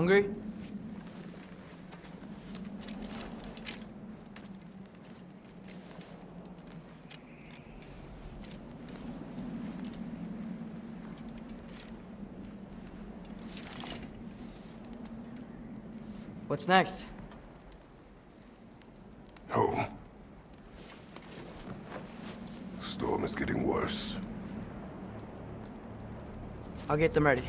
Hungry? What's next? Home. Storm is getting worse. I'll get them ready.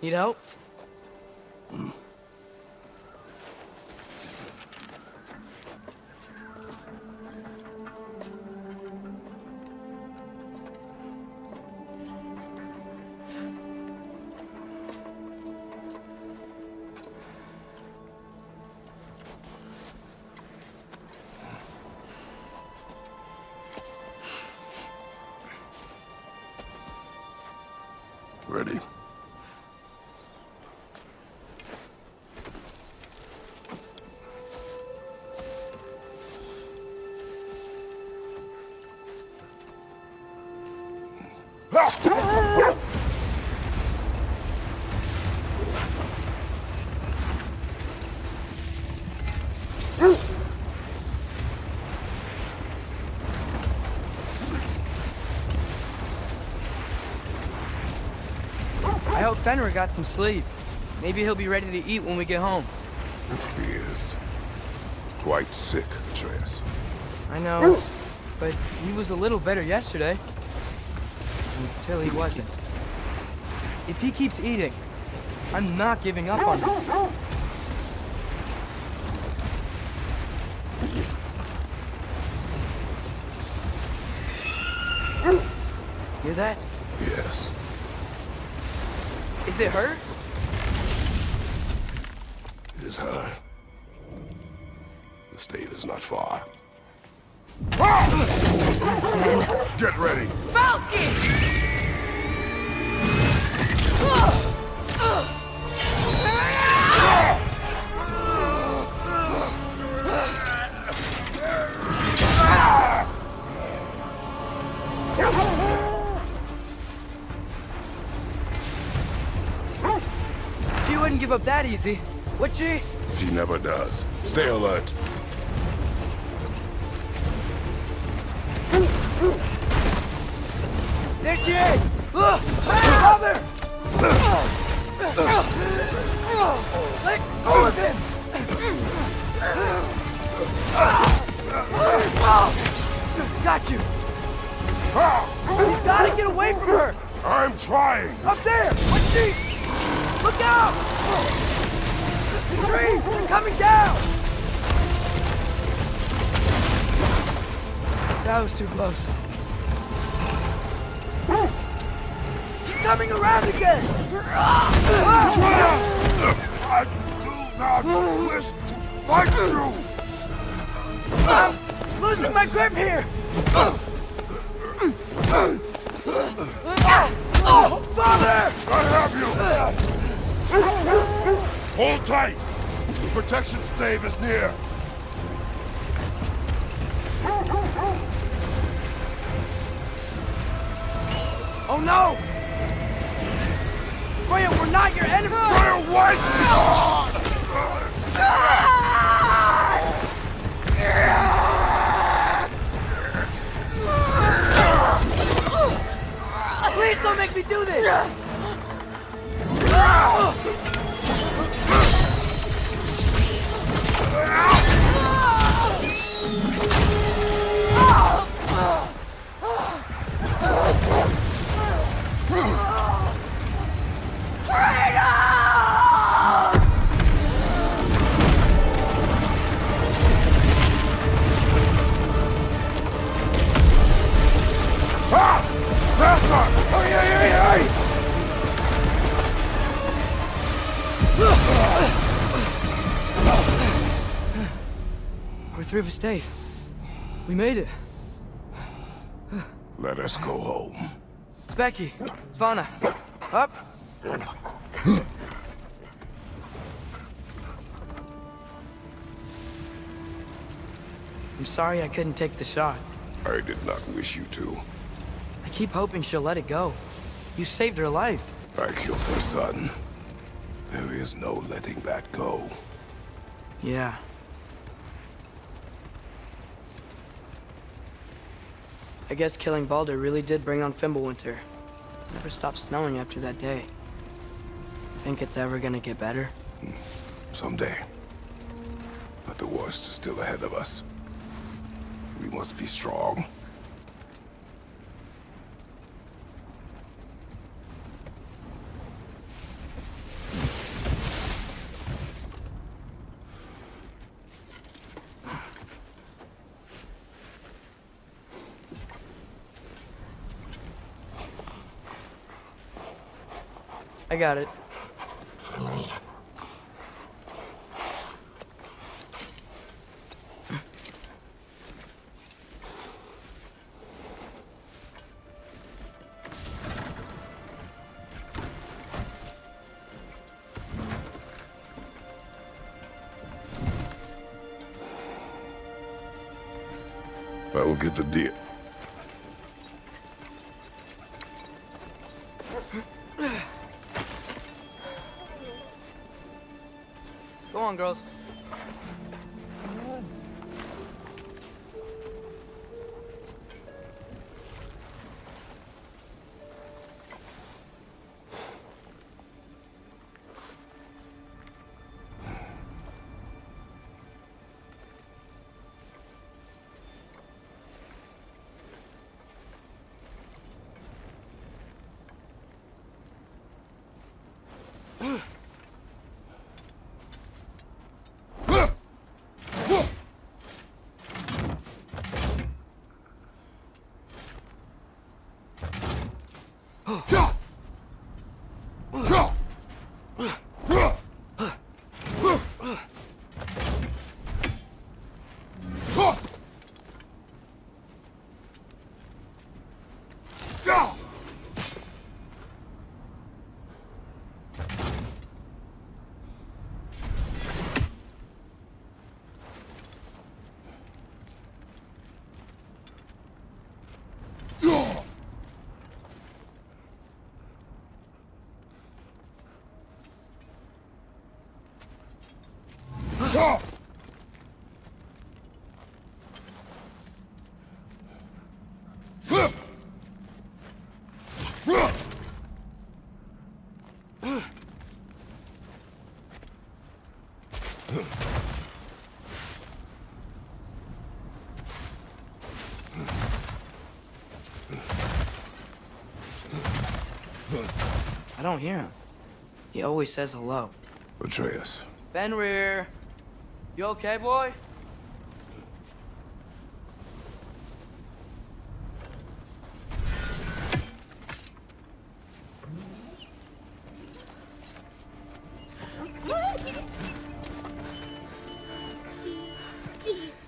Need help? Ready? I hope Fenrir got some sleep. Maybe he'll be ready to eat when we get home. He is quite sick, Atreus. I know, but he was a little better yesterday. Until he wasn't. If he keeps eating, I'm not giving up on him. Hear that? Yes. Is it her? It is her. The state is not far. Get ready! Falcon! She wouldn't give up that easy, would she? She never does. Stay alert. There she is! Father! Let go of him! Got you! You gotta get away from her! I'm trying! Up there! What's she? Look out! The trees! They're coming down! That was too close. He's coming around again! I do not wish to fight you! I'm losing my grip here! Father! I have you! Hold tight! The protection stave is near! Oh no! Freya, we're not your enemy! Stay away! Please don't make me do this! We're through for Stave. We made it. Let us go home. It's Becky. Svana. Up. I'm sorry I couldn't take the shot. I did not wish you to. I keep hoping she'll let it go. You saved her life. I killed her son. There is no letting that go. Yeah. I guess killing Baldur really did bring on Fimbulwinter. Never stopped snowing after that day. Think it's ever gonna get better? Someday. But the worst is still ahead of us. We must be strong. I got it. I will get the deer. Go on, girls. I don't hear him. He always says hello. Atreus. Fenrir. You okay, boy?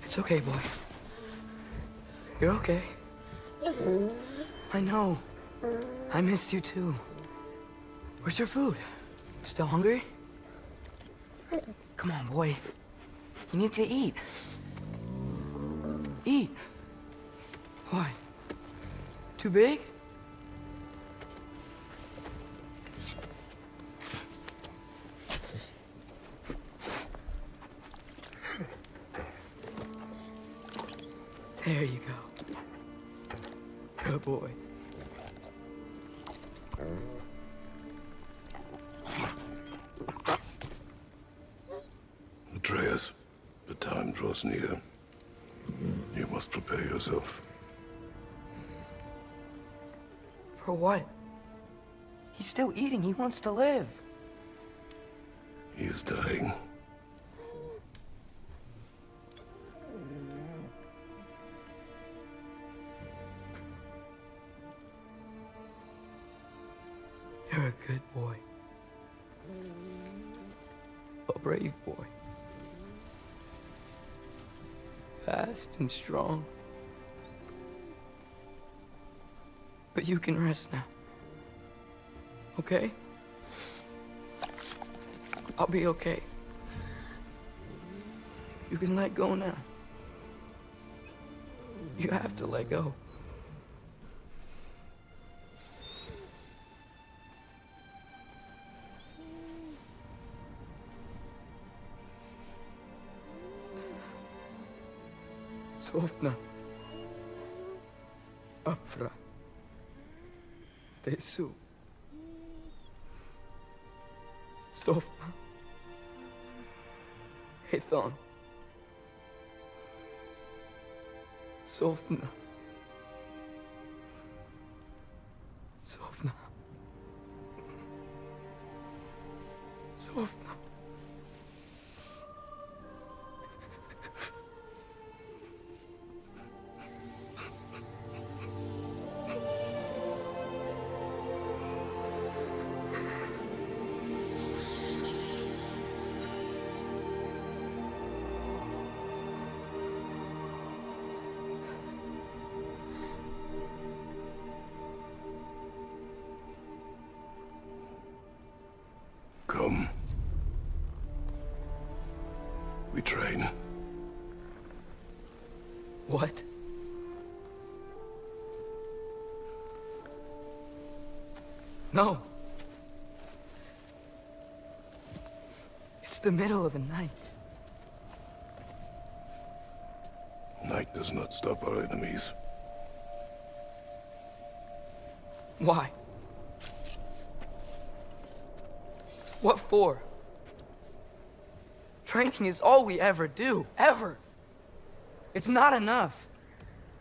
It's okay, boy. You're okay. I know. I missed you too. Where's your food? Still hungry? Come on, boy. You need to eat. Eat. What? Too big? There you go. Good boy. Atreus, the time draws near. You must prepare yourself. For what? He's still eating. He wants to live. He is dying. You're a good boy. A brave boy. Fast and strong. But you can rest now. Okay? I'll be okay. You can let go now. You have to let go. Sofna. Afra. Tesu. Sofna. Hethon. Sofna. Sofna. Sofna. Come. We train. What? No. It's the middle of the night. Night does not stop our enemies. Why? What for? Training is all we ever do, ever. It's not enough.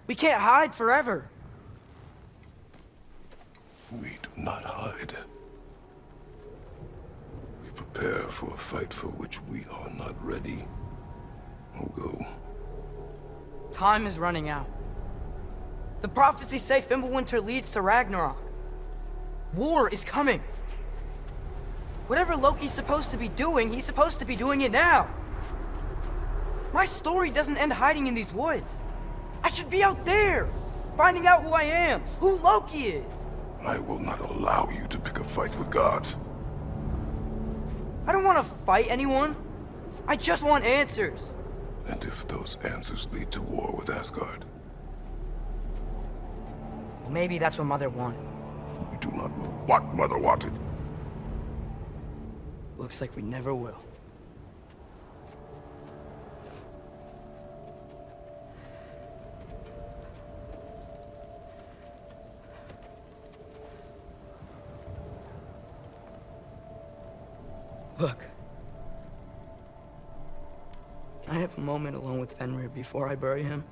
We can't hide forever. We do not hide. We prepare for a fight for which we are not ready. Oh, go. Time is running out. The prophecies say Fimbulwinter leads to Ragnarok. War is coming. Whatever Loki's supposed to be doing, he's supposed to be doing it now. My story doesn't end hiding in these woods. I should be out there, finding out who I am, who Loki is. I will not allow you to pick a fight with gods. I don't want to fight anyone. I just want answers. And if those answers lead to war with Asgard? Well, maybe that's what Mother wanted. We do not know what Mother wanted. Looks like we never will. Look. Can I have a moment alone with Fenrir before I bury him?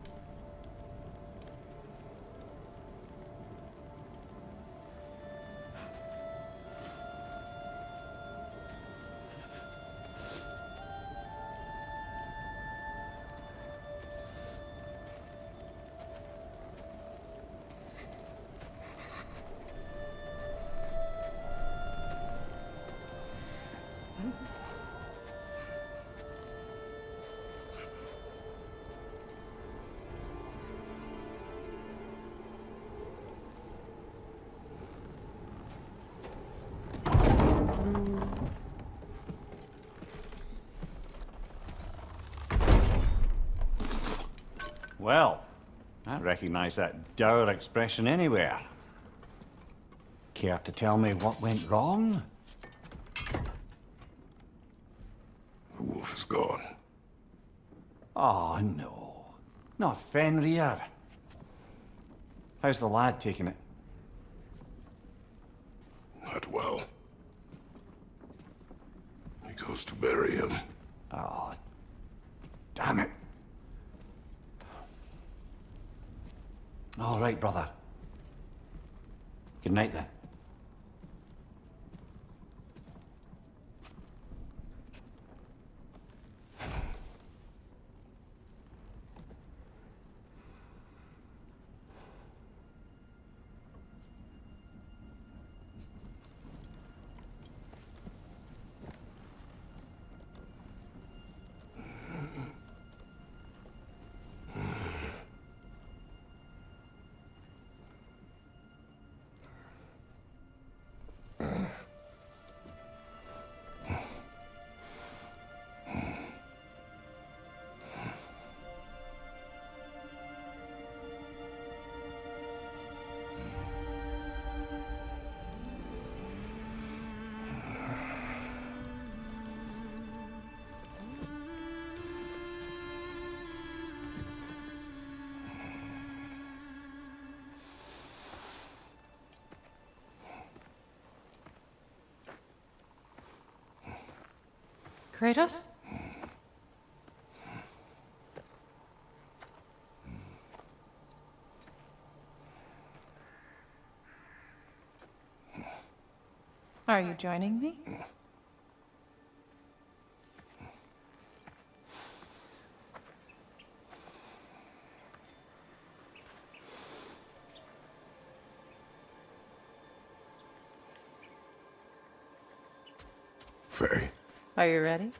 Well, I recognize that dour expression anywhere. Care to tell me what went wrong? The wolf is gone. Oh, no. Not Fenrir. How's the lad taking it? well. He goes to bury him. Oh, damn it. All right, brother. Good night, then. Kratos? Are you joining me? Faye, Are you ready?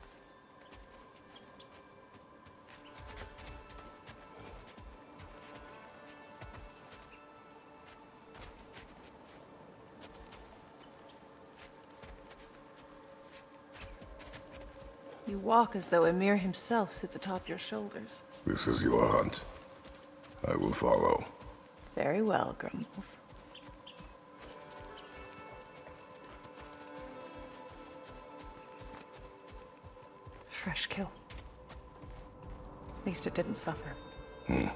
You walk as though Emir himself sits atop your shoulders. this is your hunt. I will follow. Very well, Grumbles. Fresh kill. At least it didn't suffer. Am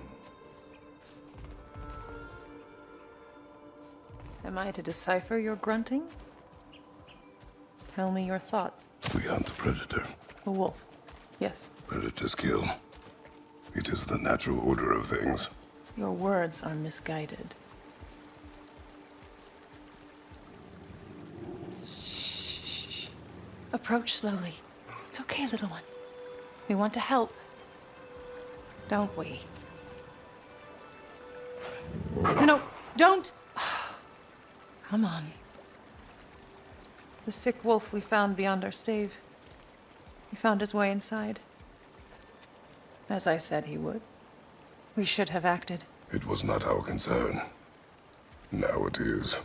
I to decipher your grunting? Tell me your thoughts. We hunt a predator. A wolf. Yes. Predators kill. It is the natural order of things. Your words are misguided. Shh. Approach slowly. It's okay, little one. We want to help. Don't we? No, don't! Come on. The sick wolf we found beyond our stave. He found his way inside. As I said he would. We should have acted. It was not our concern. Now it is.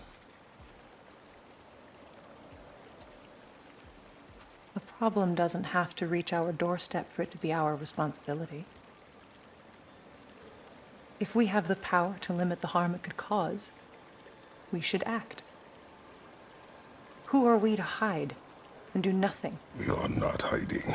The problem doesn't have to reach our doorstep for it to be our responsibility. If we have the power to limit the harm it could cause, we should act. Who are we to hide and do nothing? We are not hiding.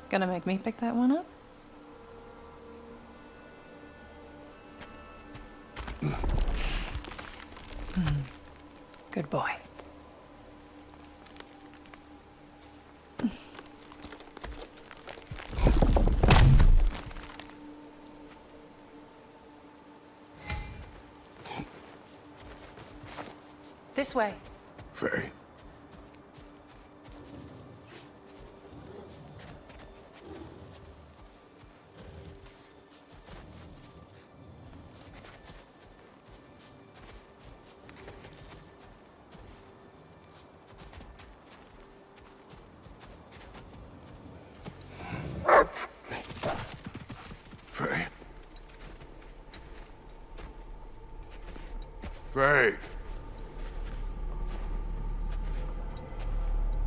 Gonna make me pick that one up? Good boy. This way. Faye. Faye. Faye.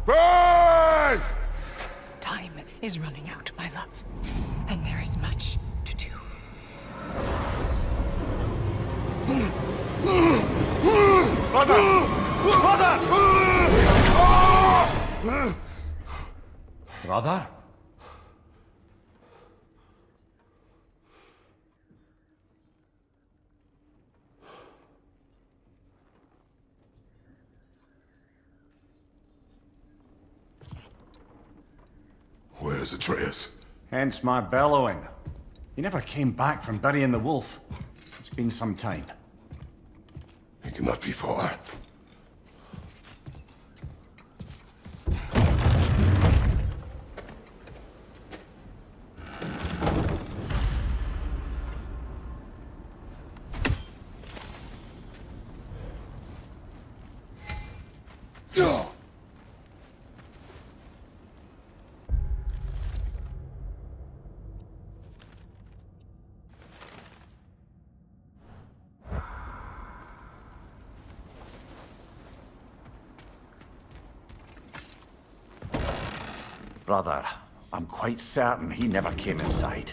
Rise! Time is running out, my love. And there is much to do. Brother! Brother! Brother? Where's Atreus? Hence my bellowing. He never came back from burying the wolf. It's been some time. He cannot be far. Brother, I'm quite certain he never came inside.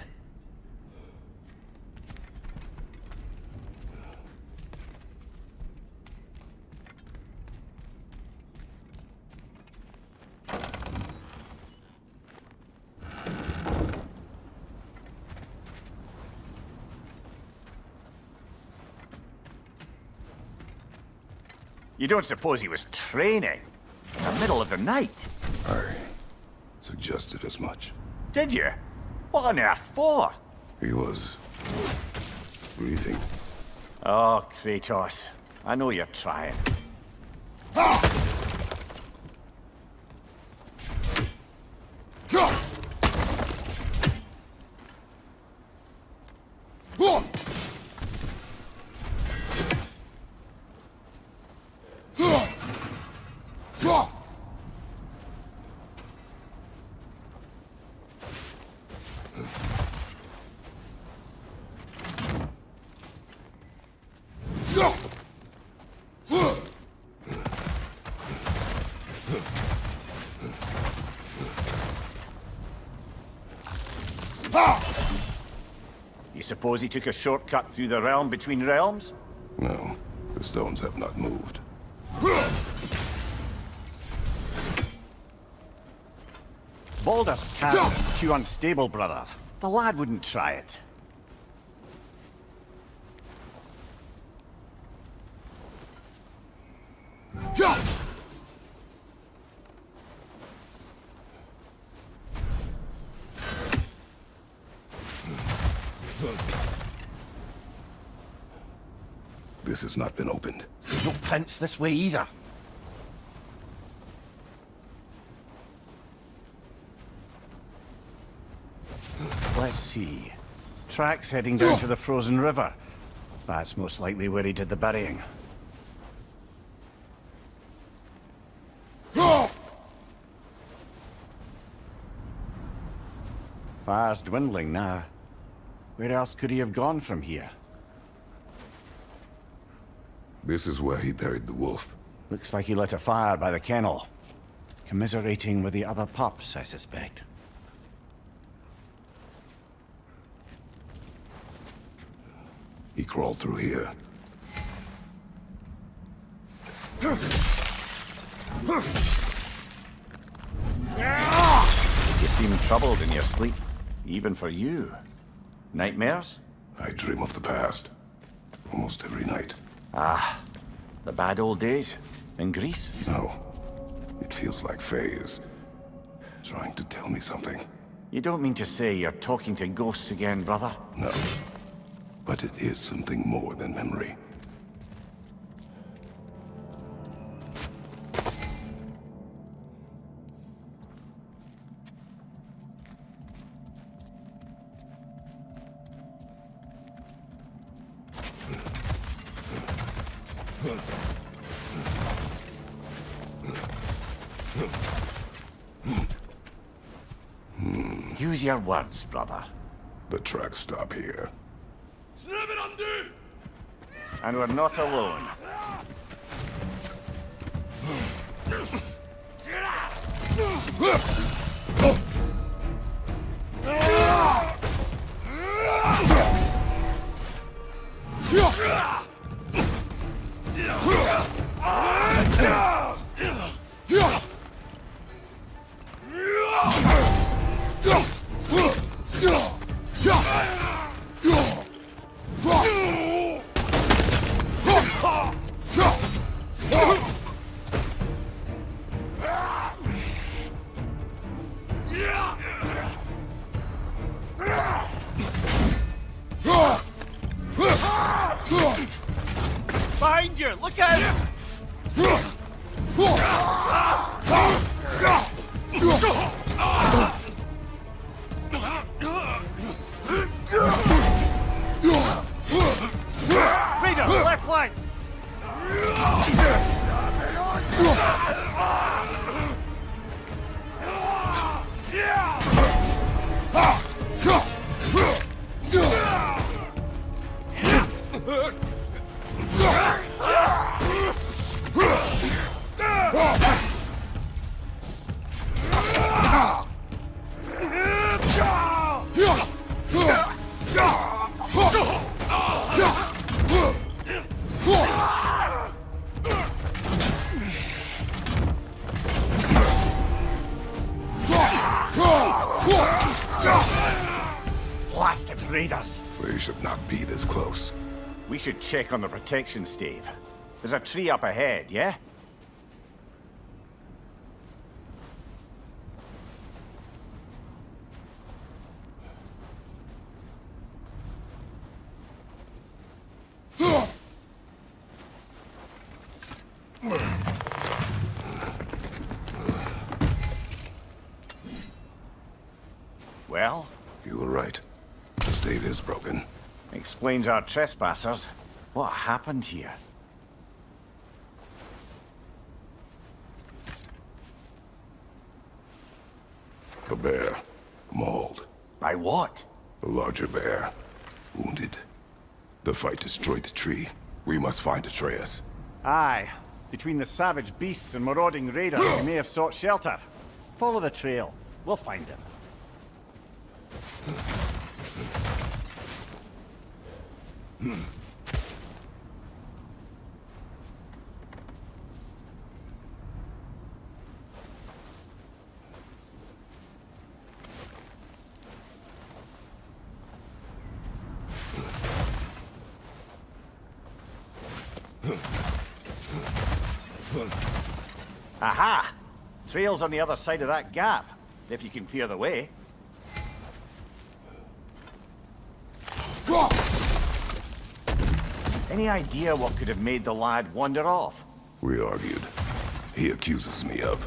You don't suppose he was training? In the middle of the night? I suggested as much. Did you? What on earth for? He was breathing. Oh, Kratos. I know you're trying. You suppose he took a shortcut through the realm between realms? No, the stones have not moved. Baldur's cannon is too unstable, brother. The lad wouldn't try it. This has not been opened. There's no prints this way either. Let's see. Tracks heading down to the frozen river. That's most likely where he did the burying. Fire's dwindling now. Where else could he have gone from here? This is where he buried the wolf. Looks like he lit a fire by the kennel. Commiserating with the other pups, I suspect. He crawled through here. You seem troubled in your sleep, even for you. Nightmares? I dream of the past. Almost every night. Ah, the bad old days in Greece? No. It feels like Faye is trying to tell me something. You don't mean to say you're talking to ghosts again, brother? No. But it is something more than memory. Use your words, brother. The tracks stop here. And we're not alone. Blasted raiders! They should not be this close. We should check on the protection stave. There's a tree up ahead, yeah? Well? You were right. The stave is broken. Explains our trespassers. What happened here? A bear. Mauled. By what? A larger bear. Wounded. The fight destroyed the tree. We must find Atreus. Aye. Between the savage beasts and marauding raiders, we may have sought shelter. Follow the trail. We'll find him. Aha! Trail's on the other side of that gap, if you can clear the way. Any idea what could have made the lad wander off? We argued. He accuses me of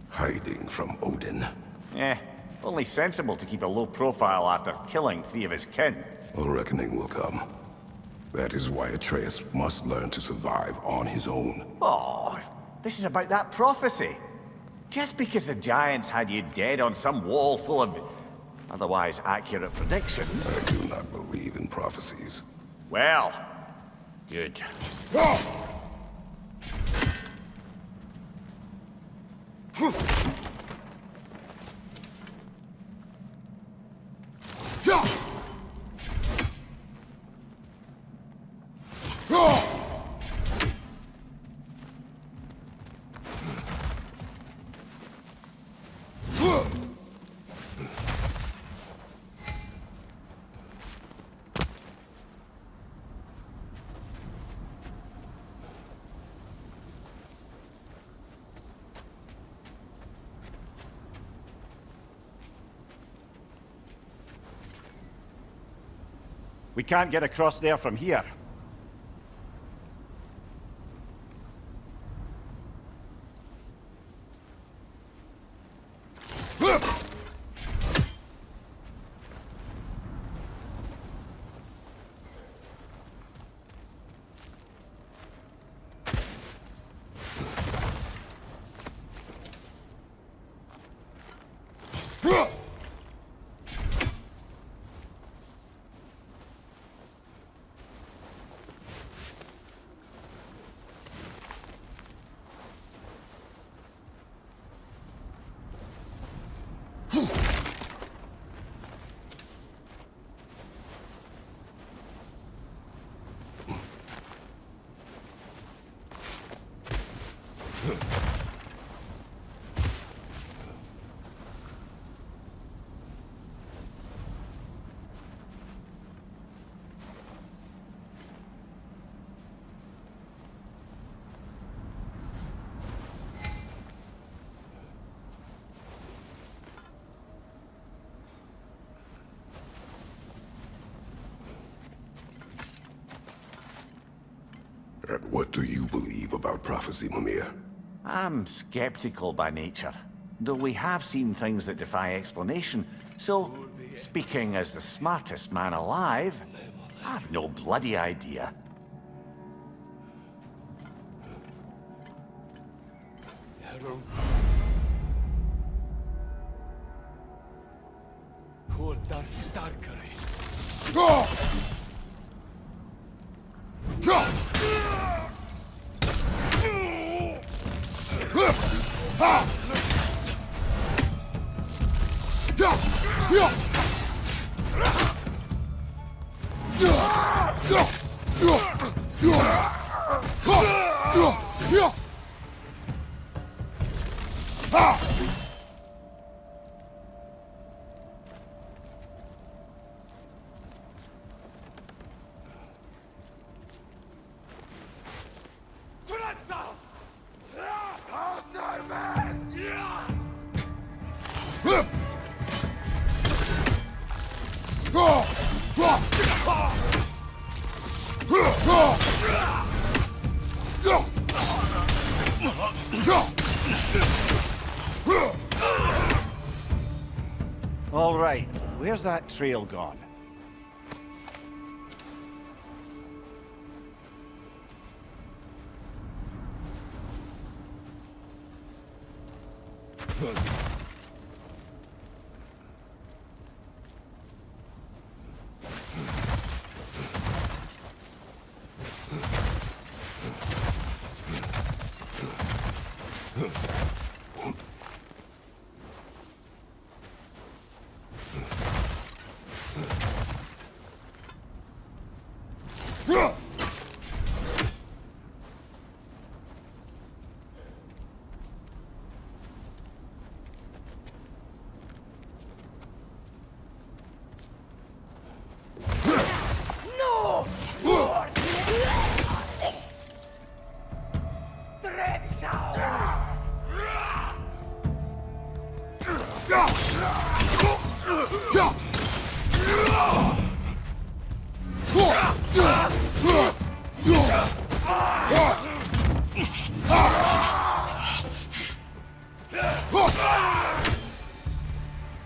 hiding from Odin. Only sensible to keep a low profile after killing 3 of his kin. A reckoning will come. That is why Atreus must learn to survive on his own. Oh, this is about that prophecy. Just because the giants had you dead on some wall full of otherwise accurate predictions. I do not believe in prophecies. Well, good. We can't get across there from here. And what do you believe about prophecy, Mimir? I'm skeptical by nature, though we have seen things that defy explanation. So, speaking as the smartest man alive, I've no bloody idea. All right, where's that trail gone?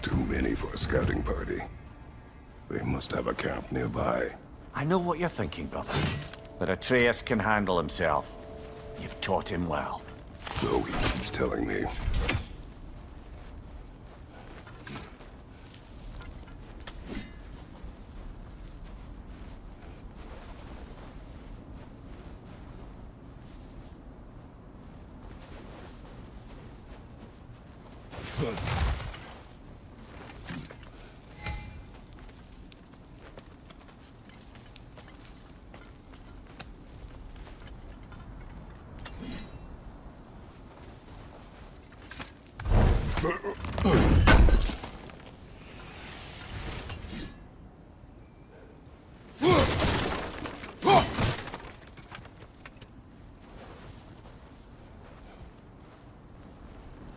Too many for a scouting party. They must have a camp nearby. I know what you're thinking, brother. But Atreus can handle himself. You've taught him well. So he keeps telling me.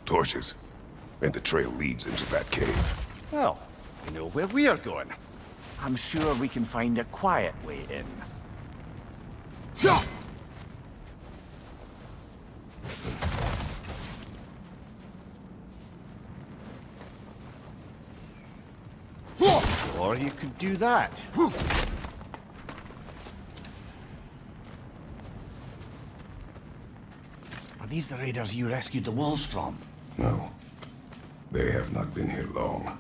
Torches. And the trail leads into that cave. Well, we know where we are going. I'm sure we can find a quiet way in. Or you could do that. Are these the raiders you rescued the wolves from? No. They have not been here long.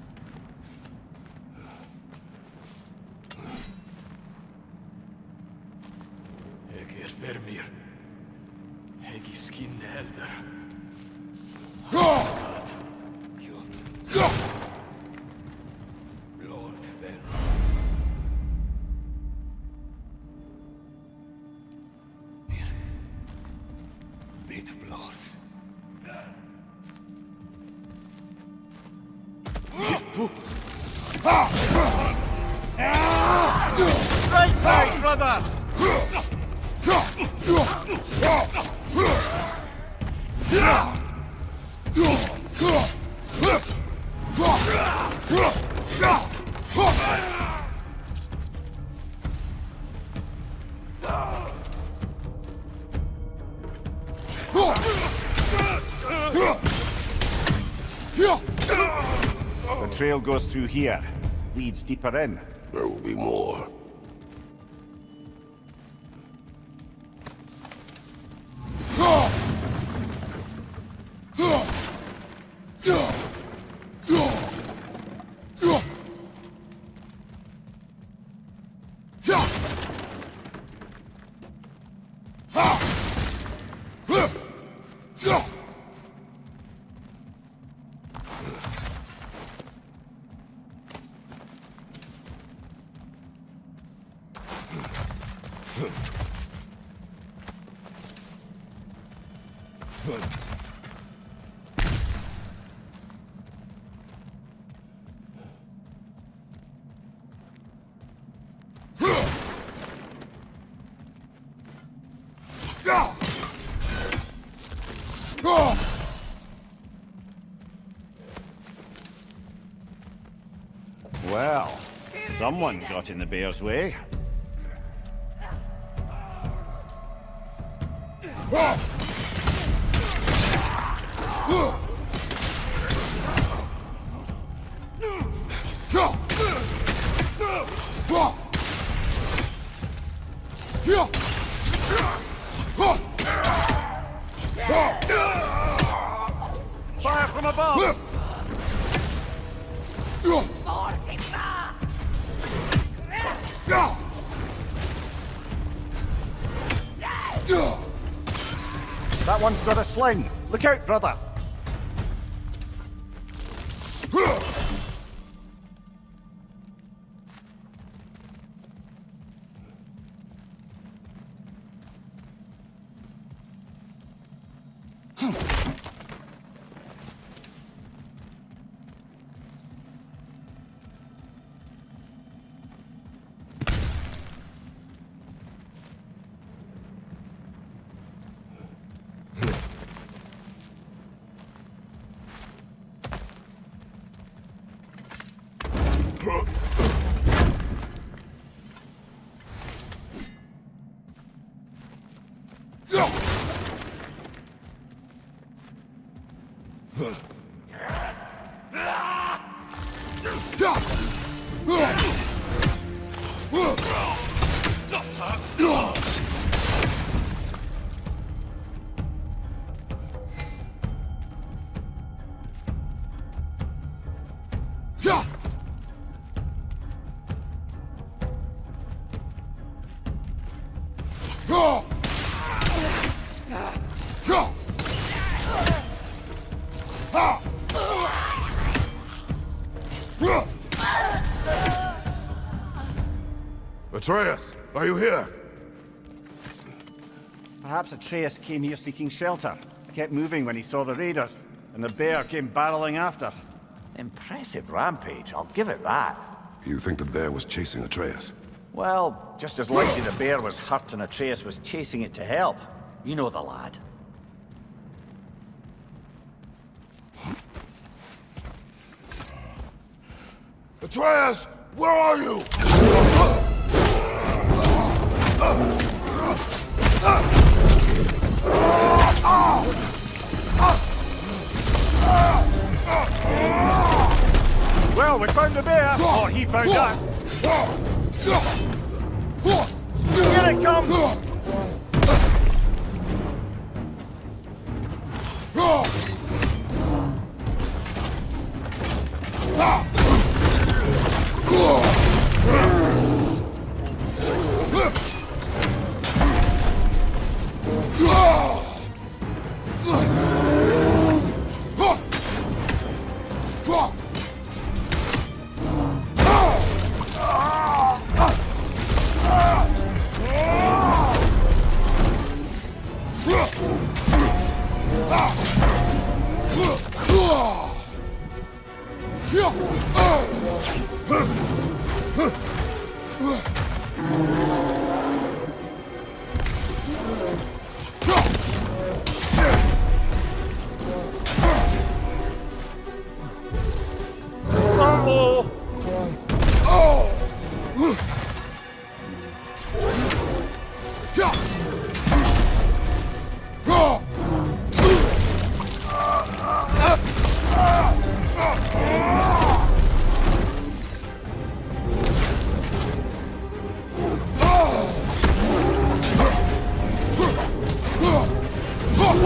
Ég fermir. Hegi skinn heldur. Lord vel. Mitt blod. Right side, brother! The trail goes through here. Leads deeper in. There will be more. Well, someone got in the bear's way. Fire from above! That one's got a sling. Look out, brother! Atreus, are you here? Perhaps Atreus came here seeking shelter. Kept moving when he saw the raiders, and the bear came barreling after. Impressive rampage, I'll give it that. You think the bear was chasing Atreus? Well, just as likely the bear was hurt and Atreus was chasing it to help. You know the lad. Atreus, where are you? Well, we found the bear, or he found us. Here it comes!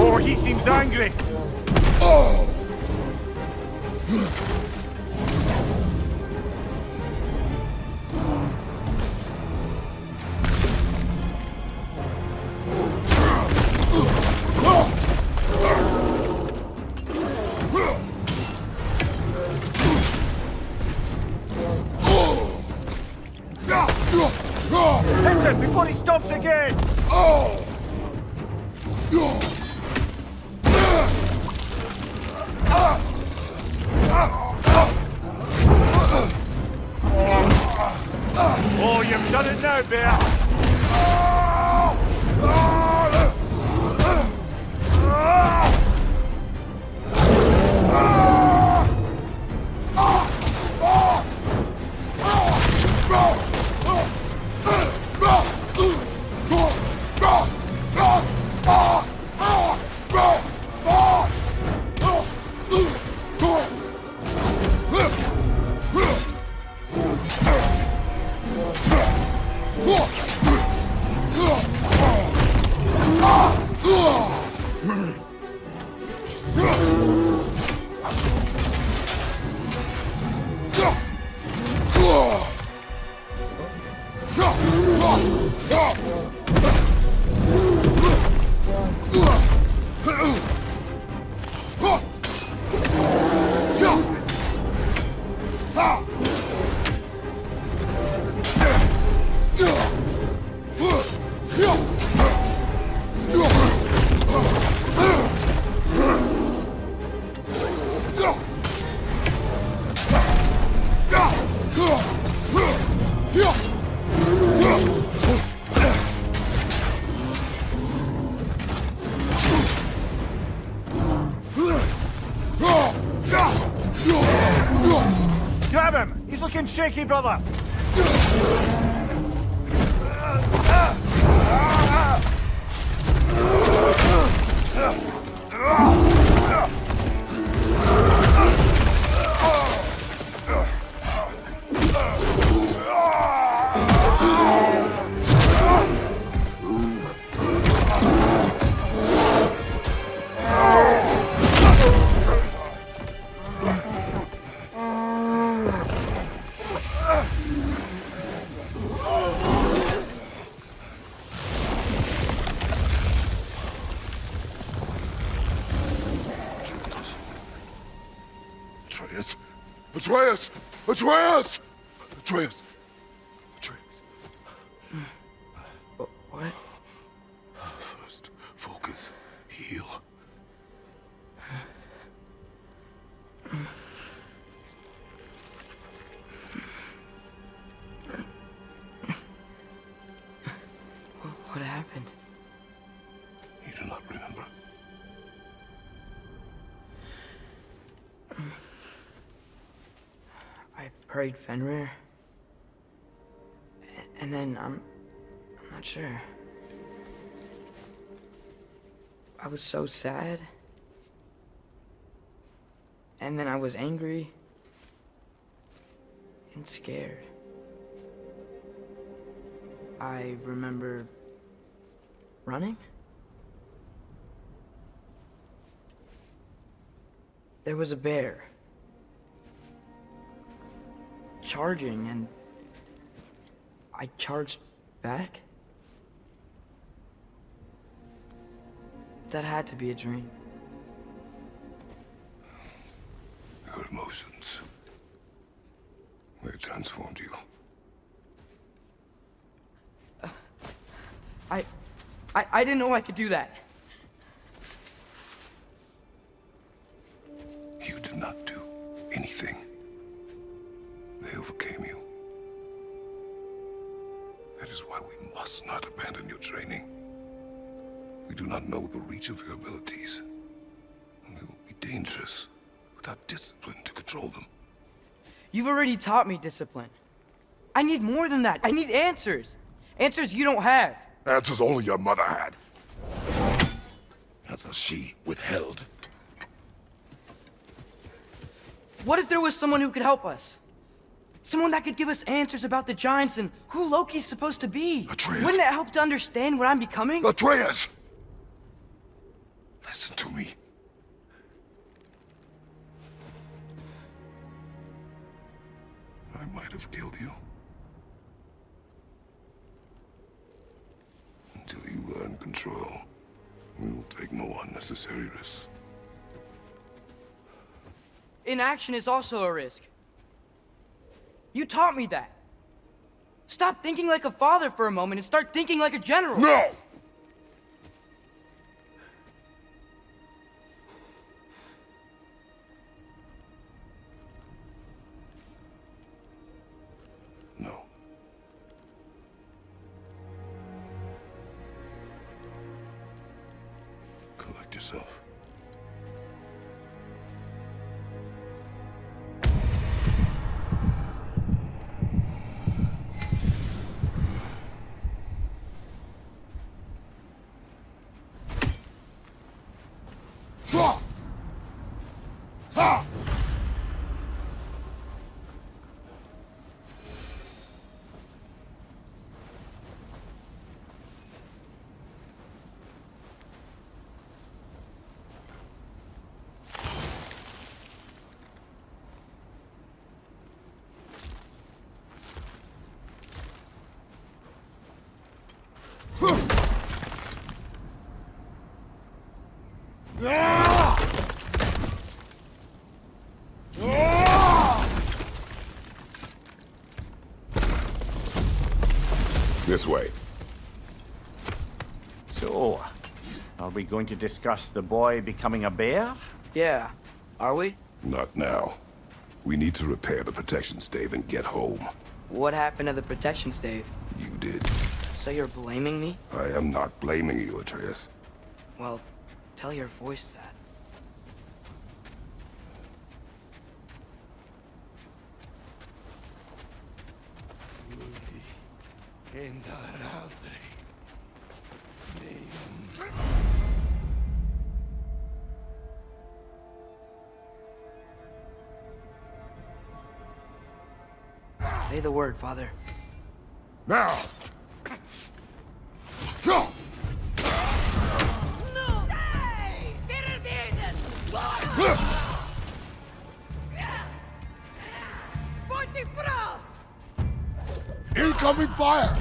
Oh, he seems angry. Hit him before he stops again! now, bear! Grab him! He's looking shaky, brother! Atreus! Atreus! Atreus! Atreus! Atreus! What? First, focus. Heal. What happened? You do not remember. I prayed Fenrir. And then I'm not sure. I was so sad. And then I was angry. And scared. I remember running. There was a bear. Charging, and I charged back. That had to be a dream. Your emotions. They transformed you. I didn't know I could do that. You did not do anything. They overcame you. That is why we must not abandon your training. We do not know the reach of your abilities. And they will be dangerous without discipline to control them. You've already taught me discipline. I need more than that. I need answers. Answers you don't have. Answers only your mother had. Answers she withheld. What if there was someone who could help us? Someone that could give us answers about the giants and who Loki's supposed to be. Atreus. Wouldn't it help to understand what I'm becoming? Atreus! Listen to me. I might have killed you. Until you learn control, we will take no unnecessary risks. Inaction is also a risk. You taught me that. Stop thinking like a father for a moment and start thinking like a general. No! No. yourself. This way. So, are we going to discuss the boy becoming a bear? Yeah. Are we? Not now. We need to repair the protection stave and get home. What happened to the protection stave? You did. So you're blaming me? I am not blaming you, Atreus. Well, tell your voice that. Say the word, Father. Now! Go! Incoming fire!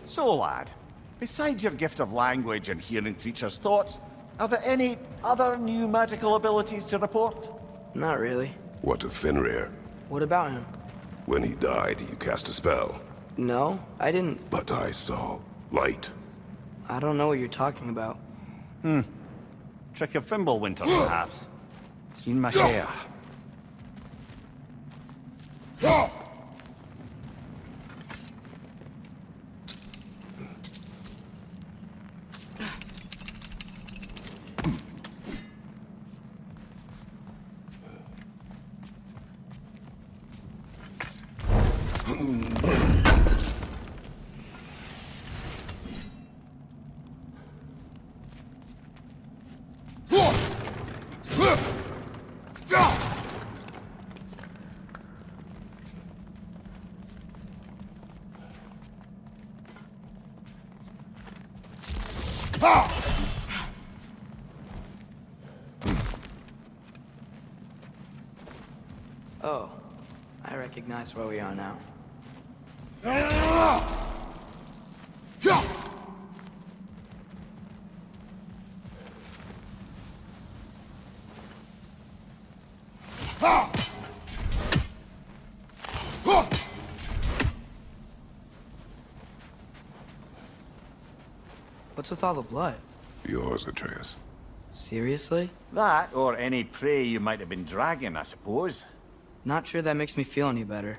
So, lad, besides your gift of language and hearing creatures' thoughts, are there any other new magical abilities to report? Not really. What of Fenrir? What about him? When he died, you cast a spell. No, I didn't. But I saw light. I don't know what you're talking about. Trick of Fimbulwinter, perhaps. Seen my share. Oh, I recognize where we are now. What's with all the blood? Yours, Atreus. Seriously? That, or any prey you might have been dragging, I suppose. Not sure that makes me feel any better.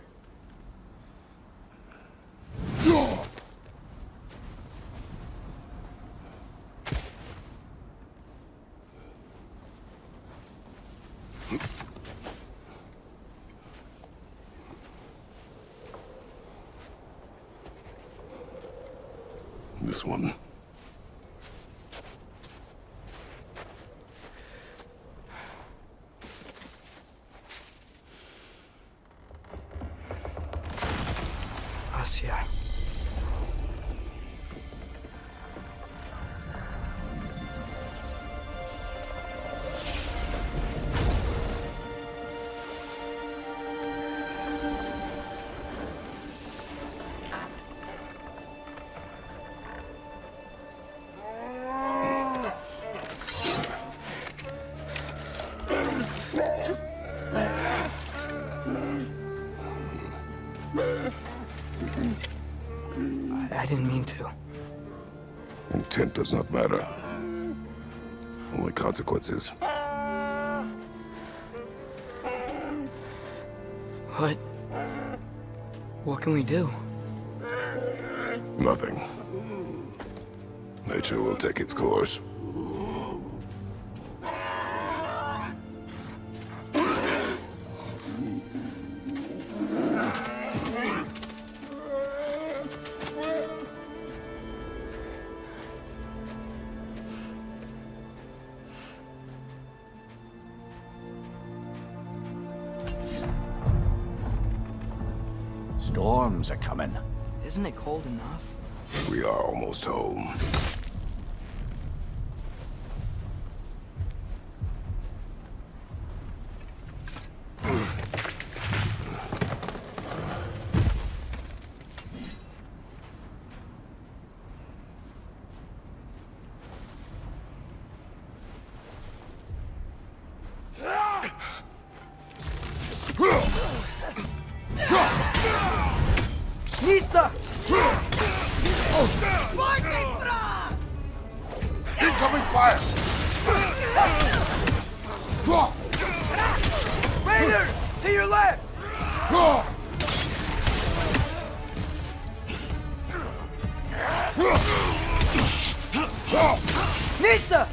This one. Asya. I didn't mean to. Intent does not matter. Only consequences. What? What can we do? Nothing. Nature will take its course. Storms are coming. Isn't it cold enough? We are almost home. Nista! Incoming fire! Raiders! To your left! Nista!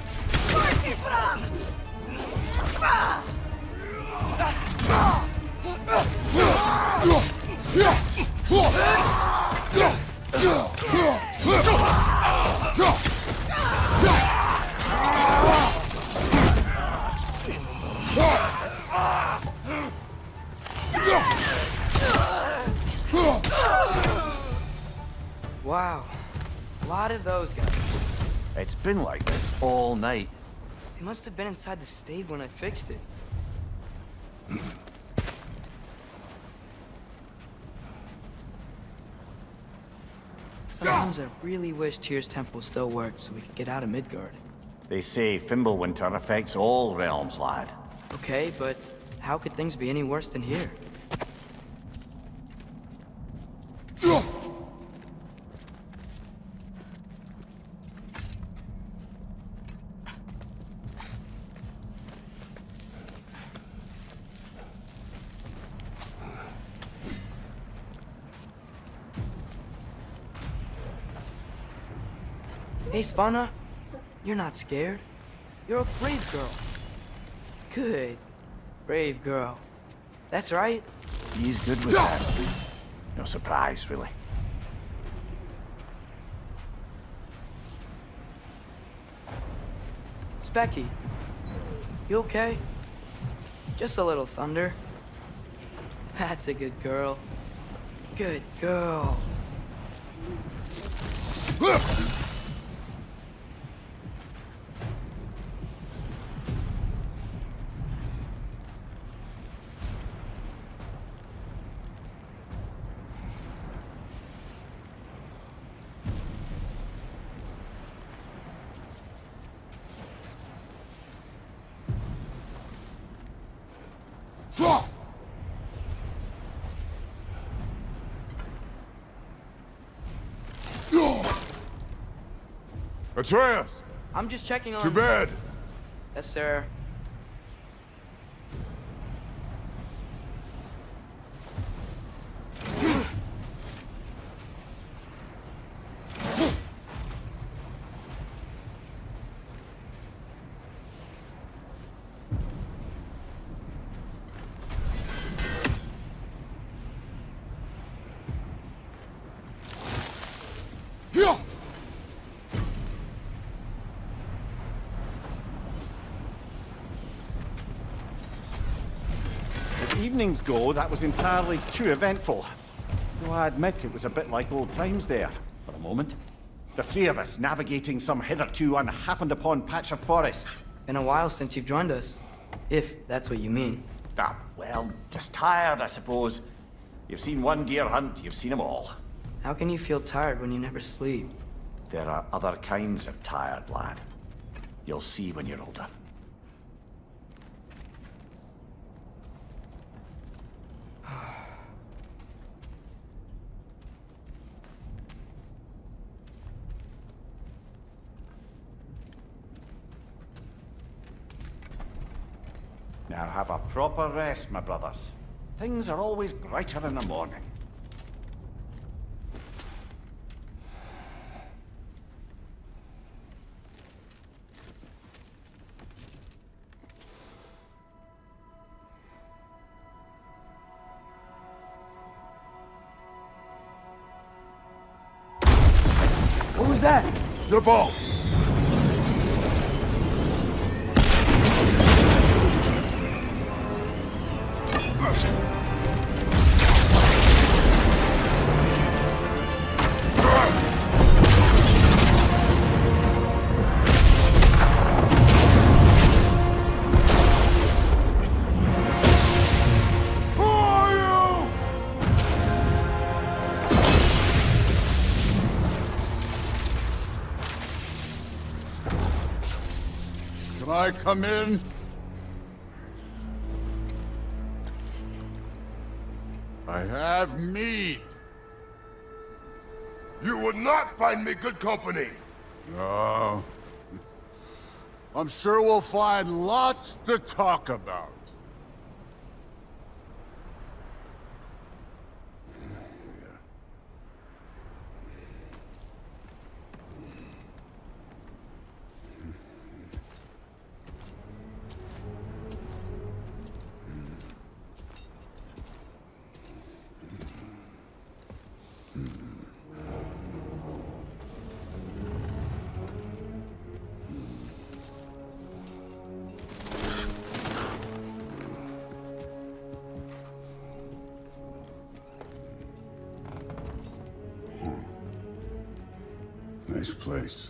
Wow. A lot of those guys. It's been like this all night. They must have been inside the stave when I fixed it. Sometimes I really wish Tyr's temple still worked so we could get out of Midgard. They say Fimbulwinter affects all realms, lad. Okay, but how could things be any worse than here? Hey, Svanna. You're not scared. You're a brave girl. Good. Brave girl. That's right. He's good with that. No surprise, really. Specky. You okay? Just a little thunder. That's a good girl. Good girl. Atreus! I'm just checking on... To bed! Yes, sir. As evenings go, that was entirely too eventful. Though I admit it was a bit like old times there, for a moment. The three of us navigating some hitherto unhappened upon patch of forest. Been a while since you've joined us. If that's what you mean. Ah, well, just tired, I suppose. You've seen one deer hunt, you've seen them all. How can you feel tired when you never sleep? There are other kinds of tired, lad. You'll see when you're older. Now have a proper rest, my brothers. Things are always brighter in the morning. What was that? Your ball! Can I come in? I have mead. You would not find me good company! No. I'm sure we'll find lots to talk about. Nice place.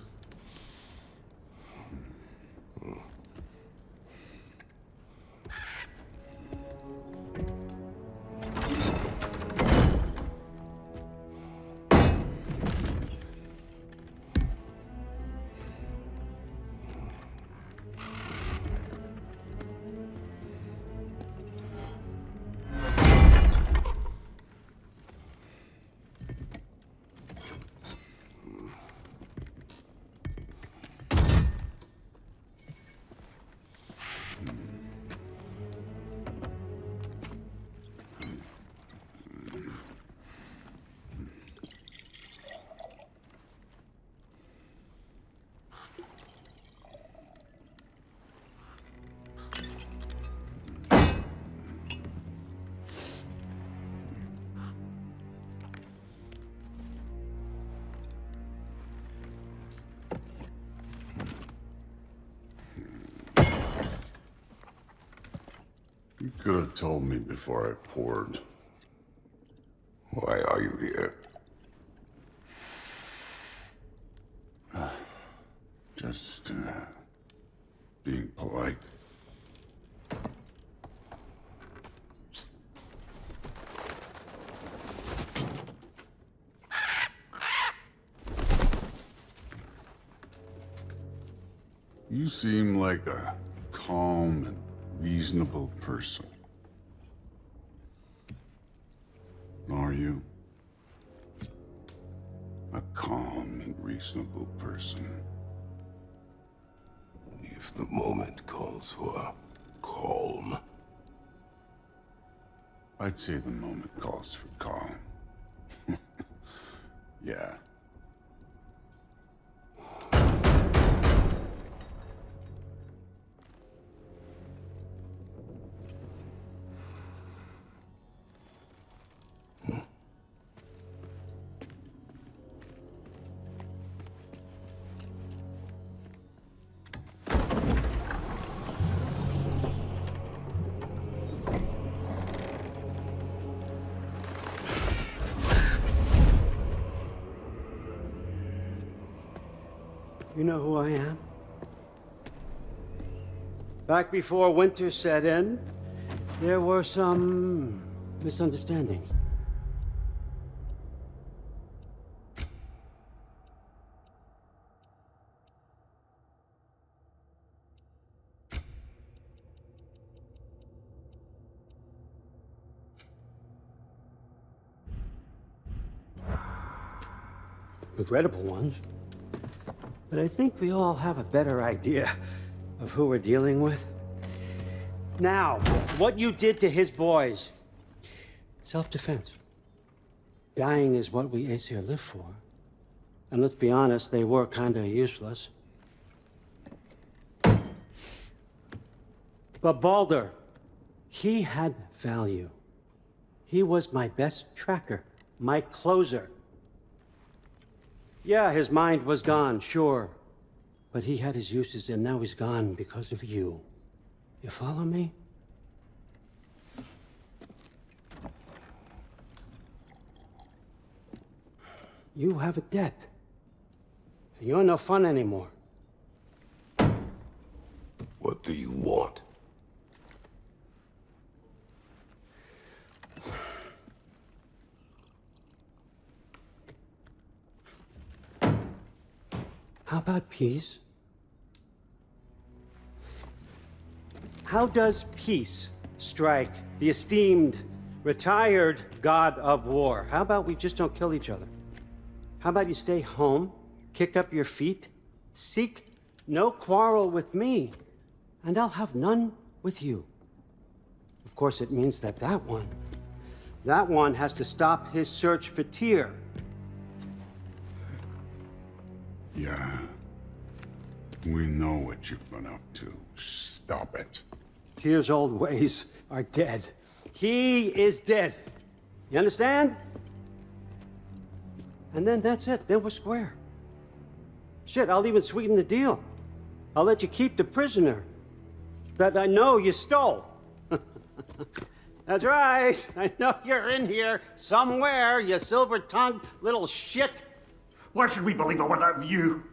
You could have told me before I poured. Why are you here? Just, being polite. You seem like a calm and reasonable person. Are you? A calm and reasonable person. If the moment calls for calm. I'd say the moment calls for calm. Yeah. You know who I am? Back before winter set in, there were some misunderstandings. Regrettable ones. But I think we all have a better idea of who we're dealing with. Now, what you did to his boys, Self-defense. Dying is what we Aesir live for. And let's be honest, they were kinda useless. But Baldur, he had value. He was my best tracker, my closer. Yeah, his mind was gone, sure. But he had his uses, and now he's gone because of you. You follow me? You have a debt. You're no fun anymore. What do you want? How about peace? How does peace strike the esteemed, retired god of war? How about we just don't kill each other? How about you stay home, kick up your feet, seek no quarrel with me, and I'll have none with you. Of course, it means that that one has to stop his search for Tyr. Yeah. We know what you've been up to. Stop it. Tyr's old ways are dead. He is dead. You understand? And then that's it. Then we're square. Shit, I'll even sweeten the deal. I'll let you keep the prisoner that I know you stole. That's right. I know you're in here somewhere, you silver-tongued little shit. Why should we believe a word out of you?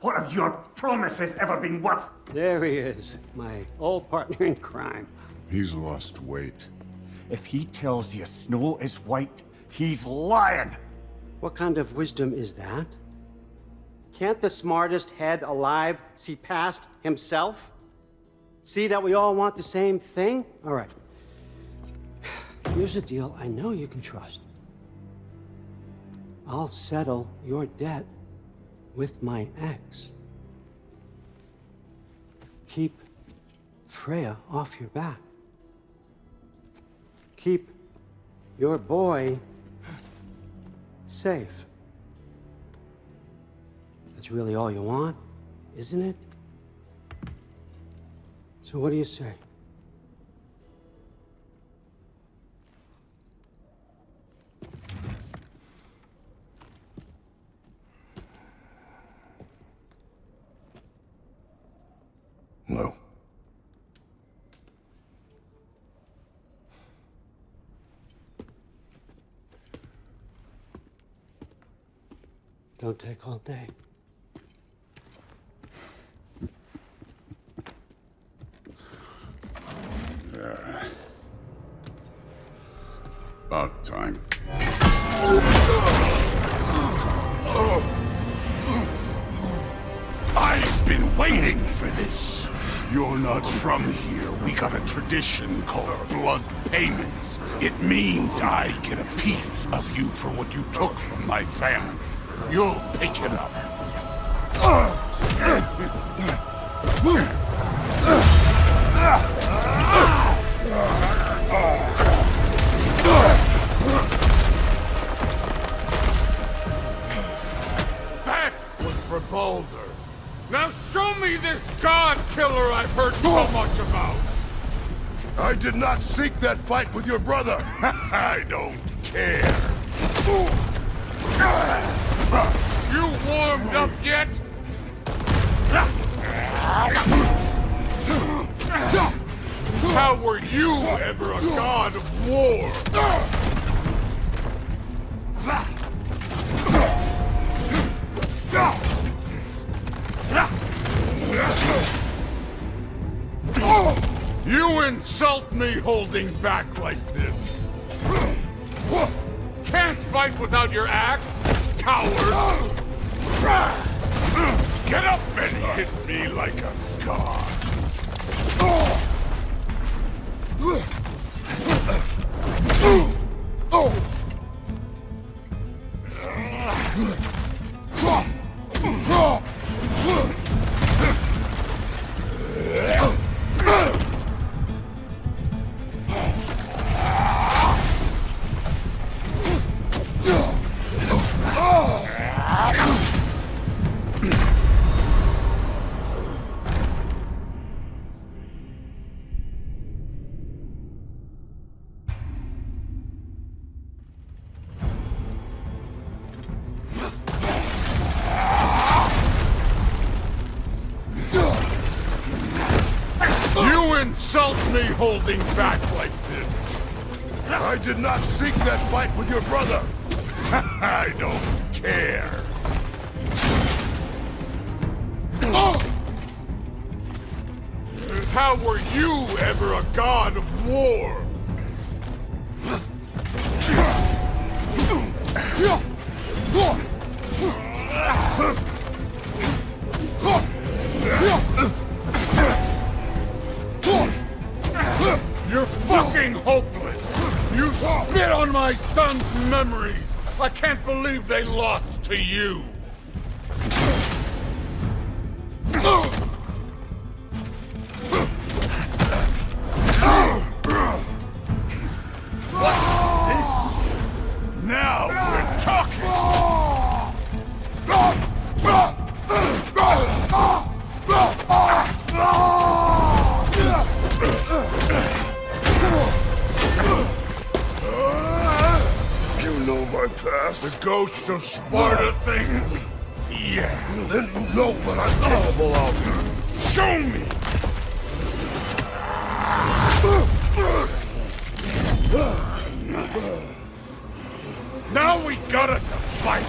What have your promises ever been worth? There he is, my old partner in crime. He's lost weight. If he tells you snow is white, he's lying. What kind of wisdom is that? Can't the smartest head alive see past himself? See that we all want the same thing? All right. Here's a deal I know you can trust. I'll settle your debt with my ex. Keep Freya off your back. Keep your boy safe. That's really all you want, isn't it? So what do you say? No. Don't take all day. About time. I've been waiting for this. You're not from here. We got a tradition called blood payments. It means I get a piece of you for what you took from my family. You'll pick it up. That was for Baldur. Now show me this god killer I've heard so much about. I did not seek that fight with your brother. I don't care. You warmed up yet? How were you ever a god of war? You insult me holding back like this. Can't fight without your axe, coward! Get up and hit me like a god. me holding back like this. I did not seek that fight with your brother. I don't care. How were you ever a god of war? You're fucking hopeless! You spit on my son's memories! I can't believe they lost to you! Now we're talking! You know my past. The ghost of Sparta thing? Yeah. Then you know what I'm capable of. Show me! Now we got us a fight!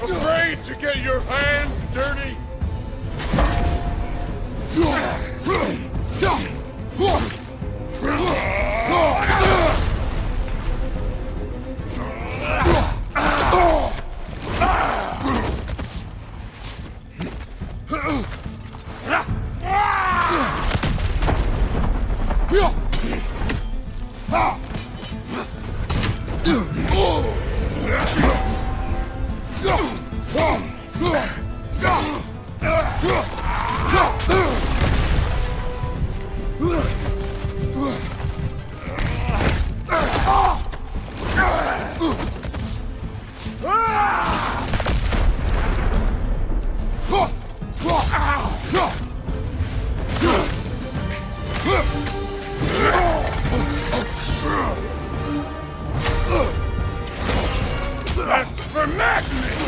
Afraid to get your hands dirty? That's for madness!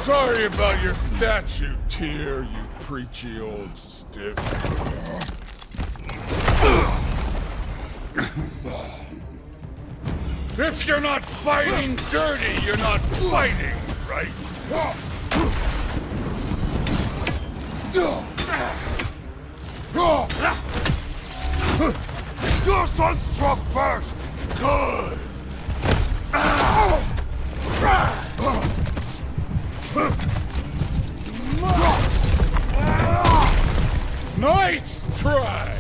Sorry about your statue, Tyr, you preachy old stiff. If you're not fighting dirty, you're not fighting, right? Your son struck first! Good! Nice try!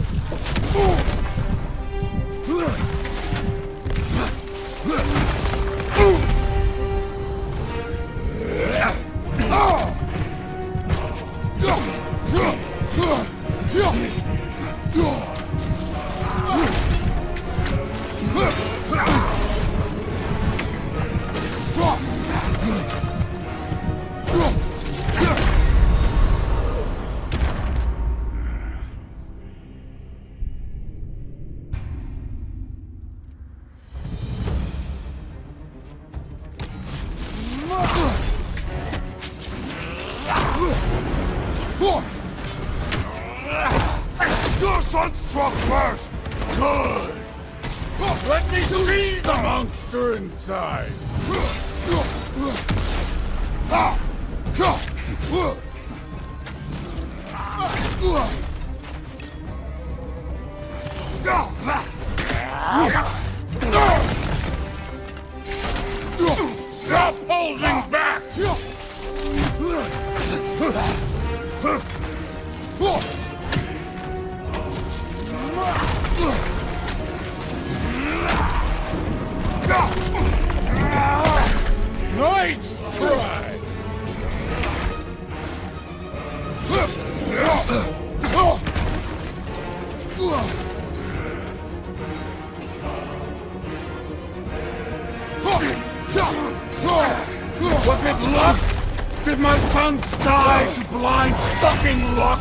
Your son struck first! Good! Let me see the monster inside! Stop holding back! Nice try! my sons die to blind fucking luck?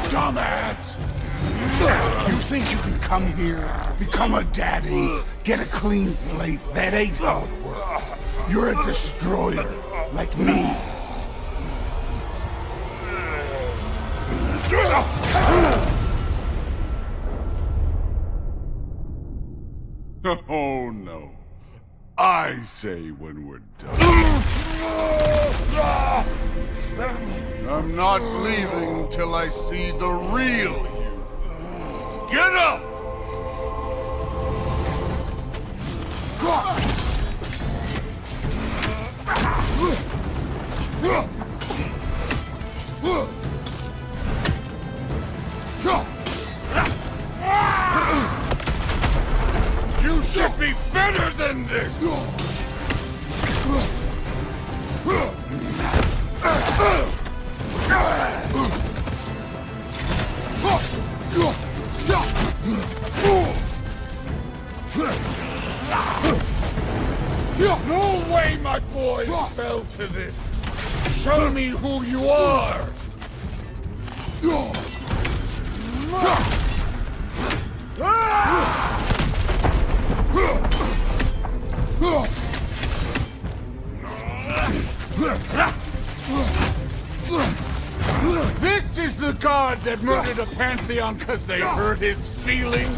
Dumbass! You think you can come here, become a daddy, get a clean slate? That ain't how it works. You're a destroyer, like me. Oh no. I say when we're done. I'm not leaving till I see the real you. Get up! You should be better than this! No way my boys fell to this! Show me who you are! This is the god that murdered a pantheon because they hurt his feelings?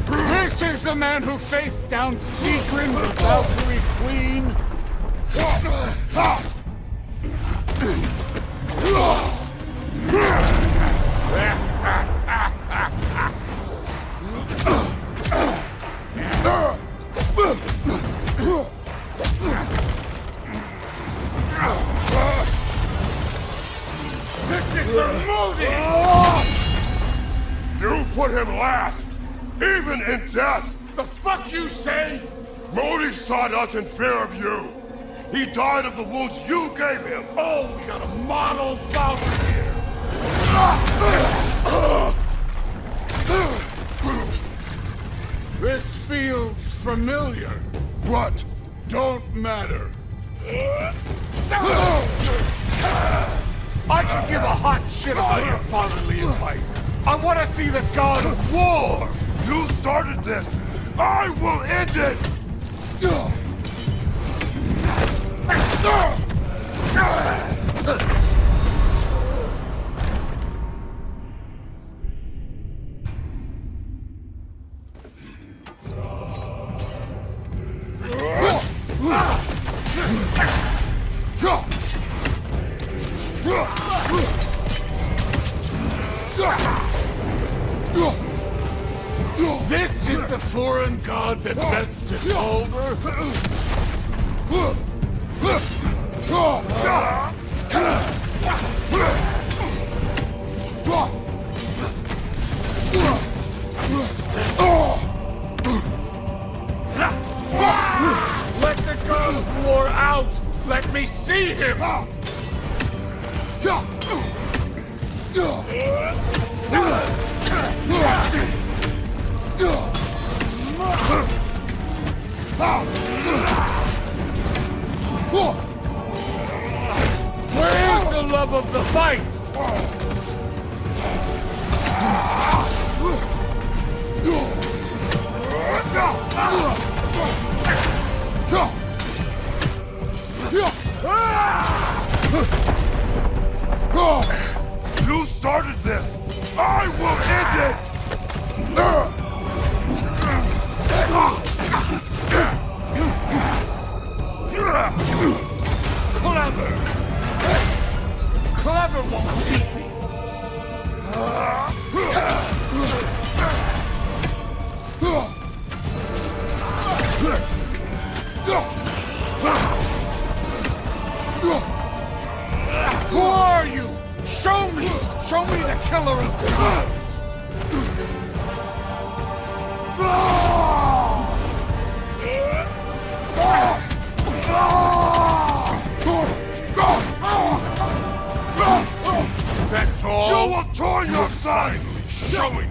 This is the man who faced down Siegfried, the Valkyrie queen? This is for Odin! You put him last, even in death! The fuck you say? Modi sought us in fear of you. He died of the wounds you gave him. Oh, we got a model Valkyrie here! This feels familiar. What? Don't matter. I can give a hot shit about your fatherly advice. I want to see the god of war! You started this! I will end it! This is the foreign god that best is over? Let the god of war out! Let me see him! Where's the love of the fight? You started this! I will end it! Clever! Clever won't beat me! Who are you? Show me! Show me the killer of gods! That's all? You will join your side! Showing!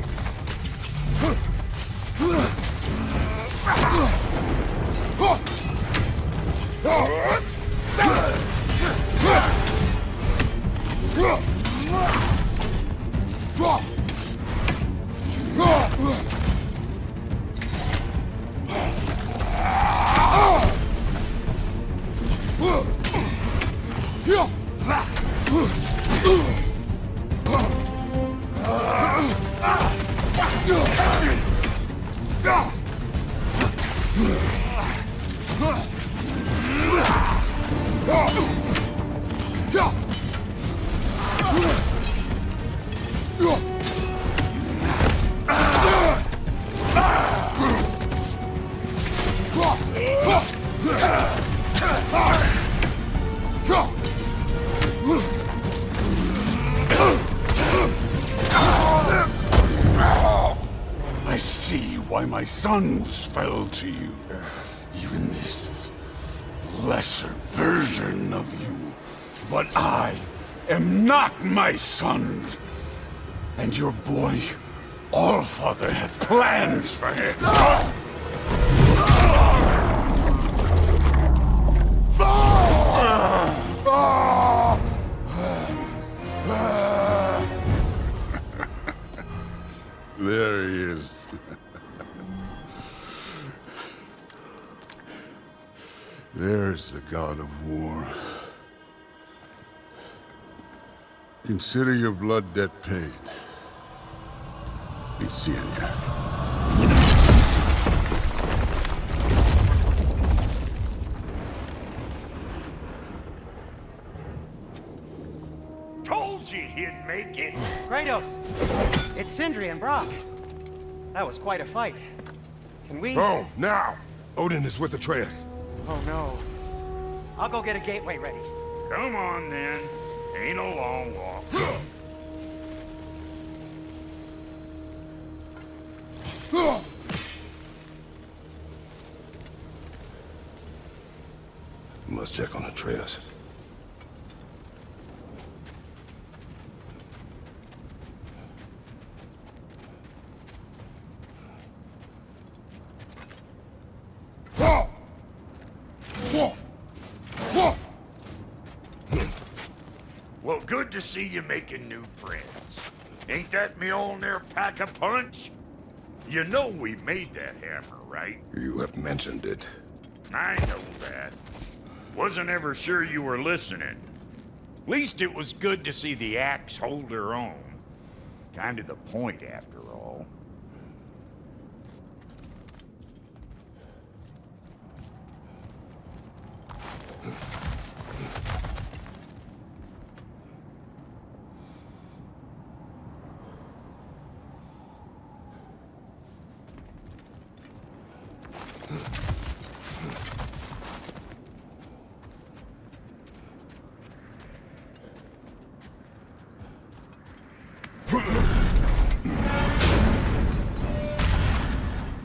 I see why my sons fell to you. Even this lesser version of you. But I am not my sons. And your boy, Allfather, has plans for him. There he is. There's the god of war. Consider your blood debt paid. Be seeing ya. Told you he'd make it. Kratos! It's Sindri and Brock. That was quite a fight. Can we... Oh, now! Odin is with Atreus. Oh, no. I'll go get a gateway ready. Come on, then. Ain't a long walk. Must check on Atreus. Well, good to see you making new friends. Ain't that Mjolnir pack a punch? You know we made that hammer, right? You have mentioned it. I know that. Wasn't ever sure you were listening. Least it was good to see the axe hold her own. Kind of the point, after all.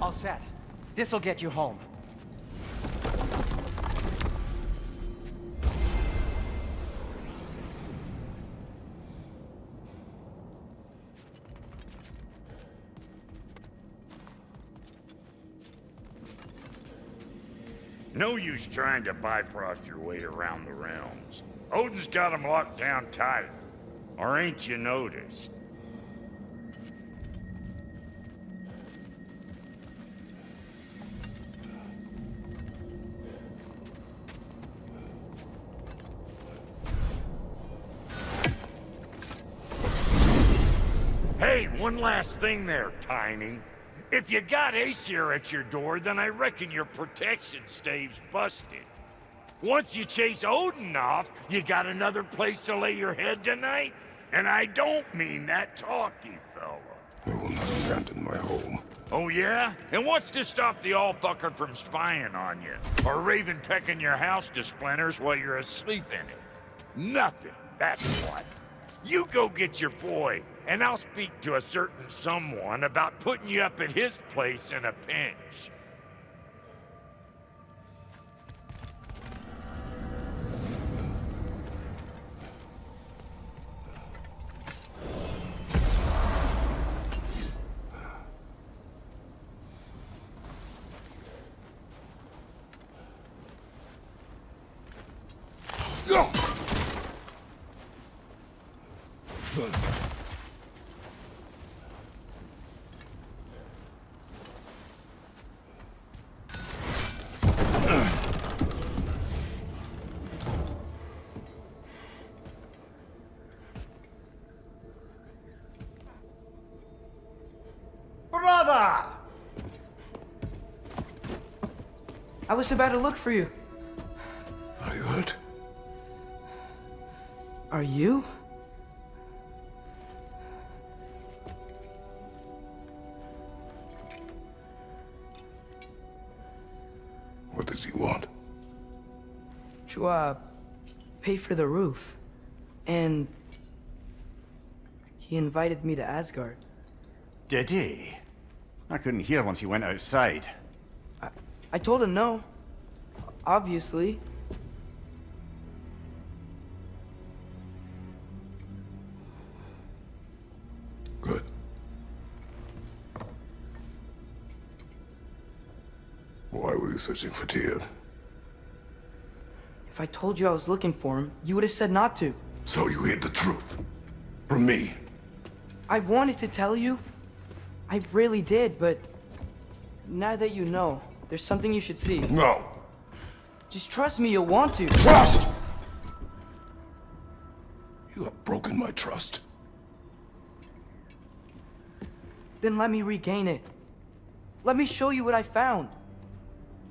All set. This'll get you home. No use trying to bifrost your way around the realms. Odin's got them locked down tight. Or ain't you noticed? Hey, one last thing there, Tiny. If you got Aesir at your door, then I reckon your protection stave's busted. Once you chase Odin off, you got another place to lay your head tonight? And I don't mean that talky fella. I will not abandon my home. Oh yeah? And what's to stop the all-fucker from spying on you? Or Raven pecking your house to splinters while you're asleep in it? Nothing, that's what. You go get your boy, and I'll speak to a certain someone about putting you up at his place in a pinch. Brother! I was about to look for you. Are you hurt? Are you? What does he want? To, pay for the roof. And he invited me to Asgard. Did he? I couldn't hear once he went outside. I told him no. Obviously. Good. Why were you searching for Tyr? If I told you I was looking for him, you would have said not to. So you hid the truth. From me. I wanted to tell you. I really did, but now that you know, there's something you should see. No. Just trust me, you'll want to. Trust! You have broken my trust. Then let me regain it. Let me show you what I found.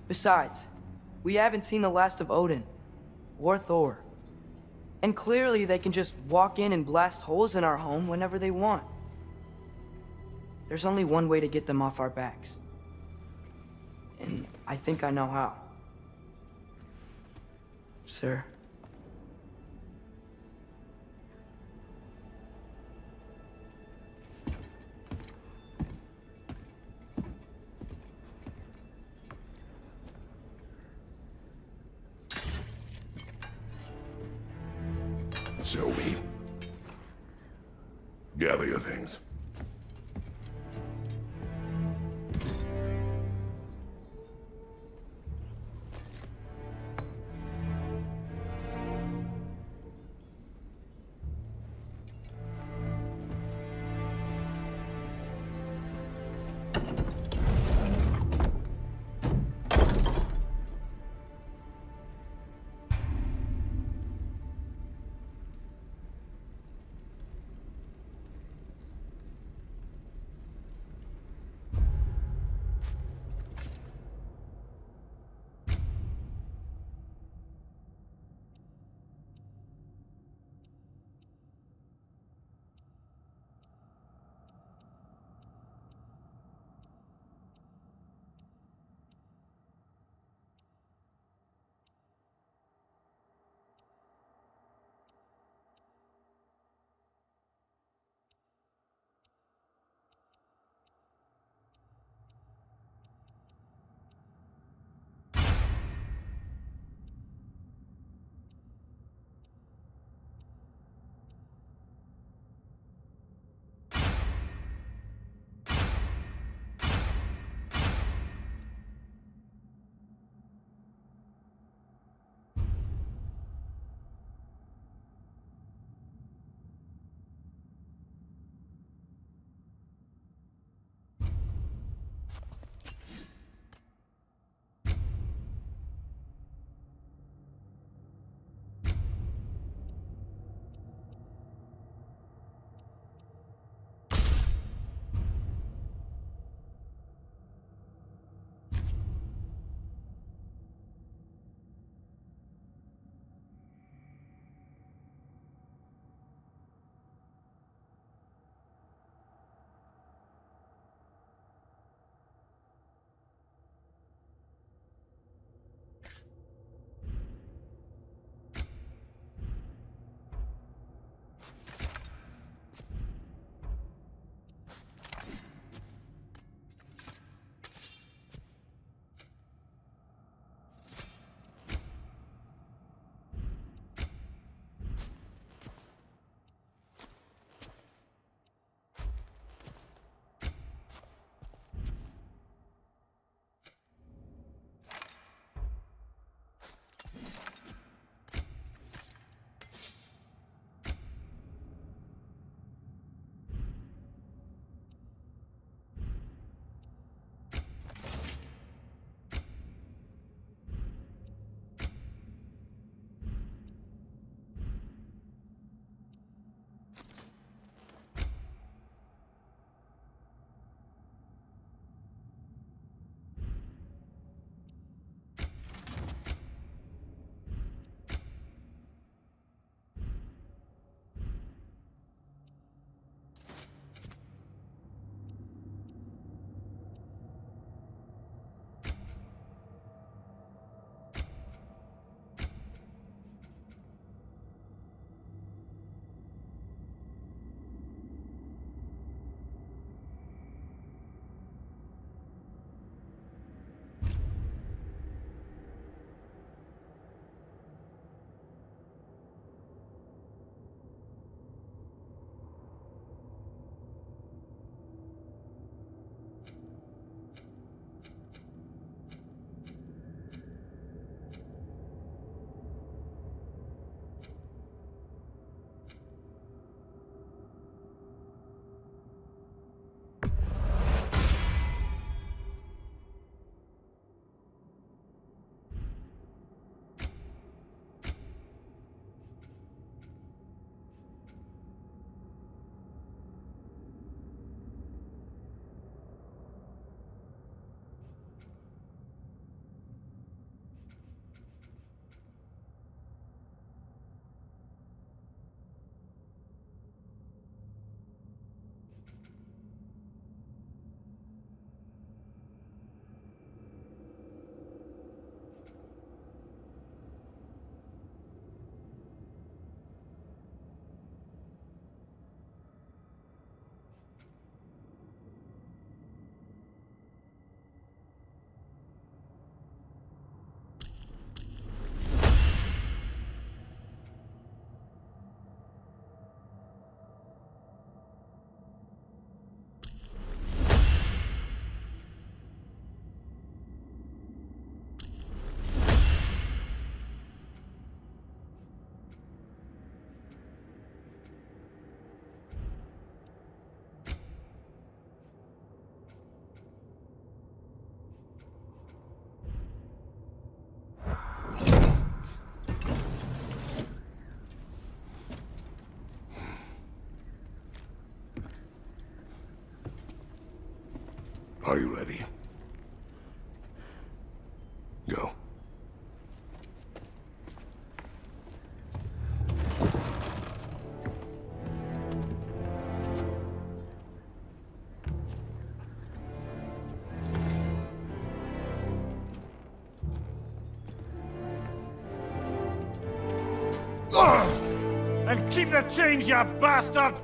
Besides, we haven't seen the last of Odin or Thor. And clearly they can just walk in and blast holes in our home whenever they want. There's only one way to get them off our backs. And I think I know how. Sir. Show me. Gather your things. Are you ready? Go. And keep the change, you bastard!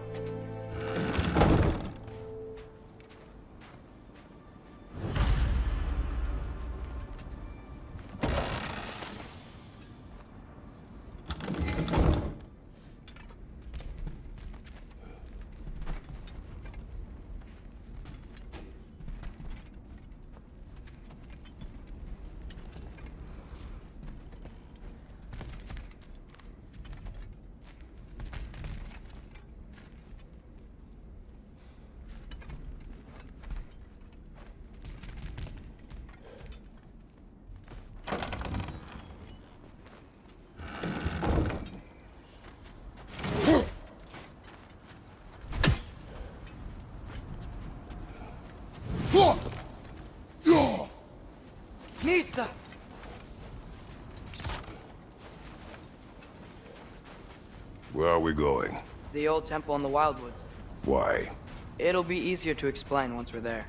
Nista! Where are we going? The old temple in the Wildwoods. Why? It'll be easier to explain once we're there.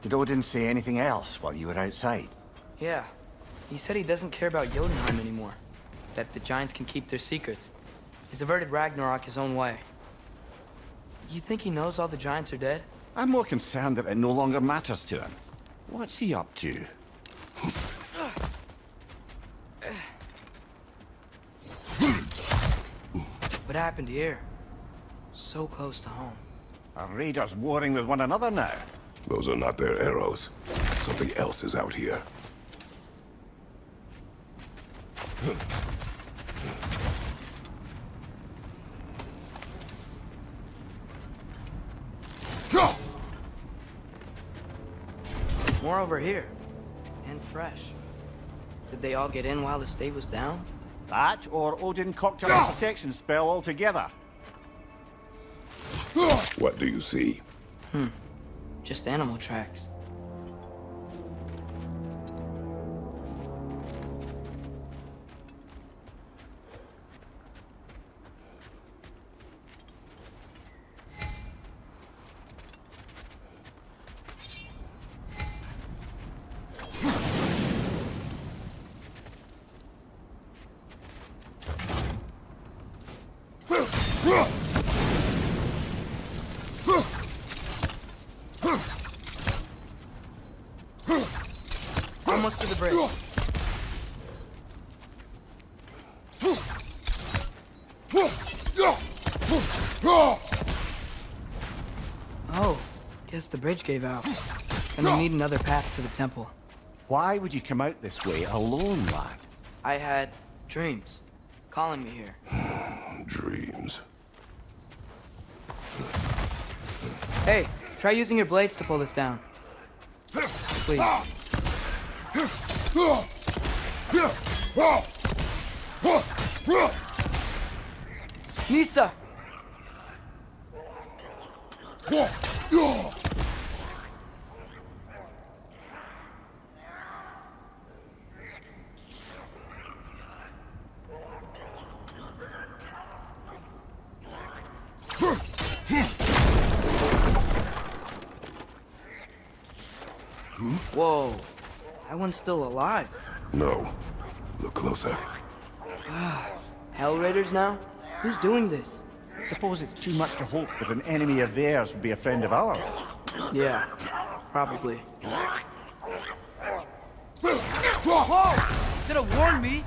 Did Odin say anything else while you were outside? Yeah. He said he doesn't care about Jotunheim anymore. That the giants can keep their secrets. He's averted Ragnarok his own way. You think he knows all the giants are dead? I'm more concerned that it no longer matters to him. What's he up to? What happened here? So close to home. Are raiders warring with one another now? Those are not their arrows. Something else is out here. More over here. And fresh. Did they all get in while the stave was down? That, or Odin cocked up a protection spell altogether. What do you see? Just animal tracks. Almost to the bridge. Oh, guess the bridge gave out. Gonna need another path to the temple. Why would you come out this way alone, lad? I had dreams calling me here. Dreams. Hey, try using your blades to pull this down. Please. Nista! Whoa, that one's still alive. No. Look closer. Hell Raiders now? Who's doing this? Suppose it's too much to hope that an enemy of theirs would be a friend of ours. Yeah, probably. Whoa! Could have warned me!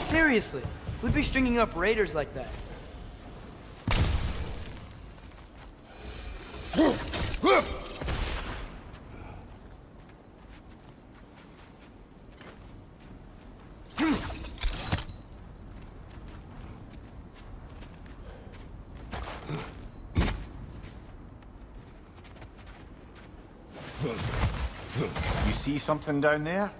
Seriously, who'd be stringing up raiders like that? see something down there?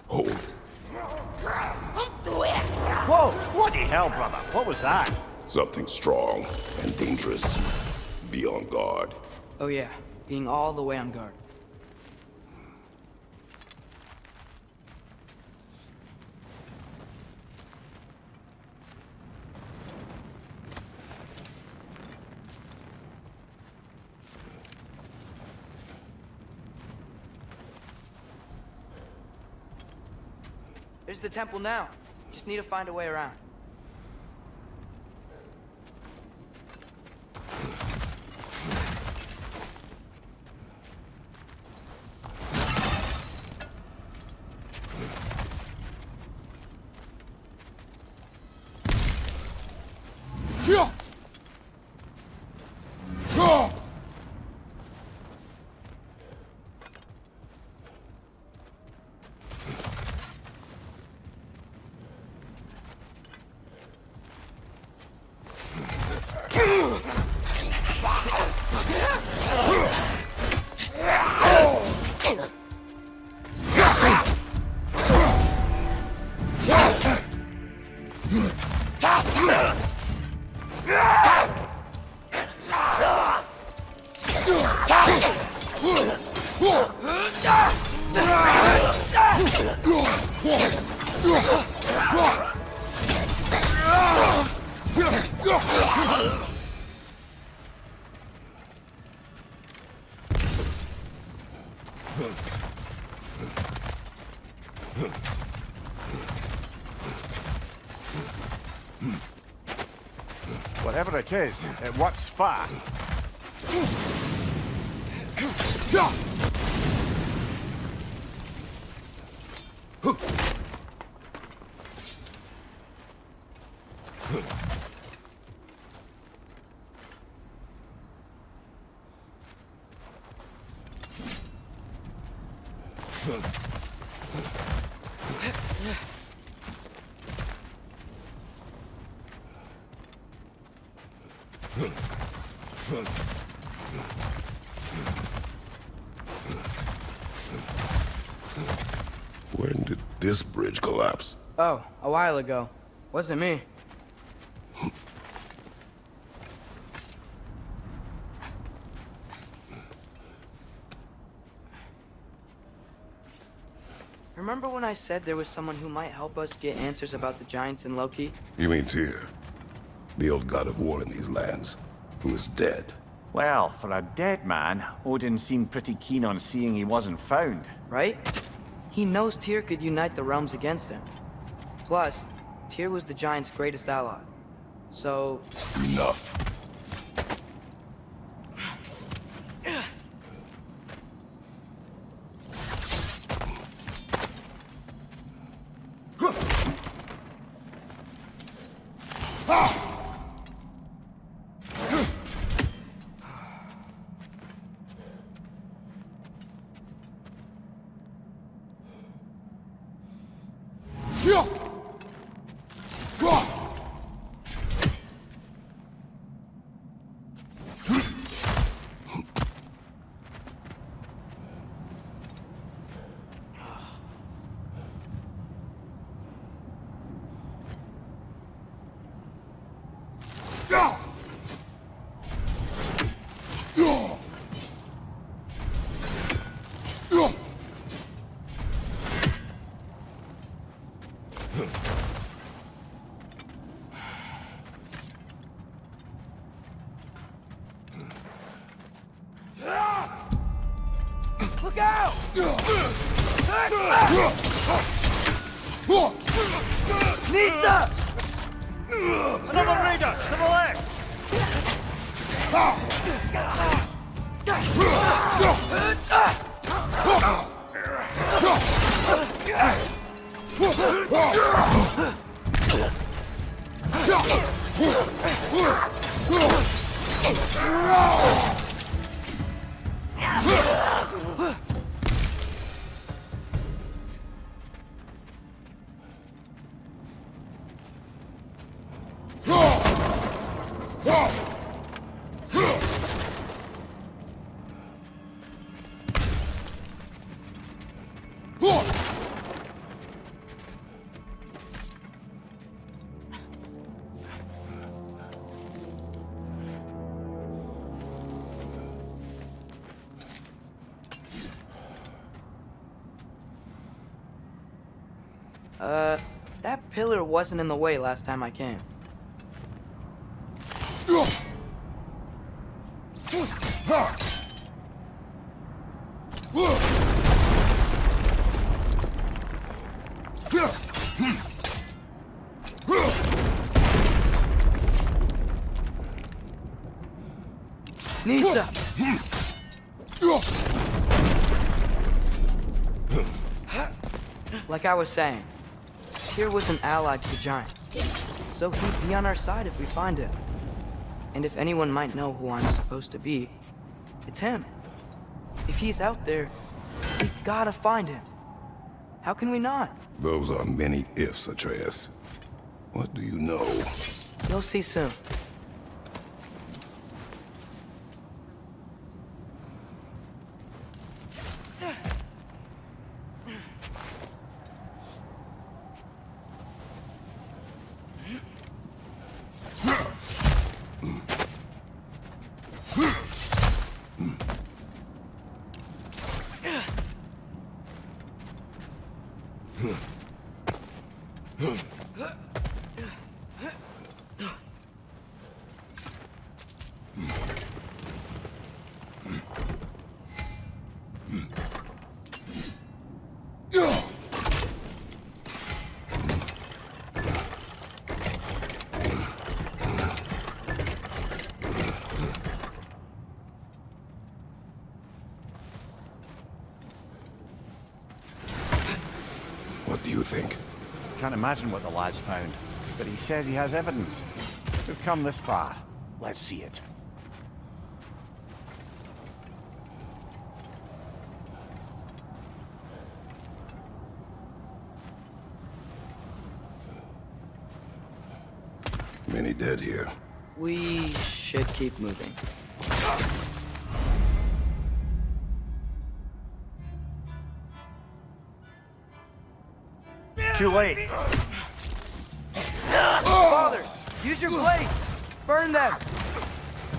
Hold. Whoa! Bloody hell, brother! What was that? Something strong and dangerous. Be on guard. Oh yeah, being all the way on guard. There's the temple now. Just need to find a way around. Whatever it is, it works fast. When did this bridge collapse? Oh, a while ago. Wasn't me. Remember when I said there was someone who might help us get answers about the giants and Loki? You mean Tyr, the old god of war in these lands, who is dead? Well, for a dead man, Odin seemed pretty keen on seeing he wasn't found. Right? He knows Tyr could unite the realms against him. Plus, Tyr was the giant's greatest ally. So... Enough. Look out! Nita! Another raider! To the left! That pillar wasn't in the way last time I came. Nisa! Like I was saying, Tyr was an ally to the giants, so he'd be on our side if we find him. And if anyone might know who I'm supposed to be, it's him. If he's out there, we gotta find him. How can we not? Those are many ifs, Atreus. What do you know? You'll see soon. What do you think? Can't imagine what the lad's found, but he says he has evidence. We've come this far. Let's see it. Many dead here. We should keep moving. Too late. Father, use your blade! Burn them!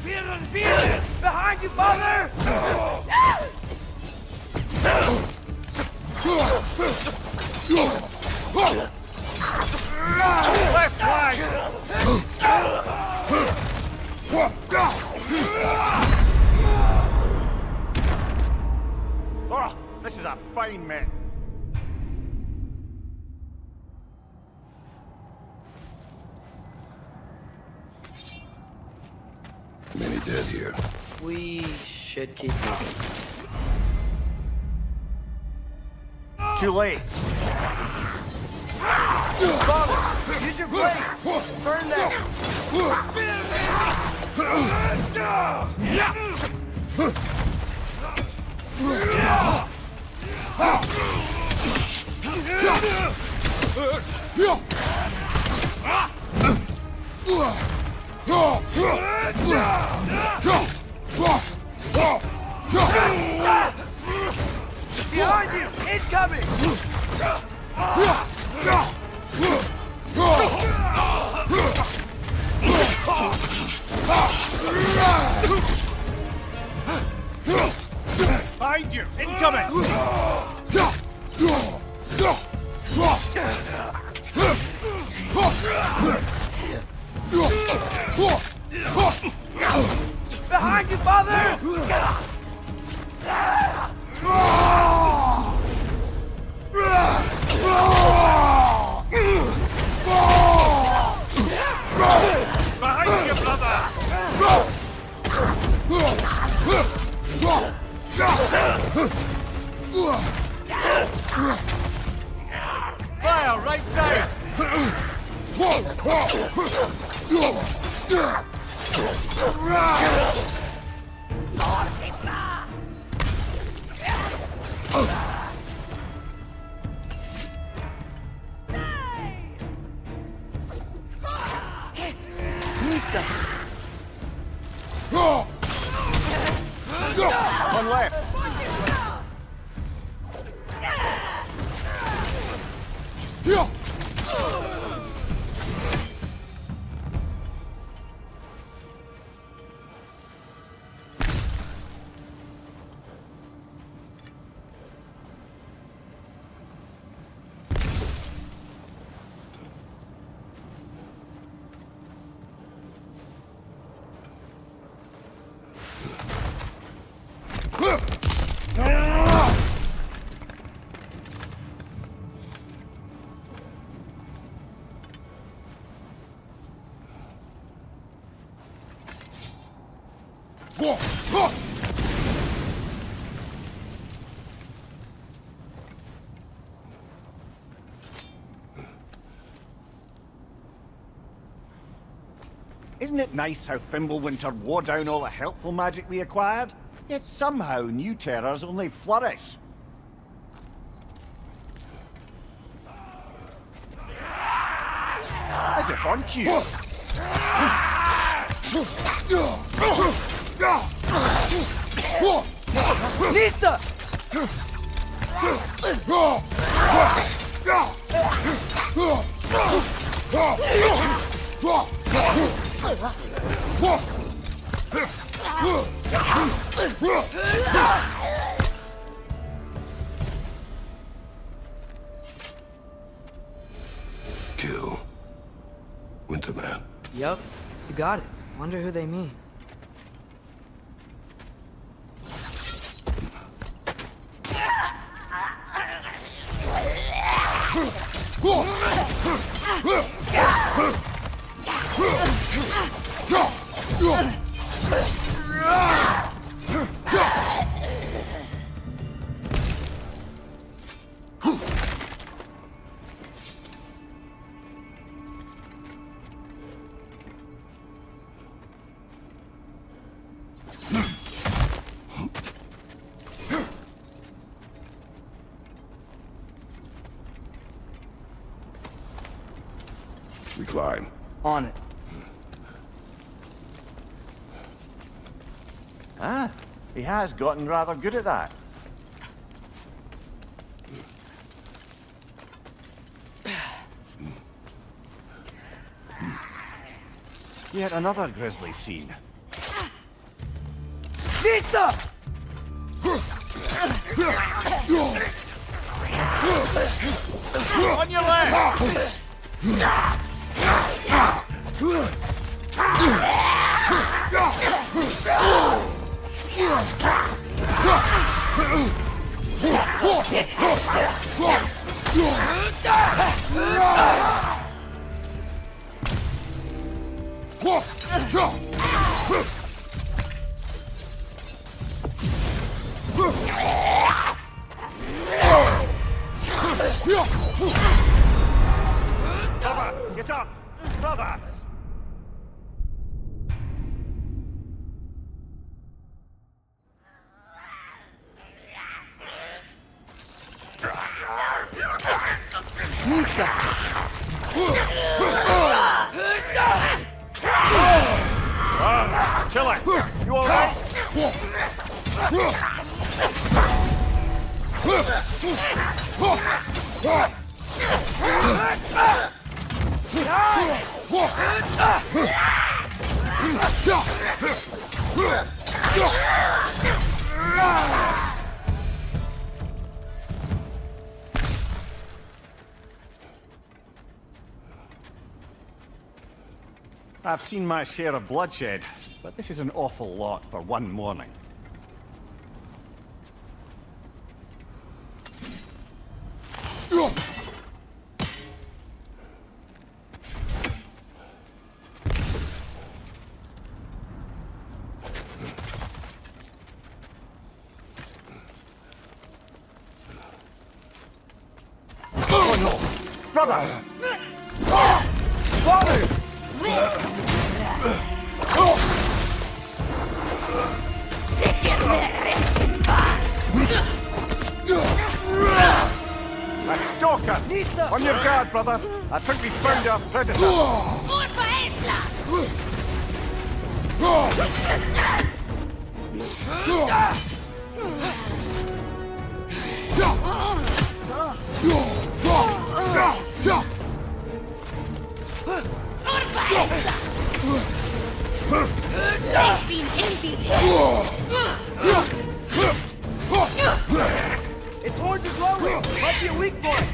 Behind you, Father! Left flank! Oh, this is a fine man. Many dead here. We should keep moving. Too late. Father, use your blade! Burn them! Behind you! Incoming! Behind you! Incoming! Behind you, Father! Fire, right side! One left. Isn't it nice how Fimbulwinter wore down all the helpful magic we acquired? Yet somehow new terrors only flourish. As if on cue. Nista! Kill Winterman. Yup, you got it. Wonder who they mean. We climb. On it. Ah, he has gotten rather good at that. Yet another grisly scene. Nista! On your left! Brother, get up! Brother! Kill it! You alright? I've seen my share of bloodshed, but this is an awful lot for one morning. Oh no! Brother! Father! A stalker! On your guard, brother! I think we found our predator! Its horns are glowing! Might be a weak point!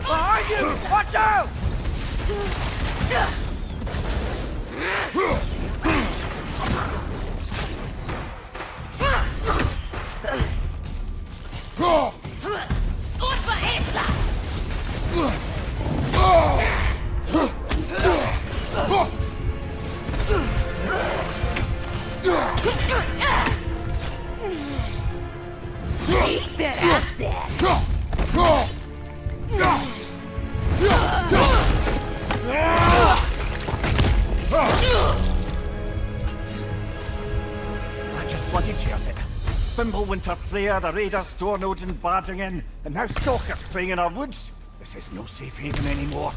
Behind you! Watch out! That just bloody tears it. Fimbulwinter, Freya, the raiders, Thor, Odin barging in, and now stalkers playing in our woods. This is no safe haven anymore.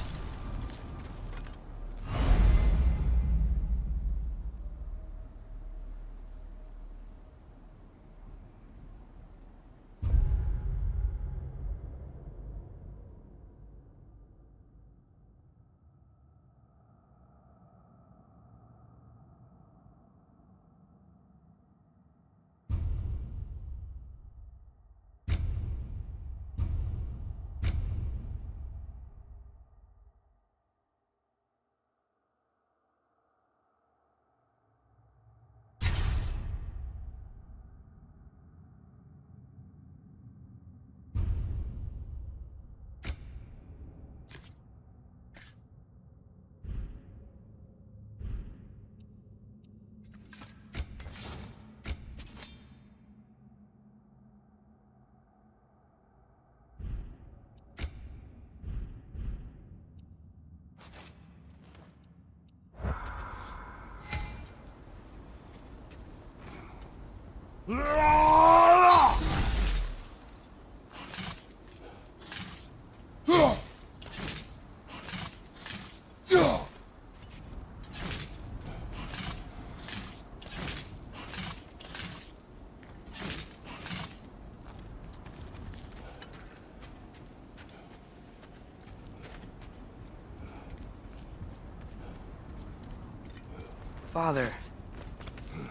Father,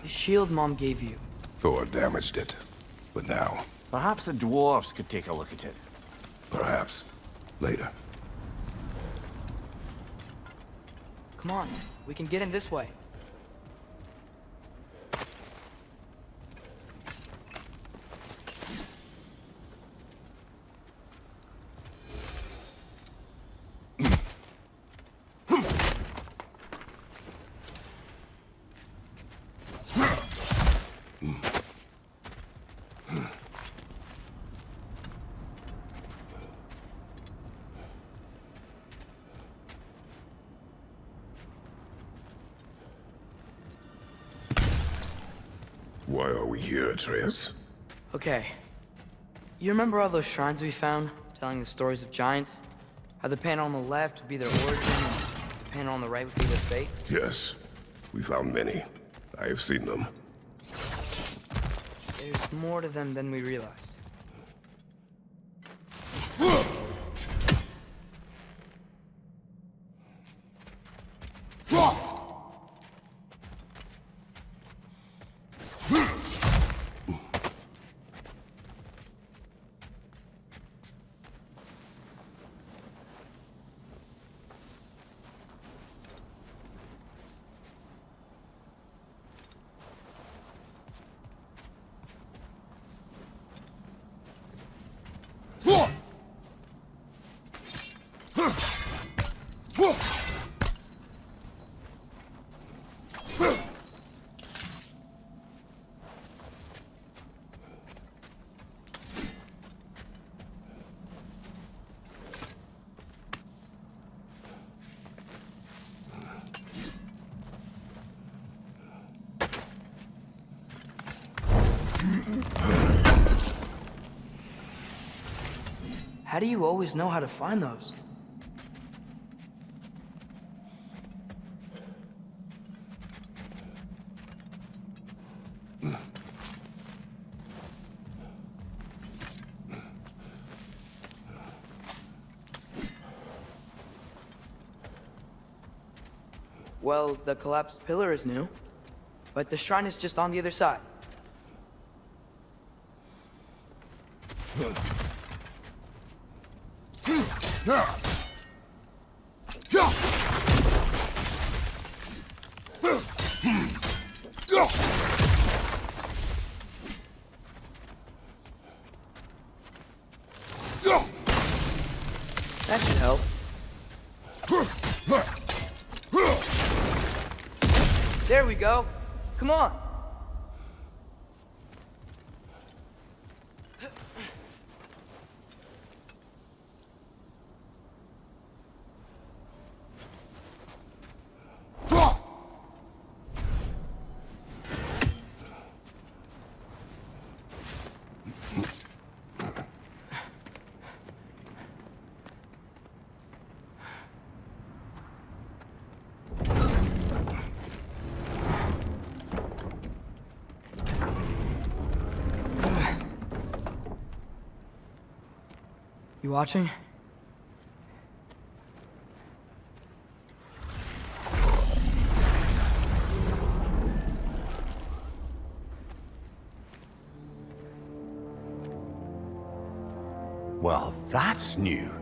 the shield Mom gave you. Thor damaged it. But now, Perhaps the dwarves could take a look at it. perhaps, later. Come on, we can get in this way. Why are we here, Atreus? Okay. You remember all those shrines we found, telling the stories of giants? How the panel on the left would be their origin, and the panel on the right would be their fate? Yes, we found many. I have seen them. There's more to them than we realized. How do you always know how to find those? Well, the collapsed pillar is new, but the shrine is just on the other side. That should help. There we go. Come on. You watching? Well, that's new.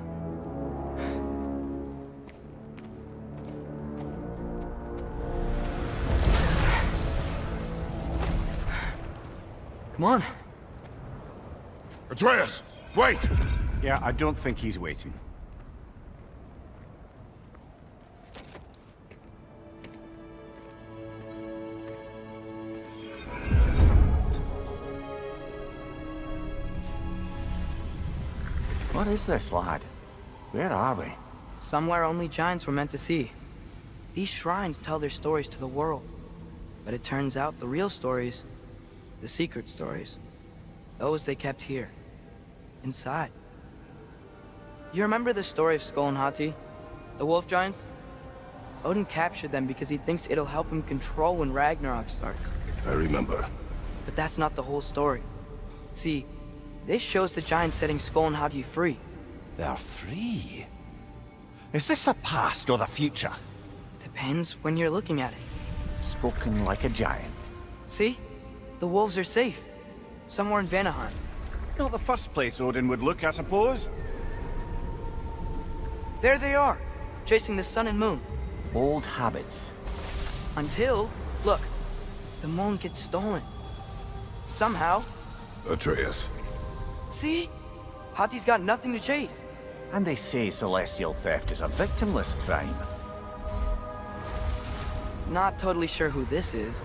Come on. Atreus, wait! Yeah, I don't think he's waiting. What is this, lad? Where are we? Somewhere only giants were meant to see. These shrines tell their stories to the world. But it turns out the real stories, the secret stories, those they kept here, inside. You remember the story of Skull and Hati? The wolf giants? Odin captured them because he thinks it'll help him control when Ragnarok starts. I remember. But that's not the whole story. See, this shows the giants setting Skull and Hati free. They're free. Is this the past or the future? Depends when you're looking at it. Spoken like a giant. See? The wolves are safe. Somewhere in Vanaheim. Not the first place Odin would look, I suppose. There they are, chasing the sun and moon. Old habits. Until, look, the moon gets stolen. Somehow. Atreus. See? Hati's got nothing to chase. And they say celestial theft is a victimless crime. Not totally sure who this is,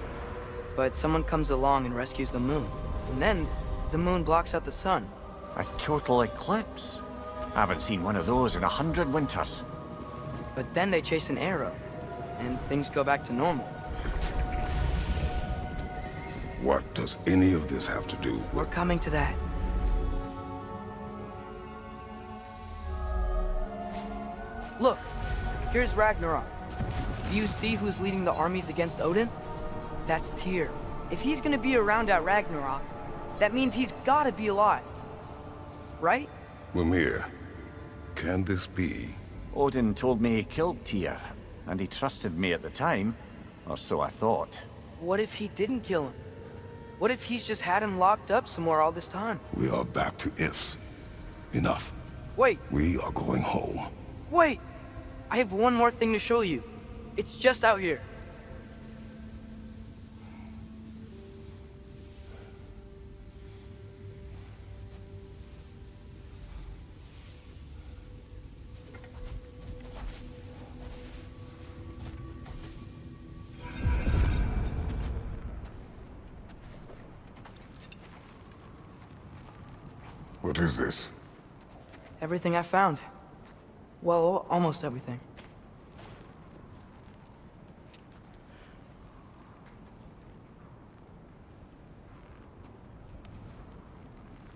but someone comes along and rescues the moon. And then, the moon blocks out the sun. A total eclipse. I haven't seen one of those in 100 winters. But then they chase an arrow, and things go back to normal. What does any of this have to do We're with... coming to that. Look, here's Ragnarok. Do you see who's leading the armies against Odin? That's Tyr. If he's gonna be around at Ragnarok, that means he's gotta be alive. Right? Mimir, can this be? Odin told me he killed Tyr, and he trusted me at the time, or so I thought. What if he didn't kill him? What if he's just had him locked up somewhere all this time? We are back to ifs. Enough. Wait, We are going home. wait! I have one more thing to show you. It's just out here. What is this? Everything I found. Well, almost everything.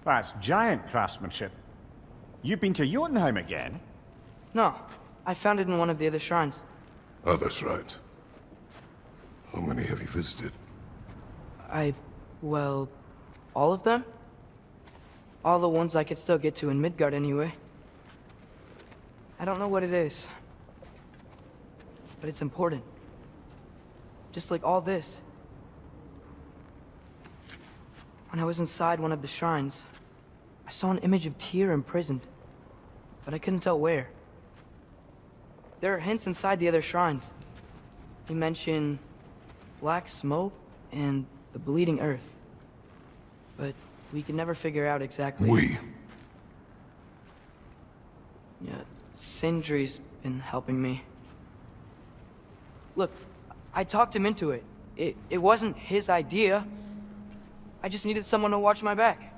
That's giant craftsmanship. You've been to Jotunheim again? No, I found it in one of the other shrines. Other shrines. How many have you visited? Well, all of them? All the ones I could still get to in Midgard anyway. I don't know what it is. But it's important. Just like all this. When I was inside one of the shrines, I saw an image of Tyr imprisoned. But I couldn't tell where. There are hints inside the other shrines. They mention black smoke and the bleeding earth. But we can never figure out exactly. We. Yeah, Sindri's been helping me. Look, I talked him into it. It wasn't his idea. I just needed someone to watch my back.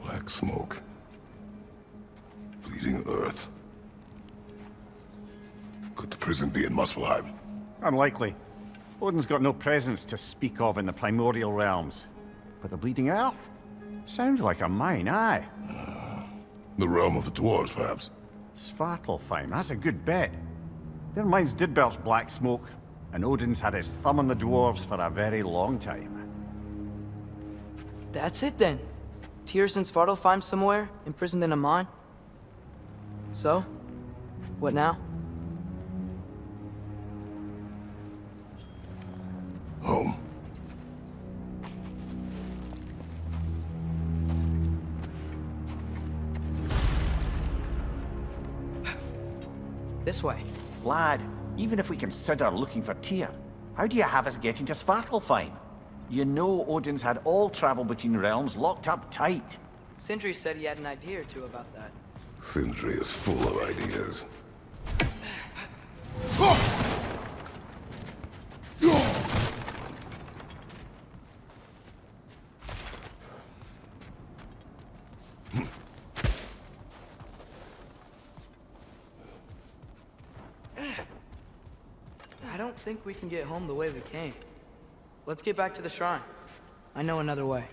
Black smoke. Bleeding earth. Could the prison be in Muspelheim? Unlikely. Odin's got no presence to speak of in the primordial realms. But the Bleeding Earth? Sounds like a mine, aye. The realm of the dwarves, perhaps? Svartalfheim, that's a good bet. Their mines did belch black smoke, and Odin's had his thumb on the dwarves for a very long time. That's it then. Tyr's in Svartalfheim somewhere, imprisoned in a mine. So, what now? Home. This way. Lad, even if we consider looking for Tyr, how do you have us getting to Svartalfheim? You know Odin's had all travel between realms locked up tight. Sindri said he had an idea or two about that. Sindri is full of ideas. I don't think we can get home the way we came. Let's get back to the shrine. I know another way.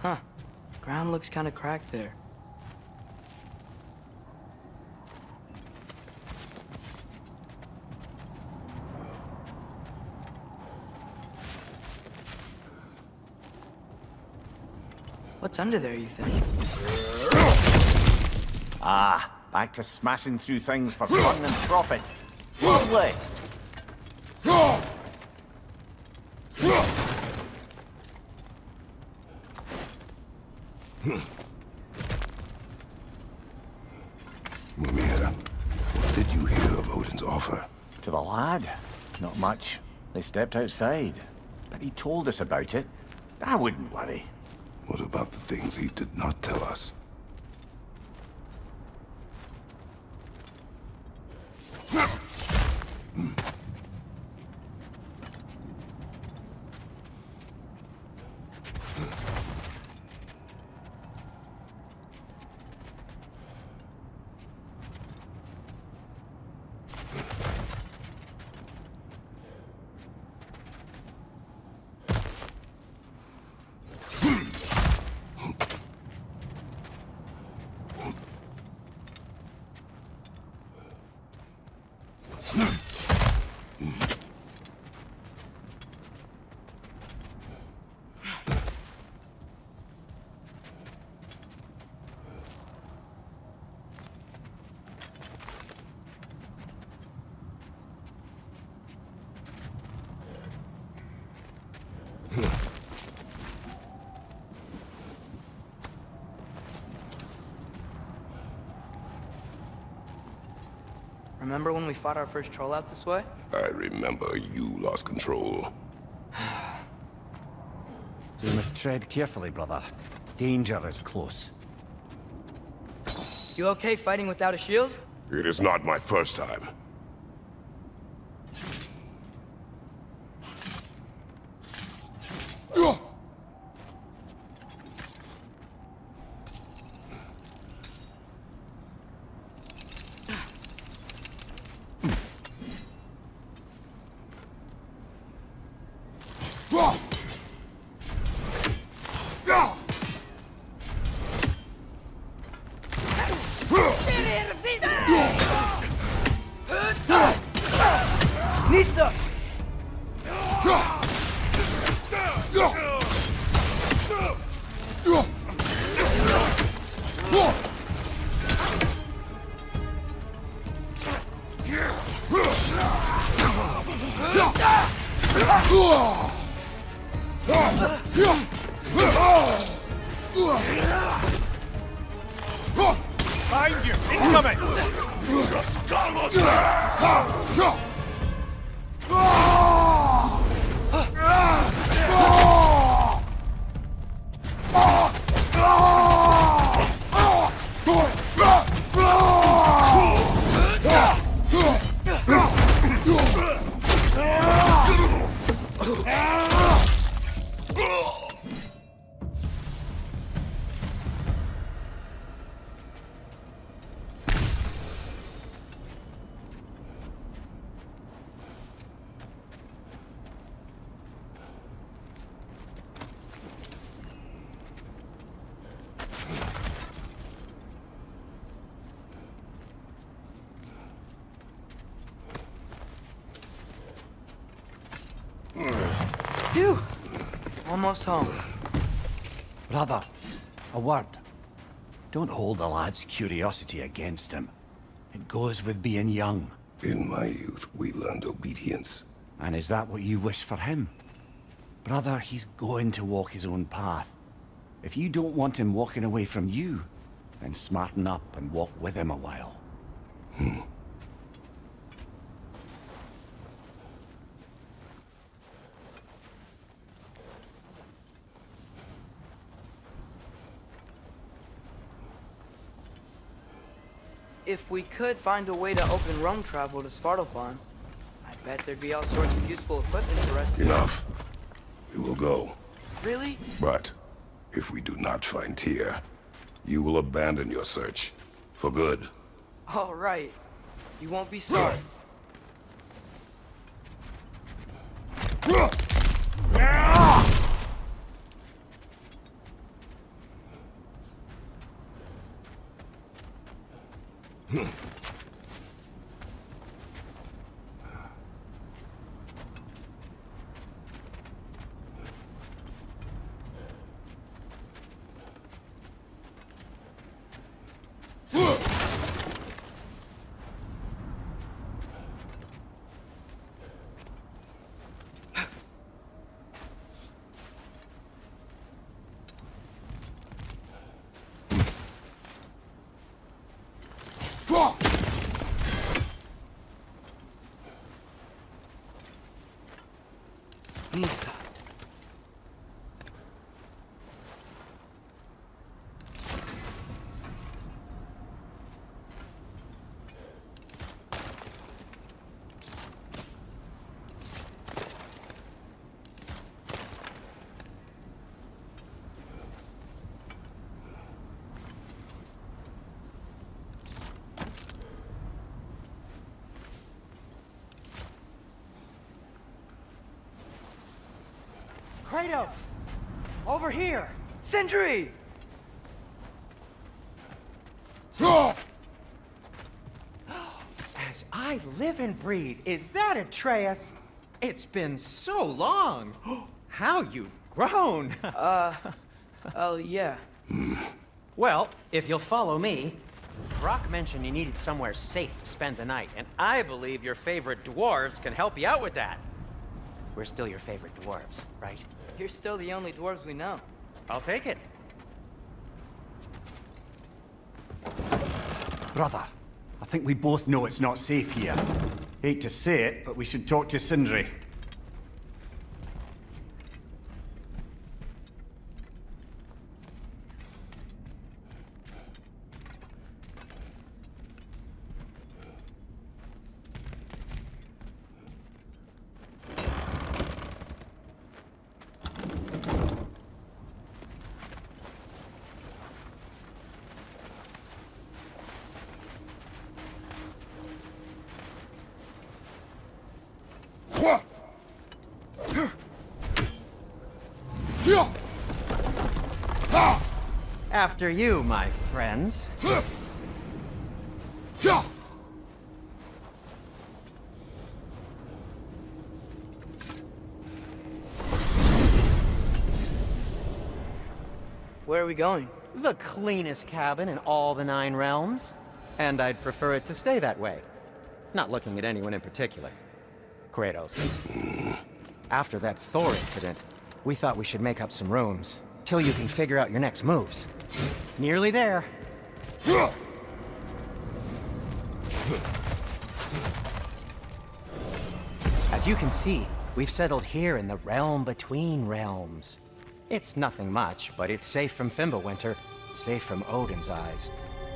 Huh. Ground looks kind of cracked there. What's under there, you think? Ah, back to smashing through things for fun and profit. Lovely. To the lad? Not much. They stepped outside. But he told us about it. I wouldn't worry. What about the things he did not tell us? Remember when we fought our first troll out this way? I remember you lost control. We must tread carefully, brother. Danger is close. You okay fighting without a shield? It is not my first time. Nista! Behind you! Incoming! Phew! Almost home. Brother, a word. Don't hold the lad's curiosity against him. It goes with being young. In my youth, we learned obedience. And is that what you wish for him? Brother, he's going to walk his own path. If you don't want him walking away from you, then smarten up and walk with him a while. If we could find a way to open roam travel to Svartalfheim, I bet there'd be all sorts of useful equipment for us to... Enough. We will go. Really? But if we do not find Tyr, you will abandon your search. For good. All right. You won't be sorry. Kratos! Over here! Sindri! As I live and breathe, is that Atreus? It's been so long! How you've grown! Oh, yeah. Well, if you'll follow me, Brock mentioned you needed somewhere safe to spend the night, and I believe your favorite dwarves can help you out with that. We're still your favorite dwarves, right? You're still the only dwarves we know. I'll take it. Brother, I think we both know it's not safe here. Hate to say it, but we should talk to Sindri. After you, my friends. Where are we going? The cleanest cabin in all the 9 realms. And I'd prefer it to stay that way. Not looking at anyone in particular. Kratos. After that Thor incident, we thought we should make up some rooms, till you can figure out your next moves. Nearly there. As you can see, we've settled here in the realm between realms. It's nothing much, but it's safe from Fimbulwinter, safe from Odin's eyes.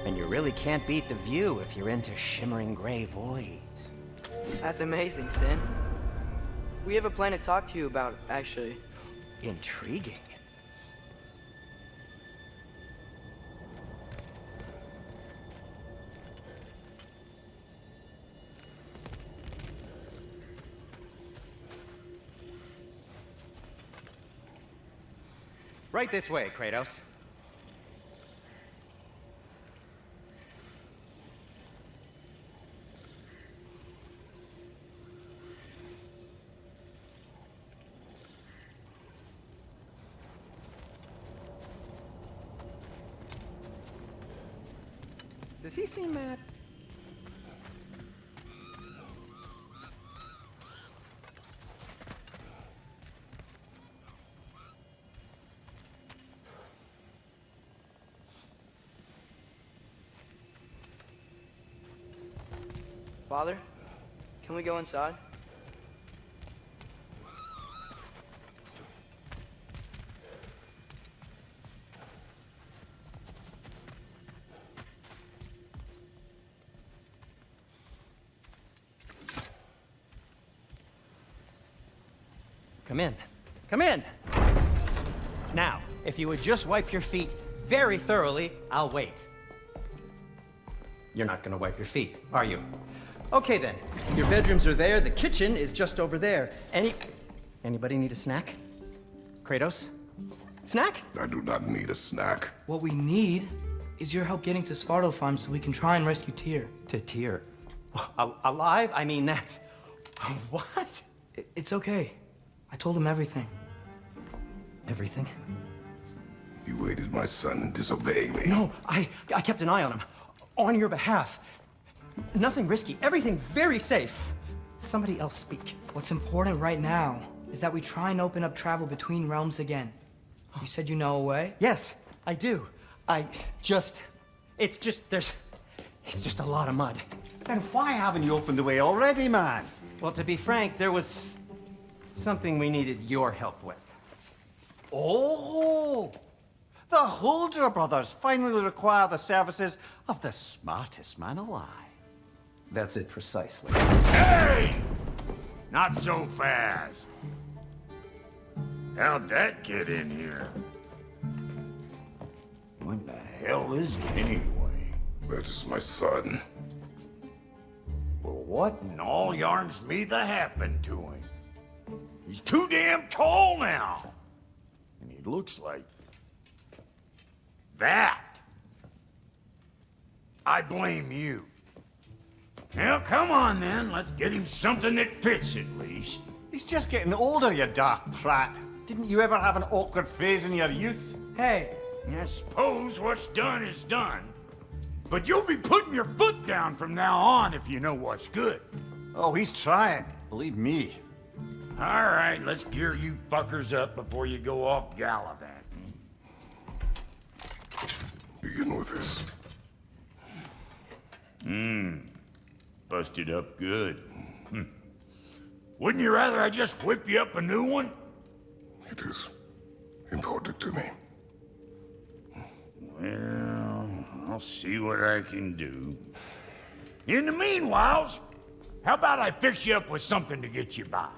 And you really can't beat the view if you're into shimmering gray voids. That's amazing, Sin. We have a plan to talk to you about, actually. Intriguing. Right this way, Kratos. Does he seem mad? Father, can we go inside? Come in. Come in! Now, if you would just wipe your feet very thoroughly, I'll wait. You're not gonna wipe your feet, are you? Okay then. Your bedrooms are there, the kitchen is just over there. Anybody need a snack? Kratos? Snack? I do not need a snack. What we need is your help getting to Svartalfheim so we can try and rescue Tyr. To Tyr? Alive? I mean, that's... What? It's okay. I told him everything. Everything? You aided my son in disobeying me. No, I kept an eye on him. On your behalf. Nothing risky. Everything very safe. Somebody else speak. What's important right now is that we try and open up travel between realms again. You said you know a way? Yes, I do. It's just a lot of mud. Then why haven't you opened the way already, man? Well, to be frank, there was something we needed your help with. Oh! The Holder brothers finally require the services of the smartest man alive. That's it precisely. Hey! Not so fast. How'd that get in here? What the hell is he anyway? That is my son. Well, what in all yarns me that happened to him? He's too damn tall now. looks like. That! I blame you. Well, come on then. Let's get him something that fits at least. He's just getting older, you daft prat. Didn't you ever have an awkward phase in your youth? Hey, I suppose what's done is done. But you'll be putting your foot down from now on if you know what's good. Oh, he's trying. Believe me. All right, let's gear you fuckers up before you go off gallivanting. Begin with this. Busted up good. Wouldn't you rather I just whip you up a new one? It is important to me. Well, I'll see what I can do. In the meanwhile, how about I fix you up with something to get you by?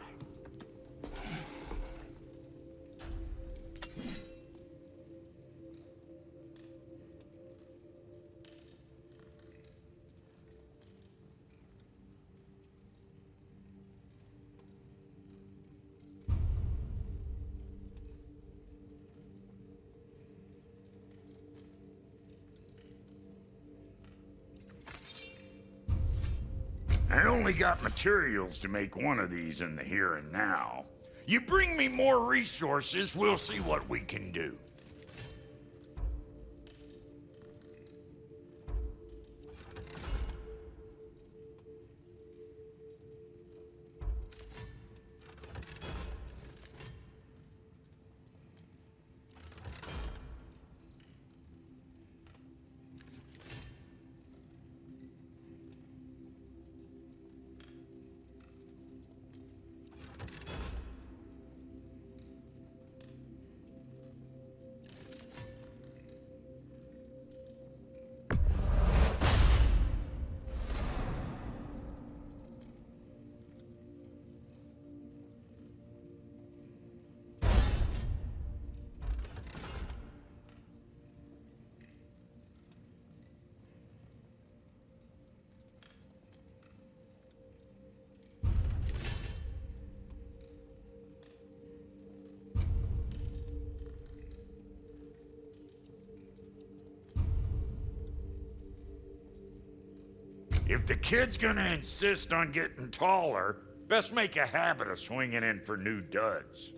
I only got materials to make one of these in the here and now. You bring me more resources, we'll see what we can do. If the kid's gonna insist on getting taller, best make a habit of swinging in for new duds.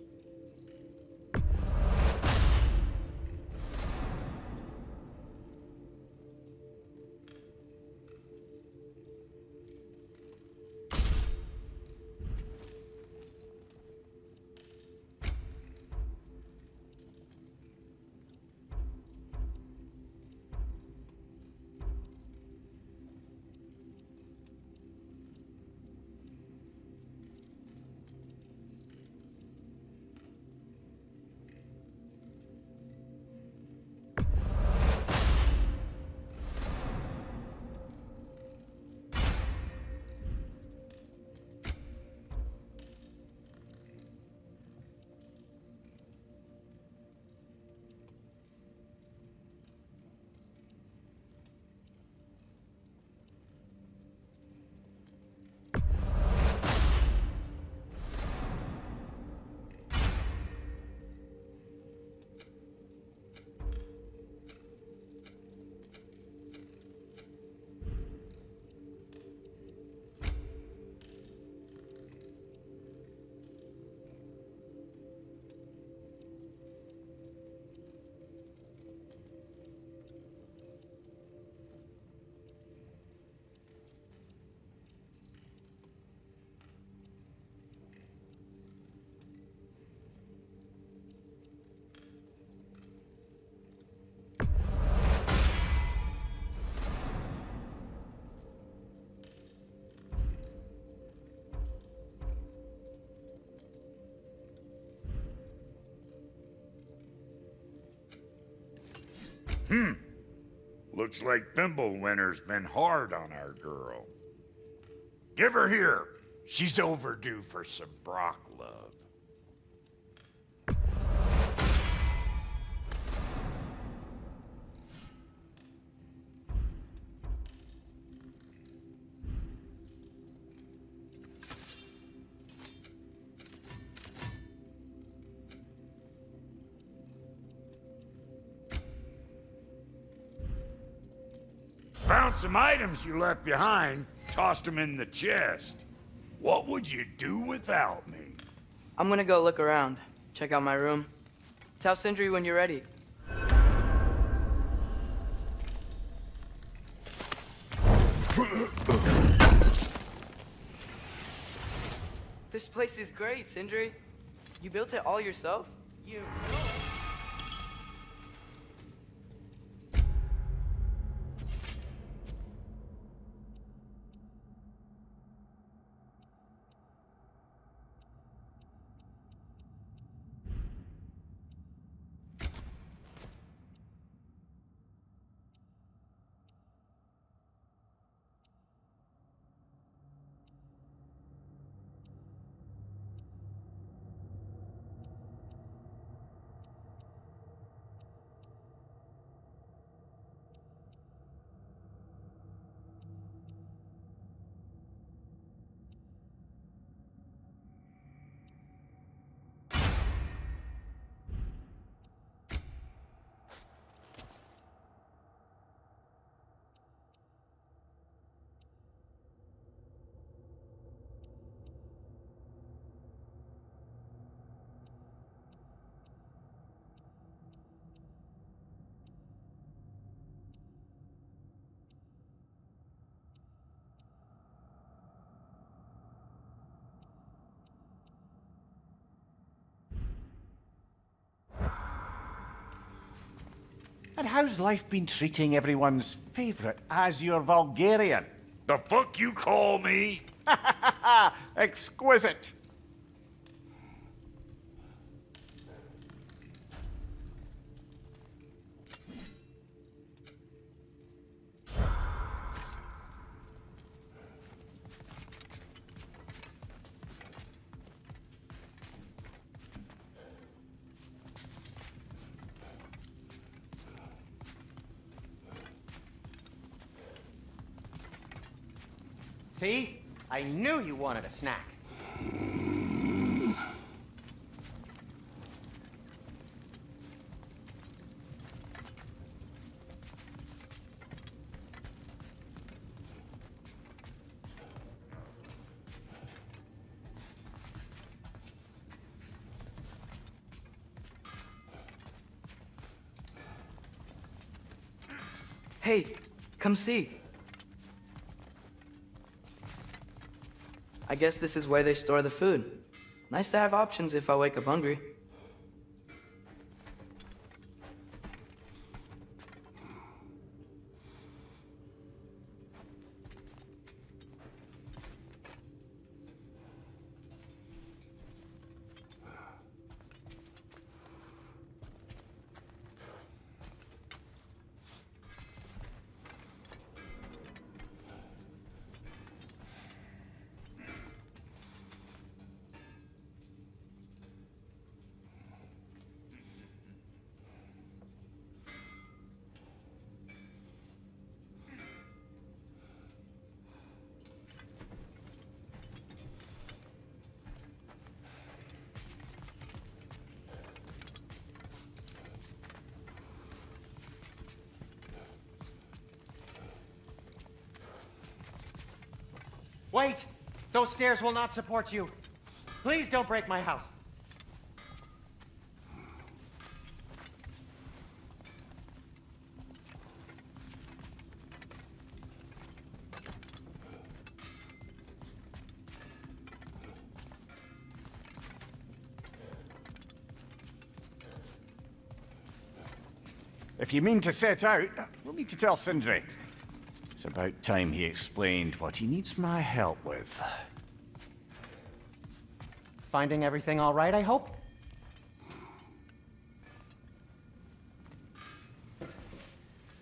Looks like Fimbulwinter's been hard on our girl. Give her here. She's overdue for some Brock love. Found some items you left behind, tossed them in the chest. What would you do without me? I'm gonna go look around, check out my room. Tell Sindri when you're ready. This place is great, Sindri. You built it all yourself? And how's life been treating everyone's favorite Azure Vulgarian? The fuck you call me? Exquisite. See? I knew you wanted a snack. Hey, come see. I guess this is where they store the food. Nice to have options if I wake up hungry. Wait! Those stairs will not support you. Please don't break my house. If you mean to set out, we'll need to tell Sindri. It's about time he explained what he needs my help with. Finding everything all right, I hope?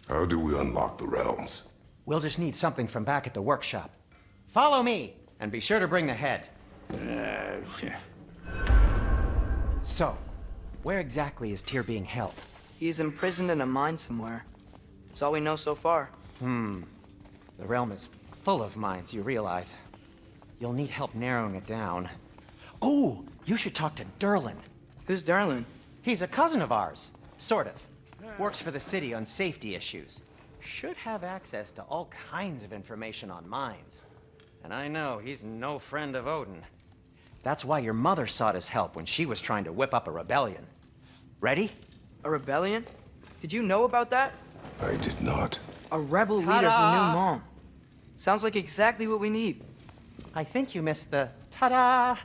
How do we unlock the realms? We'll just need something from back at the workshop. Follow me, and be sure to bring the head. So, where exactly is Tyr being held? He's imprisoned in a mine somewhere. That's all we know so far. The realm is full of mines, you realize. You'll need help narrowing it down. Oh, you should talk to Durlin. Who's Darlin? He's a cousin of ours, sort of. Works for the city on safety issues. should have access to all kinds of information on mines. And I know he's no friend of Odin. That's why your mother sought his help when she was trying to whip up a rebellion. Ready? A rebellion? Did you know about that? I did not. A rebel leader who knew Mom. Sounds like exactly what we need. I think you missed the ta-da!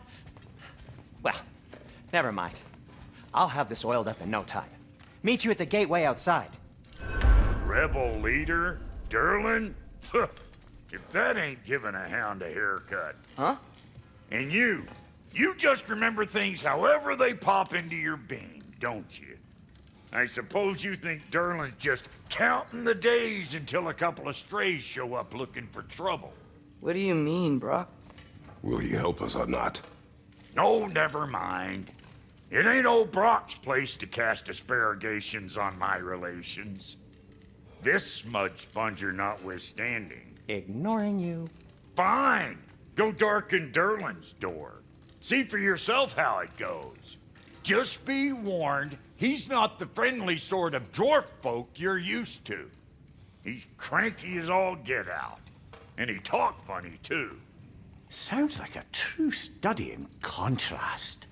Well, never mind. I'll have this oiled up in no time. Meet you at the gateway outside. Rebel leader? Durlin? If that ain't giving a hound a haircut. Huh? And you just remember things however they pop into your bean, don't you? I suppose you think Durlin's just counting the days until a couple of strays show up looking for trouble. What do you mean, Brock? Will he help us or not? No, never mind. It ain't old Brock's place to cast aspersions on my relations. This smudge sponger notwithstanding. Ignoring you. Fine. Go darken Durlin's door. See for yourself how it goes. Just be warned, he's not the friendly sort of dwarf folk you're used to. He's cranky as all get out. And he talk funny, too. Sounds like a true study in contrast.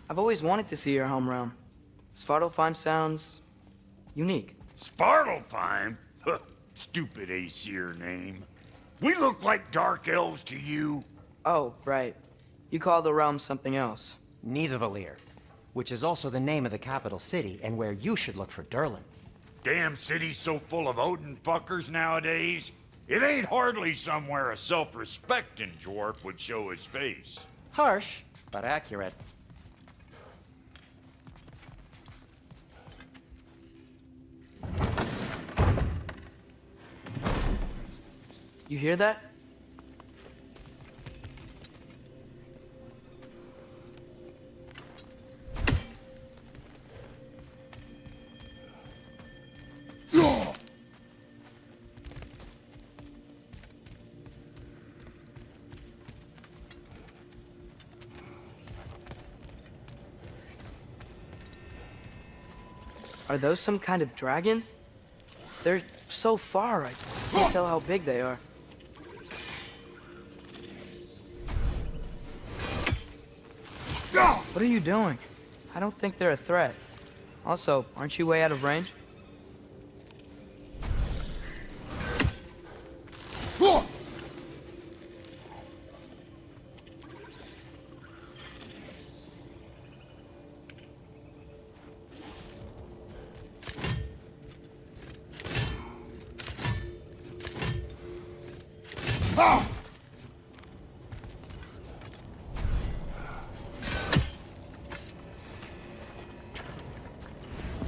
I've always wanted to see your home realm. Svartalfheim sounds unique. Svartalfheim? Huh, stupid Aesir name. We look like dark elves to you. Oh, right. You call the realm something else. Nidavellir, which is also the name of the capital city and where you should look for Durlin. Damn city's so full of Odin fuckers nowadays. It ain't hardly somewhere a self-respecting dwarf would show his face. Harsh, but accurate. You hear that? Are those some kind of dragons? They're so far, I can't tell how big they are. What are you doing? I don't think they're a threat. Also, aren't you way out of range?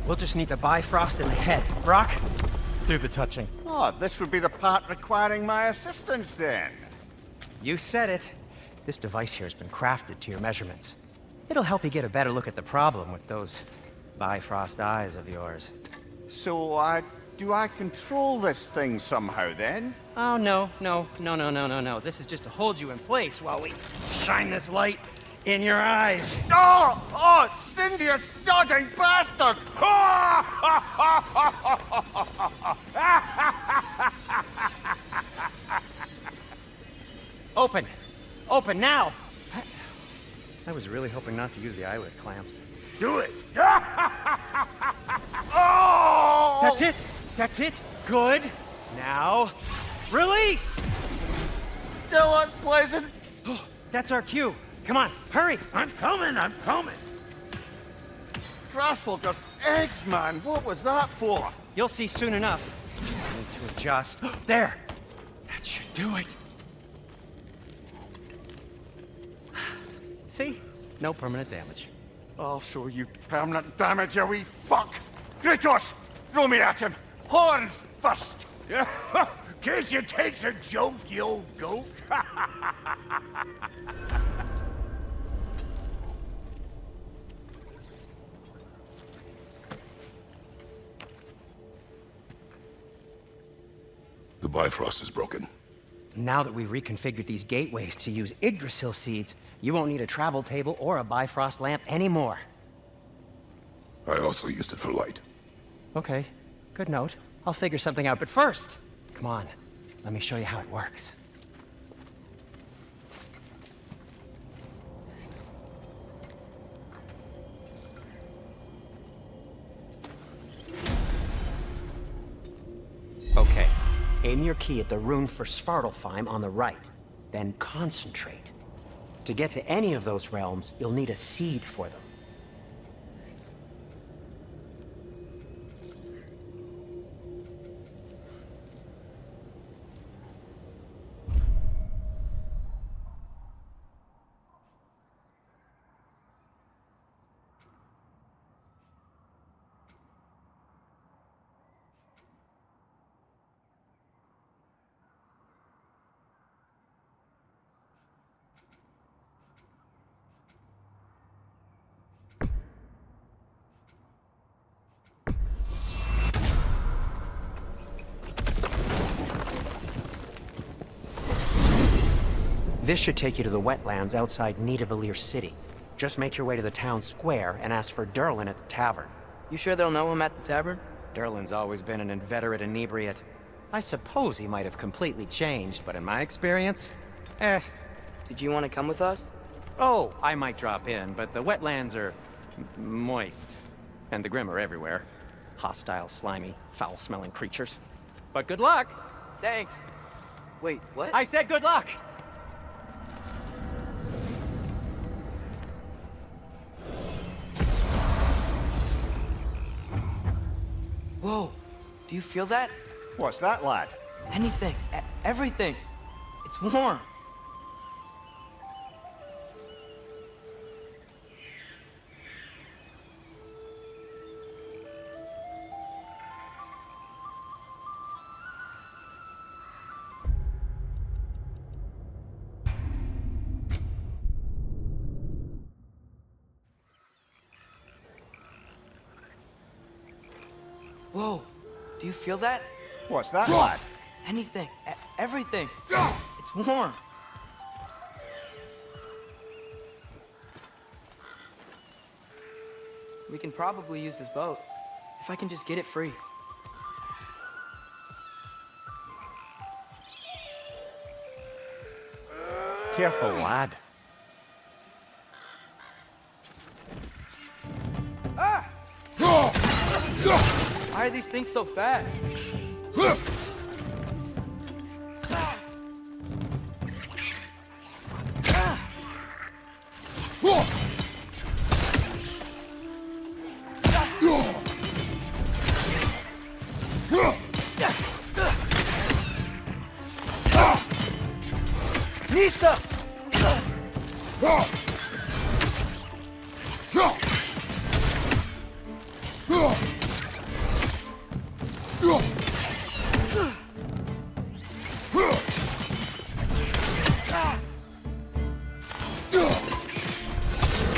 We'll just need the Bifrost in the head. Brock, do the touching. Oh, this would be the part requiring my assistance then. You said it. This device here has been crafted to your measurements. It'll help you get a better look at the problem with those Bifrost eyes of yours. So, do I control this thing somehow then? Oh, no. This is just to hold you in place while we shine this light In your eyes. Oh! Oh, Cindy, you sodding bastard! Open! Open now! I was really hoping not to use the eyelid clamps. Do it! Oh! That's it! That's it! Good! Now, release! Still unpleasant. That's our cue. Come on, hurry! I'm coming, I'm coming! Crossfogger's eggs, man. What was that for? You'll see soon enough. I need to adjust. There! That should do it. See? No permanent damage. I'll show you permanent damage, you wee fuck! Kratos! Throw me at him! Horns first! Guess you takes a joke, you old goat. The Bifrost is broken. Now that we've reconfigured these gateways to use Yggdrasil seeds, you won't need a travel table or a Bifrost lamp anymore. I also used it for light. Okay, good note. I'll figure something out, but first, come on, let me show you how it works. Okay, aim your key at the rune for Svartalfheim on the right, then concentrate. To get to any of those realms, you'll need a seed for them. This should take you to the wetlands outside Nidavellir City. Just make your way to the town square and ask for Durlin at the tavern. You sure they'll know him at the tavern? Durlin's always been an inveterate inebriate. I suppose he might have completely changed, but in my experience, Did you want to come with us? Oh, I might drop in, but the wetlands are moist. And the Grim are everywhere. Hostile, slimy, foul-smelling creatures. But good luck! Thanks. Wait, what? I said good luck! Whoa, do you feel that? What's that, lad? Anything, everything. It's warm. Whoa, do you feel that? What's that, lad? Anything, everything. It's warm. We can probably use this boat, if I can just get it free. Careful, lad. Ah! Why are these things so fast?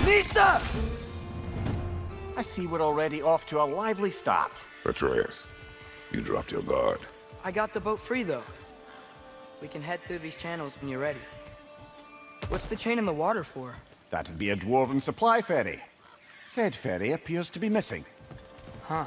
Nista! I see we're already off to a lively start. Atreus, you dropped your guard. I got the boat free, though. We can head through these channels when you're ready. What's the chain in the water for? That'd be a dwarven supply ferry. Said ferry appears to be missing. Huh.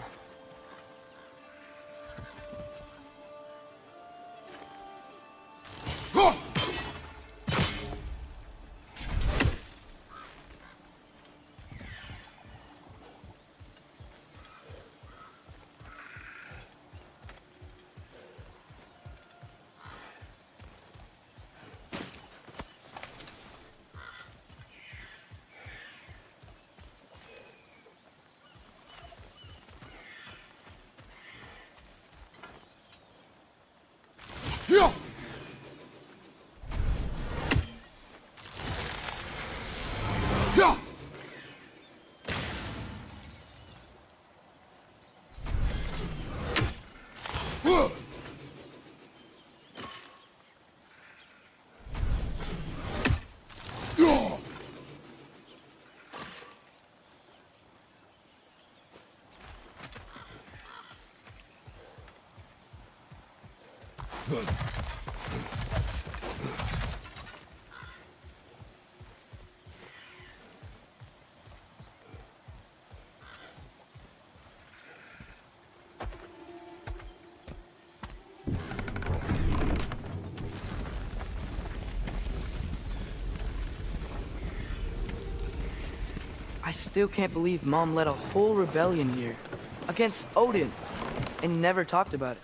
I still can't believe Mom led a whole rebellion here against Odin and never talked about it.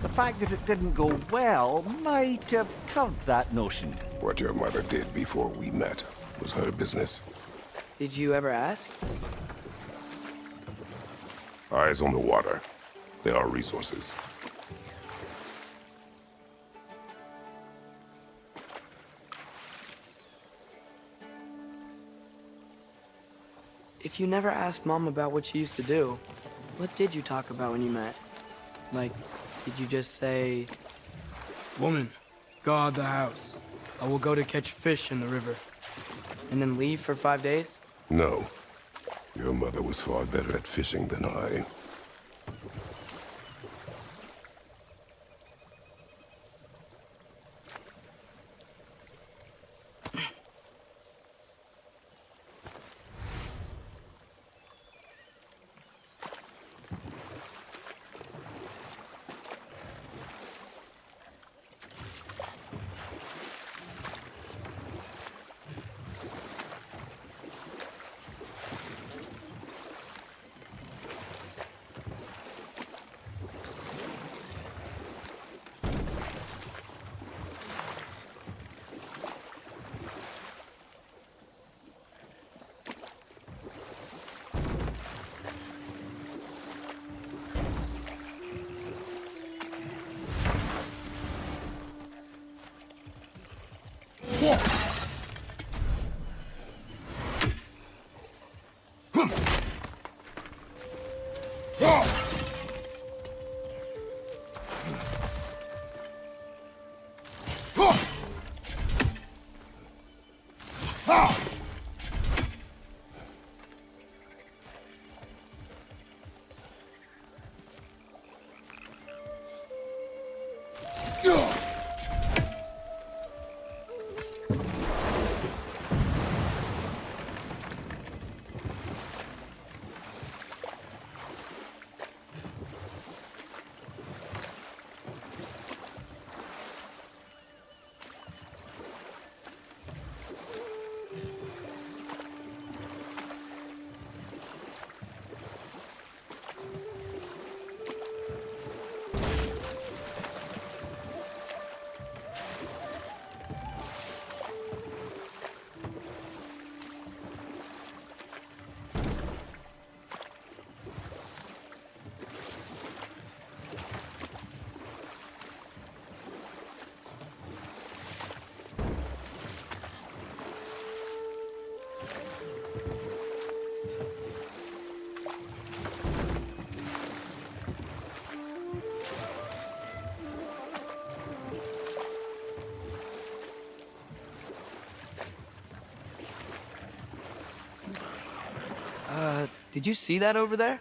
The fact that it didn't go well might have curbed that notion. What your mother did before we met was her business. Did you ever ask? Eyes on the water. There are resources. If you never asked Mom about what she used to do, what did you talk about when you met? Like, did you just say, "Woman, guard the house. I will go to catch fish in the river," and then leave for 5 days? No. Your mother was far better at fishing than I. Did you see that over there?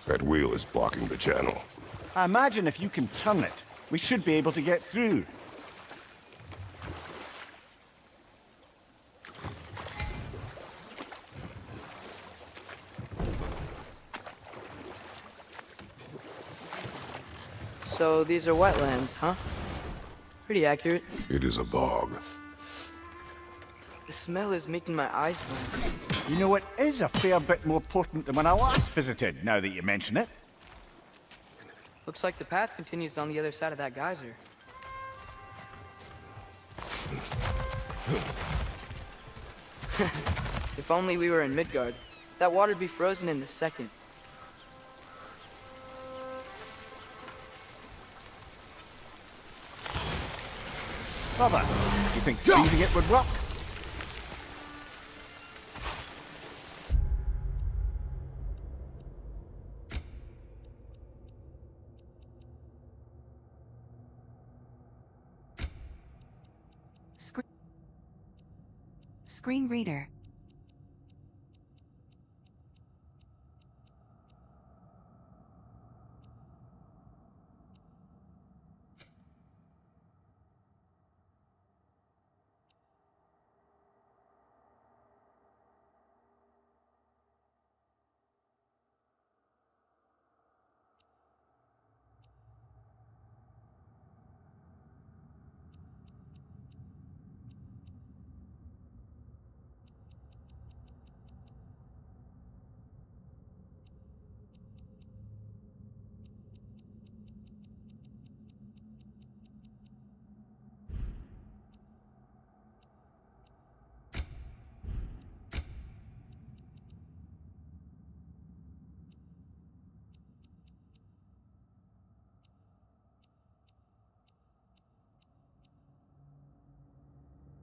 That wheel is blocking the channel. I imagine if you can turn it, we should be able to get through. So these are wetlands, huh? Pretty accurate. It is a bog. The smell is making my eyes burn. You know, it is a fair bit more potent than when I last visited, now that you mention it. Looks like the path continues on the other side of that geyser. If only we were in Midgard. That water'd be frozen in a second. Brother, do you think freezing it would work? Screen reader.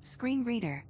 Screen reader.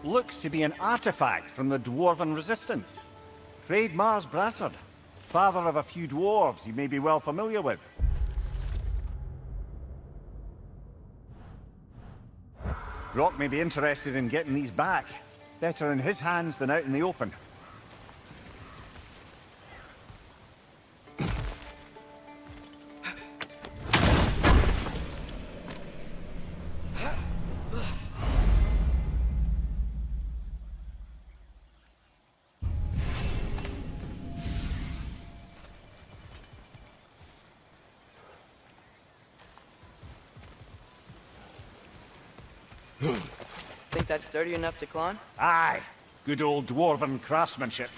Looks to be an artifact from the Dwarven Resistance. Hreidmar's Brassard, father of a few dwarves you may be well familiar with. Rock may be interested in getting these back. Better in his hands than out in the open. Think that's sturdy enough to climb? Aye. Good old dwarven craftsmanship.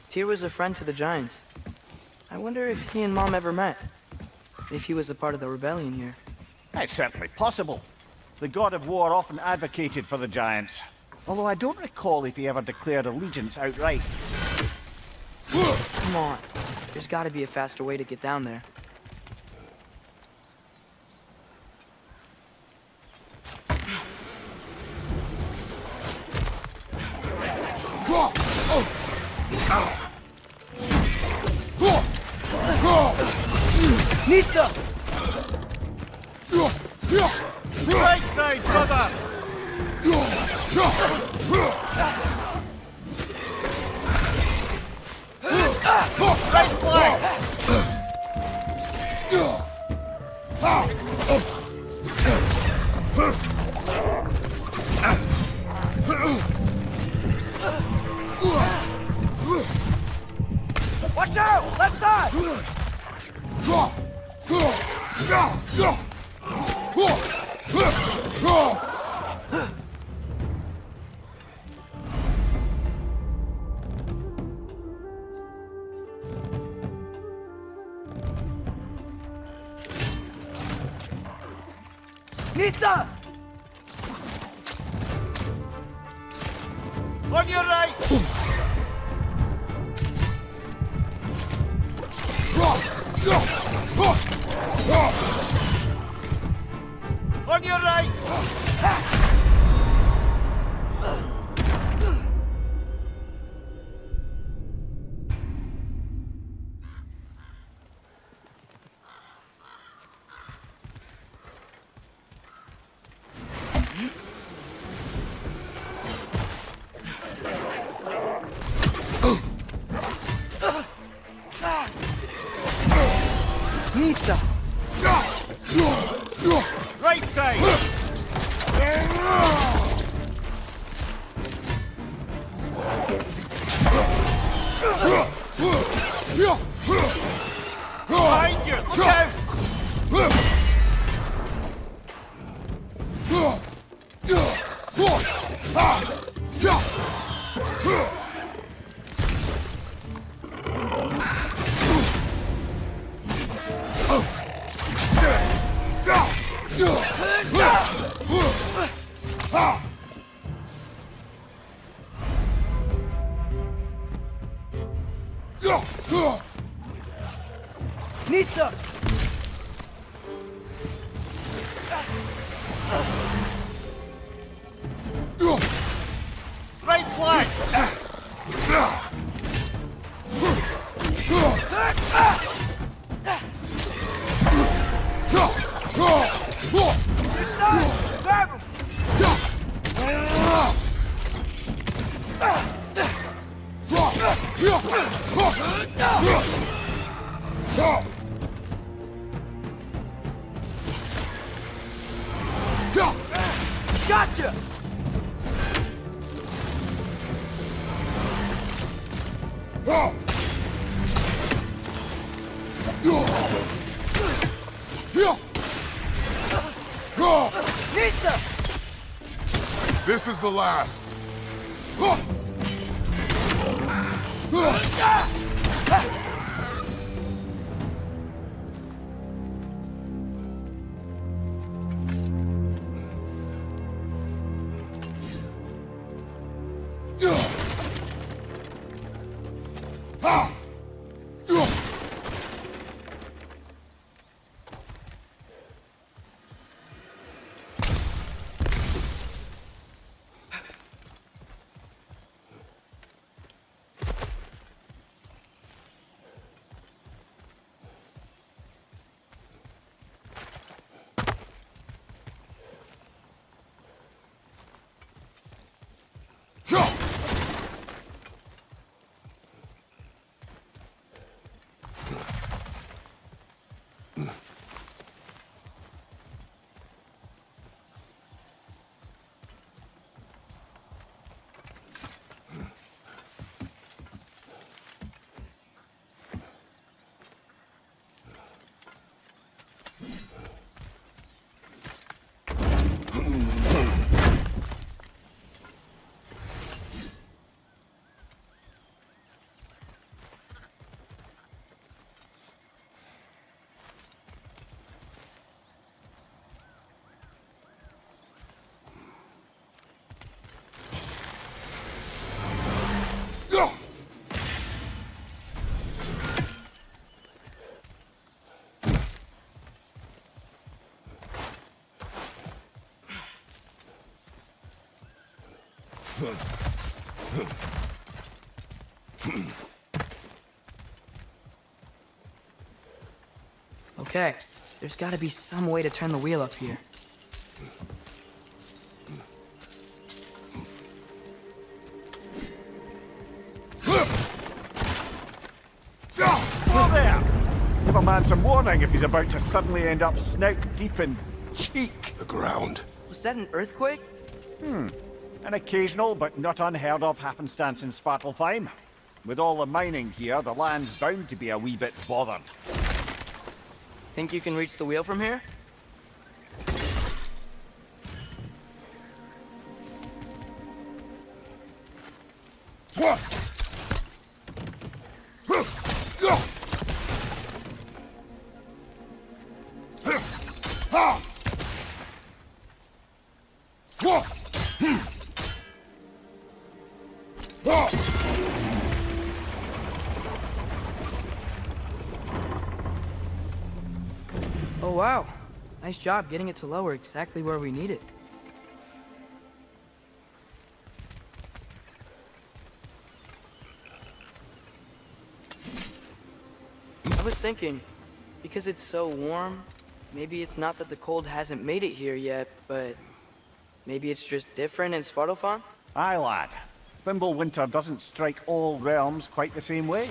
Tyr was a friend to the Giants. I wonder if he and Mom ever met. If he was a part of the rebellion here. It's certainly possible. The god of war often advocated for the Giants. Although I don't recall if he ever declared allegiance outright. Come on. There's gotta be a faster way to get down there. Nista! Right side, brother! Right flank! Watch out! Left side! Nista! On your right! On your right! Nista! Right side! Behind you! Look out! Nista! Right flank! Grab him! Gotcha! Nista! This is the last. Okay, there's gotta be some way to turn the wheel up here. Whoa there! Give a man some warning if he's about to suddenly end up snout deep in cheek. The ground. Was that an earthquake? An occasional but not unheard of happenstance in Svartalfheim. With all the mining here, the land's bound to be a wee bit bothered. Think you can reach the wheel from here? Oh wow, nice job getting it to lower exactly where we need it. I was thinking, because it's so warm, maybe it's not that the cold hasn't made it here yet, but maybe it's just different in Svartalfheim? Aye, lad. Fimbulwinter doesn't strike all realms quite the same way.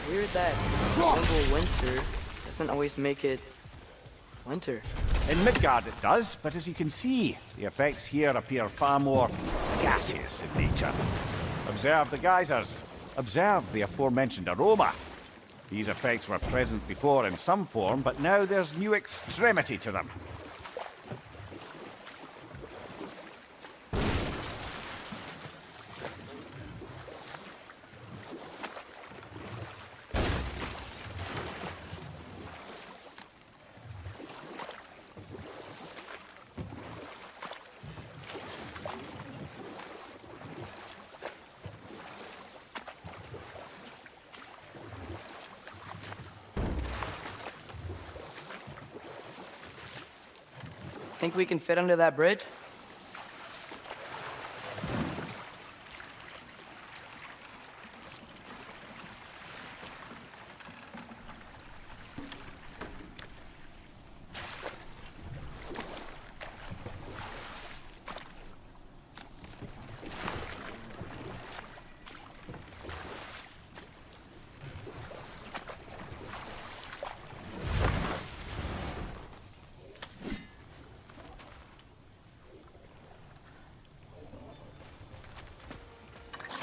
Weird that Fimbulwinter doesn't always make it winter. In Midgard it does, but as you can see, the effects here appear far more gaseous in nature. Observe the geysers. Observe the aforementioned aroma. These effects were present before in some form, but now there's new extremity to them. Think we can fit under that bridge?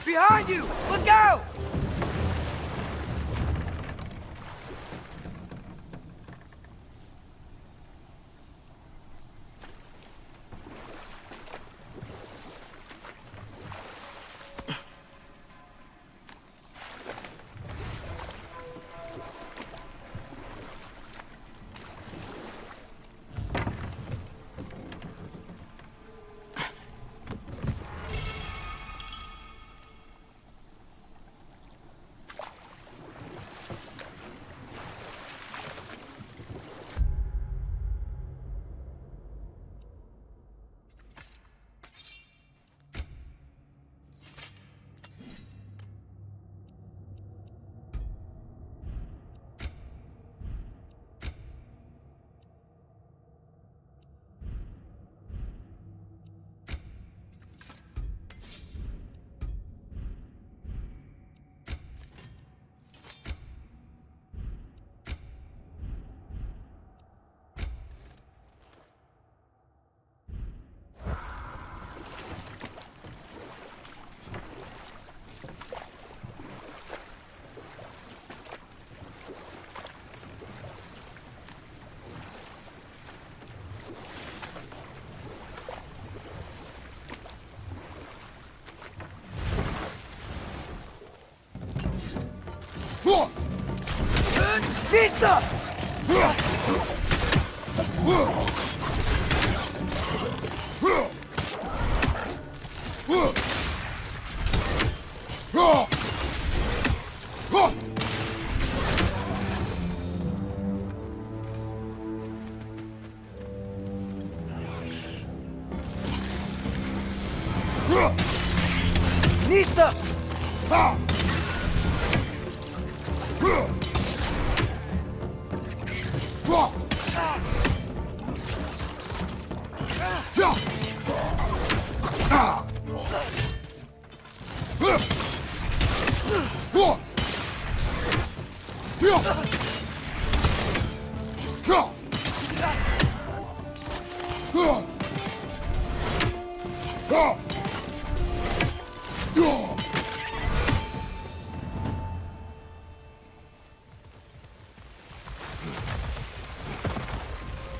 Behind you! Look out! Vista! Nista!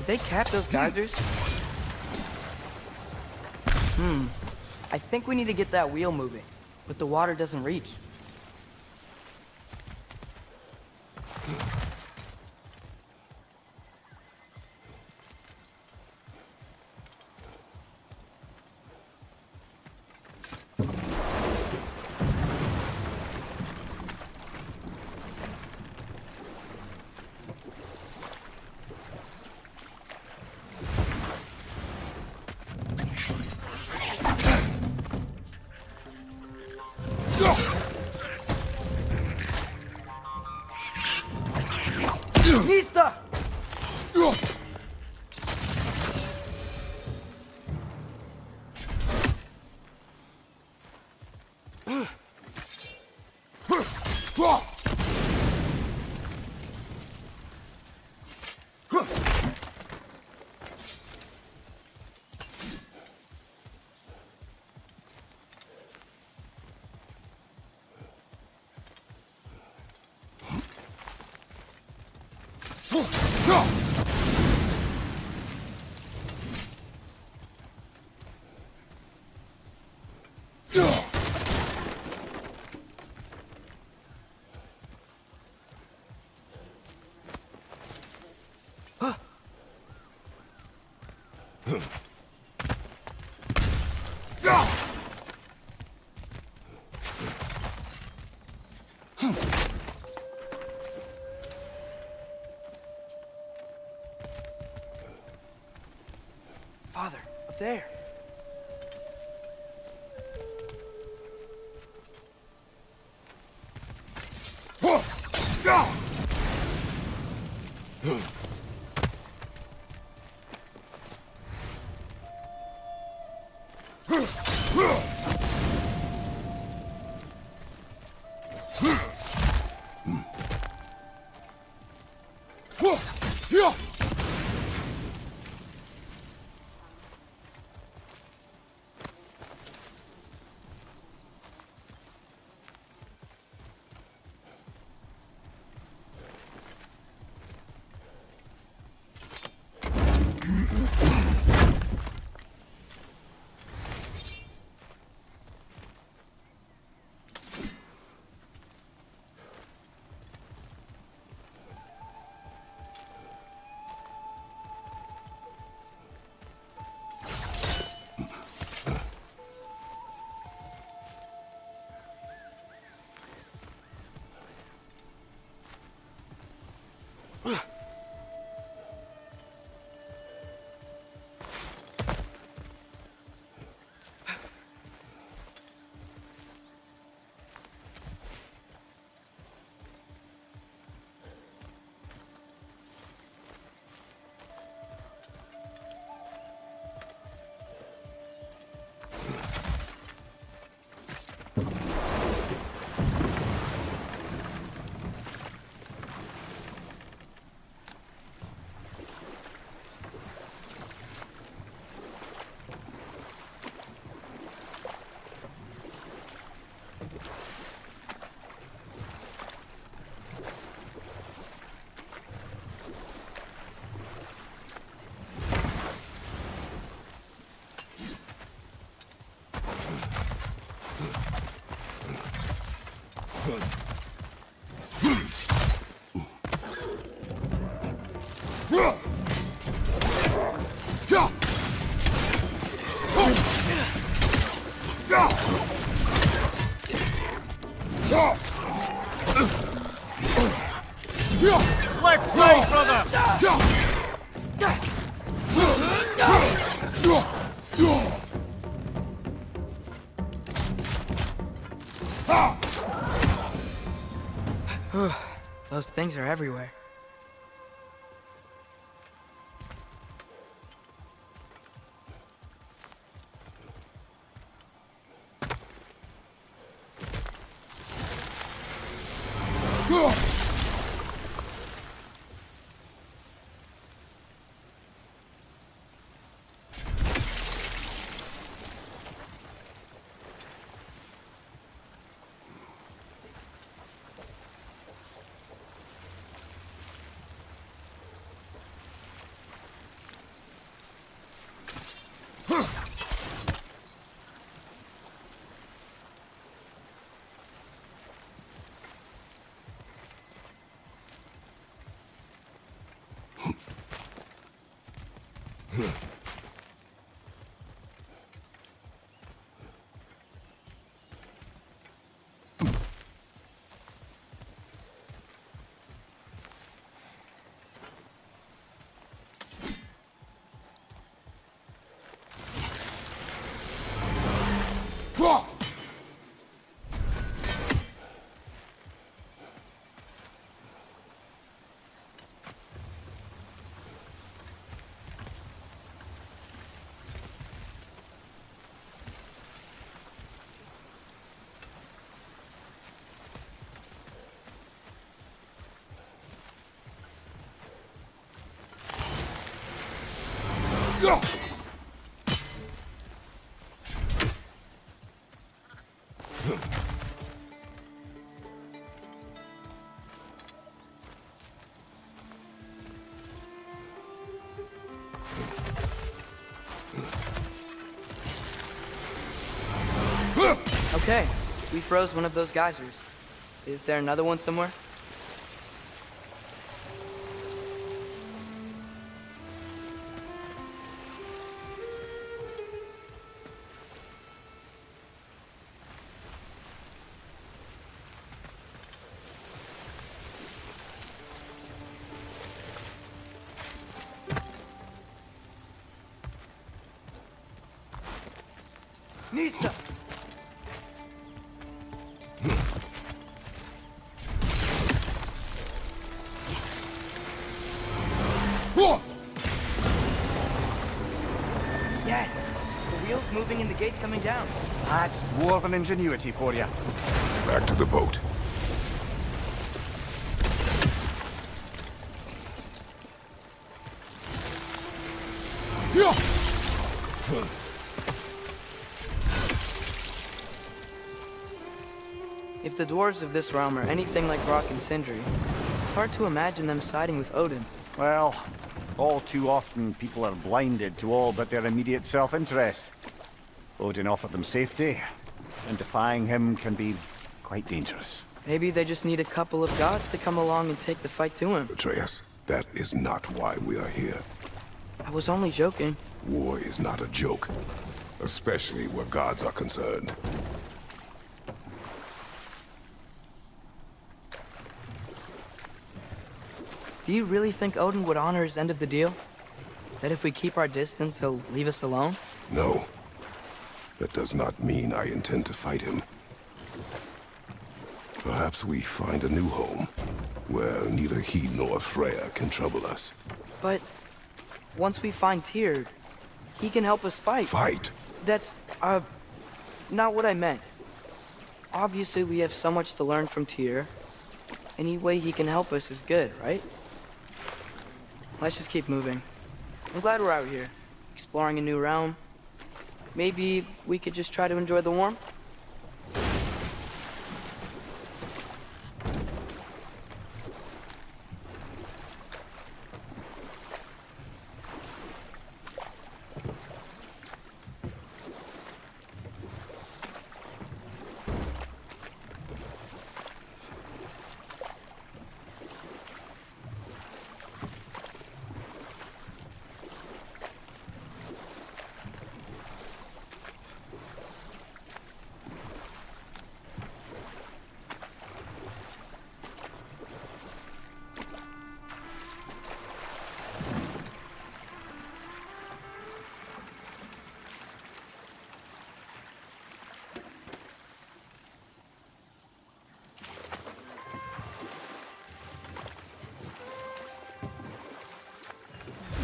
Did they cap those geysers? I think we need to get that wheel moving, but the water doesn't reach. Nista! Father, up there. Left side, brother! Those things are everywhere. Okay, we froze one of those geysers. Is there another one somewhere? Nista! Yes! The wheel's moving and the gate's coming down. That's dwarven ingenuity for you. Back to the boat. If the dwarves of this realm are anything like Rock and Sindri, it's hard to imagine them siding with Odin. Well, all too often people are blinded to all but their immediate self-interest. Odin offered them safety, and defying him can be quite dangerous. Maybe they just need a couple of gods to come along and take the fight to him. Atreus, that is not why we are here. I was only joking. War is not a joke, especially where gods are concerned. Do you really think Odin would honor his end of the deal? That if we keep our distance, he'll leave us alone? No. That does not mean I intend to fight him. Perhaps we find a new home, where neither he nor Freya can trouble us. But once we find Tyr, he can help us fight. Fight? That's, not what I meant. Obviously, we have so much to learn from Tyr. Any way he can help us is good, right? Let's just keep moving. I'm glad we're out here, exploring a new realm. Maybe we could just try to enjoy the warmth?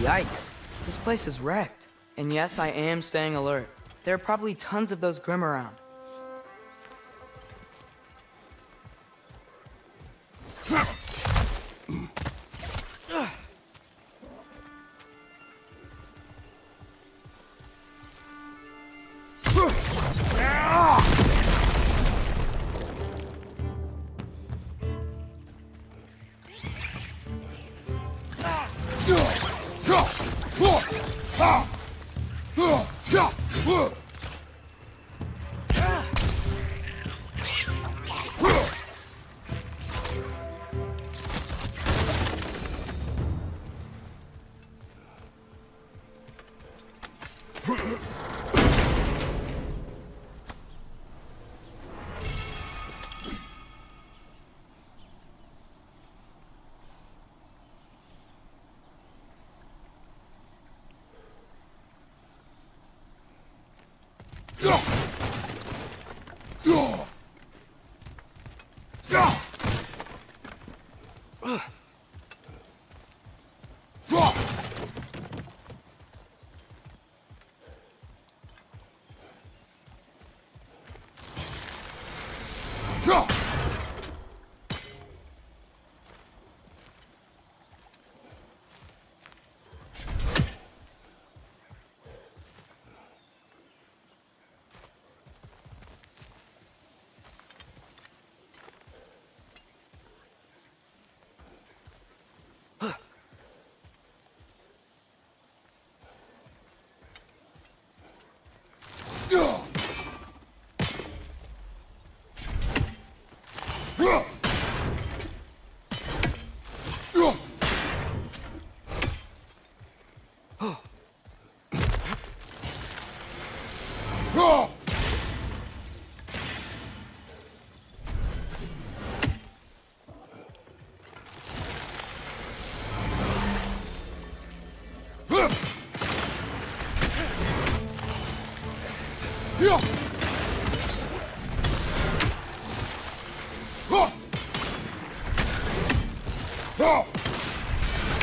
Yikes. This place is wrecked. And yes, I am staying alert. There are probably tons of those Grimm around.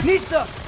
Nista!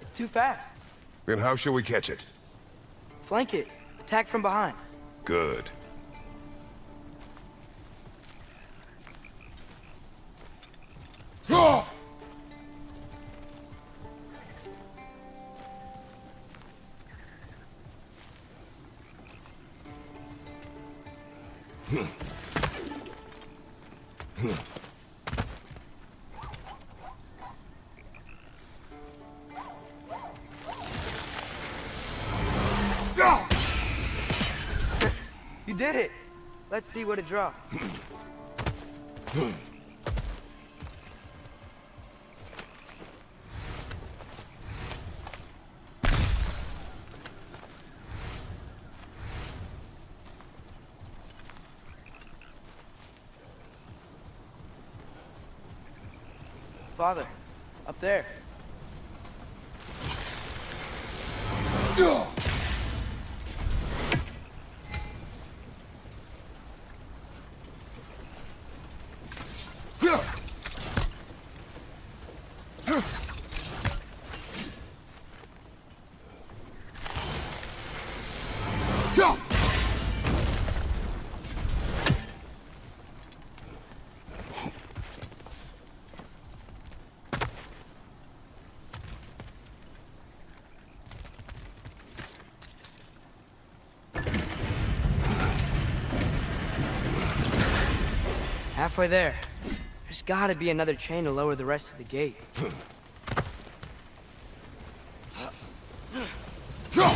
It's too fast. Then how shall we catch it? Flank it. Attack from behind. Good. You did it! Let's see what it draws. Father, up there. Halfway there. There's gotta be another chain to lower the rest of the gate. Look!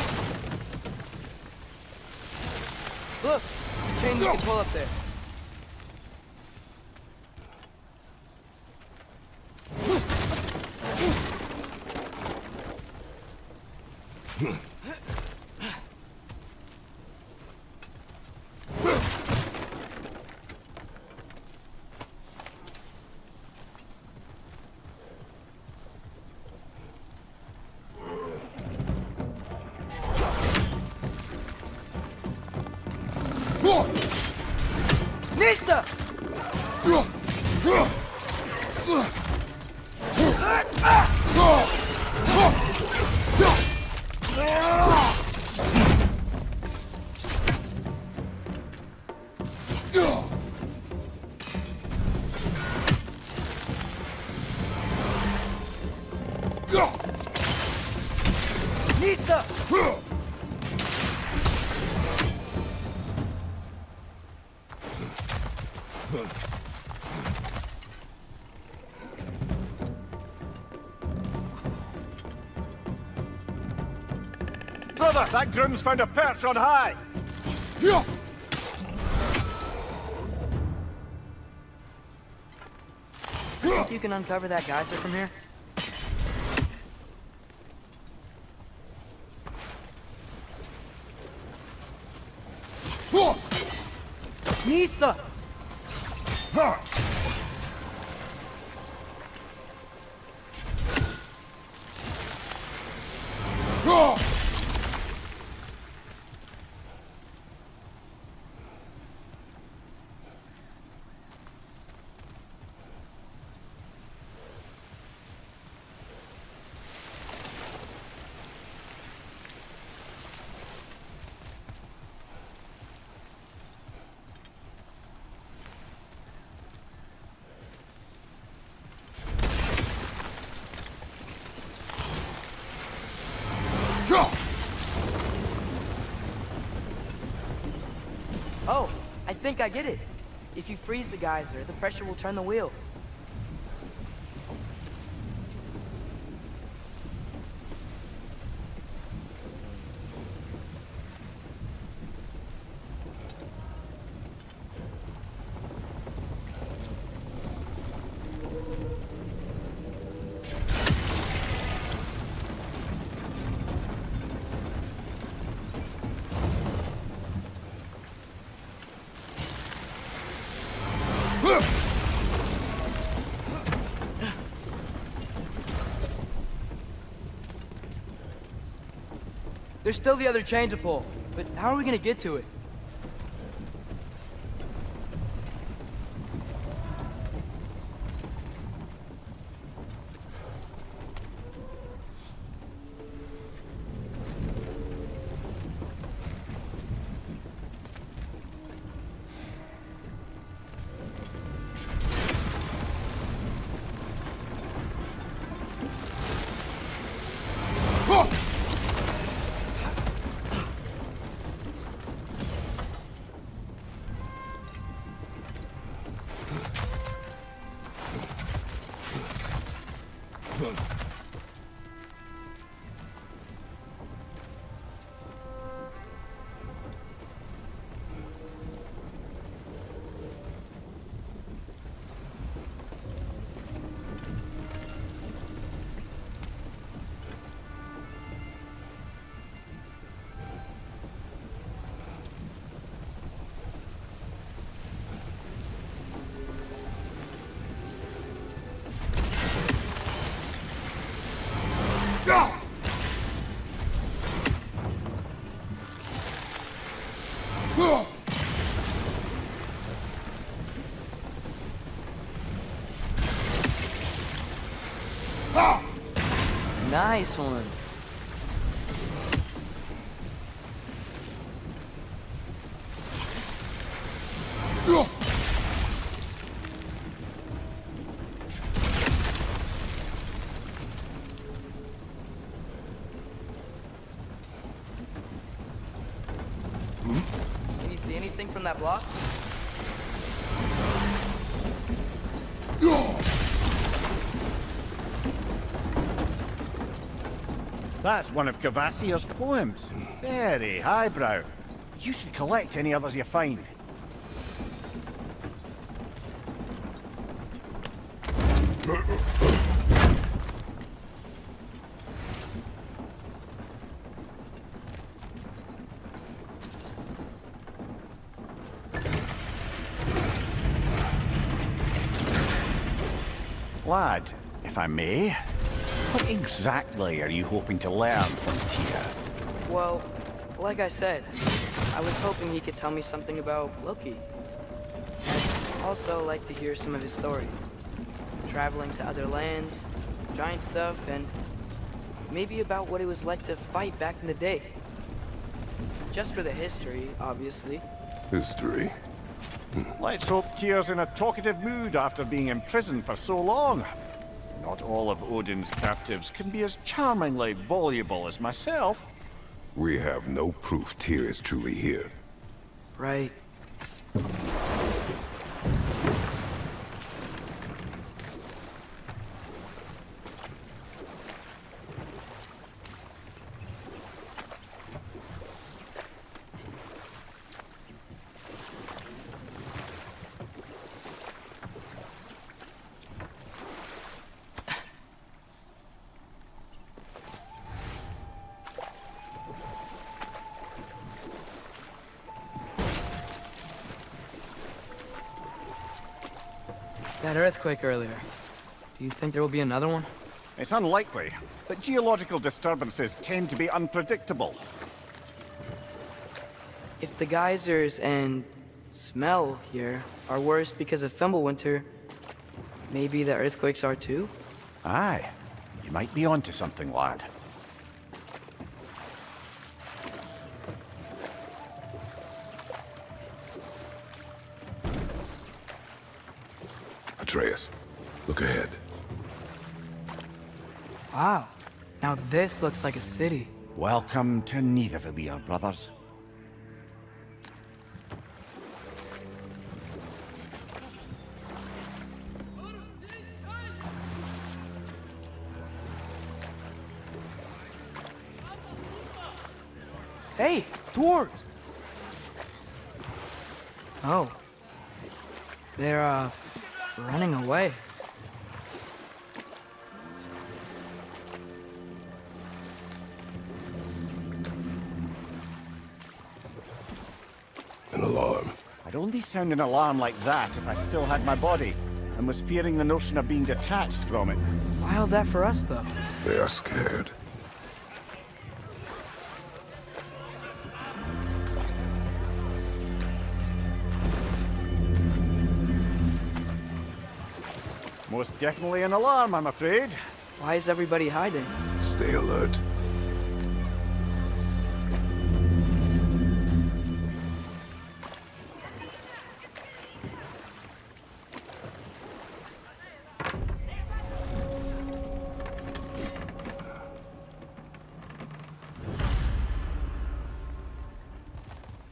There's a chain you can pull up there. Nista! Nista! Brother, that groom's found a perch on high! Think you can uncover that geyser from here? Nista! Oh, I think I get it. If you freeze the geyser, the pressure will turn the wheel. There's still the other chain to pull. But how are we gonna get to it? Nice one. Can you see anything from that block? That's one of Kvasir's poems. Very highbrow. You should collect any others you find. Lad, if I may, what exactly are you hoping to learn from Tyr? Well, like I said, I was hoping he could tell me something about Loki. I'd also like to hear some of his stories. Traveling to other lands, giant stuff, and maybe about what it was like to fight back in the day. Just for the history, obviously. History. Let's hope Tyr's in a talkative mood after being imprisoned for so long. Not all of Odin's captives can be as charmingly voluble as myself. We have no proof Tyr is truly here. Right. That earthquake earlier. Do you think there will be another one? It's unlikely, but geological disturbances tend to be unpredictable. If the geysers and smell here are worse because of Fimbulwinter, maybe the earthquakes are too? Aye, you might be onto something, lad. Atreus, look ahead. Wow. Now this looks like a city. Welcome to Nidavellir, brothers. Hey, dwarves! Oh. They're, running away. An alarm. I'd only sound an alarm like that if I still had my body, and was fearing the notion of being detached from it. Why all that for us, though? They are scared. Most definitely an alarm, I'm afraid. Why is everybody hiding? Stay alert.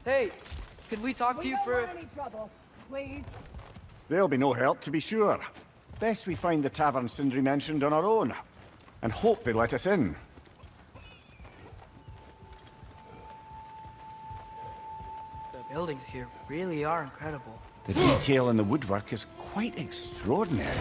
Hey, could we talk to you for... There'll be no help, to be sure. Best we find the tavern Sindri mentioned on our own. And hope they let us in. The buildings here really are incredible. The detail in the woodwork is quite extraordinary.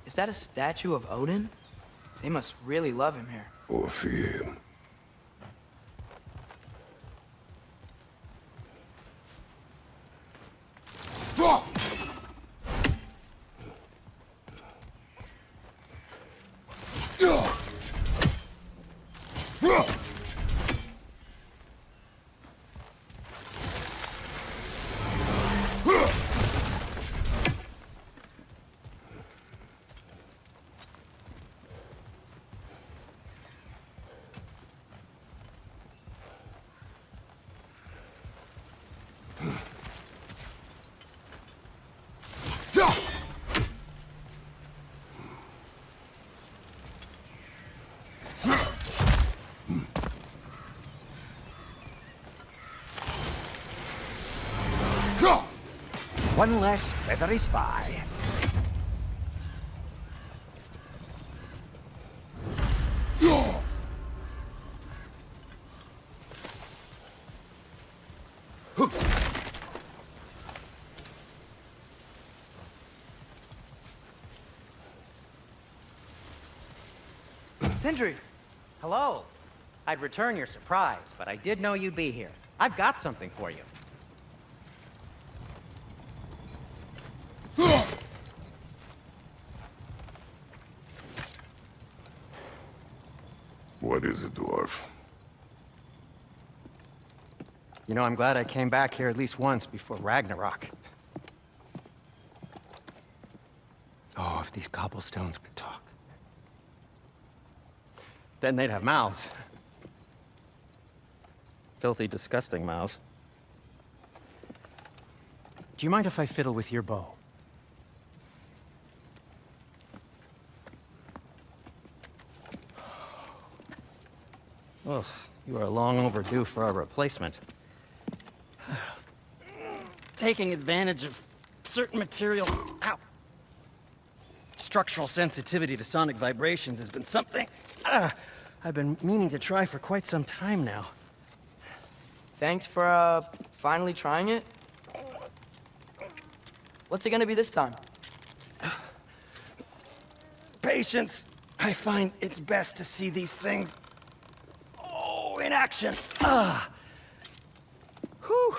Is that a statue of Odin? They must really love him here. Or fear him. One less feathery spy. Sindri! Hello. I'd return your surprise, but I did know you'd be here. I've got something for you. What is it, dwarf? You know, I'm glad I came back here at least once before Ragnarok. Oh, if these cobblestones could talk. Then they'd have mouths. Filthy, disgusting mouths. Do you mind if I fiddle with your bow? Oh, you are long overdue for a replacement. Taking advantage of certain materials. Ow! Structural sensitivity to sonic vibrations has been something I've been meaning to try for quite some time now. Thanks for, finally trying it. What's it gonna be this time? Patience. I find it's best to see these things in action. Whew.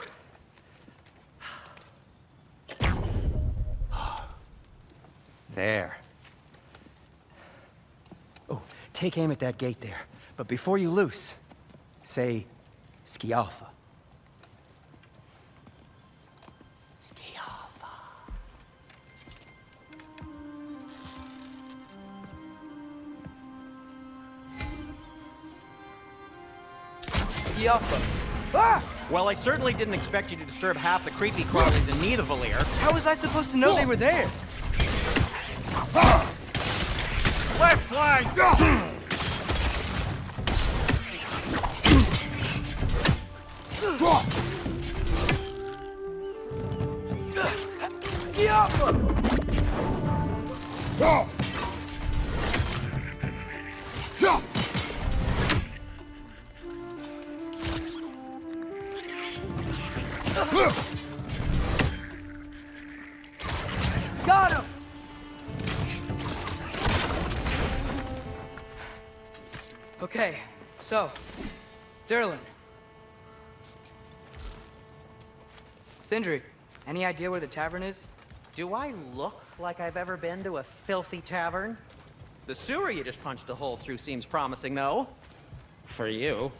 There. Oh, take aim at that gate there. But before you loose, say, Skialfa. Skialfa. Skialfa. Ah! Well, I certainly didn't expect you to disturb half the creepy crawlies in Nidavellir. How was I supposed to know they were there? Left flank! Got him! Okay, so, Derlin. Sindri, any idea where the tavern is? Do I look like I've ever been to a filthy tavern? The sewer you just punched a hole through seems promising, though. For you.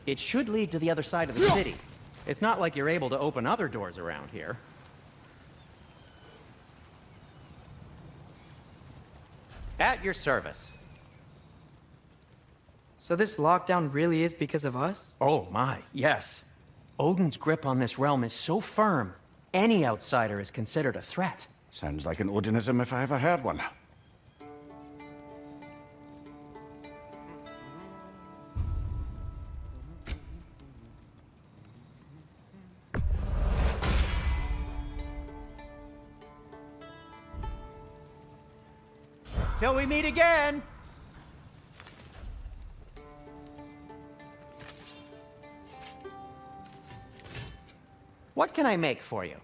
It should lead to the other side of the city. It's not like you're able to open other doors around here. At your service. So this lockdown really is because of us? Oh my, yes. Odin's grip on this realm is so firm, any outsider is considered a threat. Sounds like an Odinism if I ever heard one. Till we meet again! What can I make for you?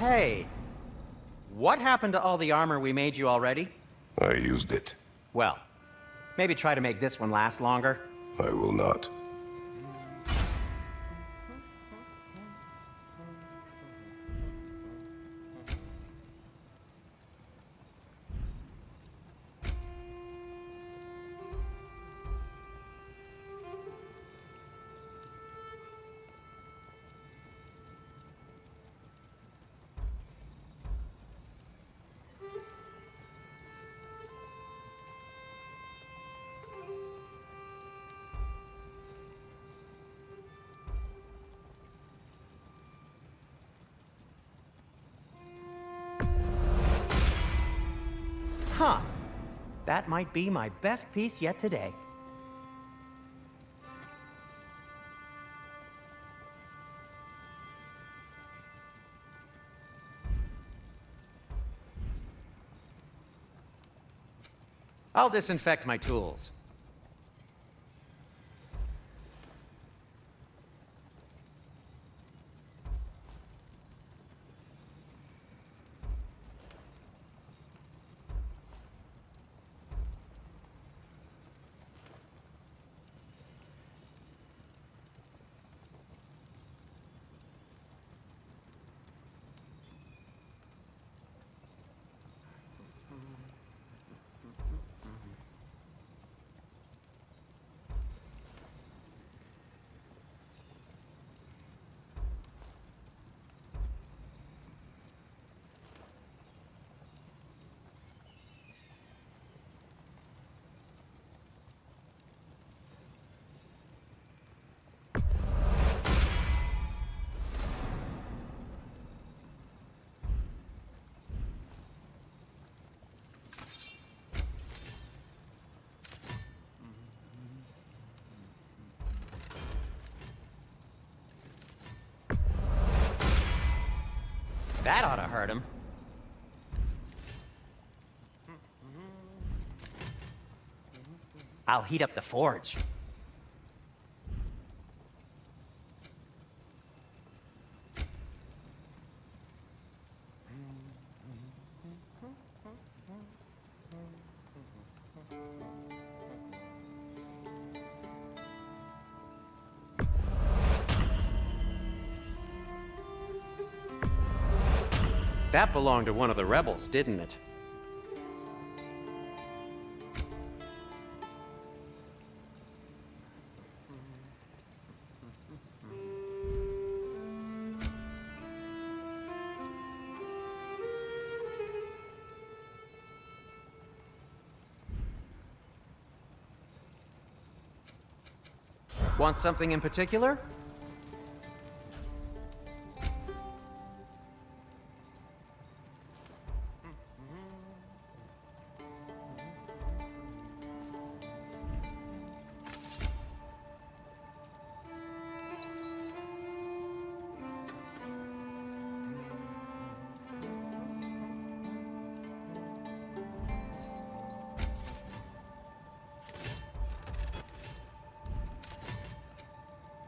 Hey, what happened to all the armor we made you already? I used it. Well, maybe try to make this one last longer. I will not. Huh. That might be my best piece yet today. I'll disinfect my tools. That ought to hurt him. I'll heat up the forge. That belonged to one of the rebels, didn't it? Want something in particular?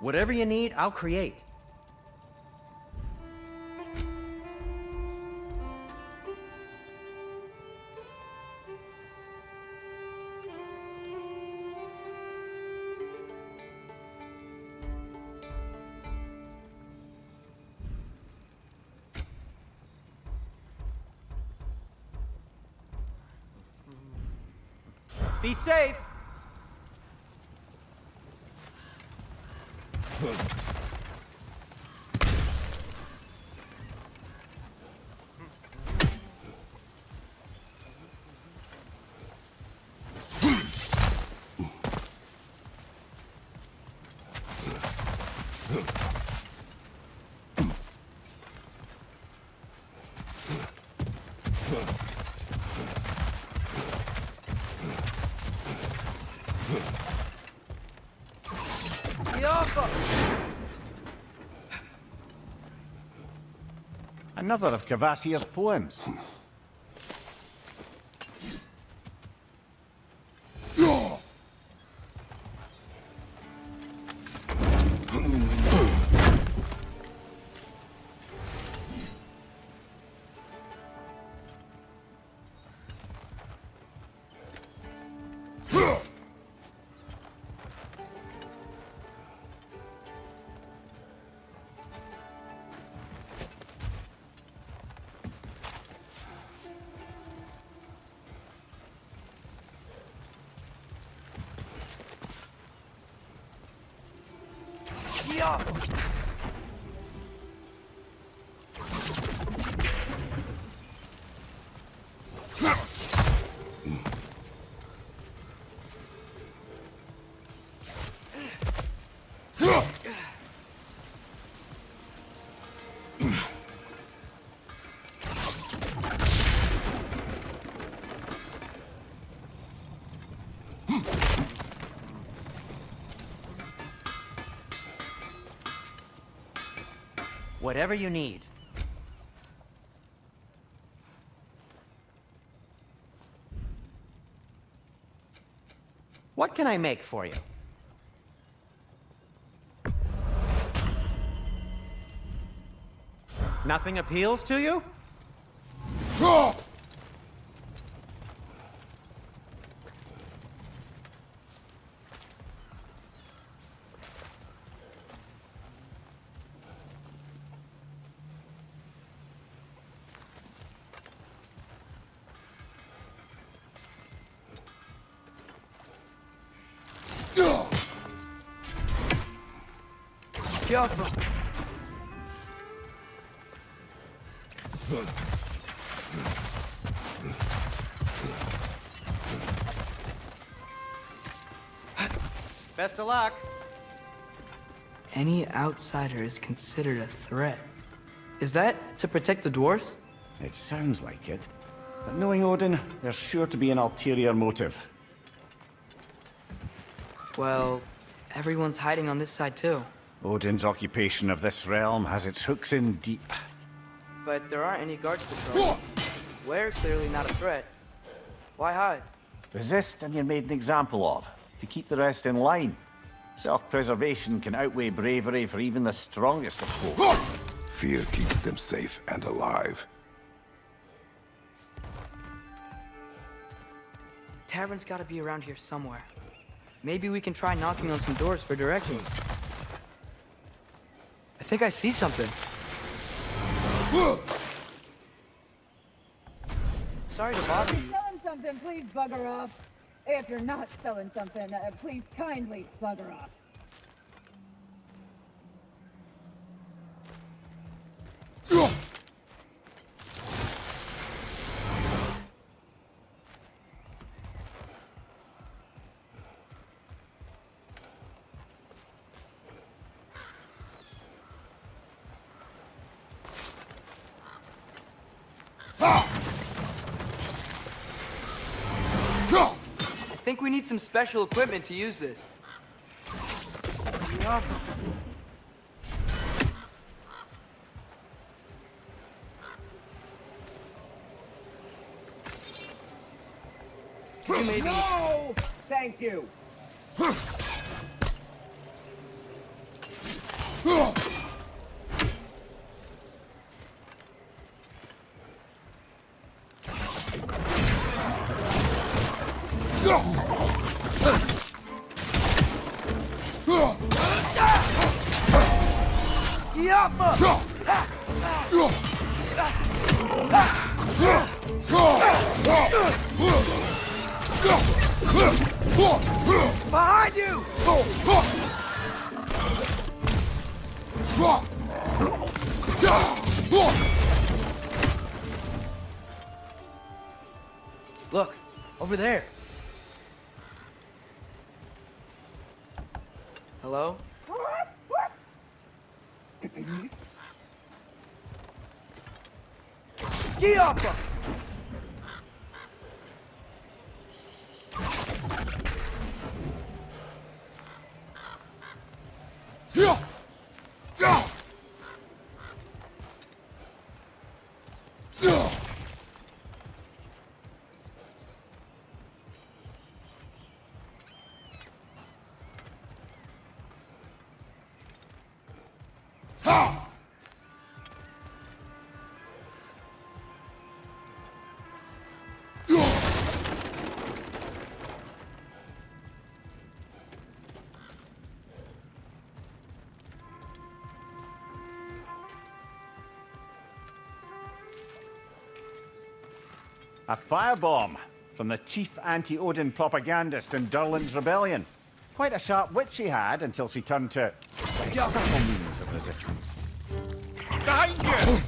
Whatever you need, I'll create. Be safe! Another of Kvasir's poems. Whatever you need. What can I make for you? Nothing appeals to you? Best of luck. Any outsider is considered a threat. Is that to protect the dwarves? It sounds like it. But knowing Odin, there's sure to be an ulterior motive. Well, everyone's hiding on this side too. Odin's occupation of this realm has its hooks in deep. but there aren't any guards patrolling. We're clearly not a threat. Why hide? Resist and you're made an example of, to keep the rest in line. Self-preservation can outweigh bravery for even the strongest of foes. Fear keeps them safe and alive. Tavern's gotta be around here somewhere. Maybe we can try knocking on some doors for directions. I think I see something. Sorry to bother you. Selling something, please bugger off. If you're not selling something, please kindly bugger off. I think we need some special equipment to use this. No! Thank you. Behind you! Look, over there. Hello? Ski opera! A firebomb from the chief anti-Odin propagandist in Durlin's rebellion. Quite a sharp wit she had until she turned to subtle means of resistance. Behind you!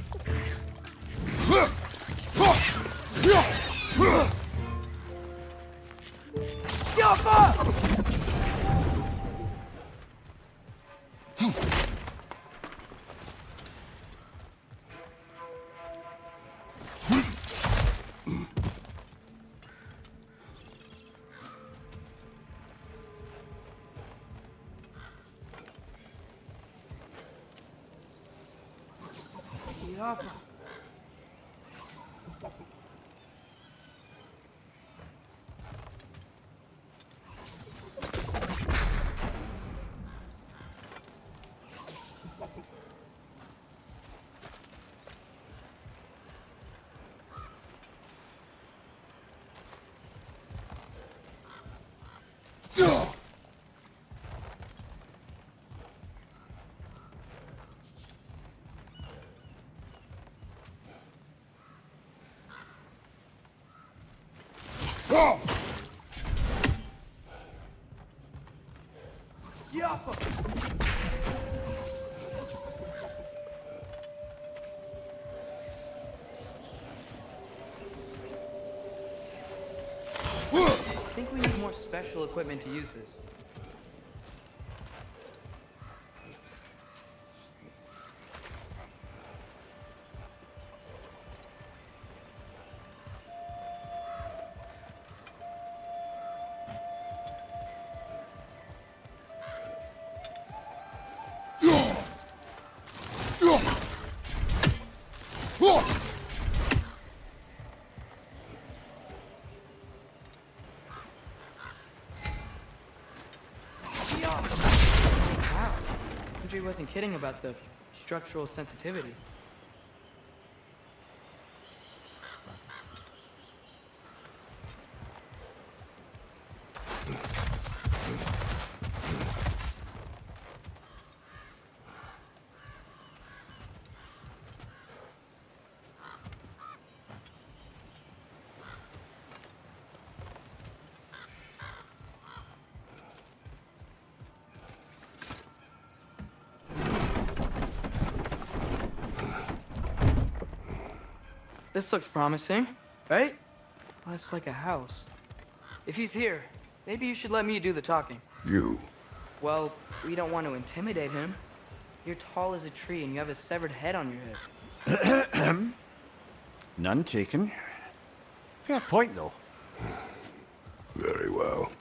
I think we need more special equipment to use this. Sindri wasn't kidding about the structural sensitivity. This looks promising, right? Well, it's like a house. If he's here, maybe you should let me do the talking. You? Well, we don't want to intimidate him. You're tall as a tree and you have a severed head on your head. None taken. Fair point, though. Very well.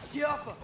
Siapa!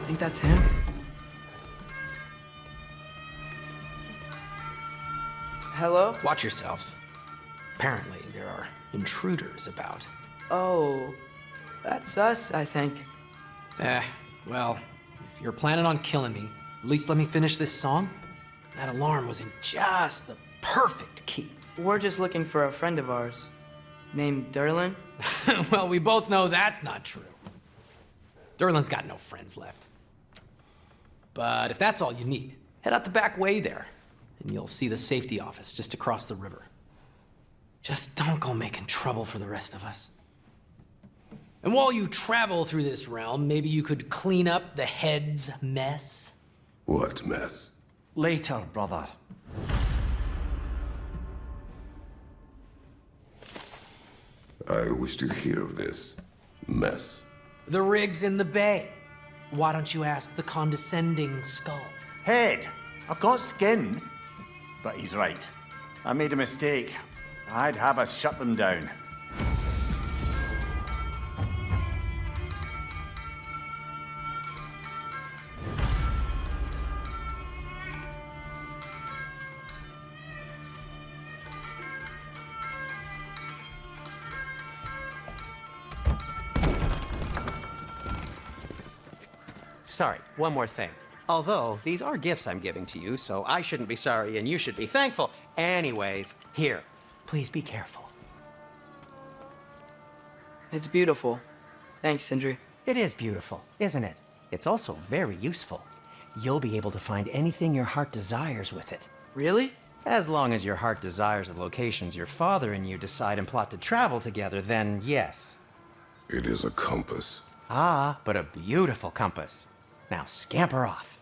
Think that's him? Hello? Watch yourselves. Apparently, there are intruders about. Oh, that's us, I think. Well, if you're planning on killing me, at least let me finish this song. That alarm was in just the perfect key. We're just looking for a friend of ours, named Durlin. Well, we both know that's not true. Durlin's got no friends left. But if that's all you need, head out the back way there, and you'll see the safety office just across the river. Just don't go making trouble for the rest of us. And while you travel through this realm, maybe you could clean up the head's mess? What mess? Later, brother. I wish to hear of this mess. The rig's in the bay. Why don't you ask the condescending skull? Head, I've got skin. But he's right. I made a mistake. I'd have us shut them down. Sorry, one more thing. Although, these are gifts I'm giving to you, so I shouldn't be sorry and you should be thankful. Anyways, here, please be careful. It's beautiful. Thanks, Sindri. It is beautiful, isn't it? It's also very useful. You'll be able to find anything your heart desires with it. Really? As long as your heart desires the locations your father and you decide and plot to travel together, then yes. It is a compass. Ah, but a beautiful compass. Now scamper off.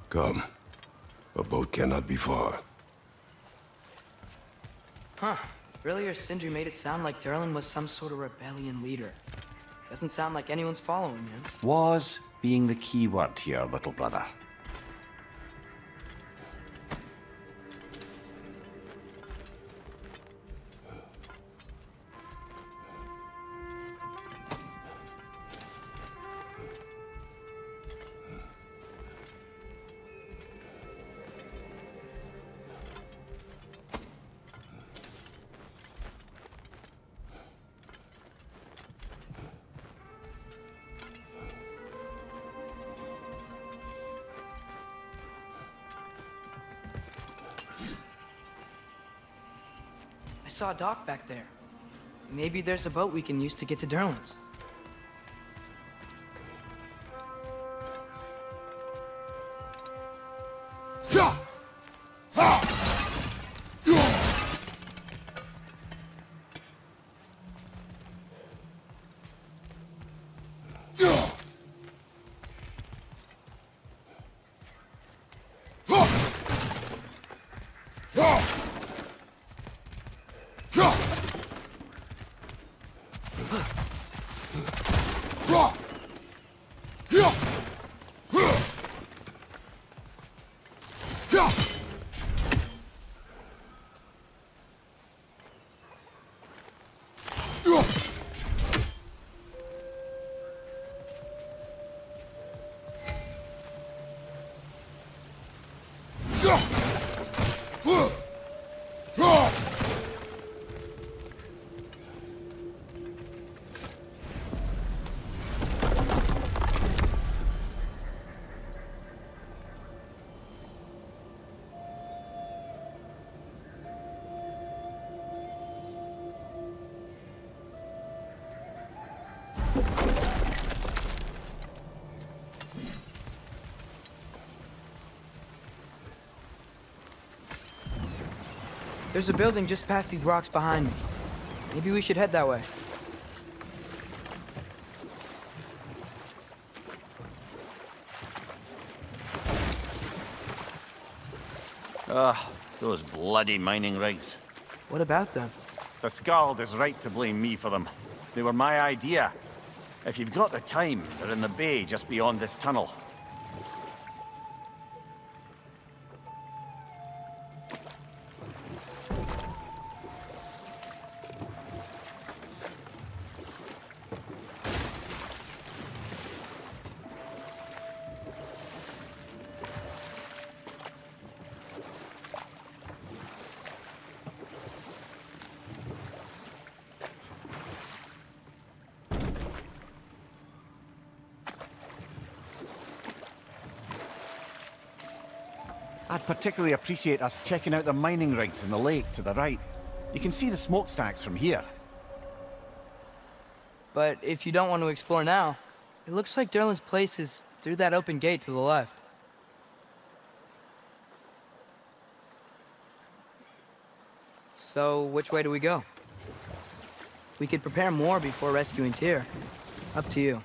Come. A boat cannot be far. Huh. Earlier, Sindri made it sound like Durlin was some sort of rebellion leader. Doesn't sound like anyone's following him. Was being the key word here, little brother. saw a dock back there. Maybe there's a boat we can use to get to Durlin's. There's a building just past these rocks behind me. Maybe we should head that way. Those bloody mining rigs. What about them? The Skald is right to blame me for them. They were my idea. If you've got the time, they're in the bay just beyond this tunnel. I'd particularly appreciate us checking out the mining rigs in the lake to the right. You can see the smokestacks from here. But if you don't want to explore now, it looks like Durlin's place is through that open gate to the left. So, which way do we go? We could prepare more before rescuing Tyr. Up to you.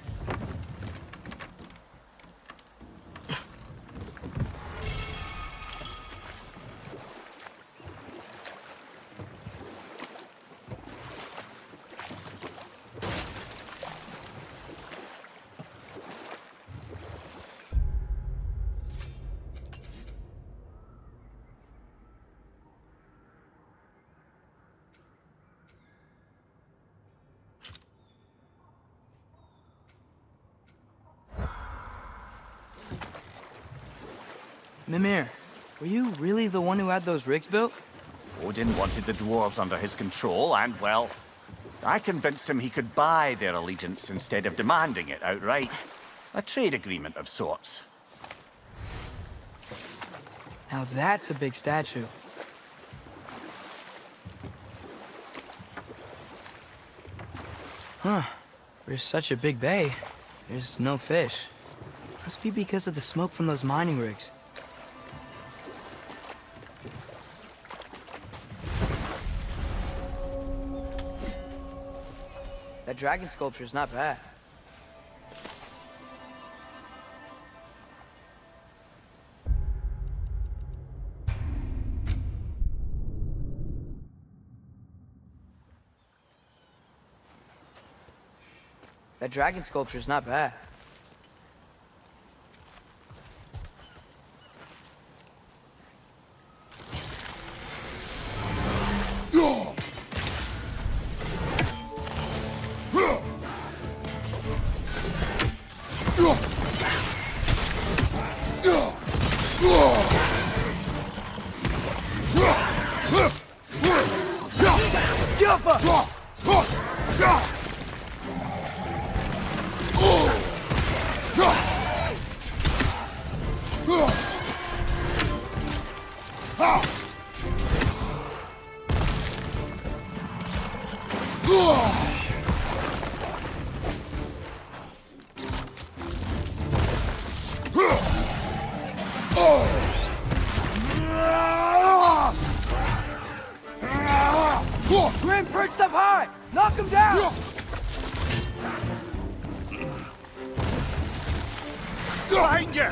Mimir, were you really the one who had those rigs built? Odin wanted the dwarves under his control, and, well, I convinced him he could buy their allegiance instead of demanding it outright. A trade agreement of sorts. Now that's a big statue. Huh. There's such a big bay. There's no fish. Must be because of the smoke from those mining rigs. That dragon sculpture is not bad. That dragon sculpture is not bad. Behind you!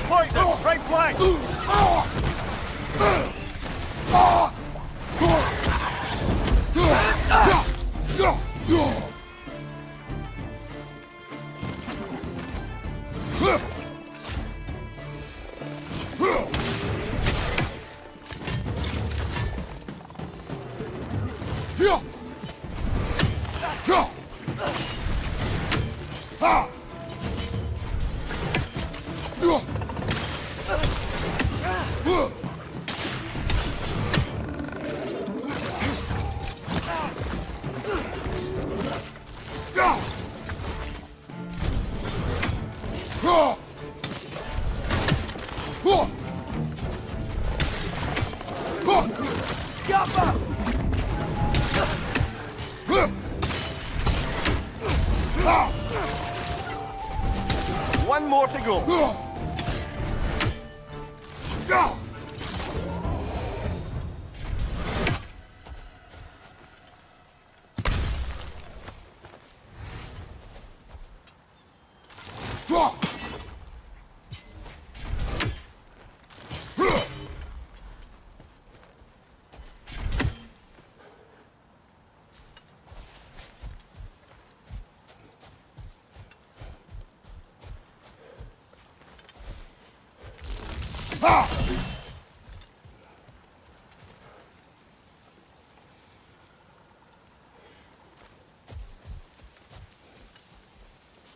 Poison! Right flank! One more to go.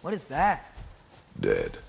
What is that? Dead.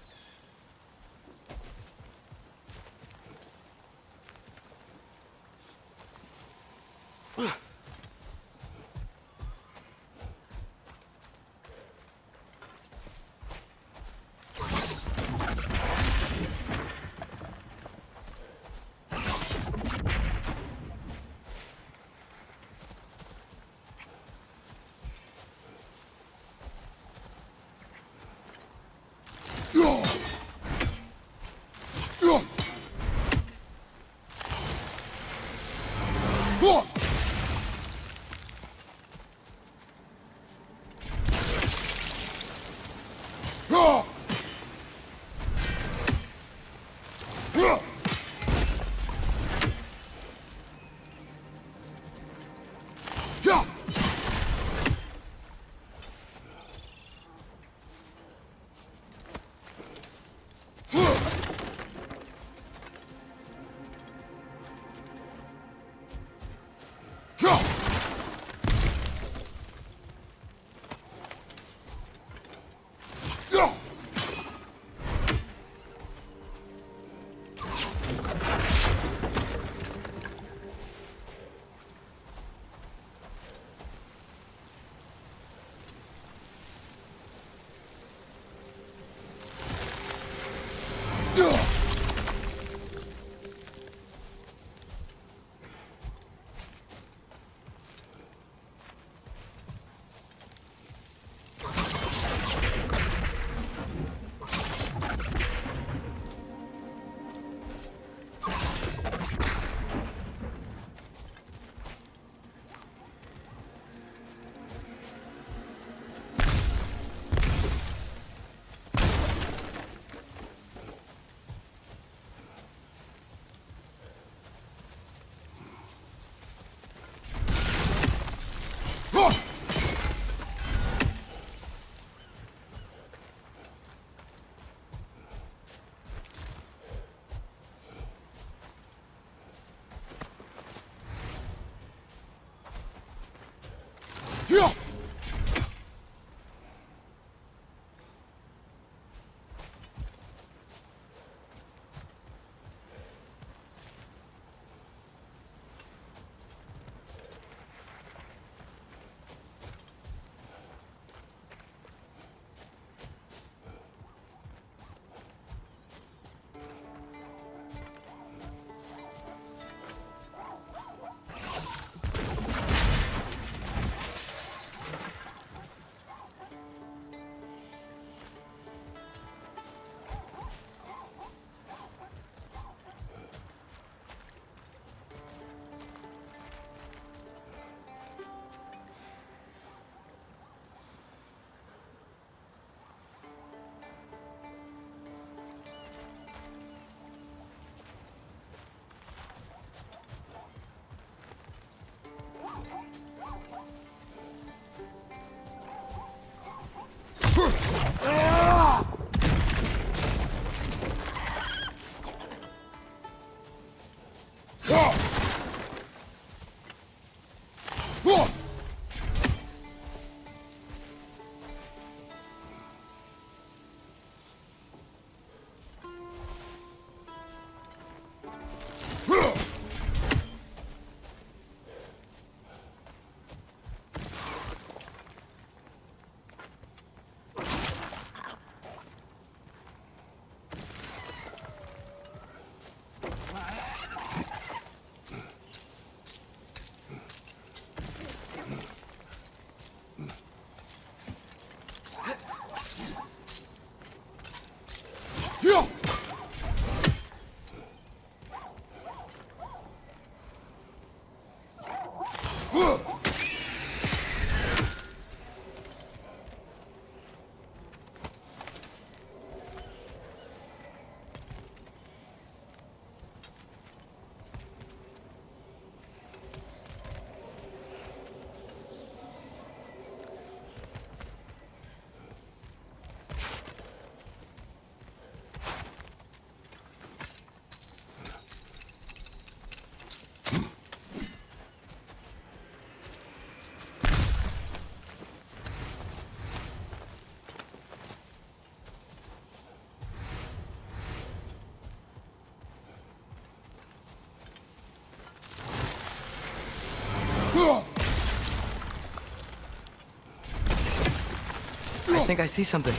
think I see something.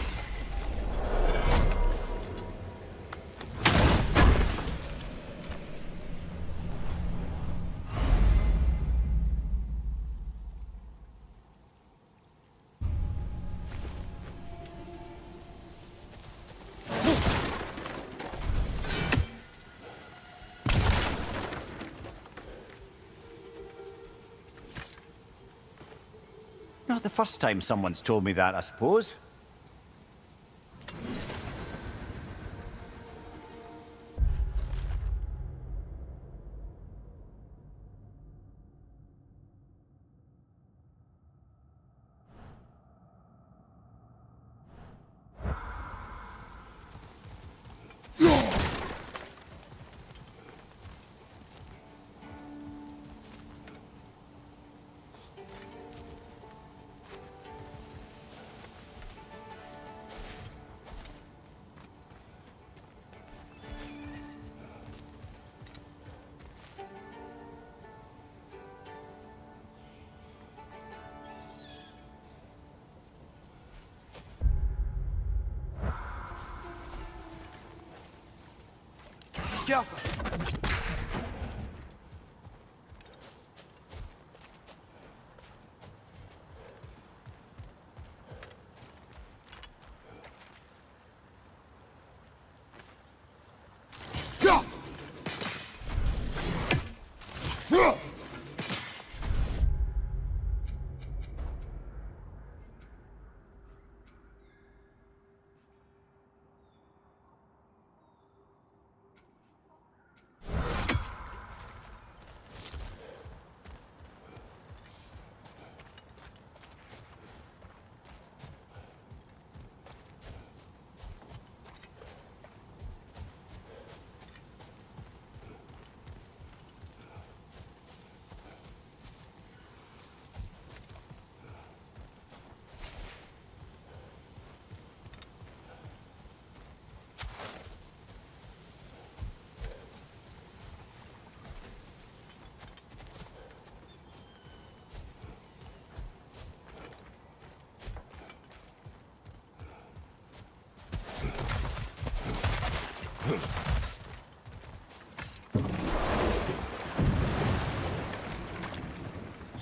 Not the first time someone's told me that, I suppose.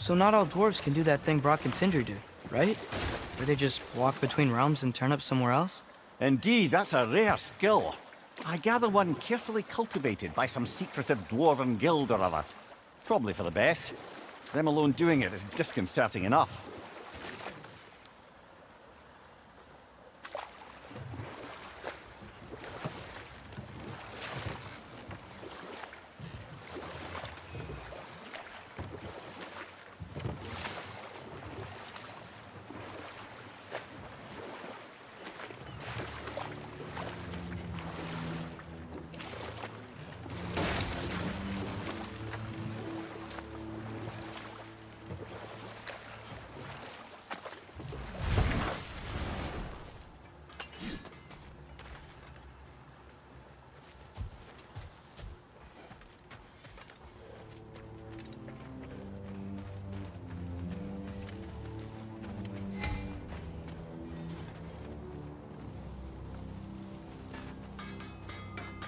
So not all dwarves can do that thing Brock and Sindri do, right? Where they just walk between realms and turn up somewhere else? Indeed, that's a rare skill. I gather one carefully cultivated by some secretive dwarven guild or other. Probably for the best. Them alone doing it is disconcerting enough.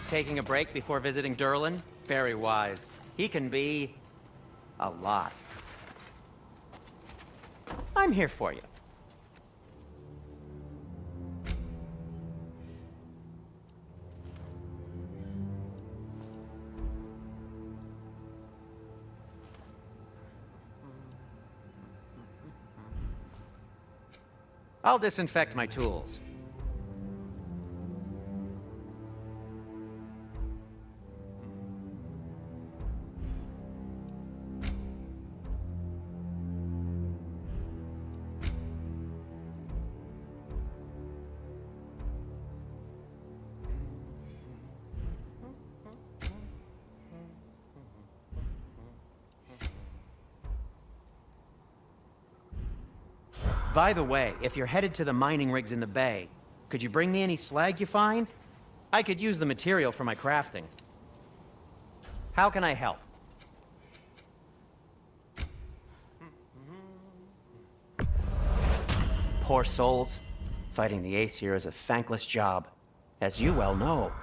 Taking a break before visiting Durlin? Very wise. He can be... a lot. I'm here for you. I'll disinfect my tools. By the way, if you're headed to the mining rigs in the bay, could you bring me any slag you find? I could use the material for my crafting. How can I help? Poor souls. Fighting the Aesir is a thankless job, as you well know.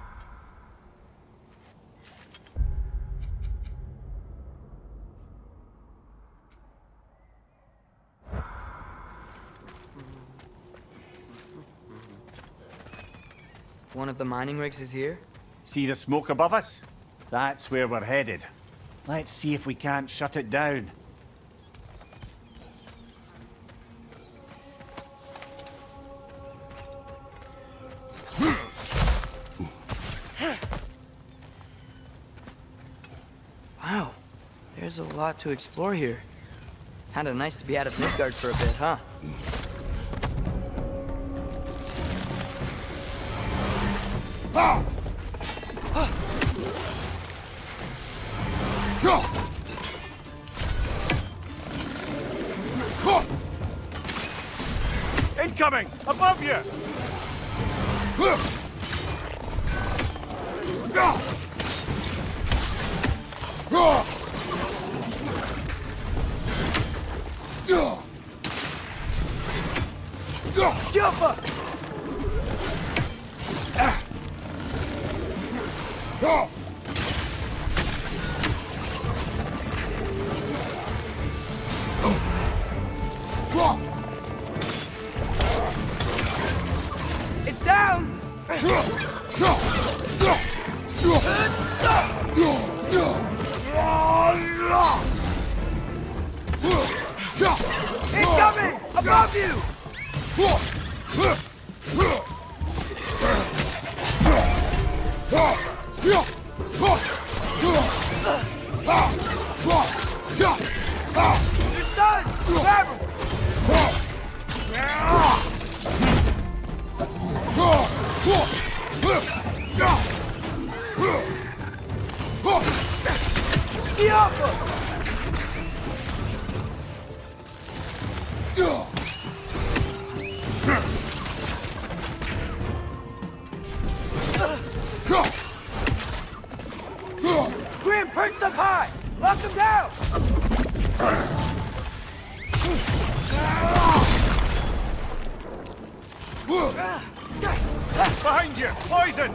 One of the mining rigs is here? See the smoke above us? That's where we're headed. Let's see if we can't shut it down. Wow, there's a lot to explore here. Kinda nice to be out of Asgard for a bit, huh? Incoming! Above you! Jumper! It's down! Incoming! Above you! You're done! Grab him! Grim, perched up high! Lock him down! Behind you! Poison!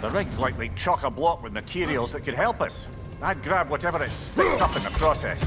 The rig's likely chock-a-block with materials that could help us. I'd grab whatever it spits up in the process.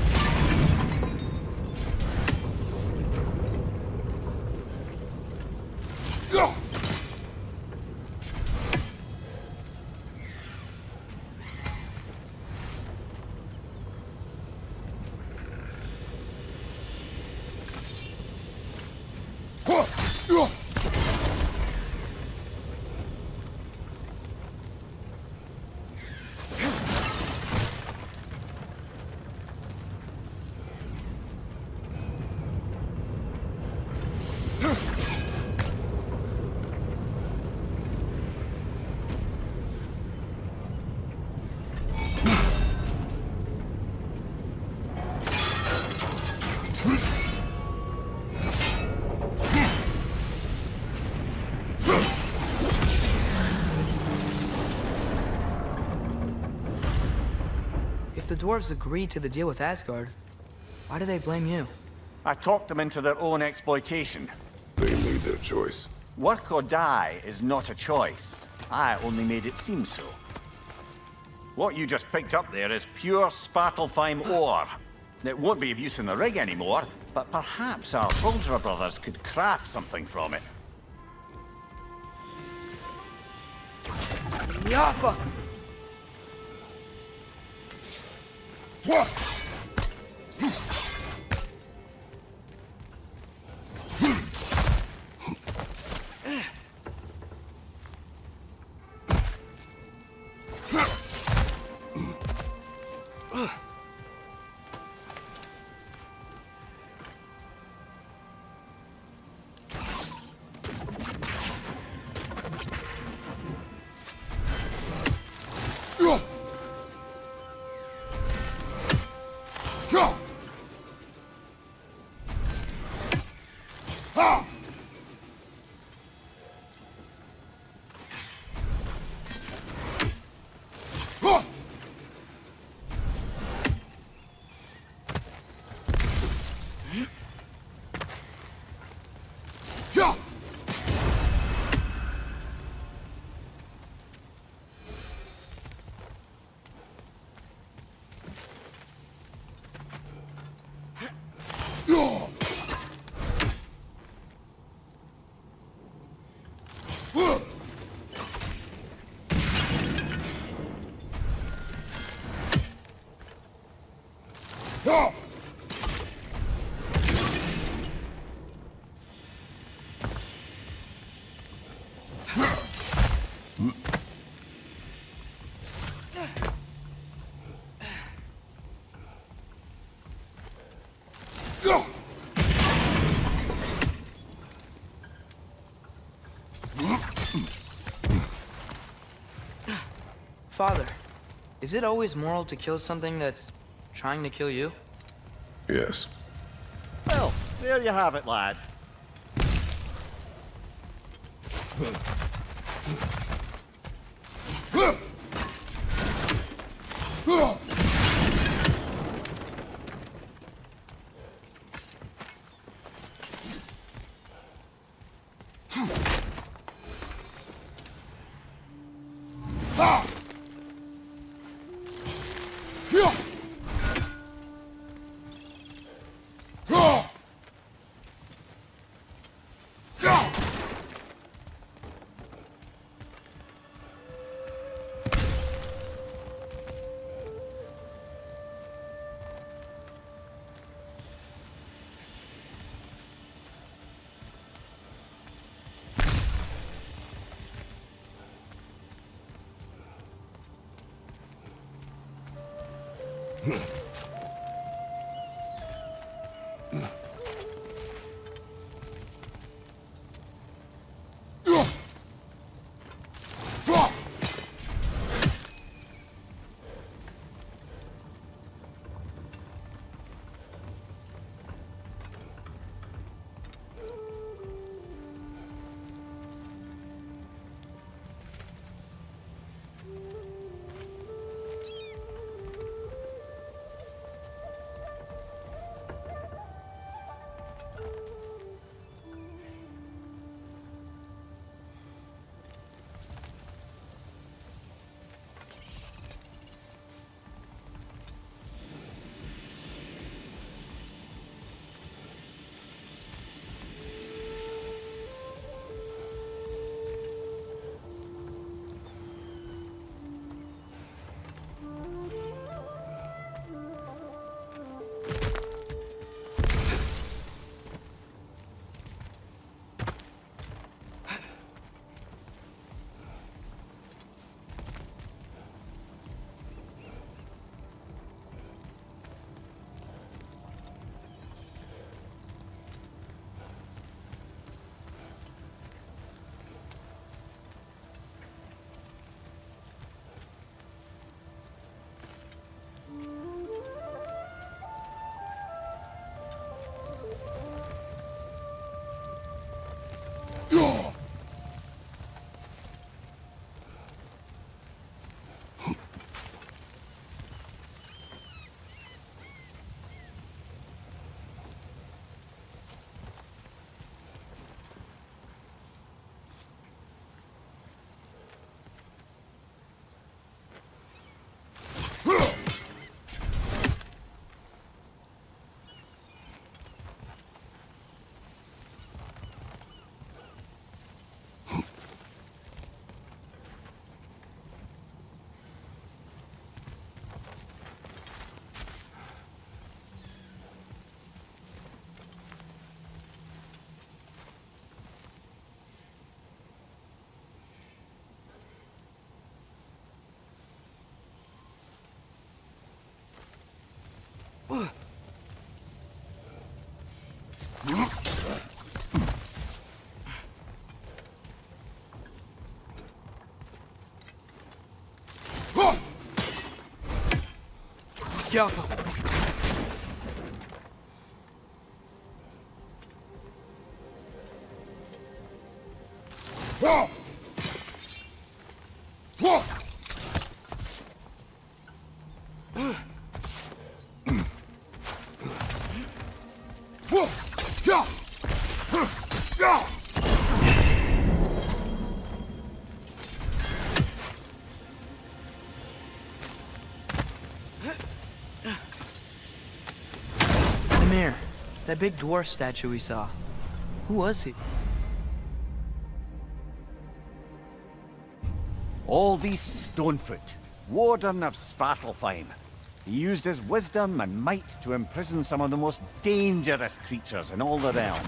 If the dwarves agreed to the deal with Asgard, why do they blame you? I talked them into their own exploitation. They made their choice. Work or die is not a choice. I only made it seem so. What you just picked up there is pure Svartalfheim ore. It won't be of use in the rig anymore, but perhaps our Huldra brothers could craft something from it. Yappa! Father, is it always moral to kill something that's trying to kill you? Yes. Well, there you have it, lad. Careful. That big dwarf statue we saw. Who was he? Alvis Stonefoot, Warden of Svartalfheim. He used his wisdom and might to imprison some of the most dangerous creatures in all the realm.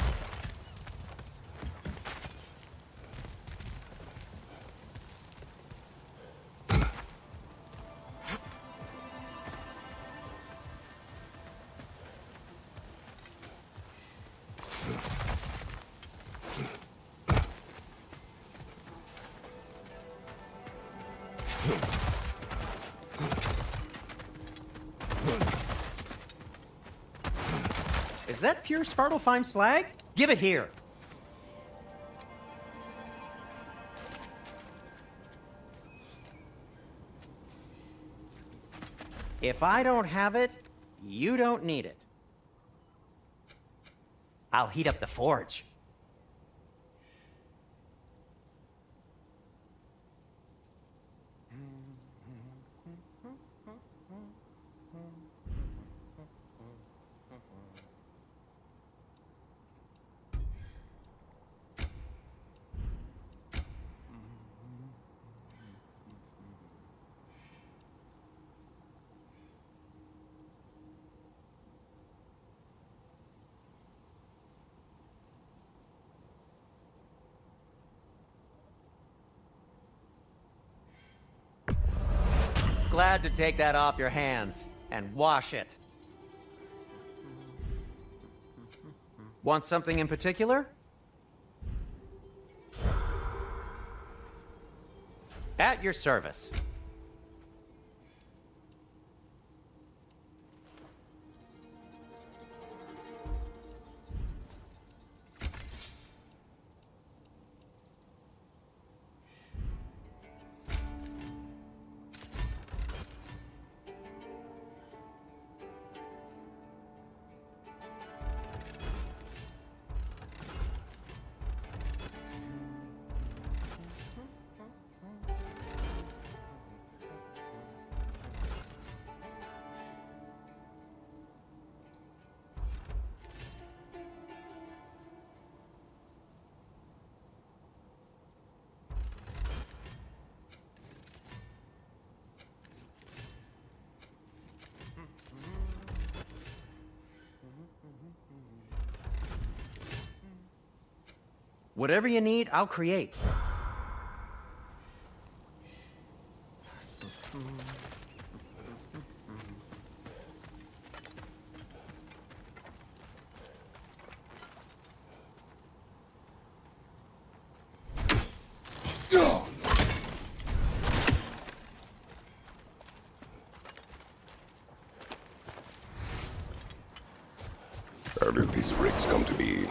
Is that pure Svartalfheim slag? Give it here. If I don't have it, you don't need it. I'll heat up the forge. Glad to take that off your hands and wash it. Want something in particular? At your service. Whatever you need, I'll create. How did these rigs come to be?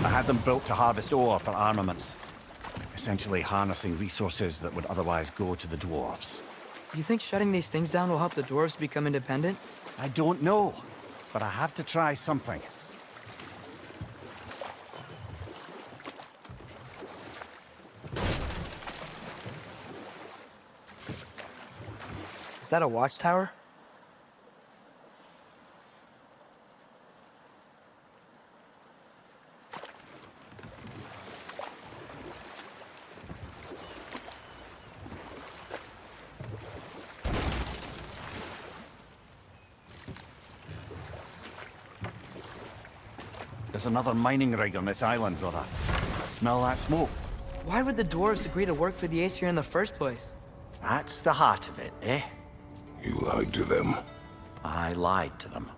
I had them built to harvest ore for armaments. Essentially harnessing resources that would otherwise go to the dwarves. You think shutting these things down will help the dwarves become independent? I don't know, but I have to try something. Is that a watchtower? There's another mining rig on this island, brother. Smell that smoke? Why would the dwarves agree to work for the Aesir in the first place? That's the heart of it, eh? You lied to them. I lied to them.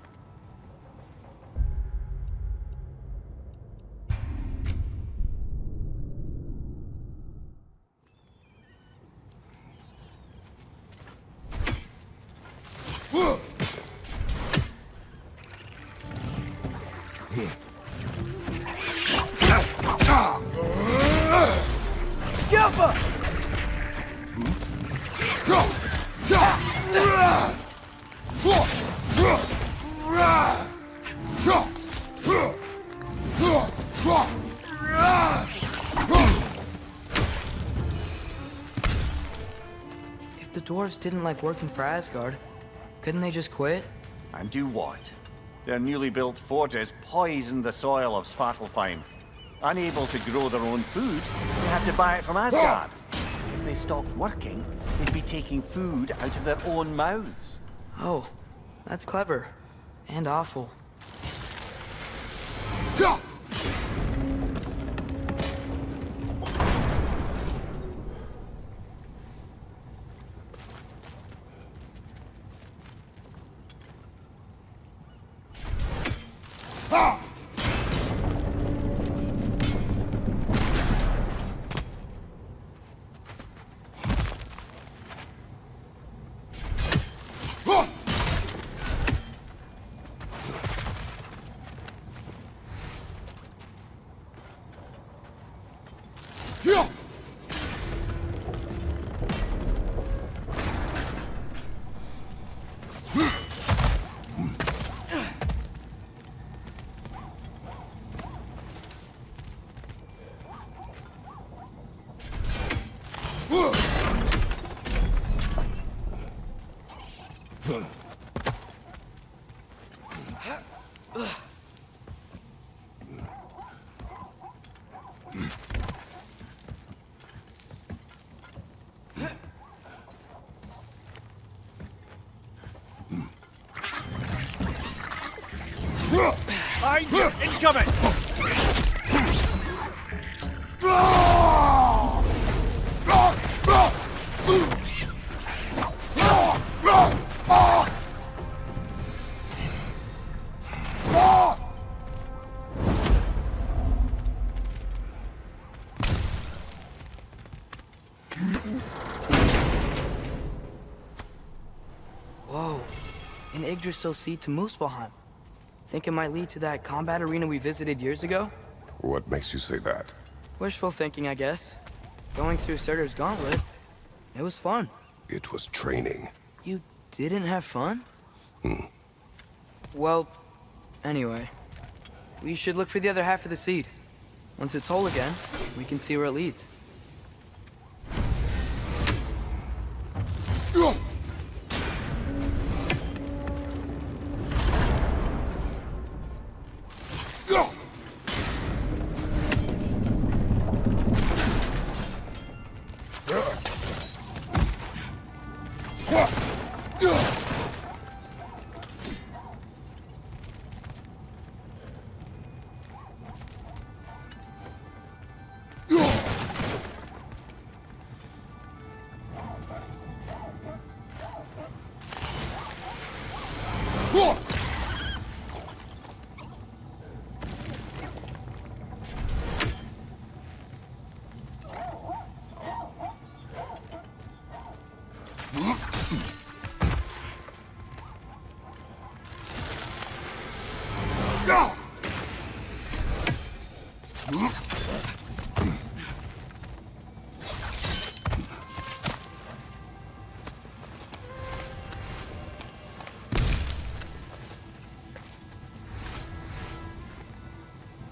If the dwarves didn't like working for Asgard, couldn't they just quit? And do what? Their newly built forges poisoned the soil of Svartalfheim. Unable to grow their own food, they had to buy it from Asgard. If they stopped working, they'd be taking food out of their own mouths. Oh, that's clever. And awful. Behind you! Incoming! Whoa. An Yggdrasil seed to Muspelheim. Think it might lead to that combat arena we visited years ago? What makes you say that? Wishful thinking, I guess. Going through Surtur's gauntlet, it was fun. It was training. You didn't have fun? Well, anyway. We should look for the other half of the seed. Once it's whole again, we can see where it leads.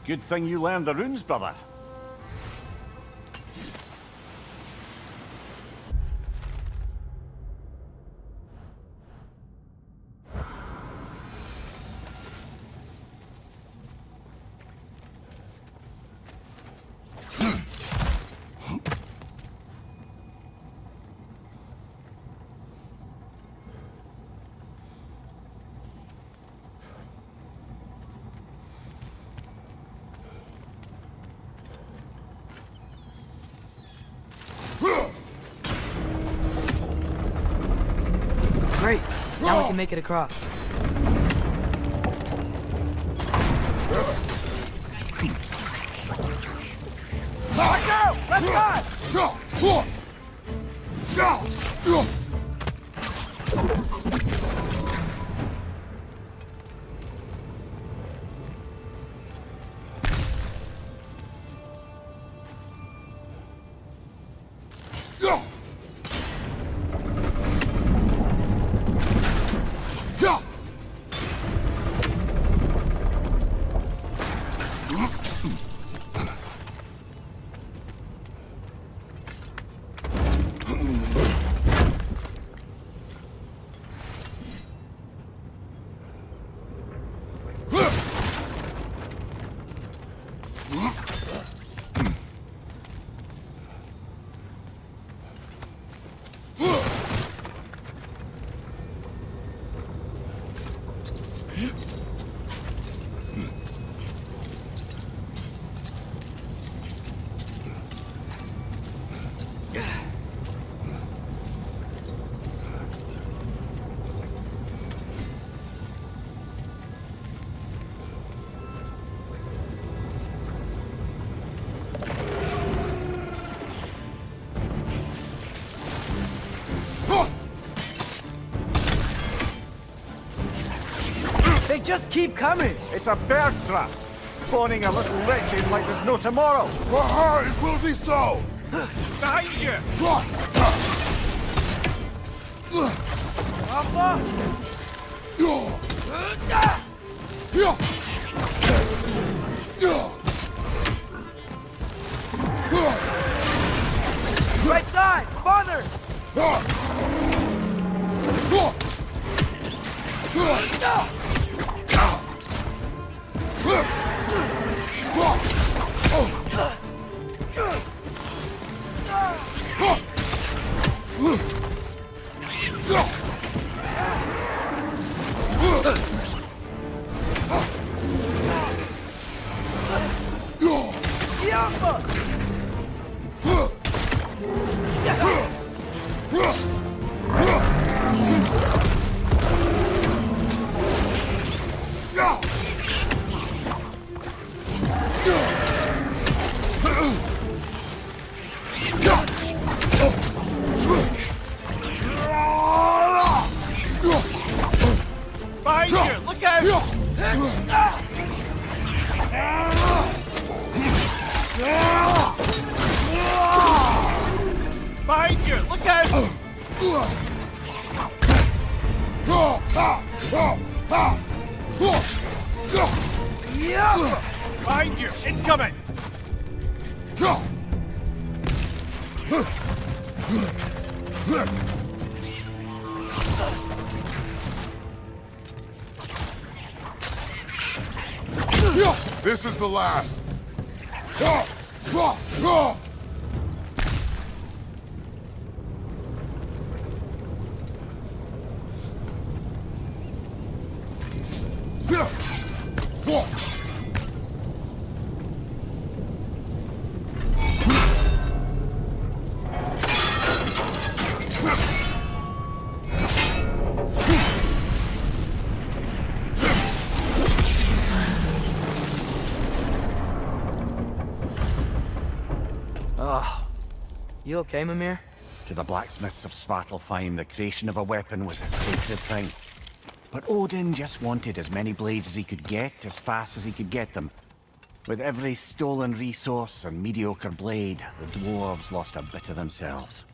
Good thing you learned the runes, brother. Great. Now we can make it across. Let's go! Let's go! just keep coming. It's a bird trap, spawning a little wretches like there's no tomorrow. It will be so. Behind you! Right side, farther. Behind you! Look out! Behind you! Look out! Behind you! Incoming! This is the last. You okay, Mimir? To the blacksmiths of Svartalfheim, the creation of a weapon was a sacred thing. But Odin just wanted as many blades as he could get, as fast as he could get them. With every stolen resource and mediocre blade, the dwarves lost a bit of themselves.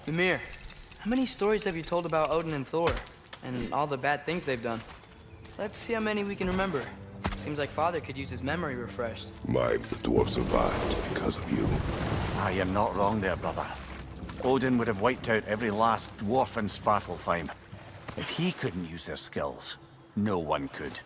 Mimir, how many stories have you told about Odin and Thor? And all the bad things they've done? Let's see how many we can remember. Seems like Father could use his memory refreshed. The dwarf survived because of you. Ah, you're not wrong there, brother. Odin would have wiped out every last dwarf in Svartalfheim. If he couldn't use their skills, no one could.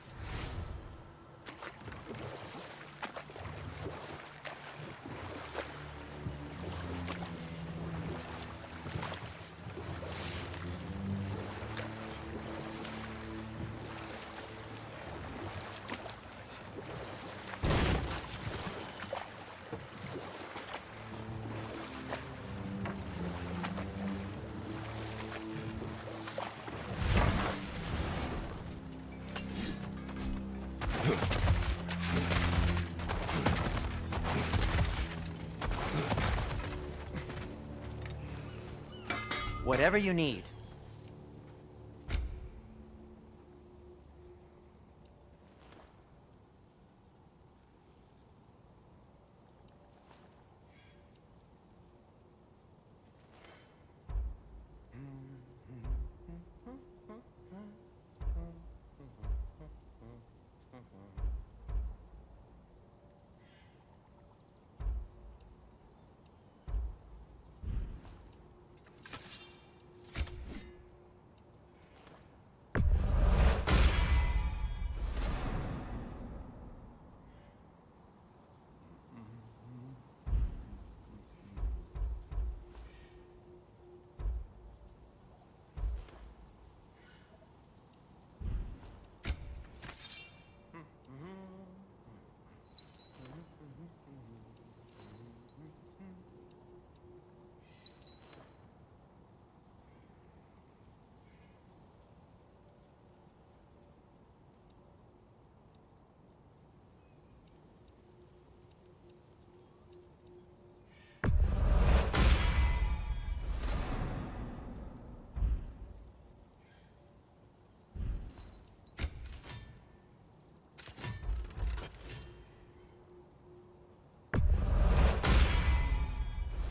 Whatever you need.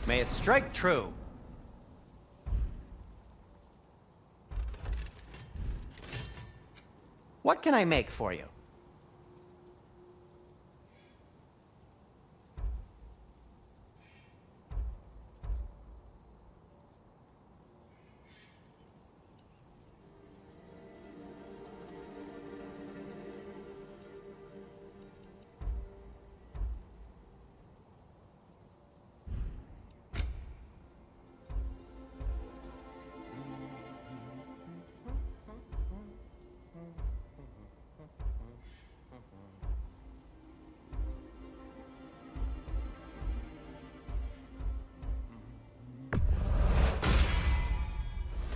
May it strike true. What can I make for you?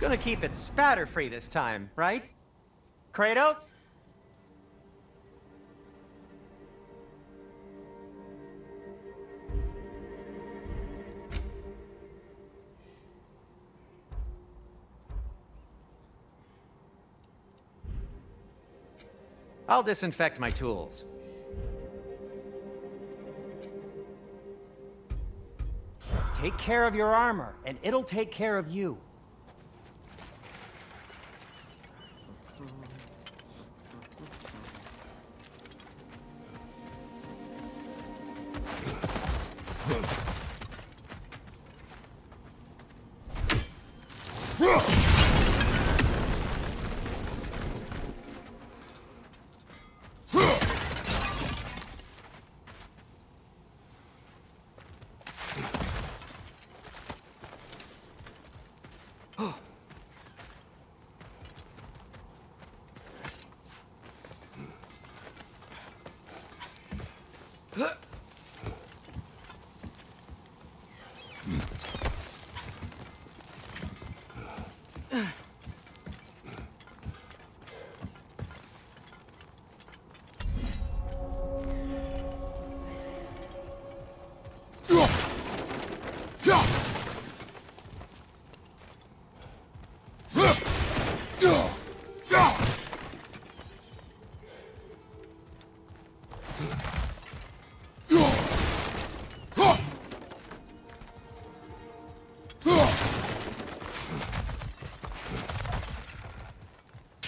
Gonna keep it spatter-free this time, right? Kratos? I'll disinfect my tools. Take care of your armor, and it'll take care of you.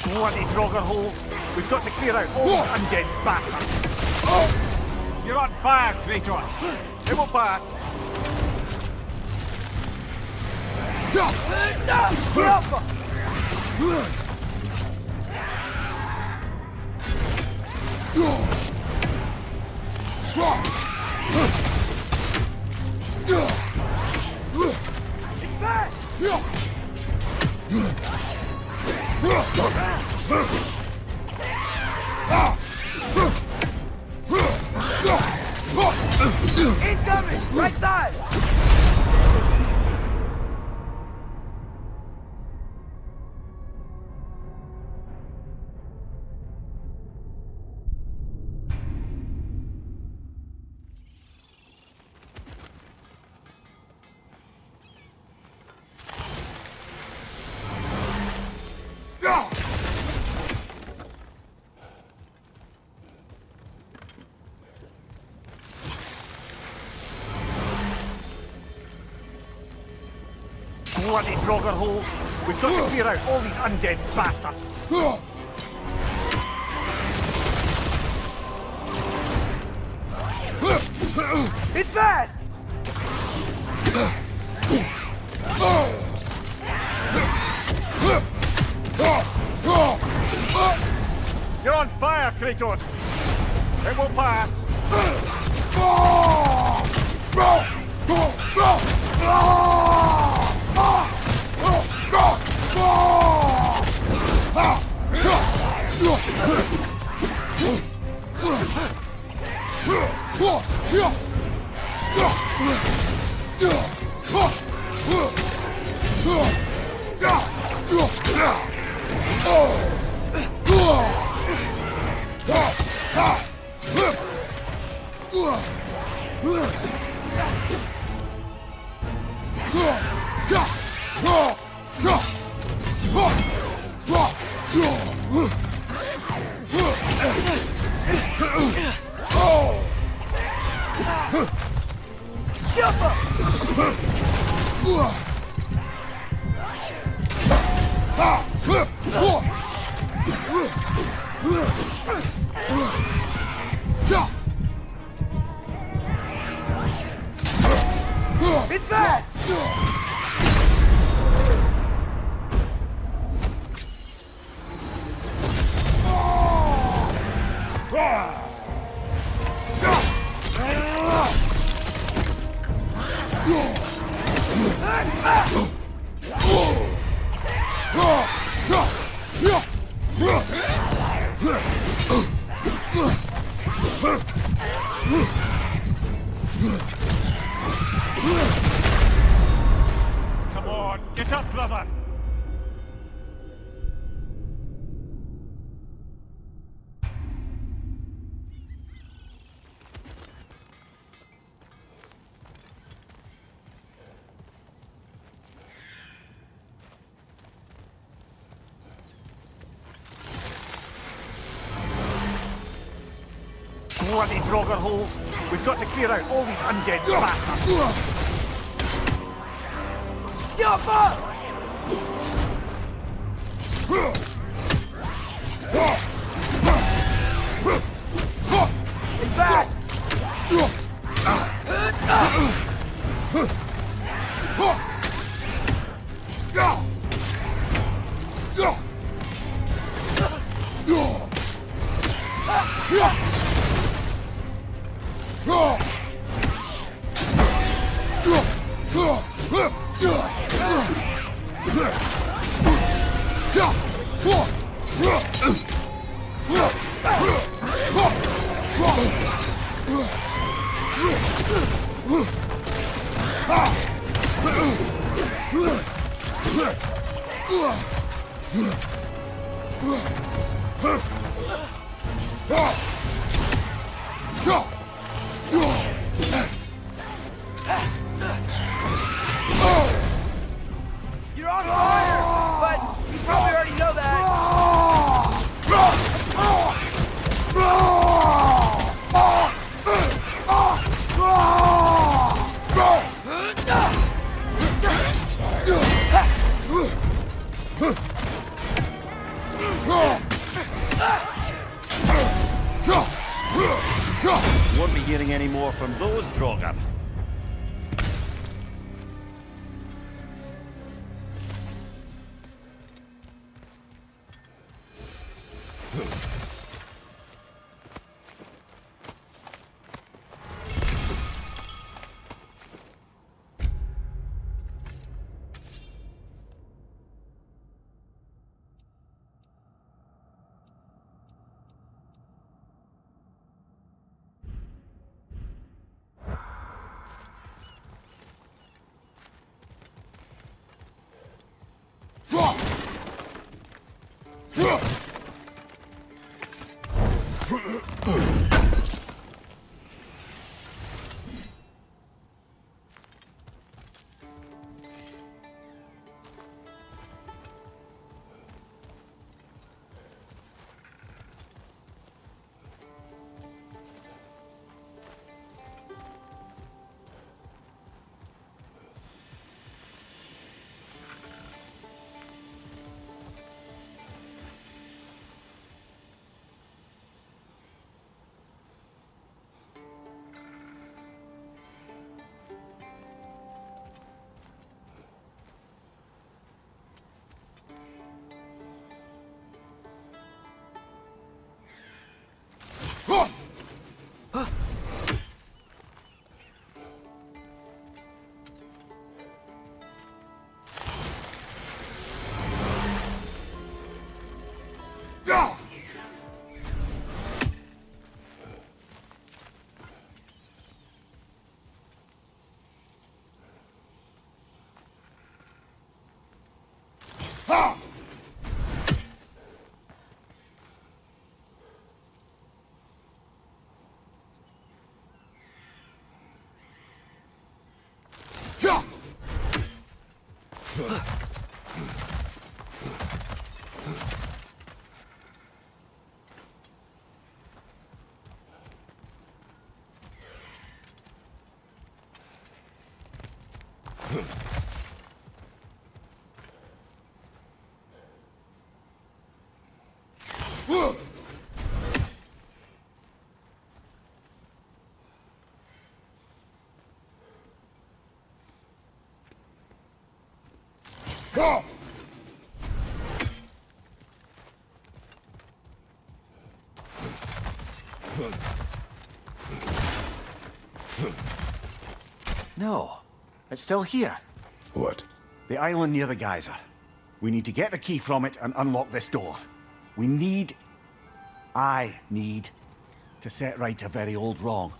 Bloody Droggerholes! We've got to clear out all the undead bastards! You're on fire, Kratos! It will pass! Incoming! Right side! Bloody Droggerholes! We've got to clear out all these undead bastards! It's fast! You're on fire, Kratos! It will pass! Jump up! It's back! Come on, get up, brother! Bloody Draugr holes! We've got to clear out all these undead bastards! Jump up! It's back! You're on fire, but you probably already know that. Won't be hearing any more from those Draugr. No, it's still here. What? The island near the geyser. We need to get the key from it and unlock this door. I need to set right a very old wrong.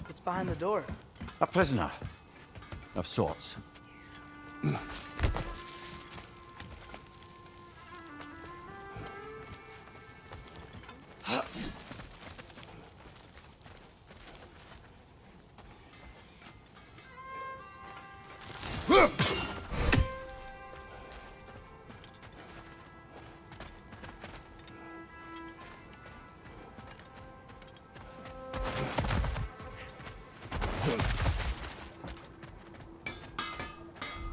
What's behind the door? A prisoner. Of sorts.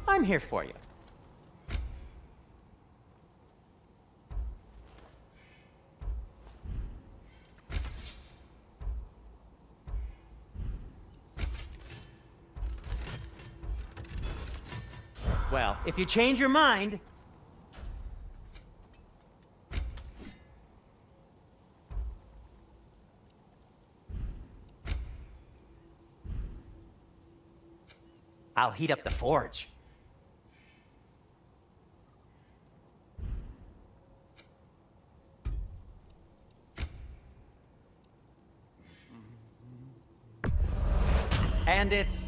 I'm here for you. Well, if you change your mind... I'll heat up the forge. And it's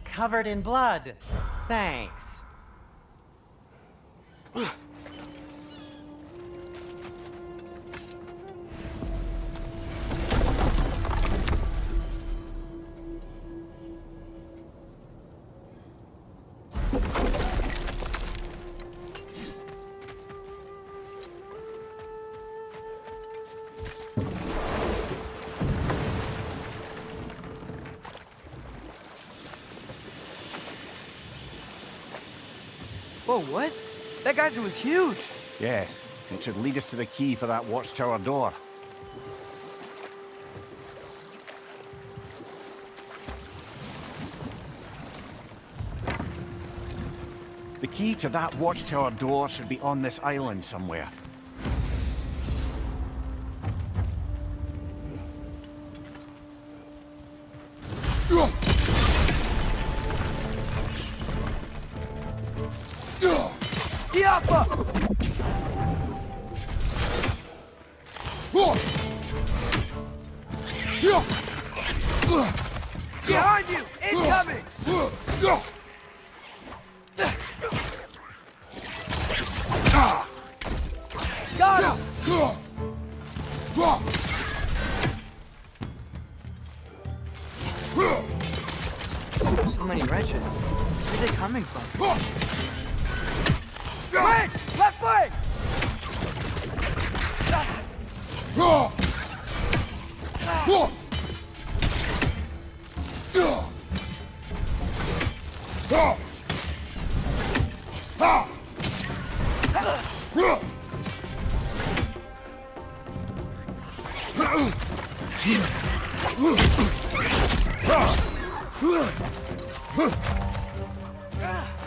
covered in blood. Thanks. Whoa, what? That geyser was huge. Yes, it should lead us to the key for that watchtower door. The key to that watchtower door should be on this island somewhere. Behind you! Incoming! Got him! So many wrenches. Where are they coming from? Wait! Left leg!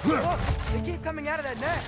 Look, they keep coming out of that net.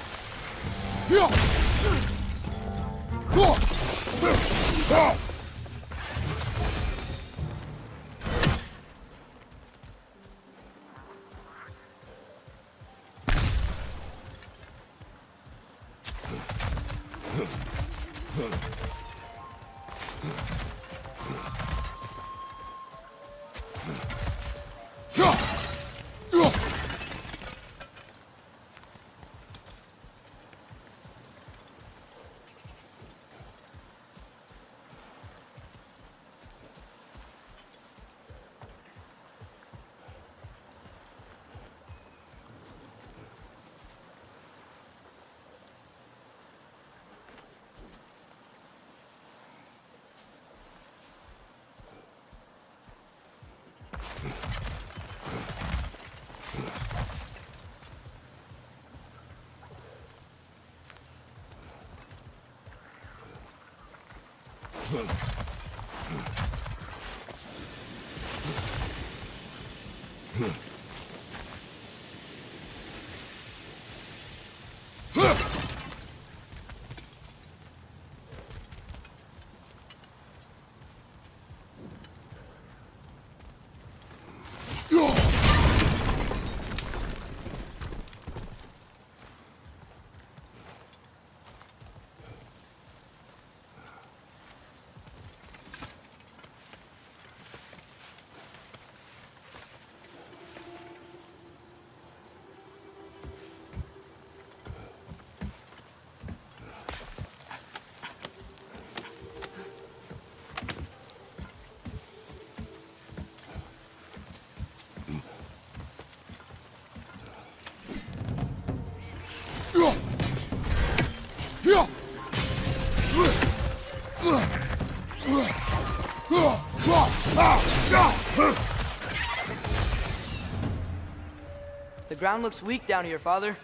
The ground looks weak down here, Father.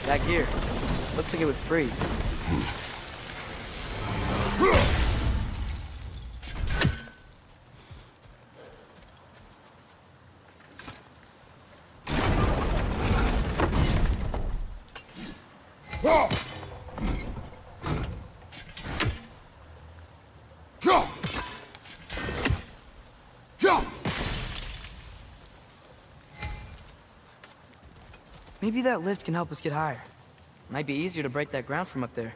Back here. Looks like it would freeze. Maybe that lift can help us get higher. Might be easier to break that ground from up there.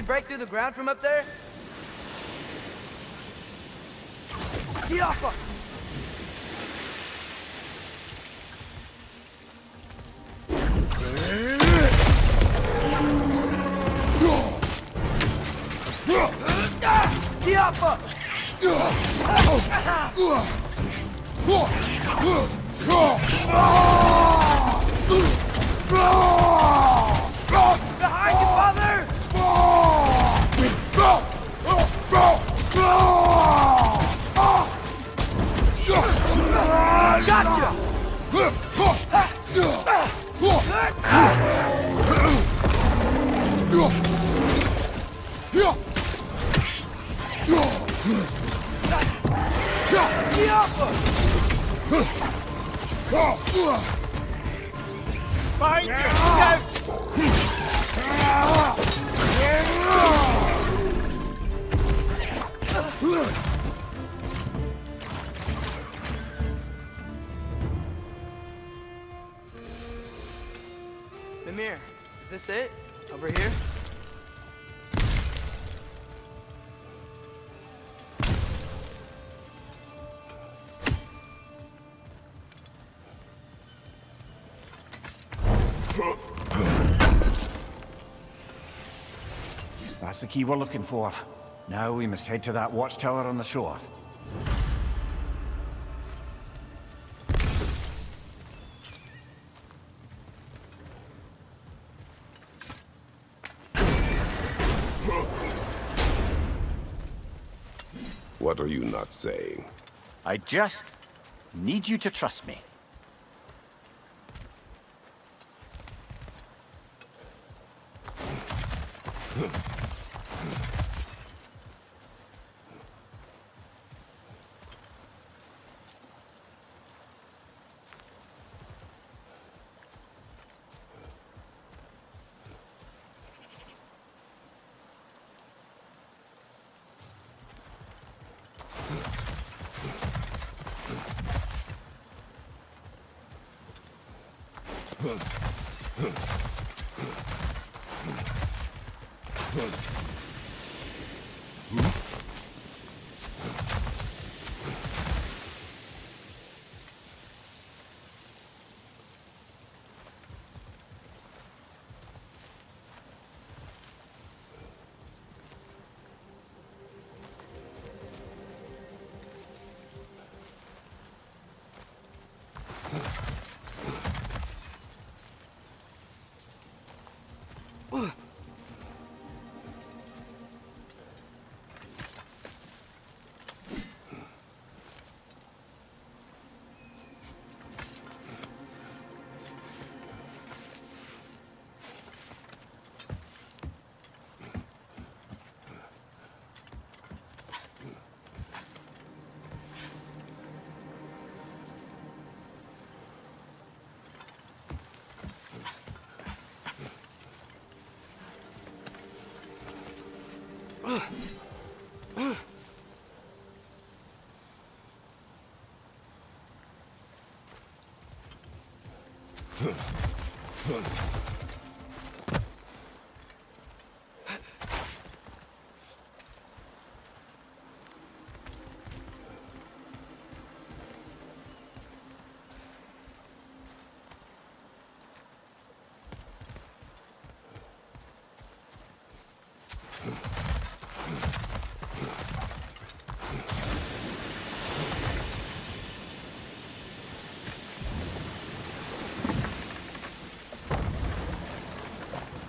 Break through the ground from up there? Get off us! Get off us! Behind you, Father! Gotcha! Behind you! Mimir, is this it? Over here? That's the key we're looking for. Now we must head to that watchtower on the shore. What are you not saying? I just need you to trust me.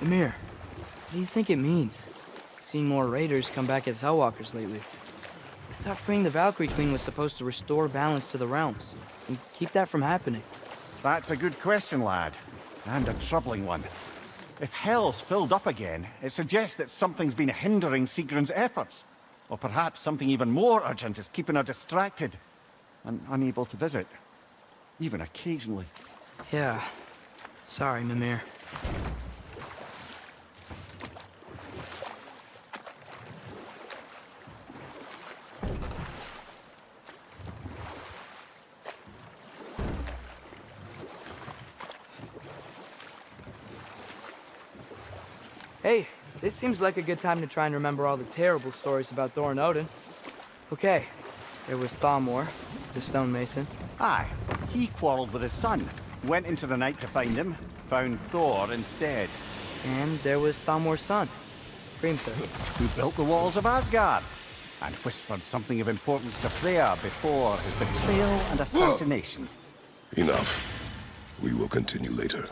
Amir, what do you think it means? Seeing more raiders come back as Hellwalkers lately. I thought freeing the Valkyrie Queen was supposed to restore balance to the realms and keep that from happening. That's a good question, lad. And a troubling one. If Hell's filled up again, it suggests that something's been hindering Sigrun's efforts. Or perhaps something even more urgent is keeping her distracted and unable to visit. Even occasionally. Yeah. Sorry, Mimir. Hey, this seems like a good time to try and remember all the terrible stories about Thor and Odin. Okay, there was Thalmor, the stonemason. Aye, he quarreled with his son, went into the night to find him, found Thor instead. And there was Thalmor's son, Grimthor, who built the walls of Asgard, and whispered something of importance to Freya before his betrayal and assassination. Enough. We will continue later.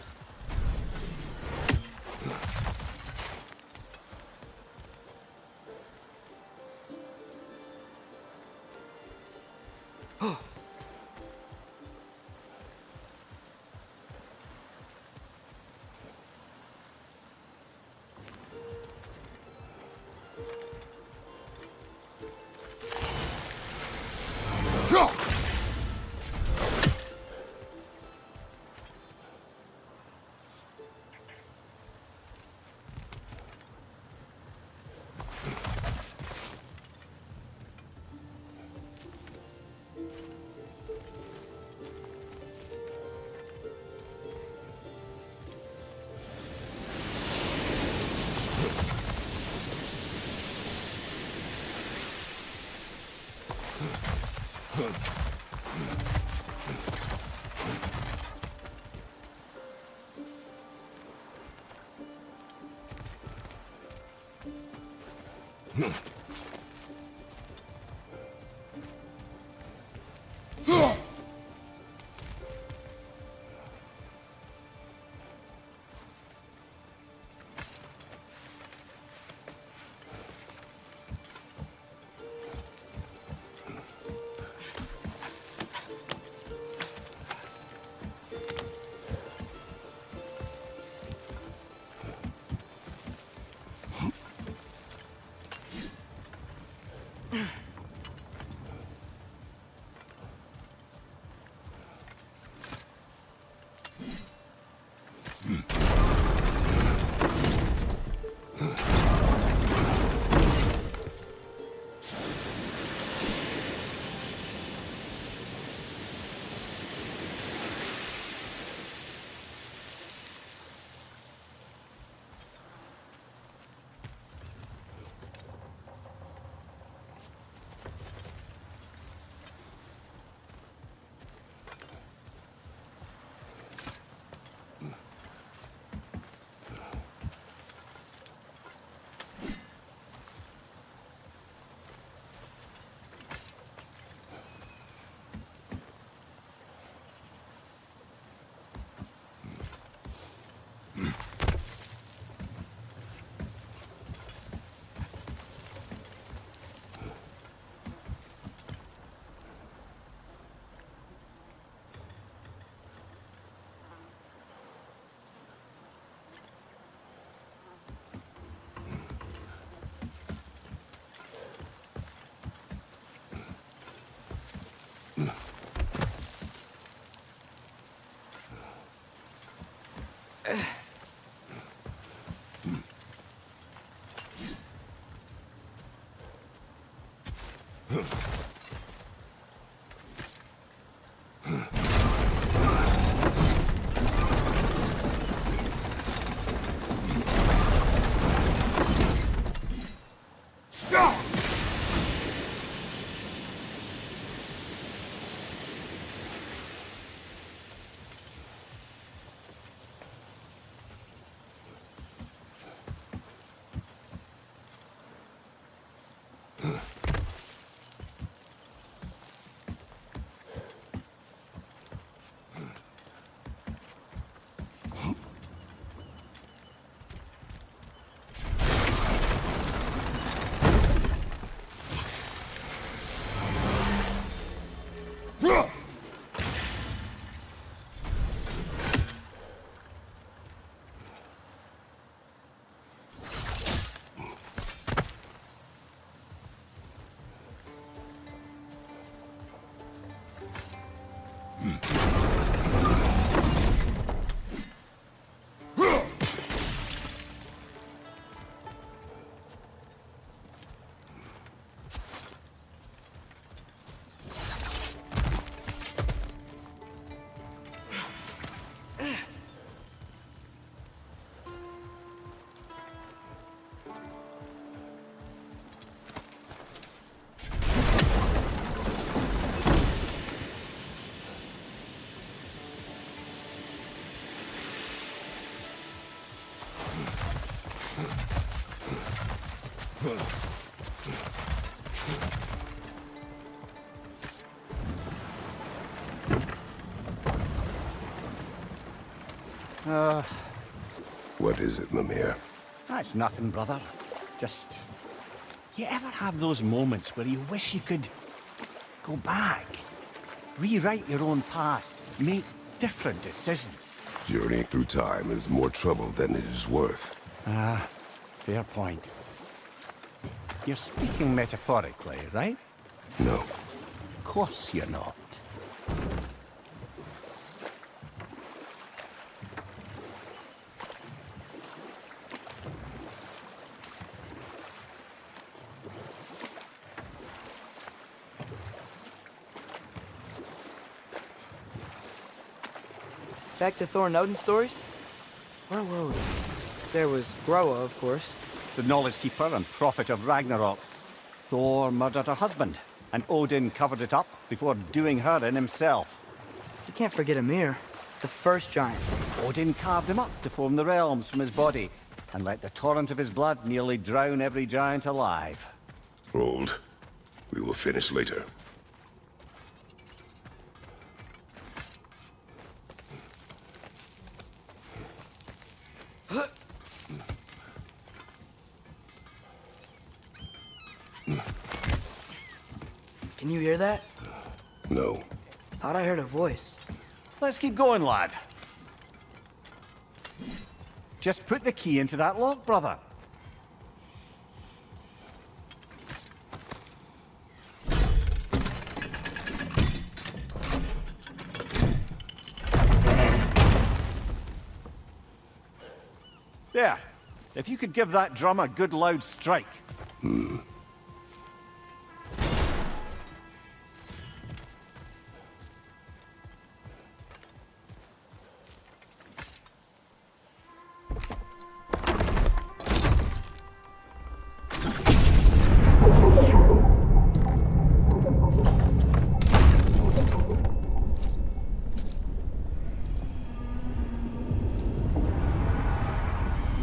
What is it, Mimir? That's nothing, brother. Just... You ever have those moments where you wish you could go back? Rewrite your own past, make different decisions? Journeying through time is more trouble than it is worth. Ah, fair point. You're speaking metaphorically, right? No. Of course you're not. Back to Thor and Odin stories? Where were we? There was Groa, of course. The Knowledge Keeper and Prophet of Ragnarok. Thor murdered her husband, and Odin covered it up before doing her in himself. You can't forget Ymir, the first giant. Odin carved him up to form the realms from his body, and let the torrent of his blood nearly drown every giant alive. Hold. We will finish later. Can you hear that? No. Thought I heard a voice. Let's keep going, lad. Just put the key into that lock, brother. There. If you could give that drum a good loud strike.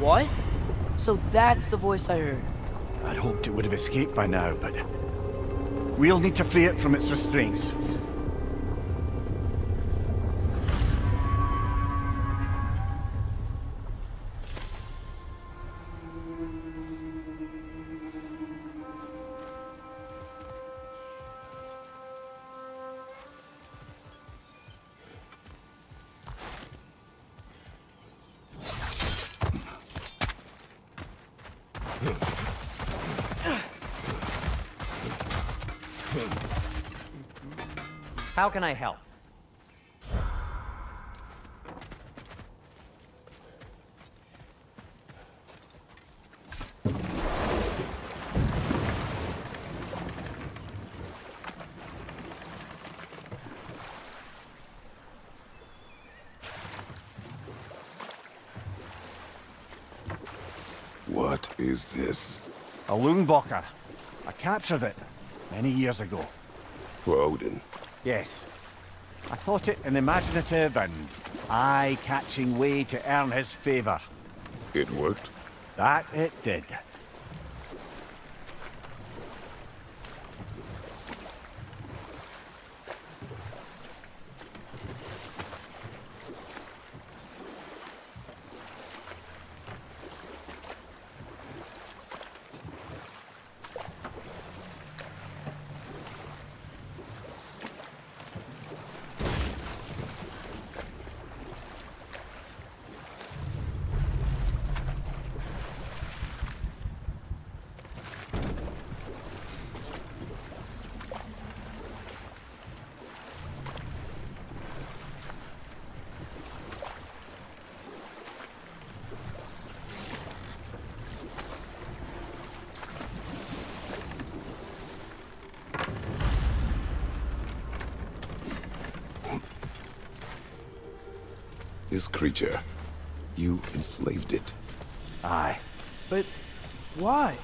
What? So that's the voice I heard. I'd hoped it would have escaped by now, but we'll need to free it from its restraints. How can I help? is this? A Lungbocker. I captured it many years ago. For Odin? Yes. I thought it an imaginative and eye-catching way to earn his favor. It worked? That it did. This creature, you enslaved it. Aye. But why?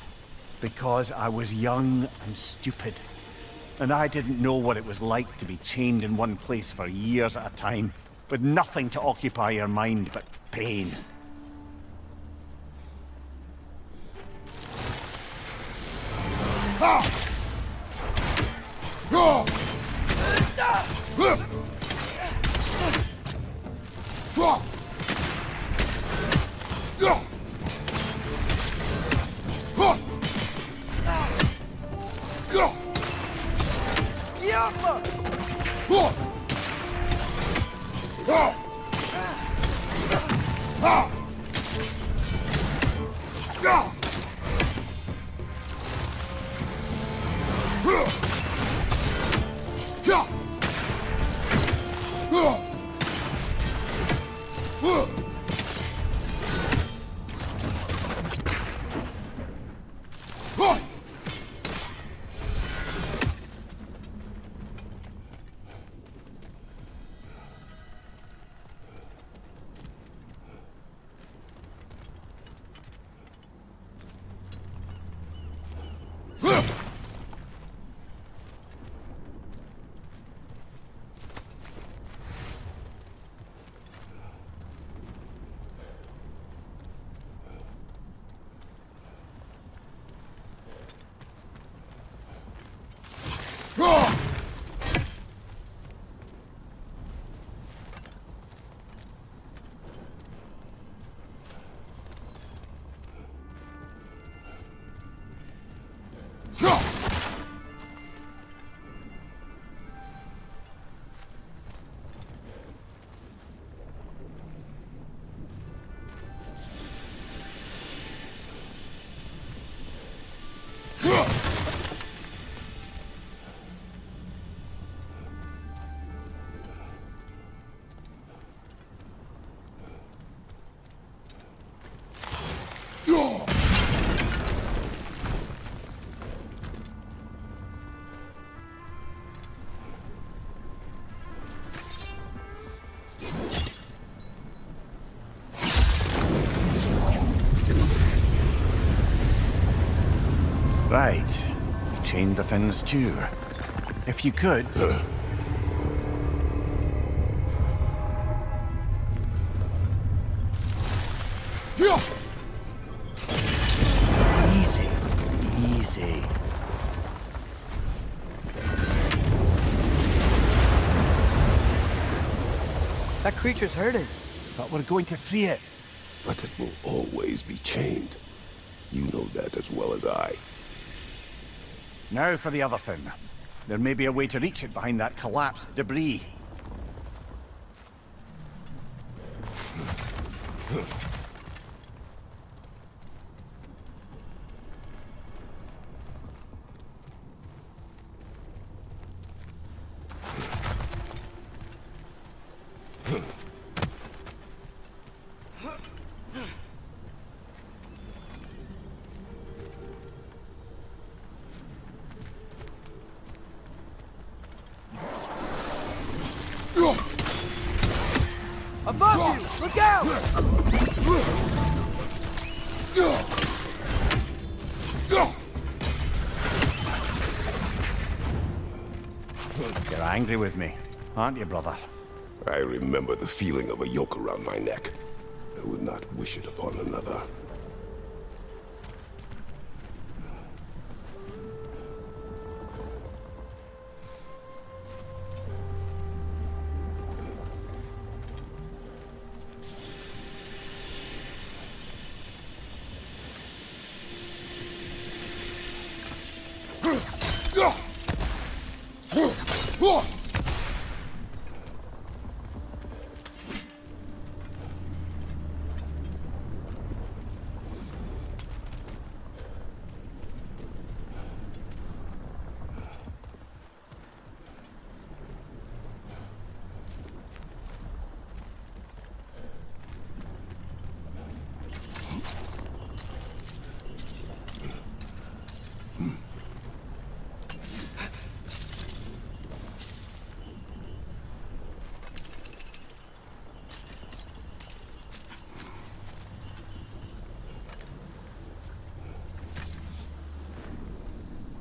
Because I was young and stupid. And I didn't know what it was like to be chained in one place for years at a time, with nothing to occupy your mind but pain. Right. You chained the fins too. If you could... Easy. Easy. That creature's hurting. But we're going to free it. But it will always be chained. You know that as well as I. Now for the other fin. There may be a way to reach it behind that collapsed debris. Above you! Look out! You're angry with me, aren't you, brother? I remember the feeling of a yoke around my neck. I would not wish it upon another.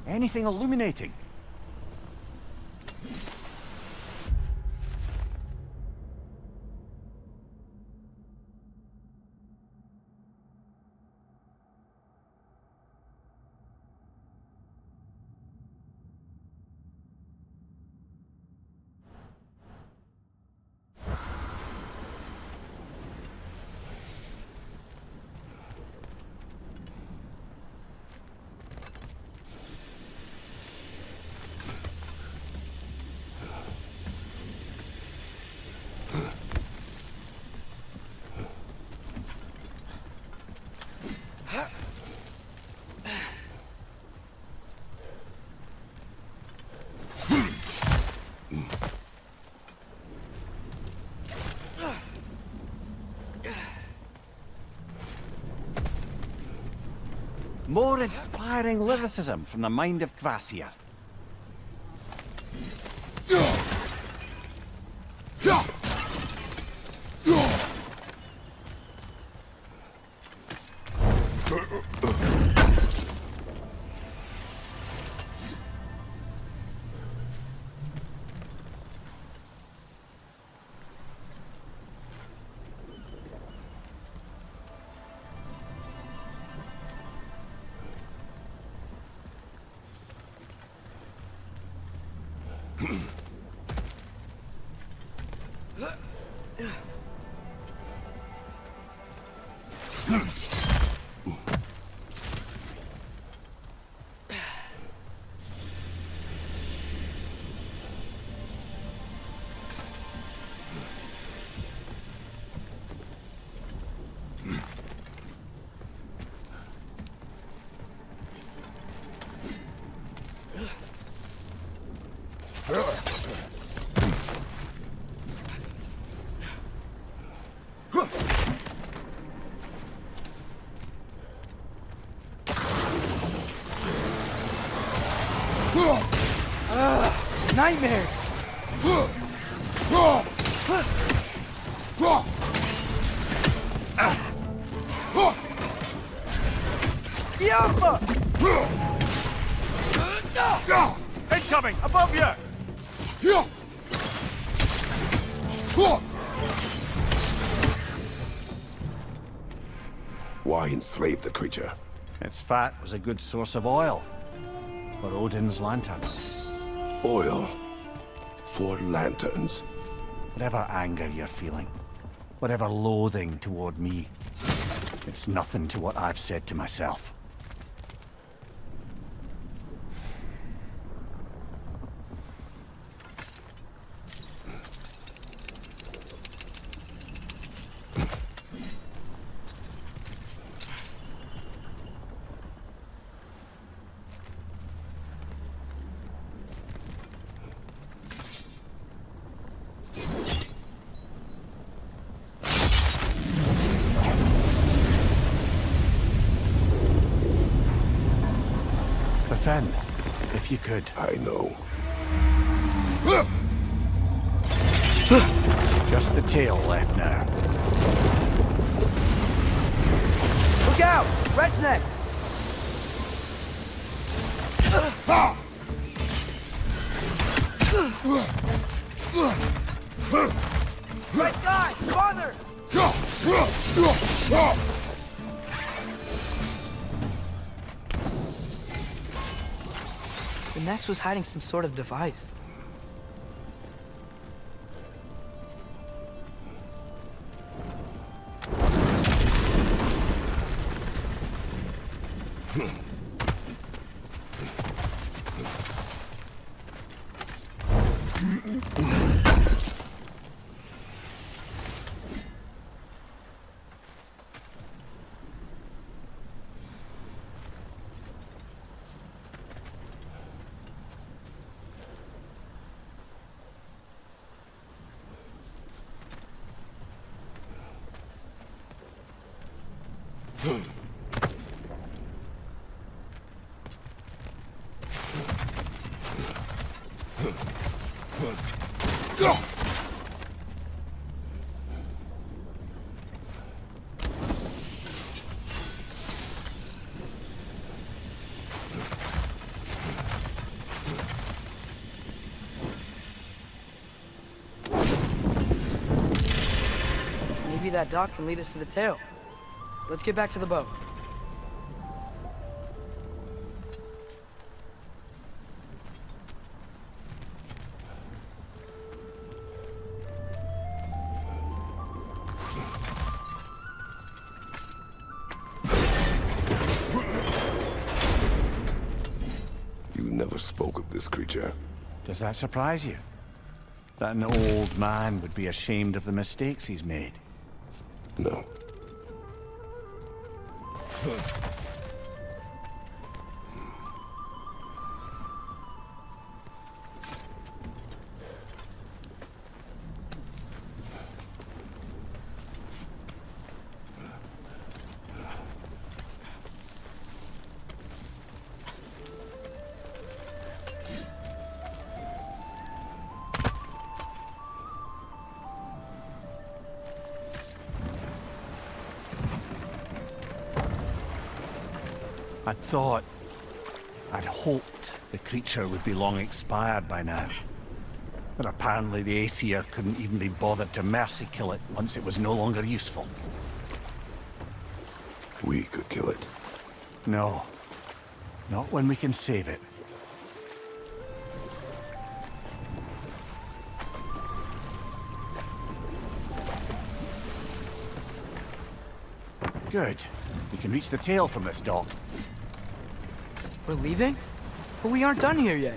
Anything illuminating? More inspiring lyricism from the mind of Kvasir. Nightmare! Alpha! Incoming! Above you! Why enslave the creature? Its fat was a good source of oil for Odin's lantern. Oil for lanterns. Whatever anger you're feeling, whatever loathing toward me, it's nothing to what I've said to myself. Defend, if you could. I know. Just the tail left now. Look out! Rat's neck! Right side! Farther! The nest was hiding some sort of device. Maybe that dock can lead us to the tail. Let's get back to the boat. You never spoke of this creature. Does that surprise you? That an old man would be ashamed of the mistakes he's made? No. I'd hoped the creature would be long expired by now. But apparently the Aesir couldn't even be bothered to mercy kill it once it was no longer useful. We could kill it. No. Not when we can save it. Good. We can reach the tail from this dock. We're leaving? But we aren't done here yet.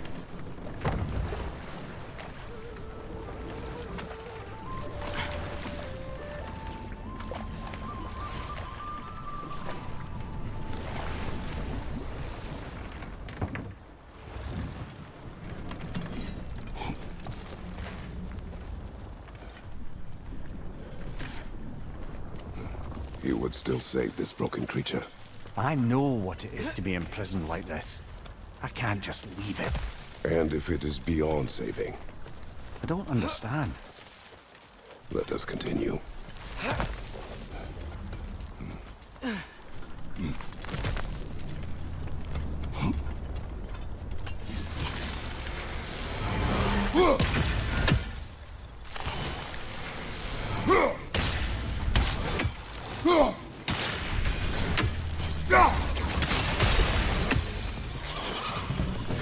You would still save this broken creature. I know what it is to be imprisoned like this. I can't just leave it. And if it is beyond saving? I don't understand. Let us continue.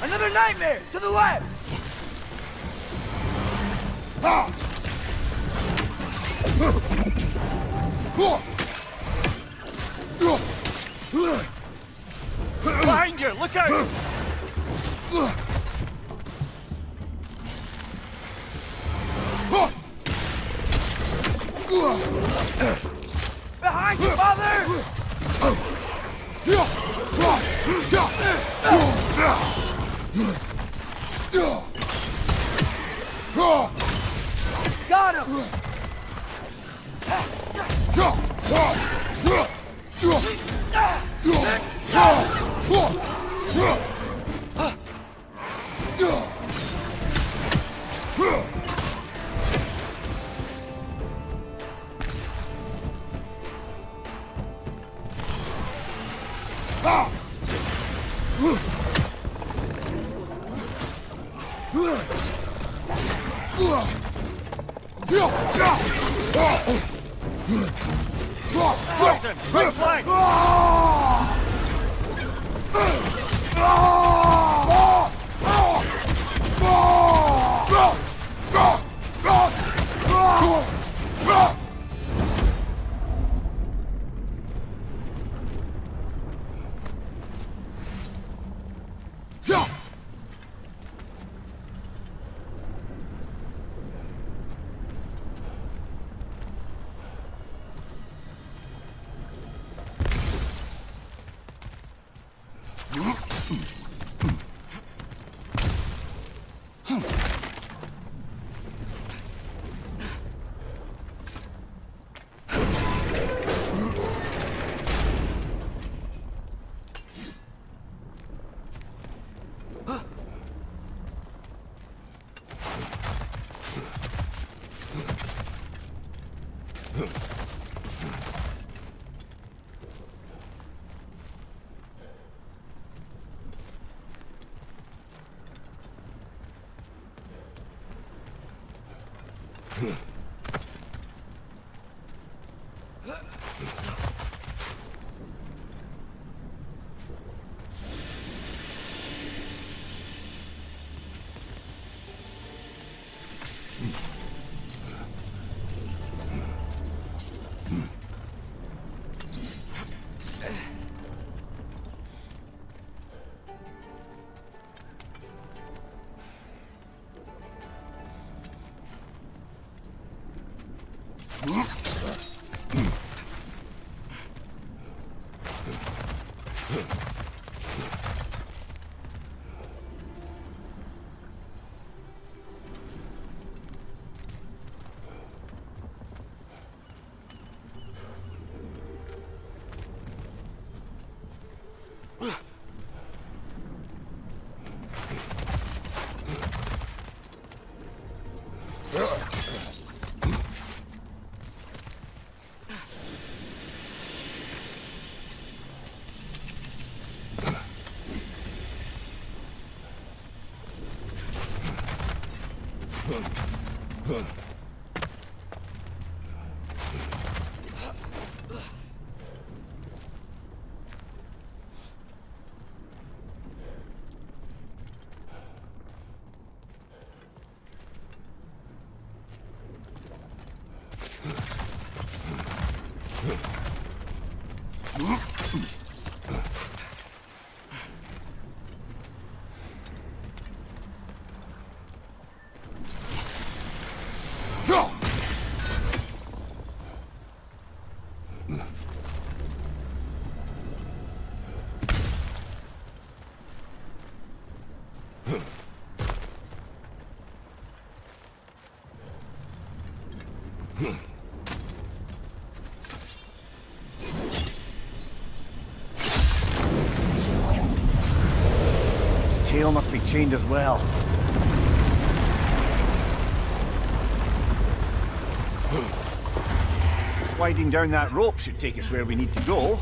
Another nightmare! To the left! Behind you! Look out! Behind you, father! Got him! Right flank! Tail must be chained as well. Sliding down that rope should take us where we need to go.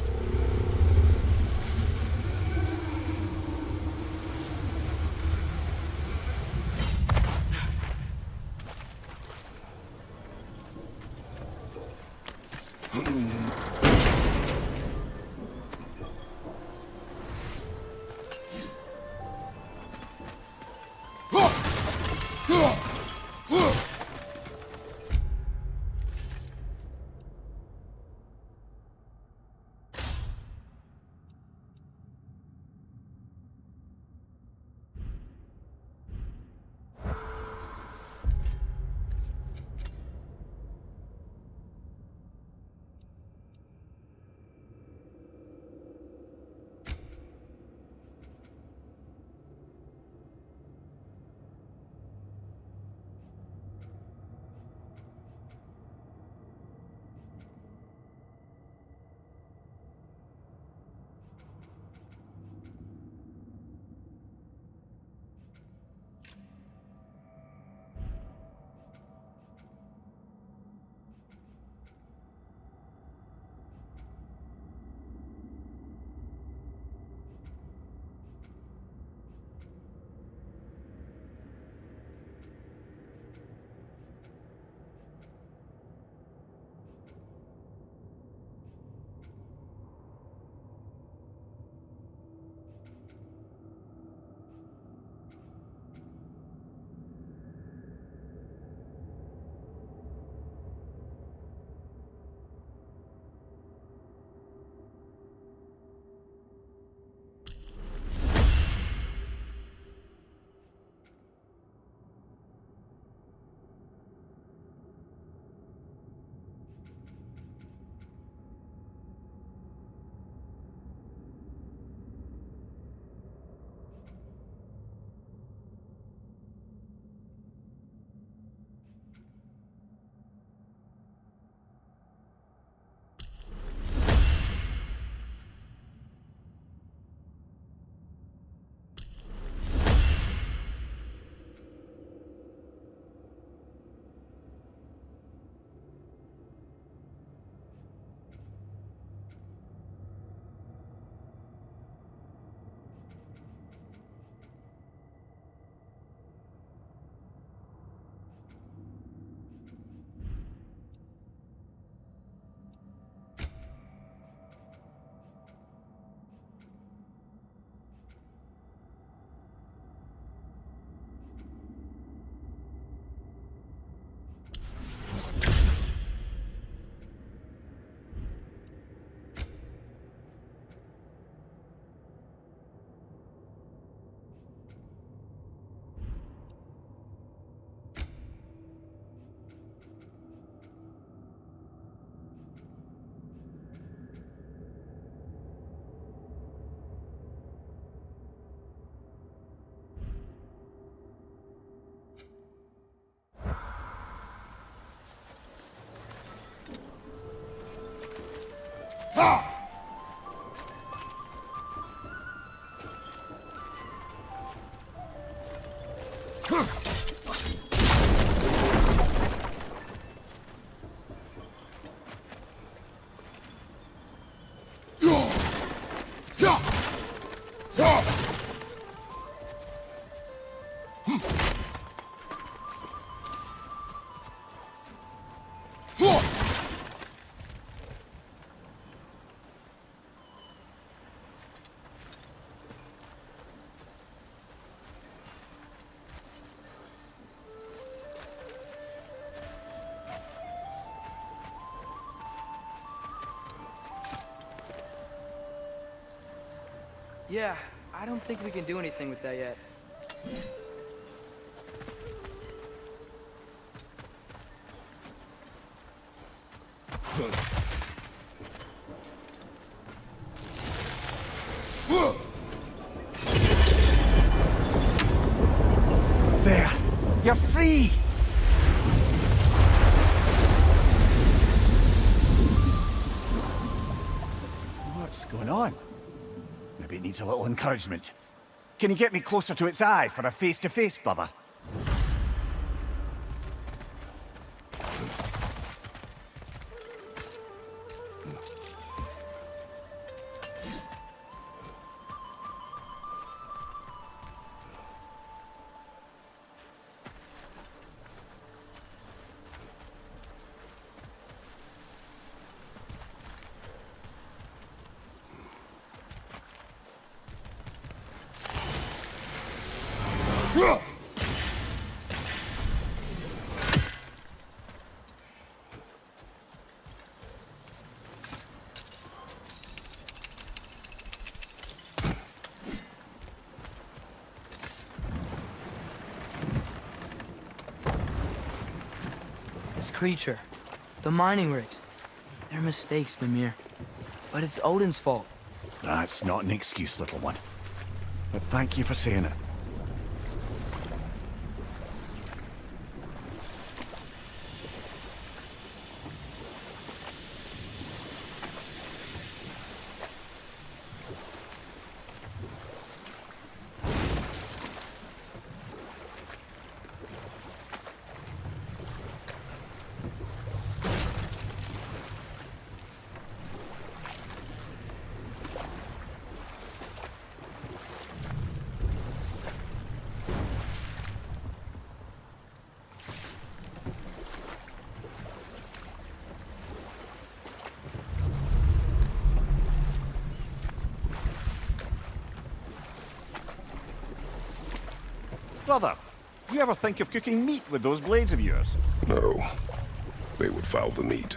Yeah, I don't think we can do anything with that yet. There! You're free! What's going on? Maybe it needs a little encouragement. Can you get me closer to its eye for a face-to-face, brother? This creature, the mining rigs, they're mistakes, Mimir. But it's Odin's fault. That's not an excuse, little one. But thank you for saying it. Brother, you ever think of cooking meat with those blades of yours? No. They would foul the meat.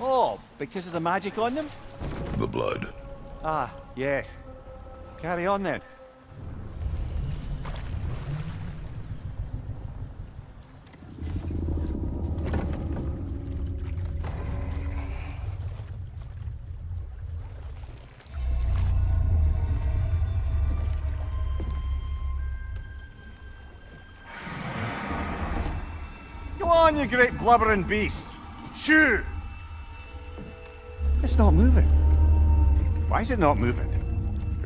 Oh, because of the magic on them? The blood. Ah, yes. Carry on then. Go on, you great blubbering beast! Shoo! It's not moving. Why is it not moving?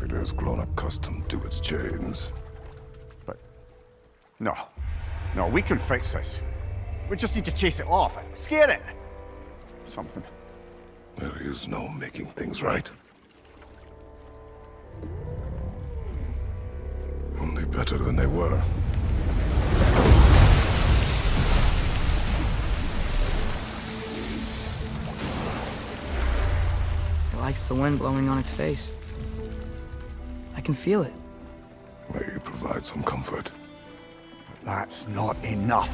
It has grown accustomed to its chains. But... No. No, we can fix this. We just need to chase it off and scare it. Something. There is no making things right. Only better than they were. It likes the wind blowing on its face. I can feel it. May you provide some comfort. That's not enough.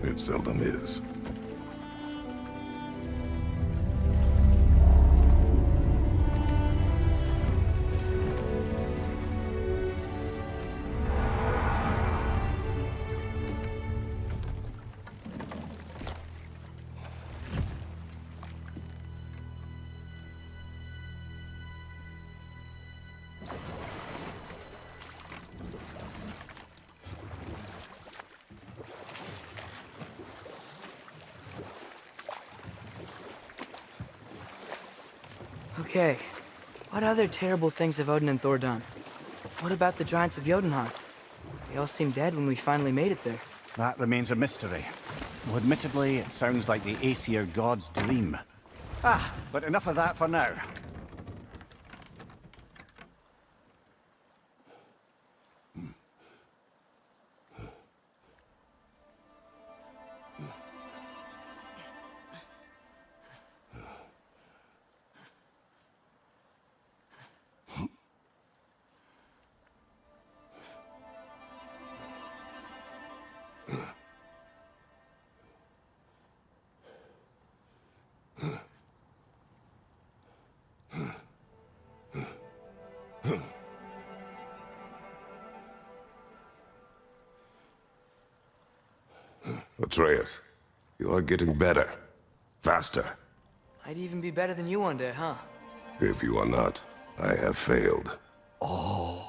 It seldom is. Okay, what other terrible things have Odin and Thor done? What about the giants of Jotunheim? They all seemed dead when we finally made it there. That remains a mystery. Well, admittedly, it sounds like the Aesir god's dream. But enough of that for now. Atreus, you are getting better. Faster. I'd even be better than you one day, huh? If you are not, I have failed. Oh.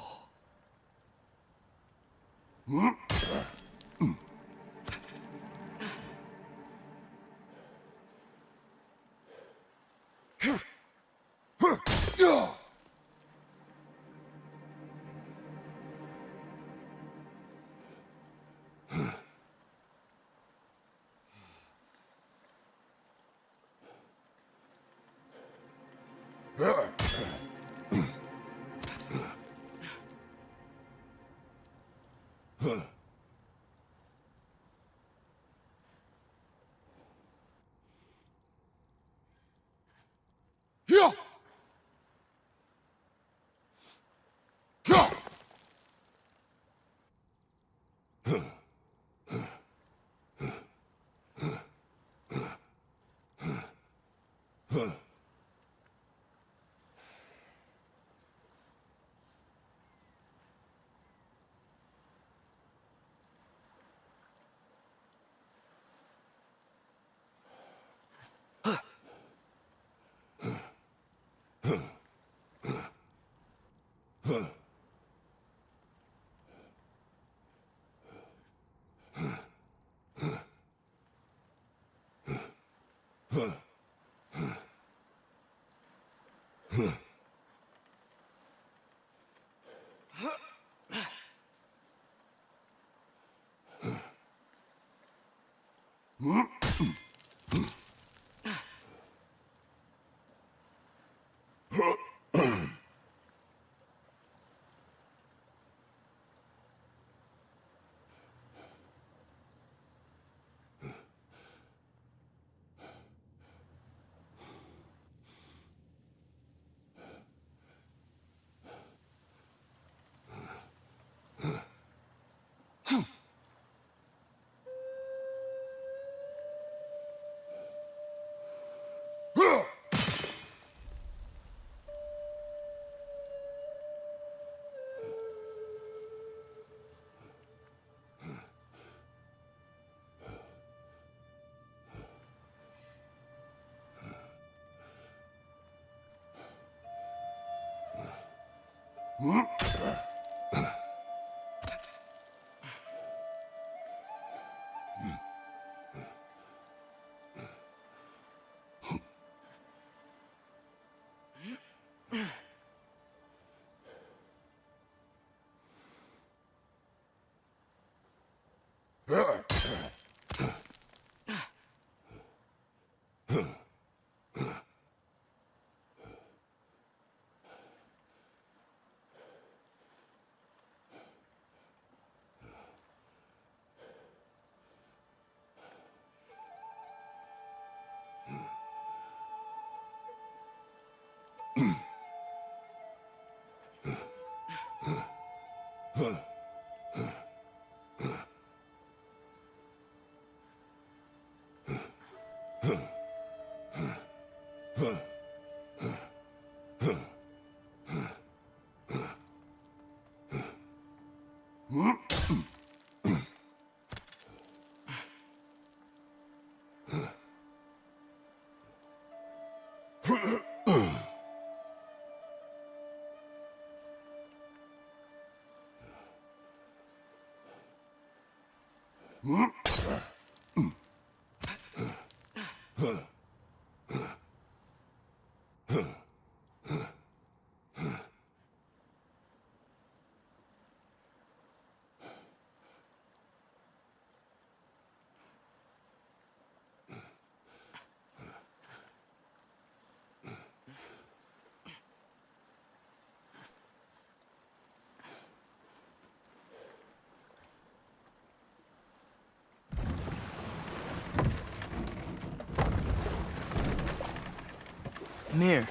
Mir,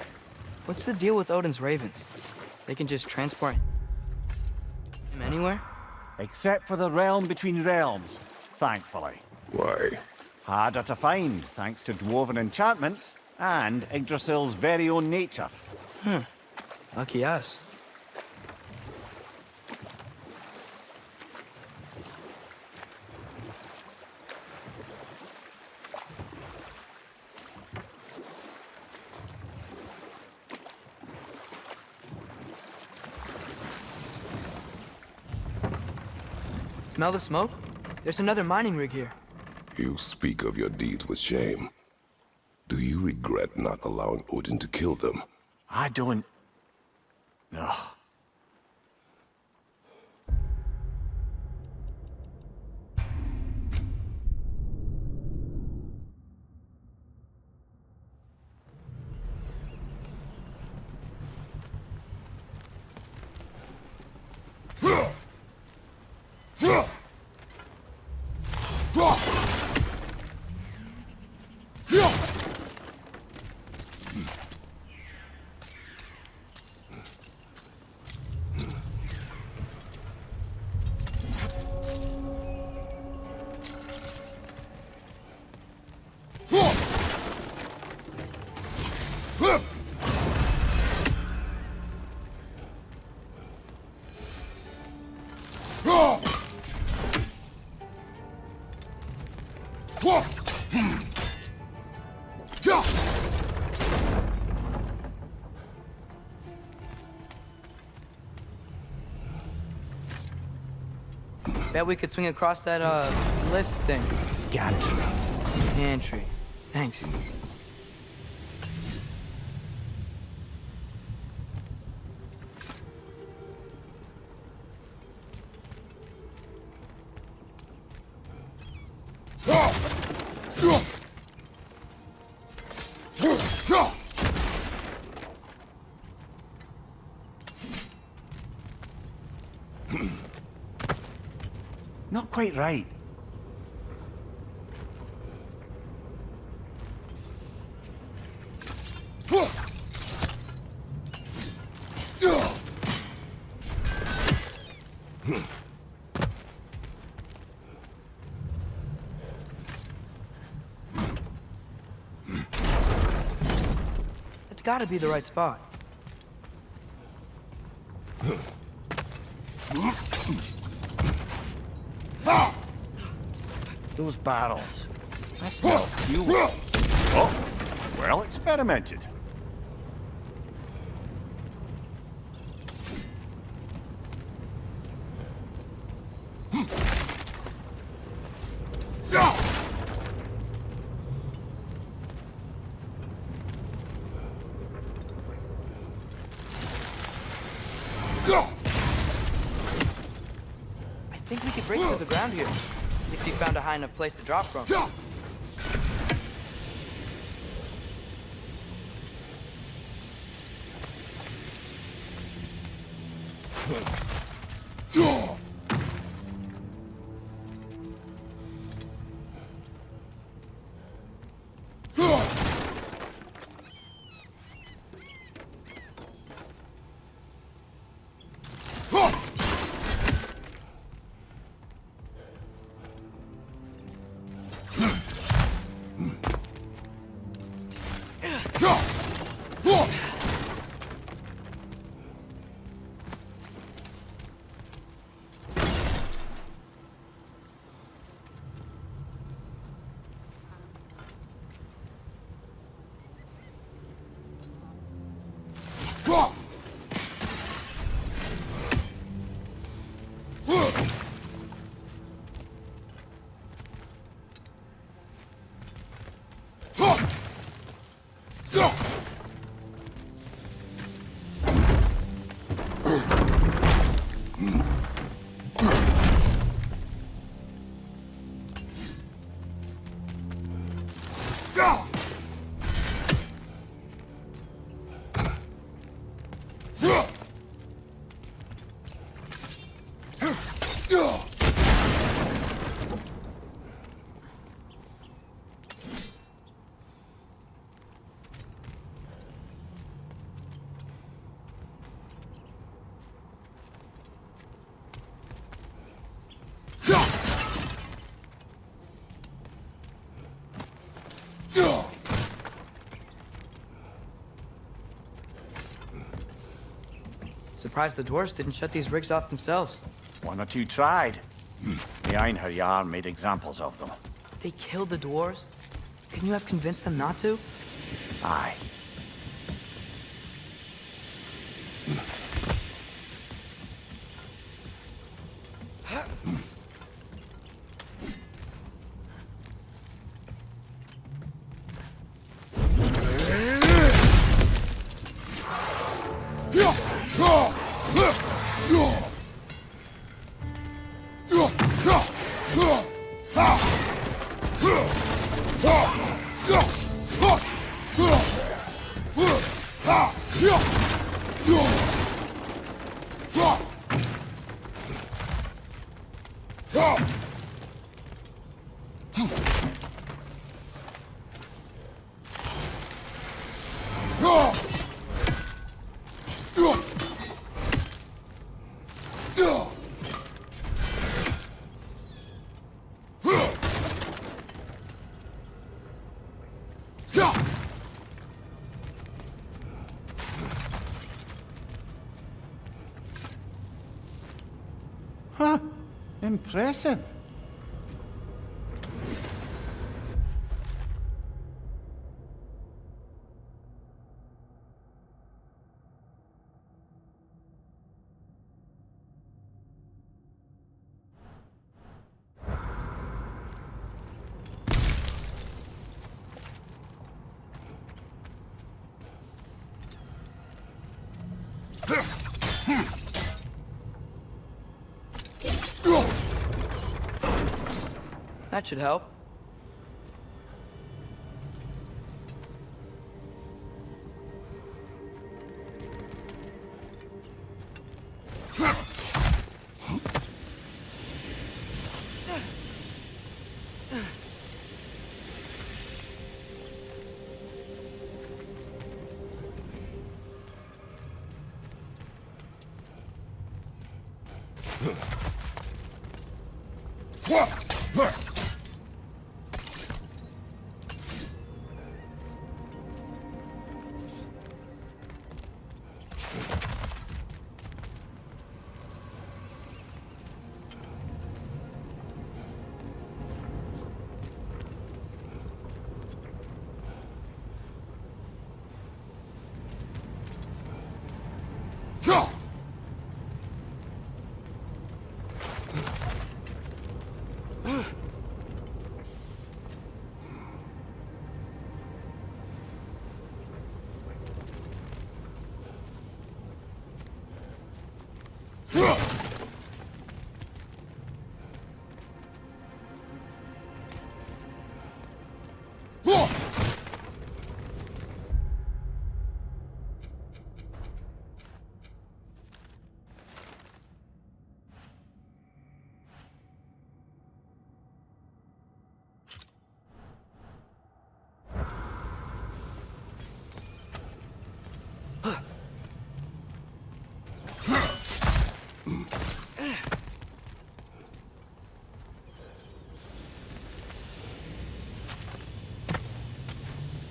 what's the deal with Odin's ravens? They can just transport him anywhere? Except for the realm between realms, thankfully. Why? Harder to find, thanks to dwarven enchantments and Yggdrasil's very own nature. Lucky us. Smell the smoke? There's another mining rig here. You speak of your deeds with shame. Do you regret not allowing Odin to kill them? I don't... No. Bet we could swing across that, lift thing. Gotcha. Pantry. Thanks. Not quite right. It's gotta be the right spot. Those barrels. I smell fuel. Oh, well experimented. I think we could break through the ground here. If you found a high enough place to drop from. Surprised the dwarves didn't shut these rigs off themselves. One or two tried. The Einherjar made examples of them. They killed the dwarves? Couldn't you have convinced them not to? Aye. Huh. Impressive. That should help.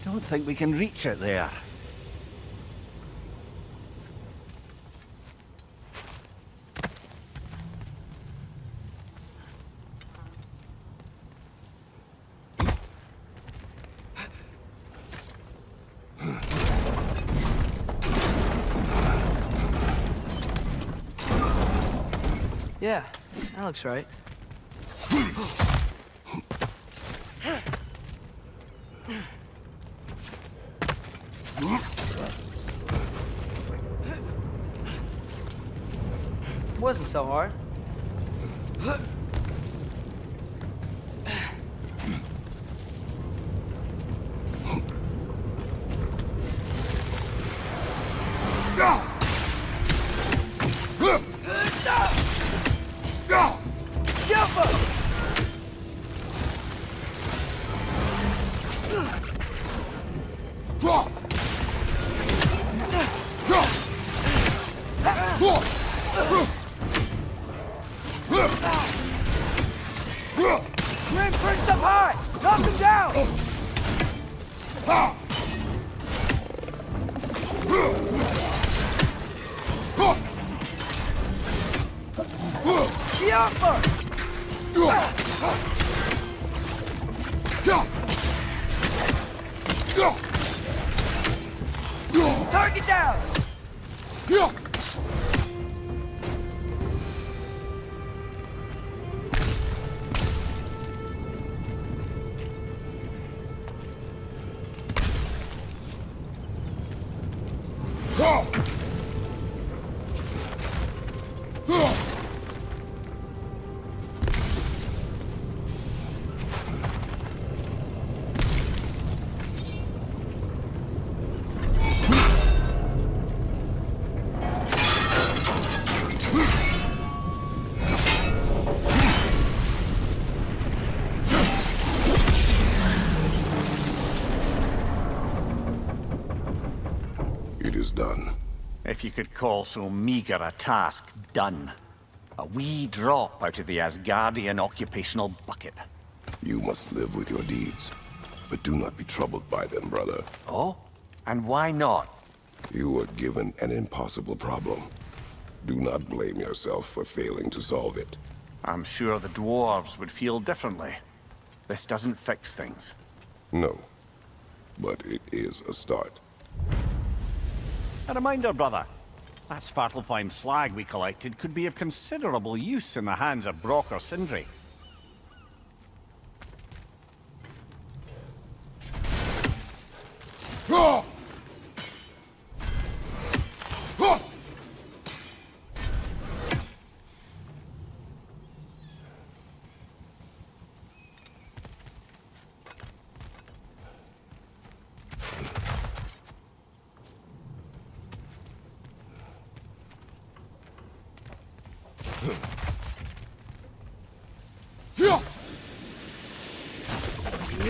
Don't think we can reach it there. Yeah, that looks right. Wasn't so hard. Reinforce up high! Knock him down! Target down! It is done. If you could call so meager a task done. A wee drop out of the Asgardian occupational bucket. You must live with your deeds, but do not be troubled by them, brother. Oh? And why not? You were given an impossible problem. Do not blame yourself for failing to solve it. I'm sure the dwarves would feel differently. This doesn't fix things. No, but it is a start. A reminder, brother. That Svartalfheim slag we collected could be of considerable use in the hands of Brock or Sindri.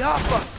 Yappa!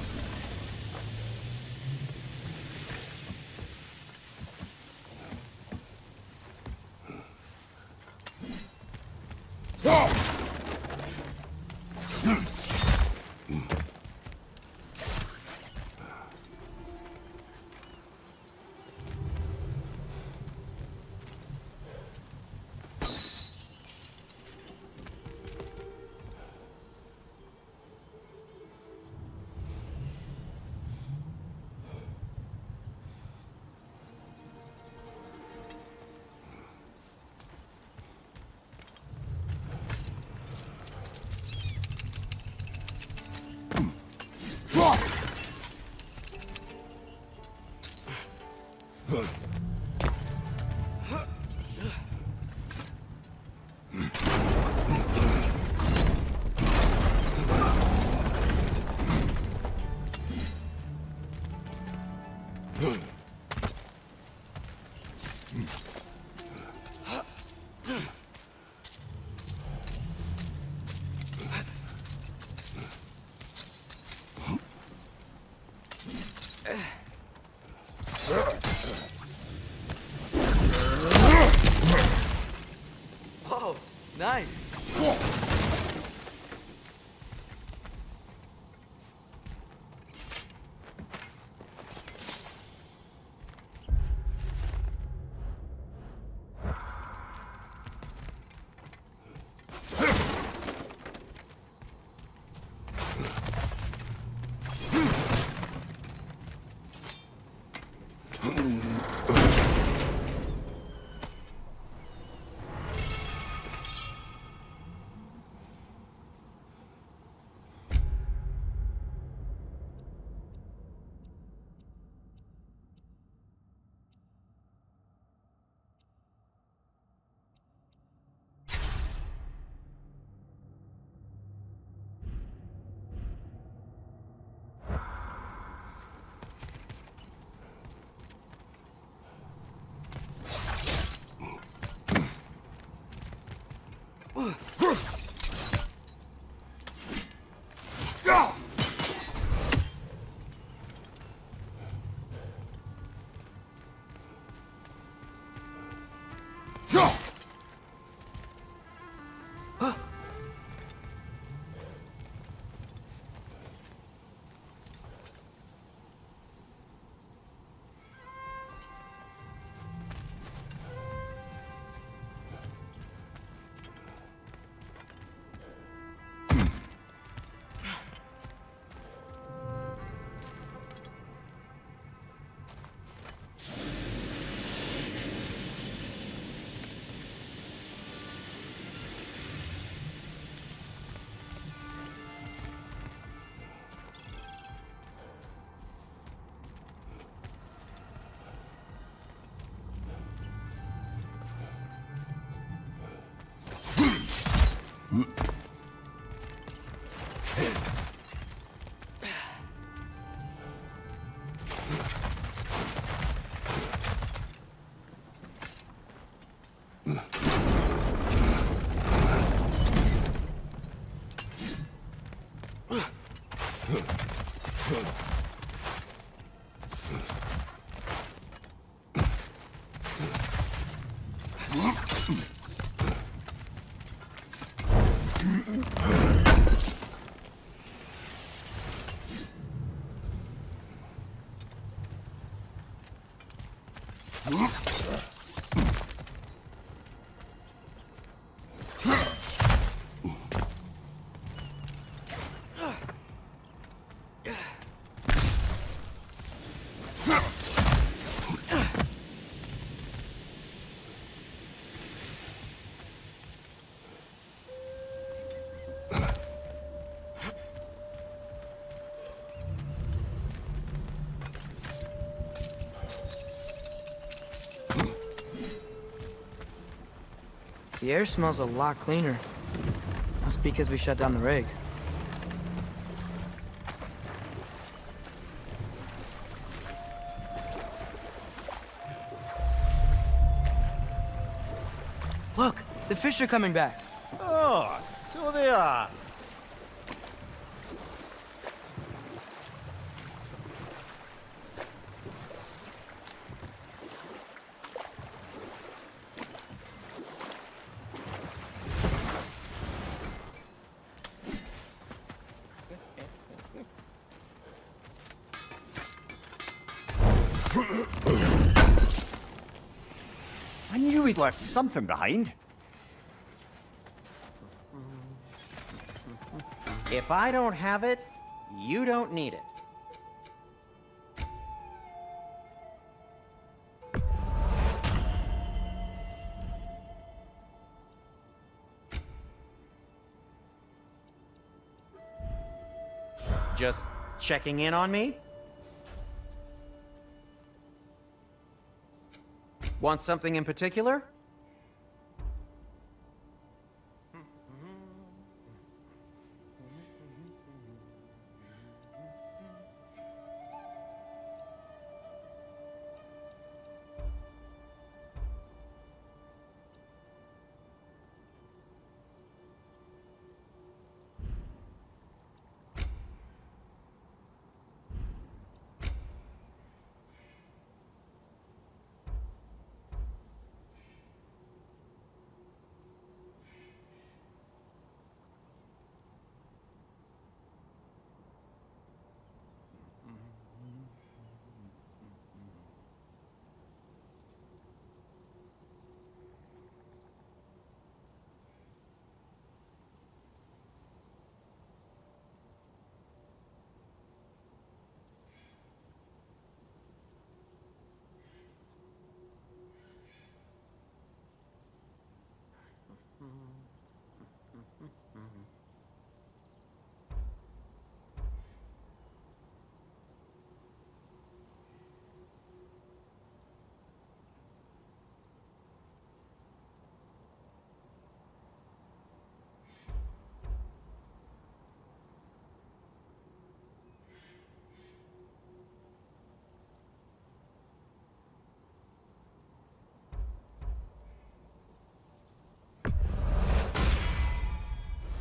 Whoa, nice. The air smells a lot cleaner. Must be because we shut down the rigs. Look, the fish are coming back. Oh, so they are. I knew we'd left something behind. If I don't have it, you don't need it. Just checking in on me? Want something in particular?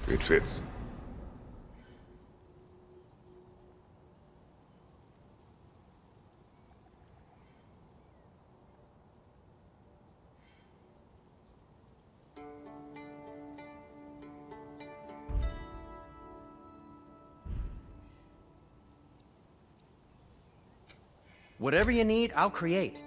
It fits. Whatever you need, I'll create.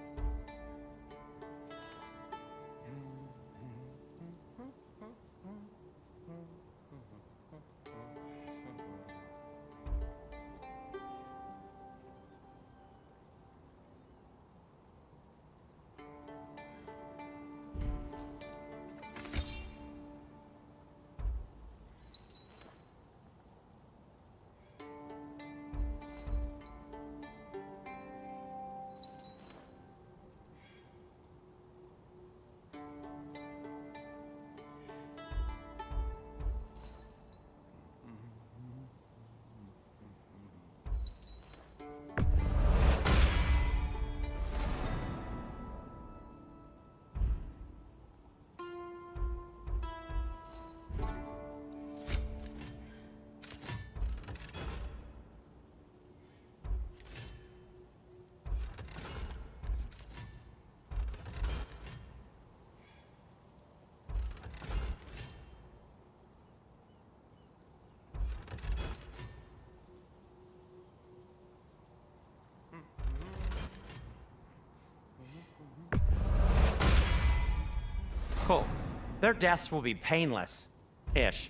Their deaths will be painless. Ish.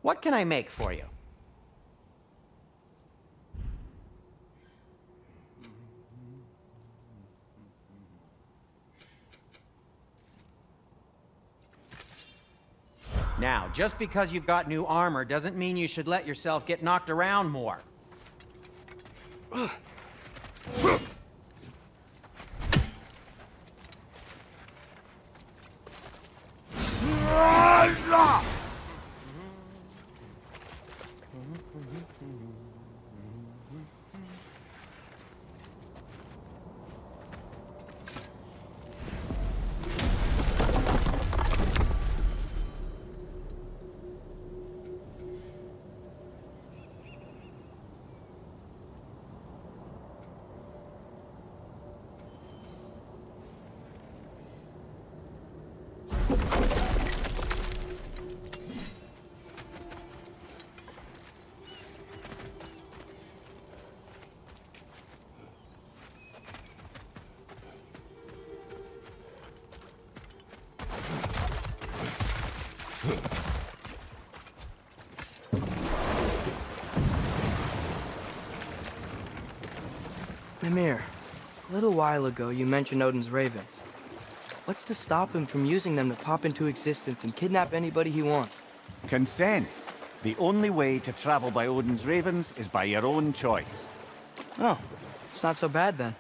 What can I make for you? Now, just because you've got new armor doesn't mean you should let yourself get knocked around more. Mimir, a little while ago you mentioned Odin's ravens. What's to stop him from using them to pop into existence and kidnap anybody he wants? Consent. The only way to travel by Odin's ravens is by your own choice. Oh, it's not so bad then.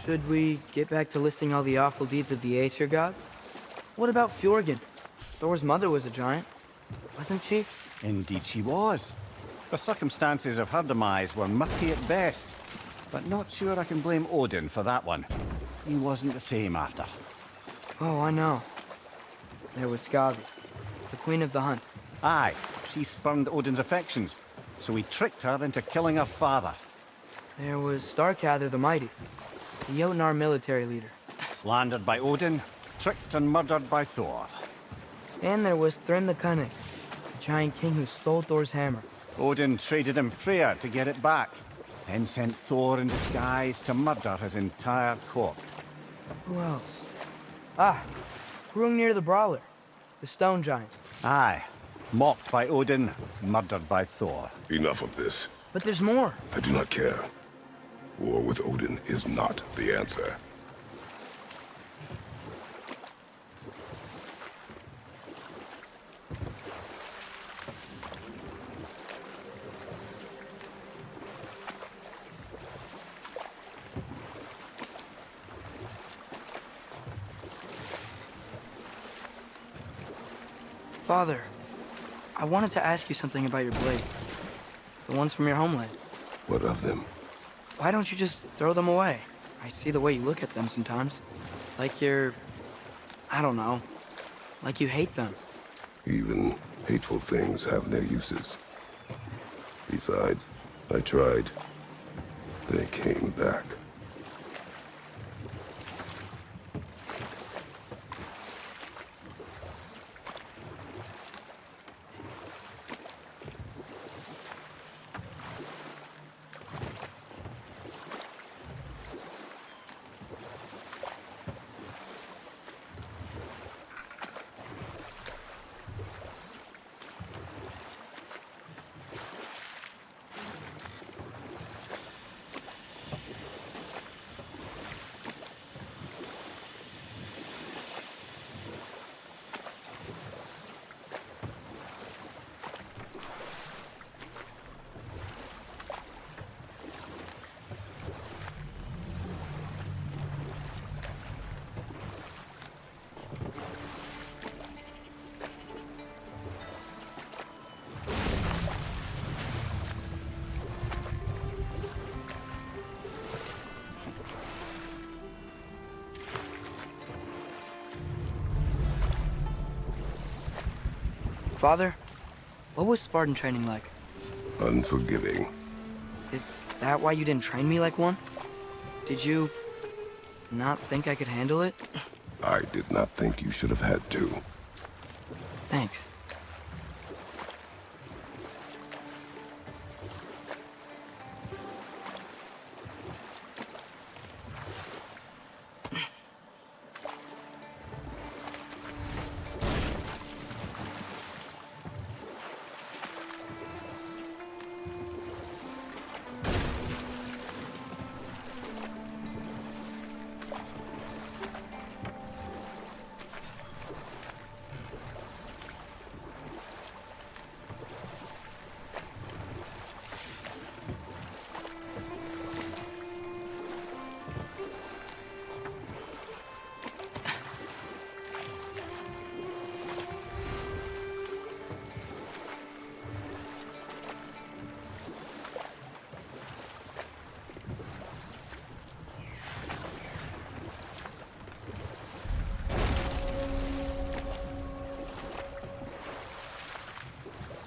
Should we get back to listing all the awful deeds of the Aesir gods? What about Fjorgyn? Thor's mother was a giant, wasn't she? Indeed she was. The circumstances of her demise were murky at best, but not sure I can blame Odin for that one. He wasn't the same after. Oh, I know. There was Skavi, the queen of the hunt. Aye, she spurned Odin's affections, so he tricked her into killing her father. There was Starkather the Mighty, the Jotnar military leader. Slandered by Odin, tricked and murdered by Thor. And there was Thrym the Cunning, the giant king who stole Thor's hammer. Odin traded him Freya to get it back, then sent Thor in disguise to murder his entire court. Who else? Ah, Hrungnir the Brawler, the stone giant. Aye, mocked by Odin, murdered by Thor. Enough of this. But there's more. I do not care. War with Odin is not the answer. Father, I wanted to ask you something about your blade. The ones from your homeland. What of them? Why don't you just throw them away? I see the way you look at them sometimes. Like you're... I don't know. Like you hate them. Even hateful things have their uses. Besides, I tried. They came back. Father, what was Spartan training like? Unforgiving. Is that why you didn't train me like one? Did you not think I could handle it? I did not think you should have had to. Thanks.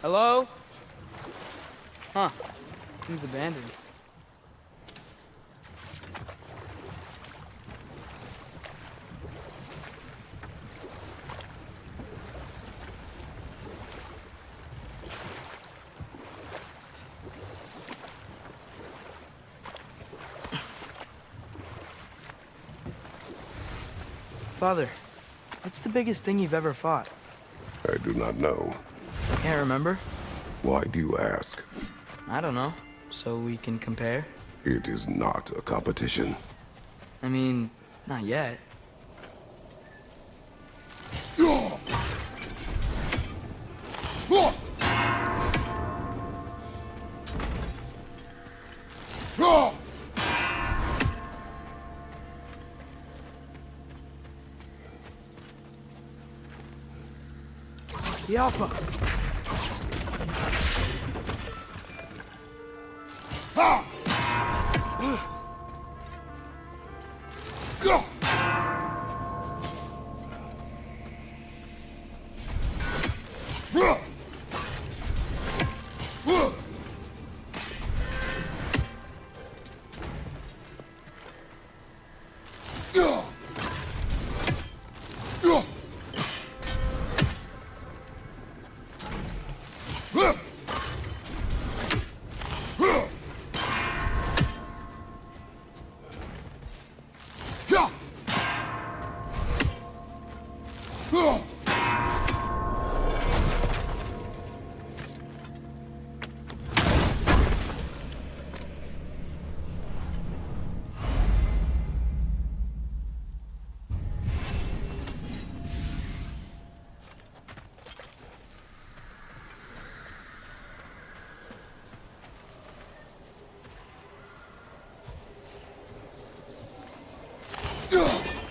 Hello? Huh. Seems abandoned. Father, what's the biggest thing you've ever fought? I do not know. Can't remember? Why do you ask? I don't know. So we can compare? It is not a competition. I mean, not yet. The Alpha!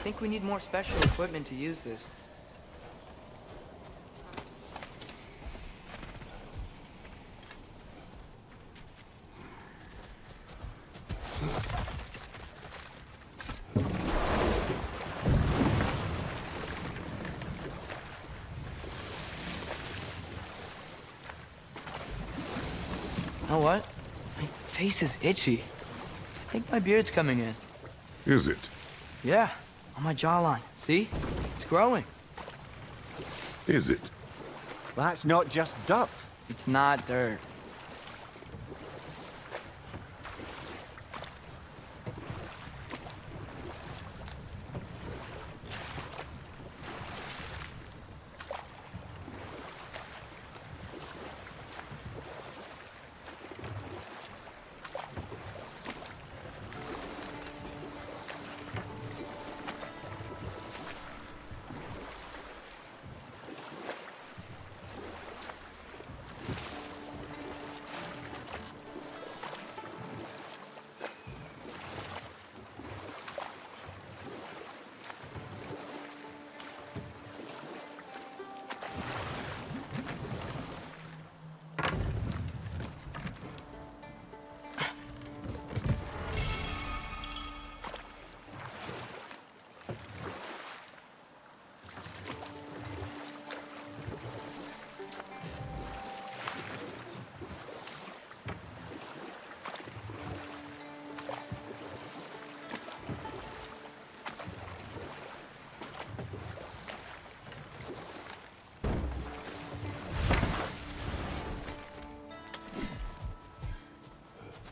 I think we need more special equipment to use this. You know what? My face is itchy. I think my beard's coming in. Is it? Yeah, on my jawline. See? It's growing. Is it? That's not just dirt. It's not dirt.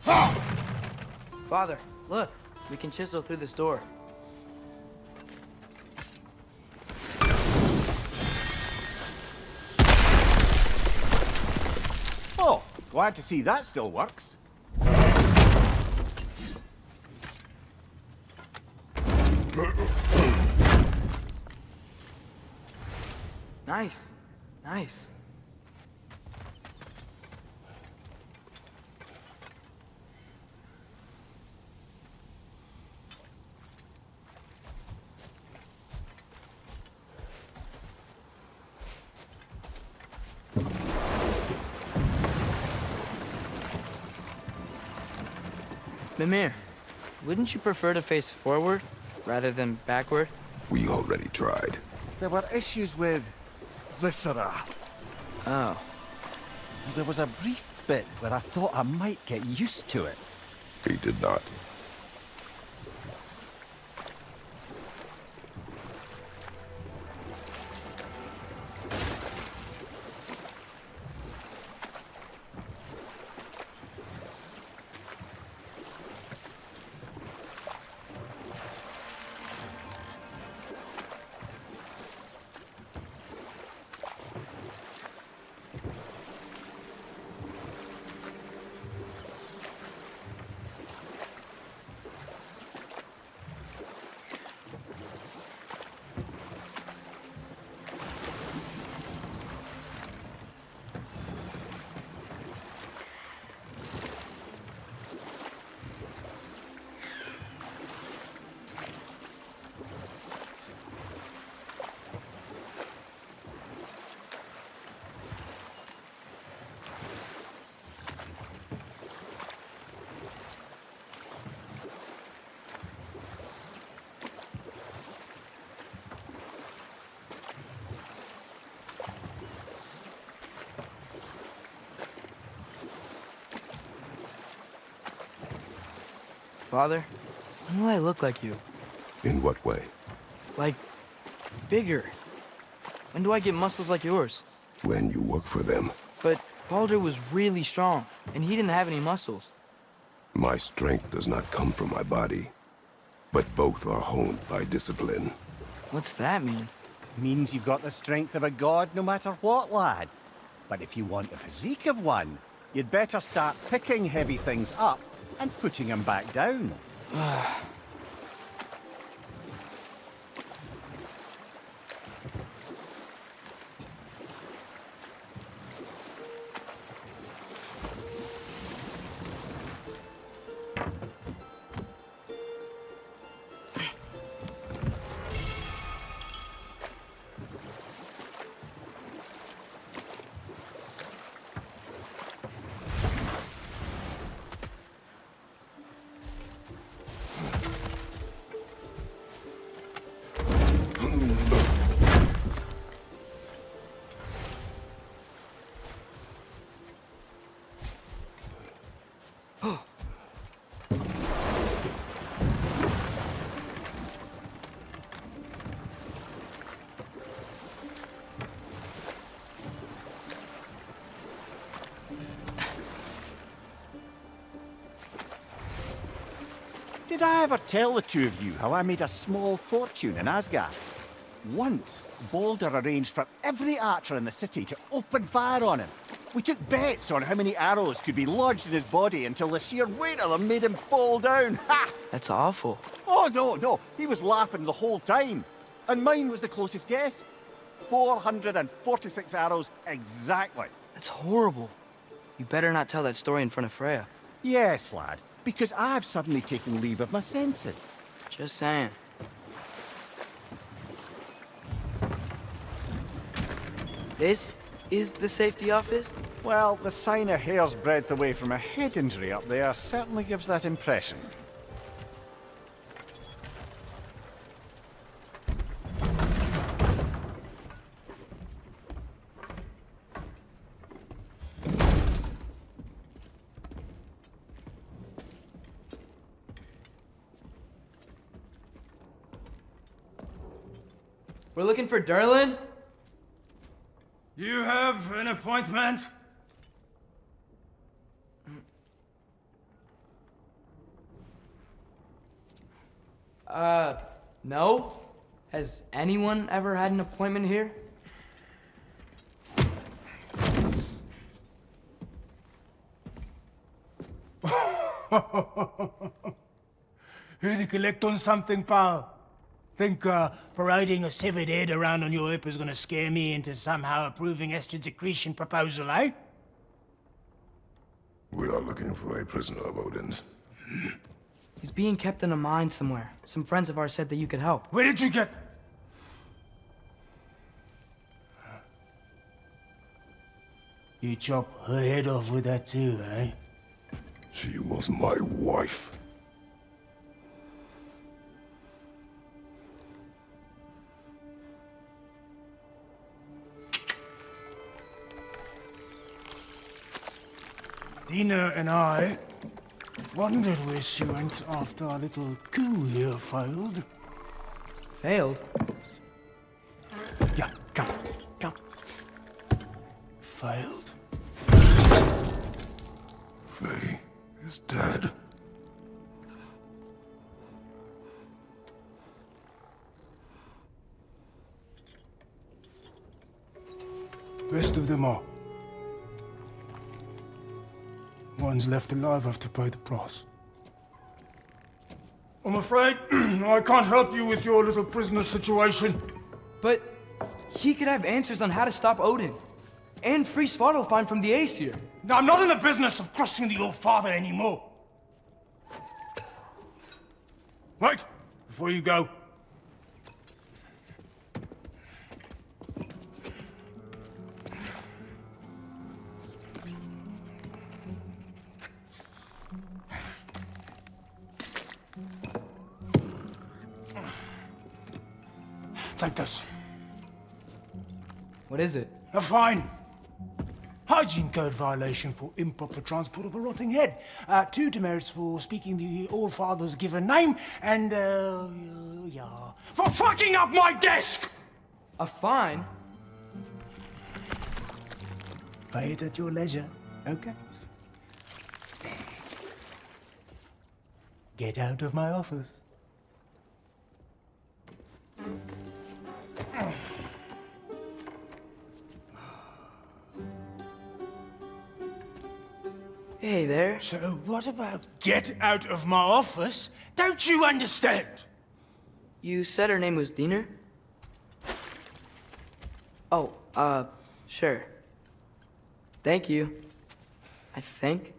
Father, look. We can chisel through this door. Oh, glad to see that still works. Nice. Nice. Mimir, wouldn't you prefer to face forward rather than backward? We already tried. There were issues with viscera. Oh. There was a brief bit where I thought I might get used to it. He did not. Father, when will I look like you? In what way? Like, bigger. When do I get muscles like yours? When you work for them. But Baldur was really strong, and he didn't have any muscles. My strength does not come from my body, but both are honed by discipline. What's that mean? Means you've got the strength of a god no matter what, lad. But if you want the physique of one, you'd better start picking heavy things up and putting them back down. Did I ever tell the two of you how I made a small fortune in Asgard? Once, Baldur arranged for every archer in the city to open fire on him. We took bets on how many arrows could be lodged in his body until the sheer weight of them made him fall down. Ha! That's awful. Oh, no. He was laughing the whole time. And mine was the closest guess. 446 arrows exactly. That's horrible. You better not tell that story in front of Freya. Yes, lad. Because I've suddenly taken leave of my senses. Just saying. This is the safety office? Well, the sign a hair's breadth away from a head injury up there certainly gives that impression. We're looking for Durlin? You have an appointment? No? Has anyone ever had an appointment here? Here to collect on something, pal? Think parading a severed head around on your hip is gonna scare me into somehow approving Estrid's accretion proposal, eh? We are looking for a prisoner of Odin's. He's being kept in a mine somewhere. Some friends of ours said that you could help. Where did you get... You chop her head off with that too, eh? She was my wife. Dina and I wondered where she went after our little coup here failed. Failed? Yeah, come. Failed? Faye is dead. Rest of them are. One's left alive have to pay the price. I'm afraid I can't help you with your little prisoner situation. But he could have answers on how to stop Odin. And free Svartalfheim from the Aesir. Now, I'm not in the business of crossing the All-Father anymore. Wait, before you go. Take this. What is it? A fine. Hygiene code violation for improper transport of a rotting head. 2 demerits for speaking the All-Father's given name, and, yeah. For fucking up my desk! A fine? Pay it at your leisure, okay? Get out of my office. Hey there. So what about get out of my office? Don't you understand? You said her name was Diener? Oh, sure. Thank you. I think.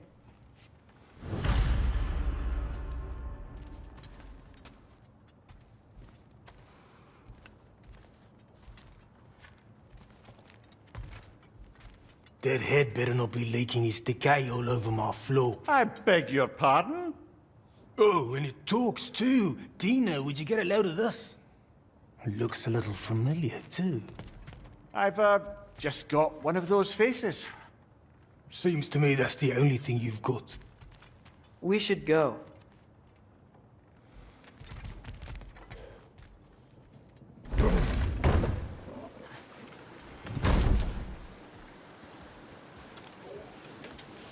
That head better not be leaking his decay all over my floor. I beg your pardon? Oh, and it talks too. Dina, would you get a load of this? It looks a little familiar too. I've, just got one of those faces. Seems to me that's the only thing you've got. We should go.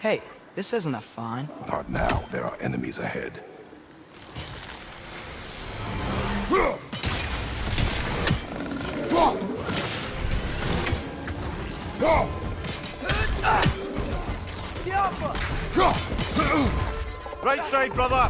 Hey, this isn't a fine. Not now. There are enemies ahead. Right side, brother!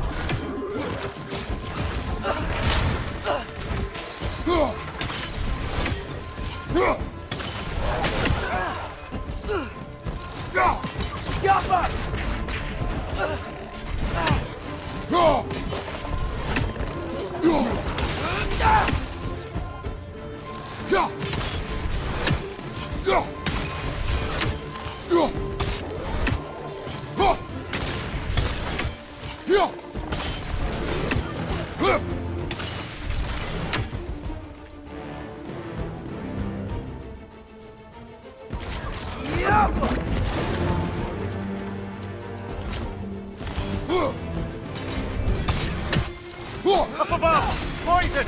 Up above! Poison!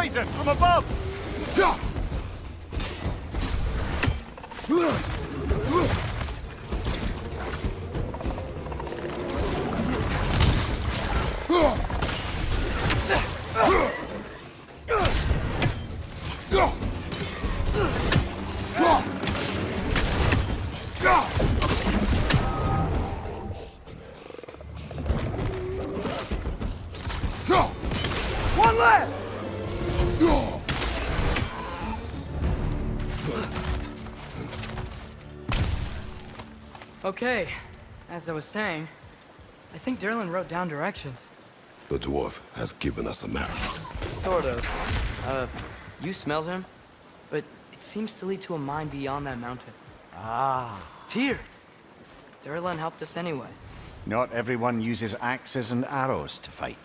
poison from above! One left! Okay, as I was saying, I think Derlin wrote down directions. The dwarf has given us a map. Sort of. You smell him? But it seems to lead to a mine beyond that mountain. Ah. Tyr! Derlin helped us anyway. Not everyone uses axes and arrows to fight.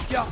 Yeah.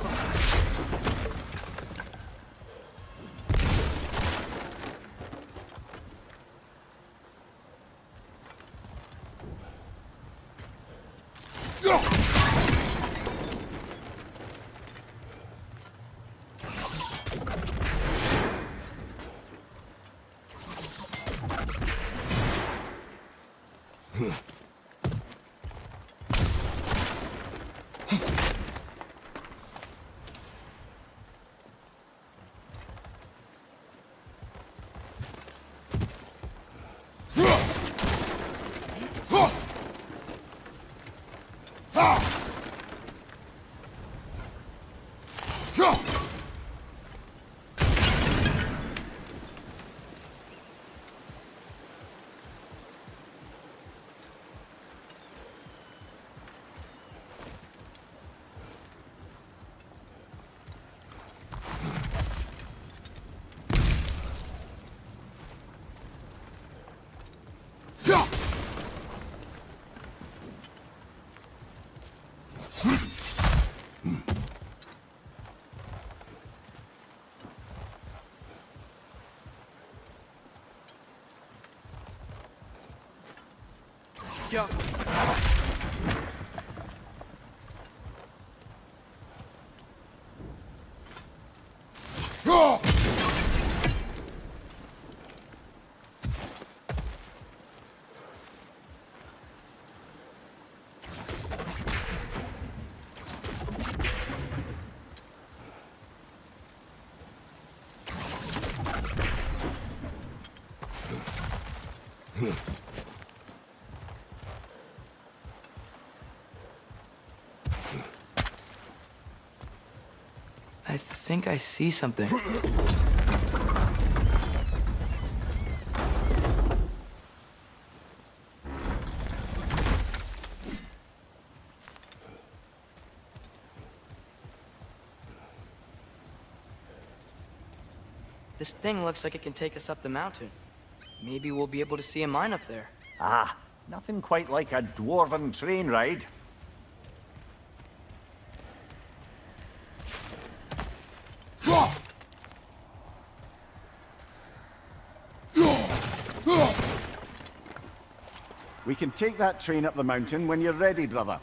Yeah. I think I see something. This thing looks like it can take us up the mountain. Maybe we'll be able to see a mine up there. Ah, nothing quite like a dwarven train ride. We can take that train up the mountain when you're ready, brother.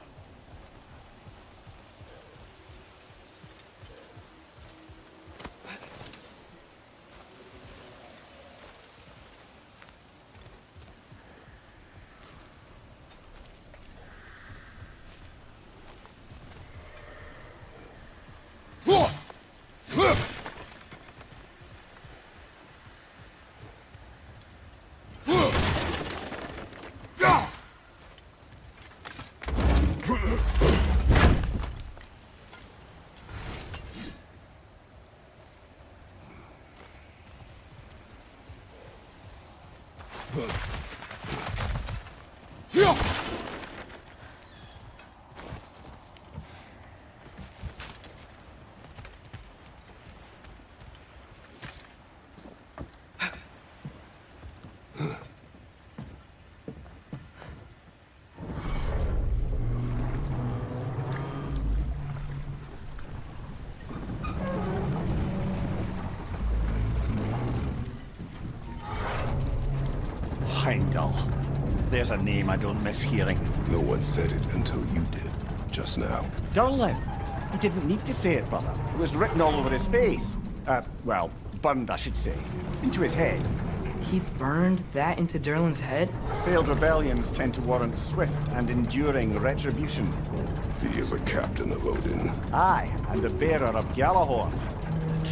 Heimdall. There's a name I don't miss hearing. No one said it until you did, just now. Durlin! He didn't need to say it, brother. It was written all over his face. Well, burned, I should say. Into his head. He burned that into Durlin's head? Failed rebellions tend to warrant swift and enduring retribution. He is a captain of Odin. Aye, and the bearer of Gjallarhorn.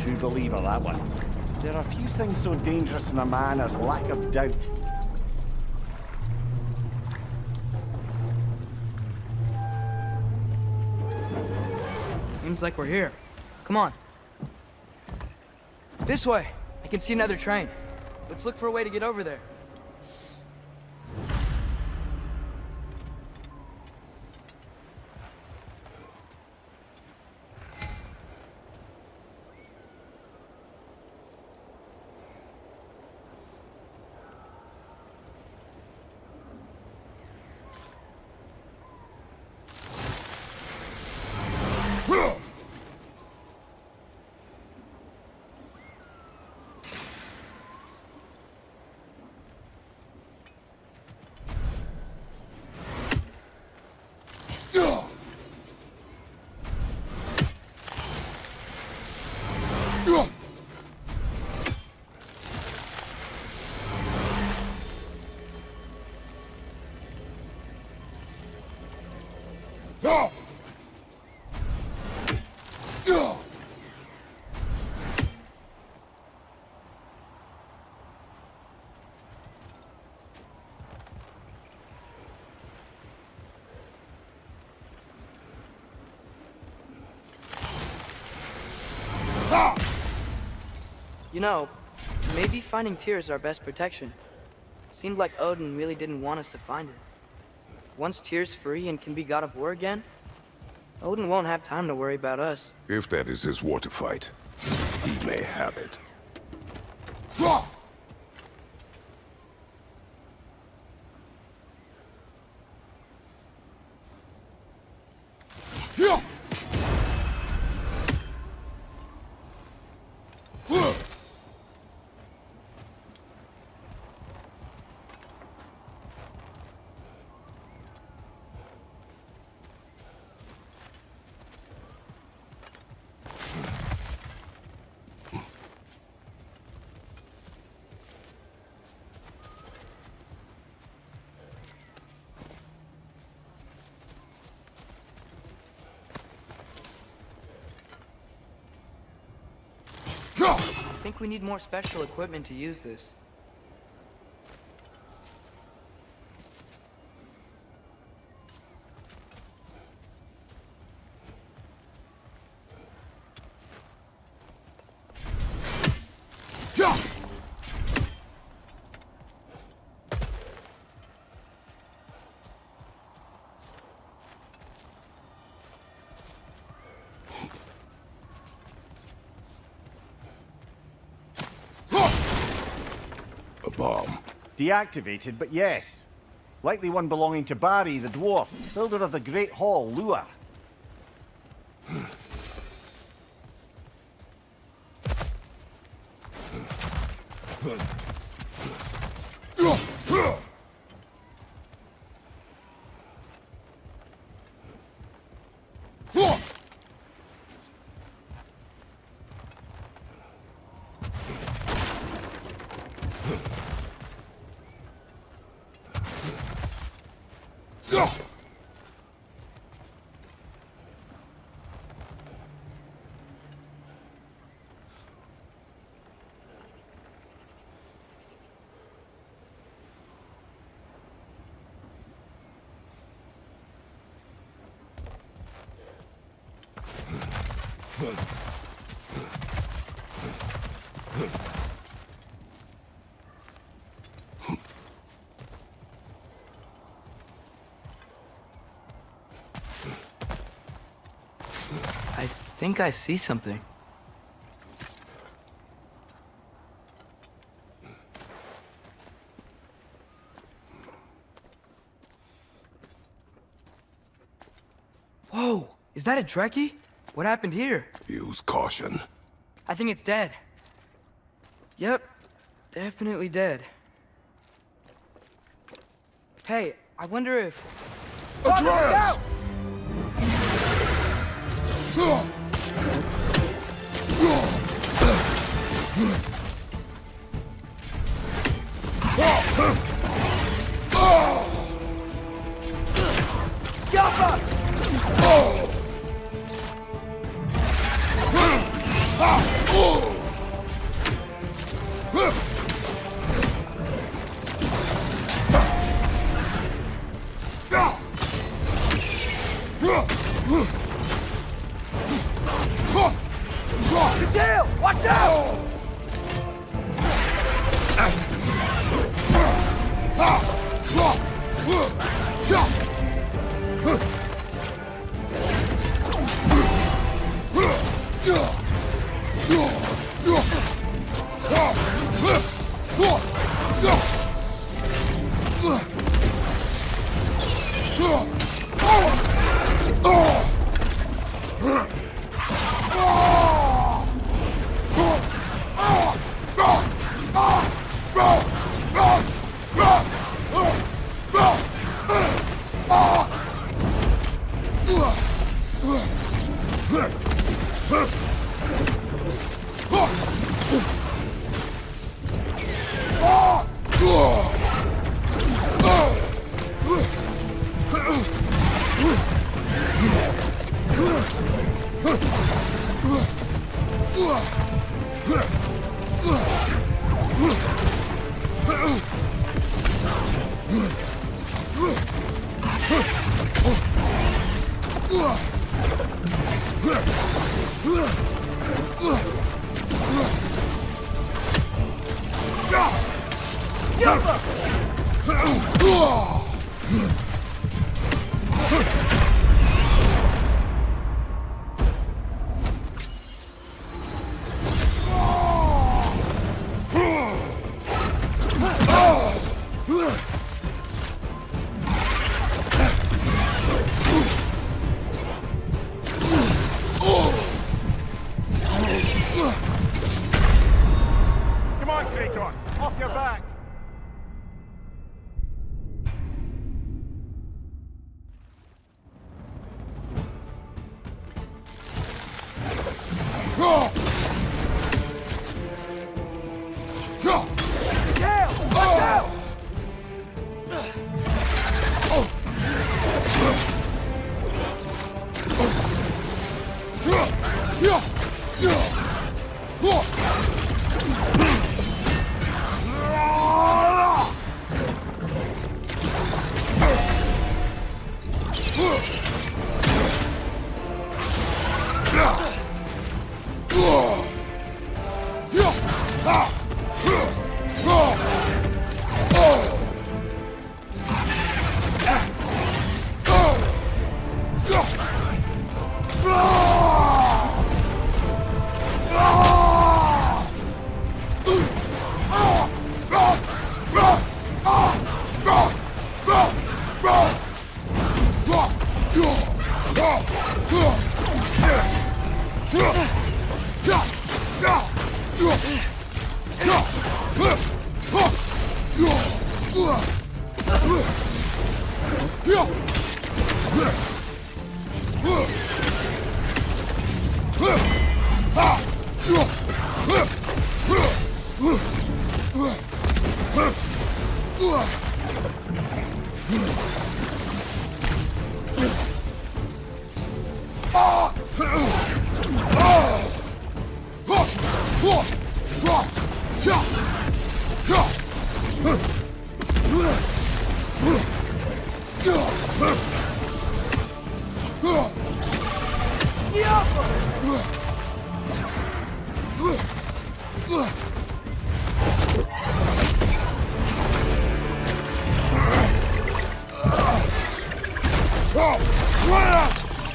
True believer, that one. There are few things so dangerous in a man as lack of doubt. Seems like we're here. Come on. This way. I can see another train. Let's look for a way to get over there. You know, maybe finding Tyr is our best protection. Seemed like Odin really didn't want us to find it. Once Tyr's free and can be god of war again, Odin won't have time to worry about us. If that is his war to fight, he may have it. I think we need more special equipment to use this. Bomb. Deactivated, but yes. Likely one belonging to Barry, the dwarf, builder of the Great Hall, Lua. I think I see something. Whoa! Is that a Trekkie? What happened here? Use caution. I think it's dead. Yep. Definitely dead. Hey, I wonder if... Atreus! Watch out! Come on, Kratos! Off your back!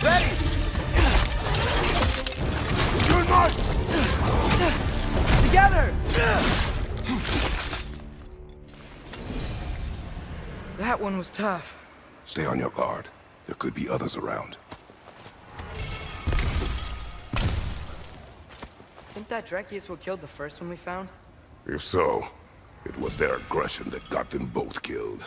Ready! Good march! Together! That one was tough. Stay on your guard. There could be others around. Think that Dreki is what killed the first one we found? If so, it was their aggression that got them both killed.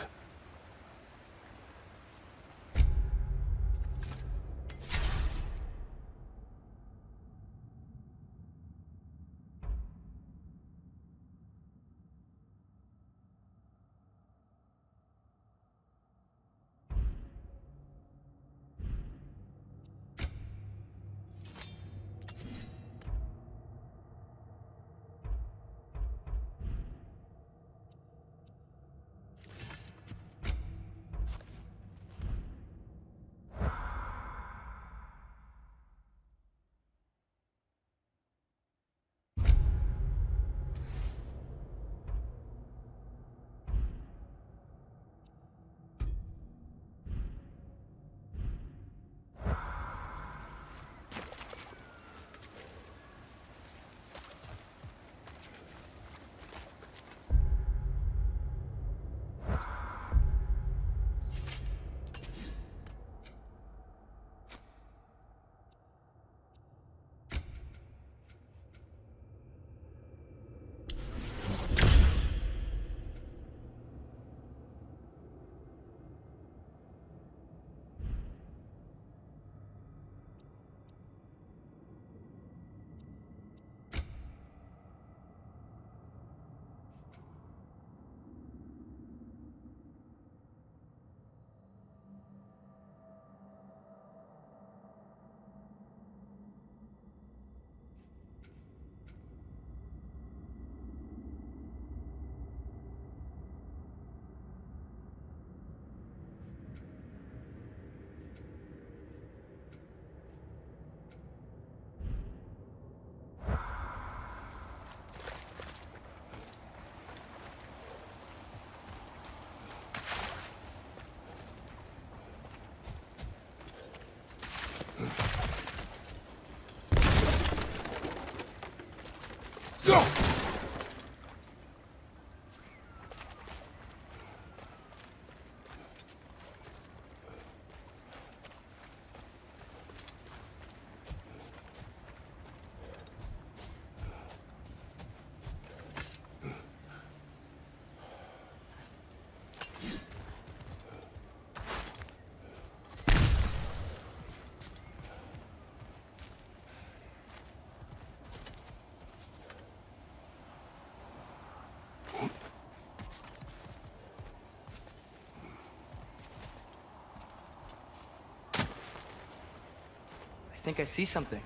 think I see something.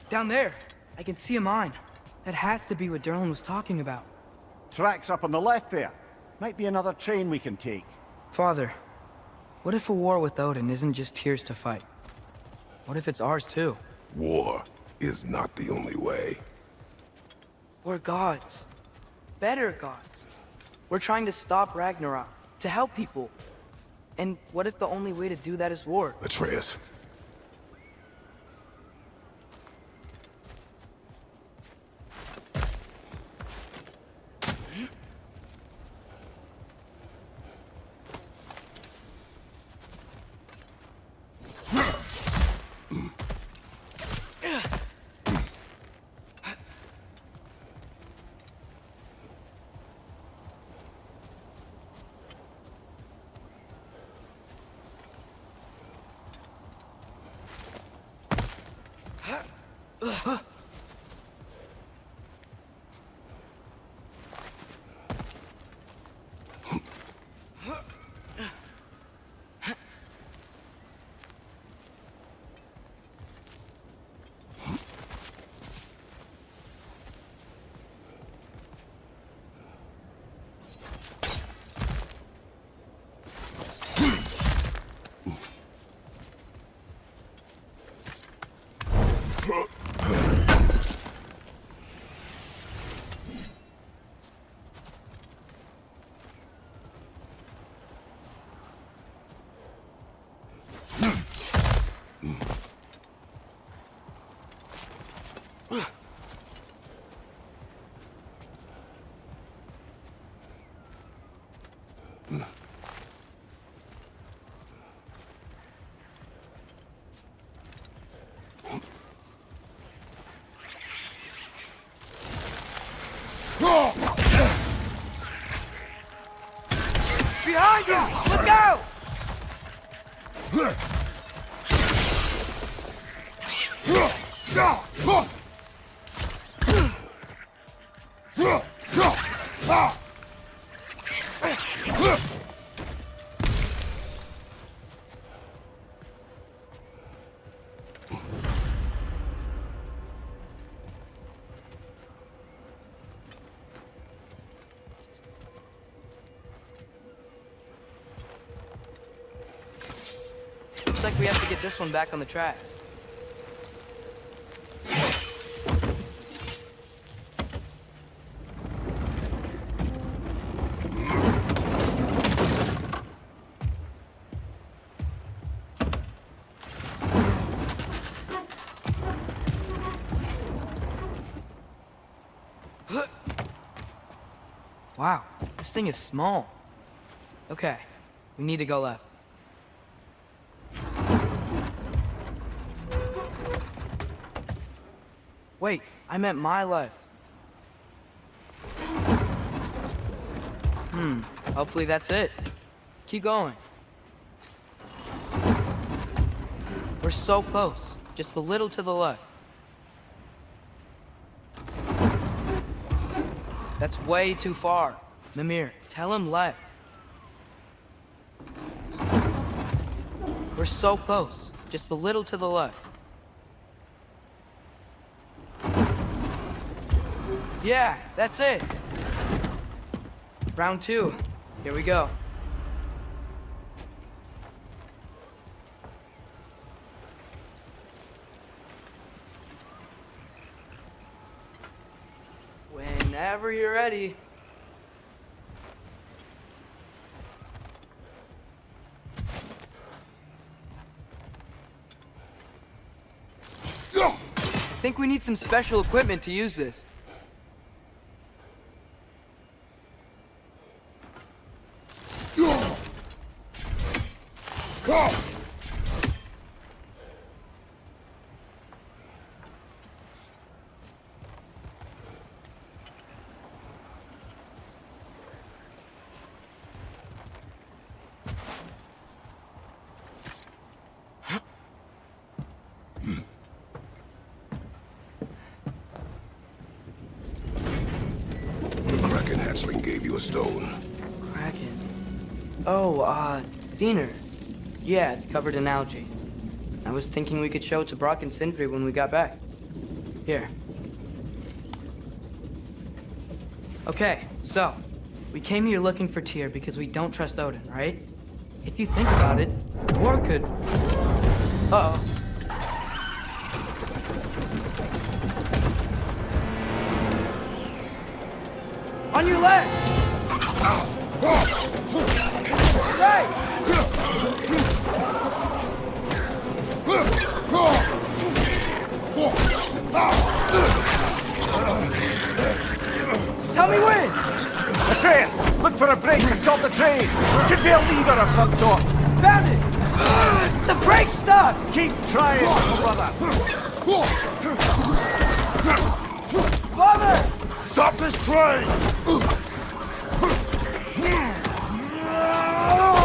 Down there, I can see a mine. That has to be what Durlin was talking about. Tracks up on the left there. Might be another train we can take. Father, what if a war with Odin isn't just Tyr's to fight? What if it's ours too? War is not the only way. We're gods. Better gods. We're trying to stop Ragnarok, to help people. And what if the only way to do that is war? Atreus. Behind you! Look out! Looks like we have to get this one back on the track. Wow, this thing is small. Okay, we need to go left. Wait, I meant my left. Hopefully that's it. Keep going. We're so close, just a little to the left. That's way too far. Mimir, tell him left. We're so close, just a little to the left. Yeah, that's it. Round 2. Here we go. Whenever you're ready. I think we need some special equipment to use this. Hatchling gave you a stone. Kraken. Oh, Diener. Yeah, it's covered in algae. I was thinking we could show it to Brock and Sindri when we got back. Here. Okay, so, we came here looking for Tyr because we don't trust Odin, right? If you think about it, war could... Uh-oh. On your left! Right! Tell me when! Atreus, look for a brake to stop the train! Should be a lever of some sort! Found it! The brake's stuck! Keep trying, little brother! Father! Stop this train!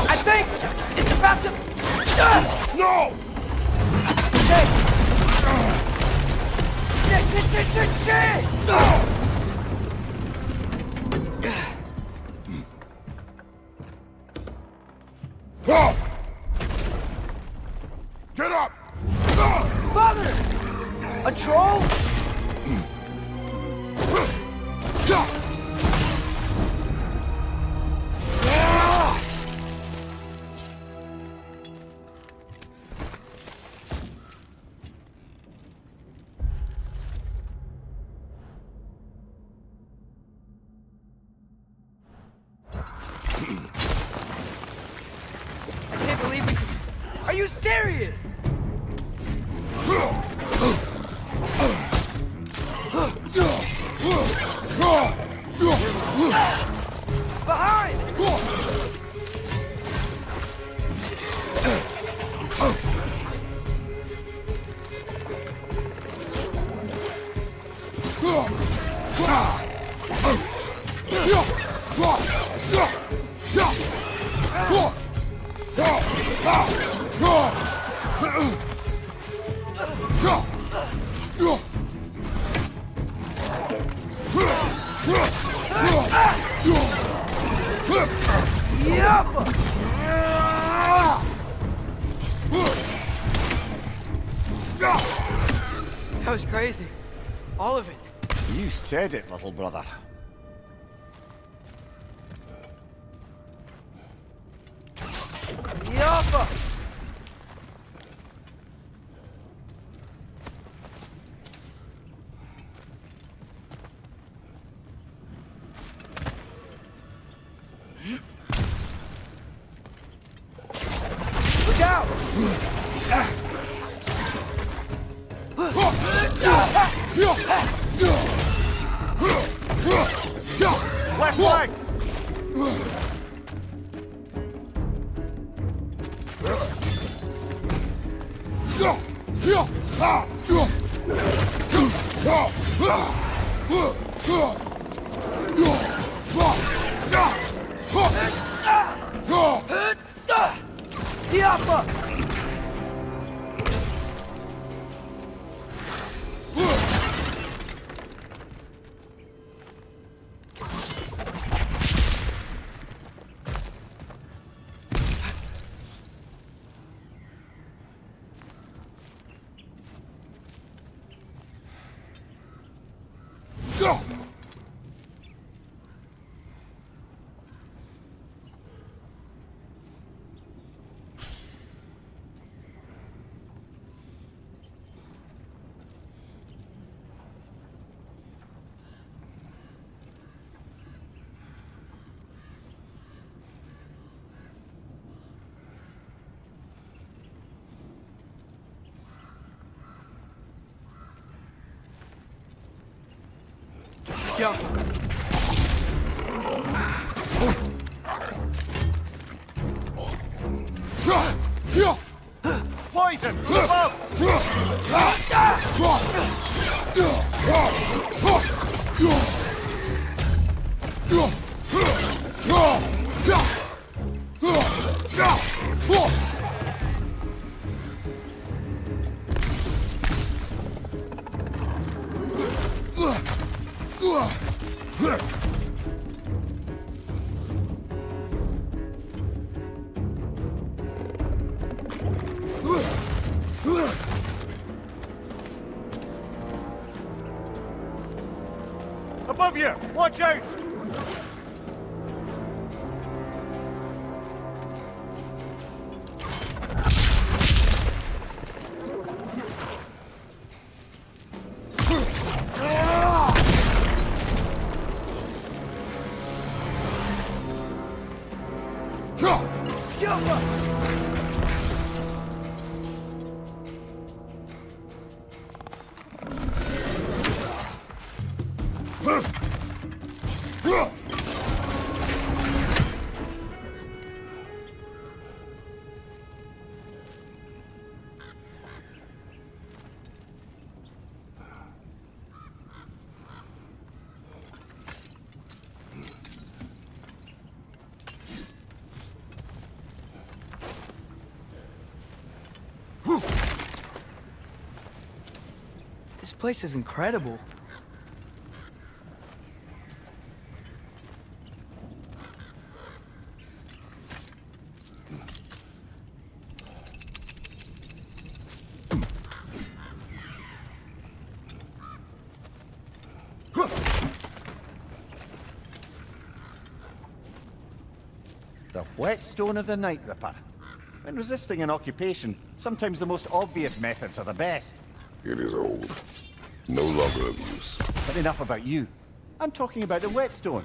I think it's about to... No! Shit! Get up! Father! A troll? I can't believe we... Are you serious? Behind! That was crazy. All of it. You said it, little brother. Yappa! Look out! Left flank! Yappa! Poison! Above! Above you! Watch out! This place is incredible. The whetstone of the Night Ripper. When resisting an occupation, sometimes the most obvious methods are the best. It is old. No longer of use. But enough about you. I'm talking about the whetstone.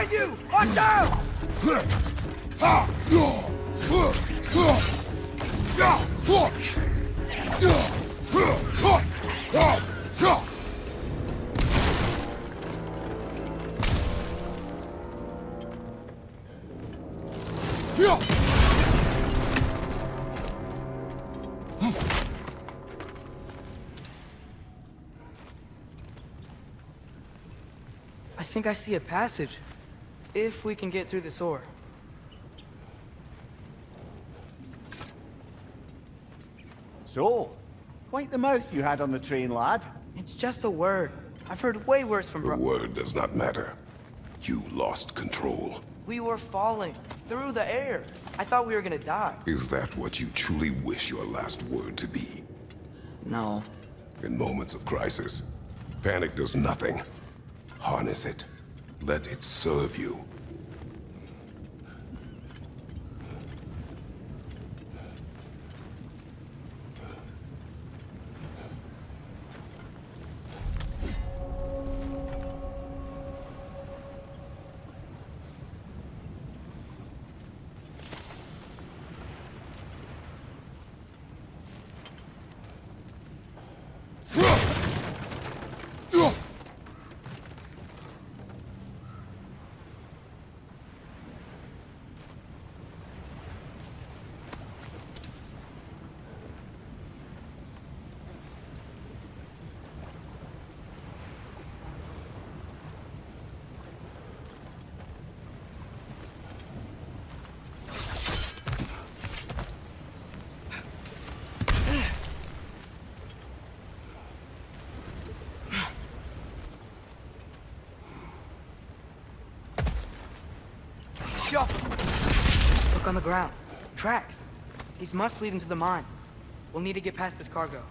Behind you! Watch out! I think I see a passage. If we can get through this ore. So, quite the mouth you had on the train, lad. It's just a word. I've heard way worse from The word does not matter. You lost control. We were falling through the air. I thought we were gonna die. Is that what you truly wish your last word to be? No. In moments of crisis, panic does nothing. Harness it. Let it serve you. Look on the ground. Tracks. These must lead into the mine. We'll need to get past this cargo.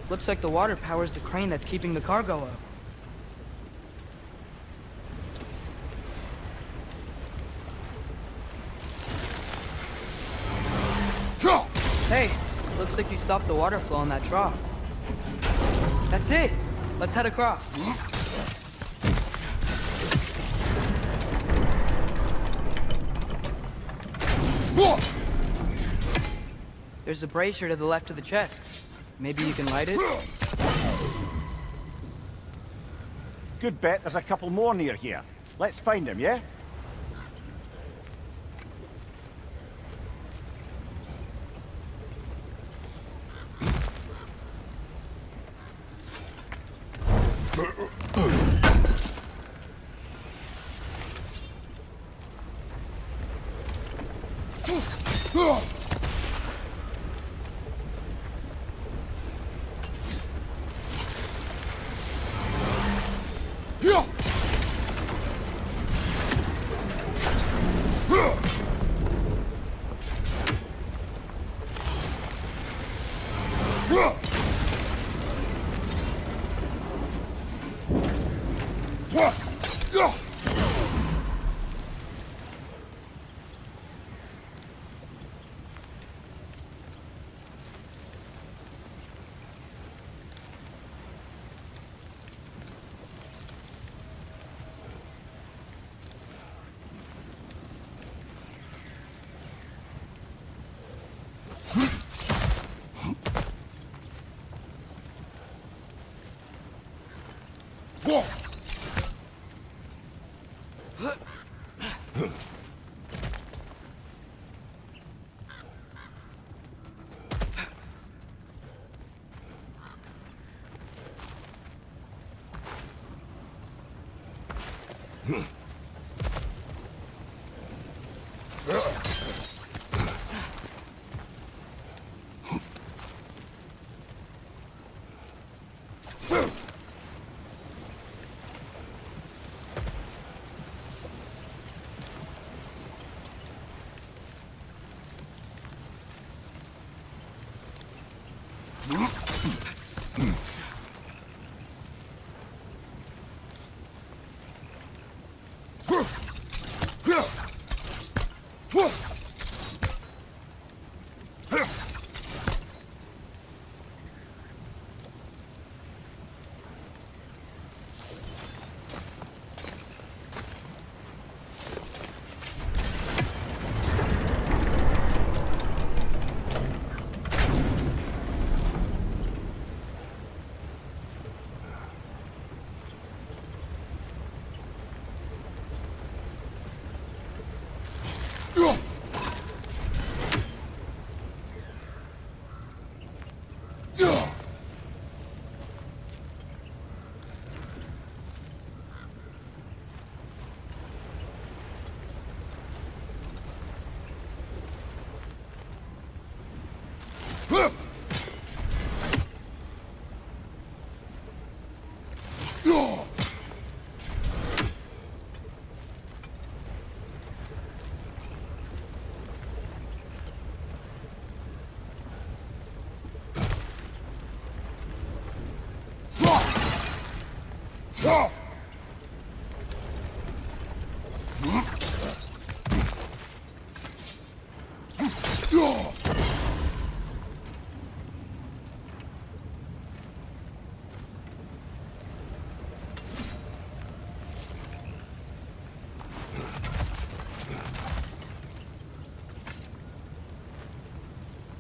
Looks like the water powers the crane that's keeping the cargo up. Hey, looks like you stopped the water flow in that trough. That's it. Let's head across. There's a brazier to the left of the chest. Maybe you can light it? Good bet there's a couple more near here. Let's find them, yeah?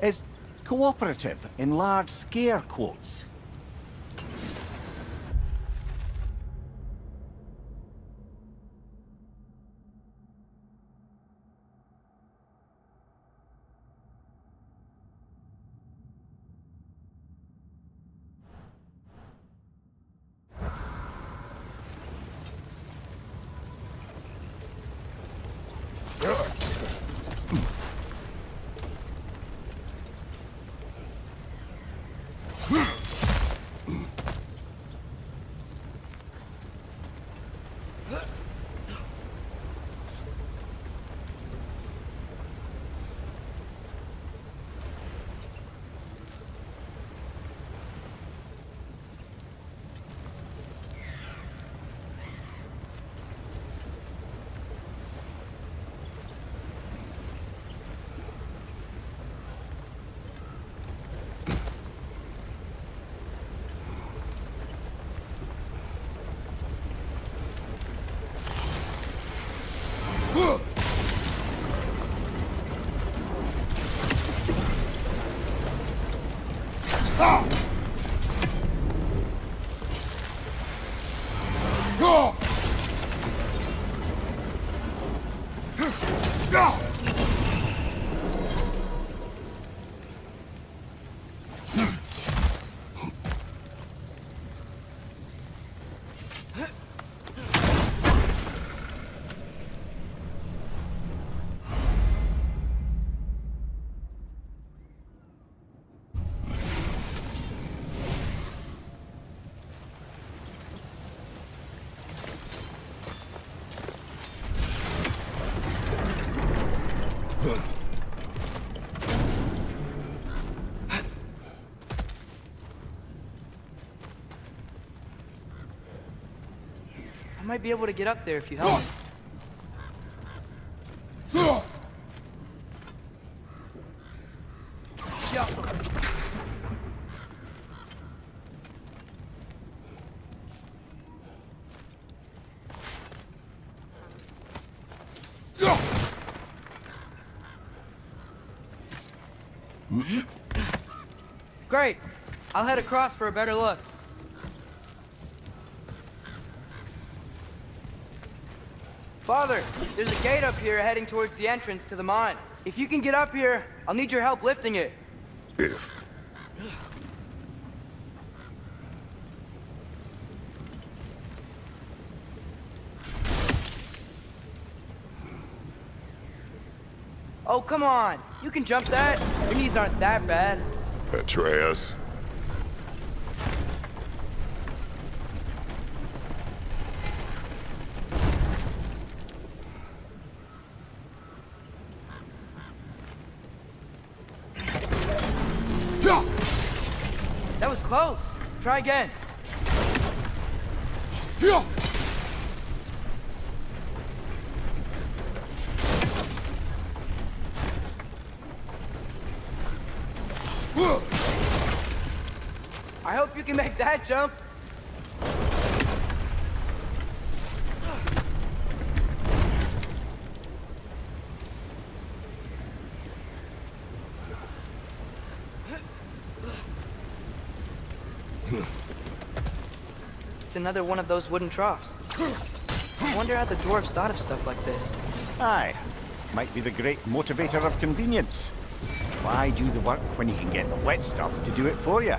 Is cooperative in large scare quotes. I might be able to get up there if you help. Great. I'll head across for a better look. Father, there's a gate up here heading towards the entrance to the mine. If you can get up here, I'll need your help lifting it. If. Oh, come on. You can jump that. Your knees aren't that bad. Atreus. That was close. Try again. I hope you can make that jump. It's another one of those wooden troughs. I wonder how the dwarves thought of stuff like this. Aye. Might be the great motivator of convenience. Why do the work when you can get the wet stuff to do it for you?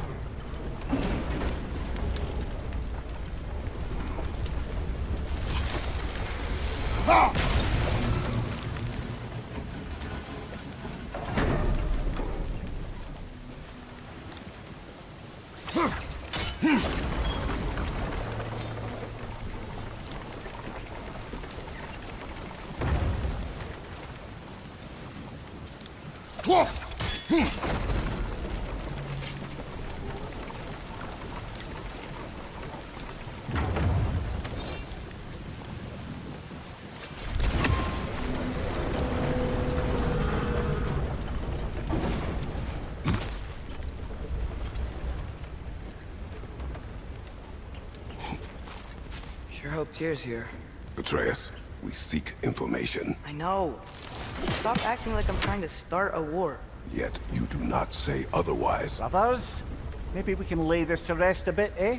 Sure hope Tyr's here. Atreus, we seek information. I know. Stop acting like I'm trying to start a war. Yet you do not say otherwise. Brothers, maybe we can lay this to rest a bit, eh?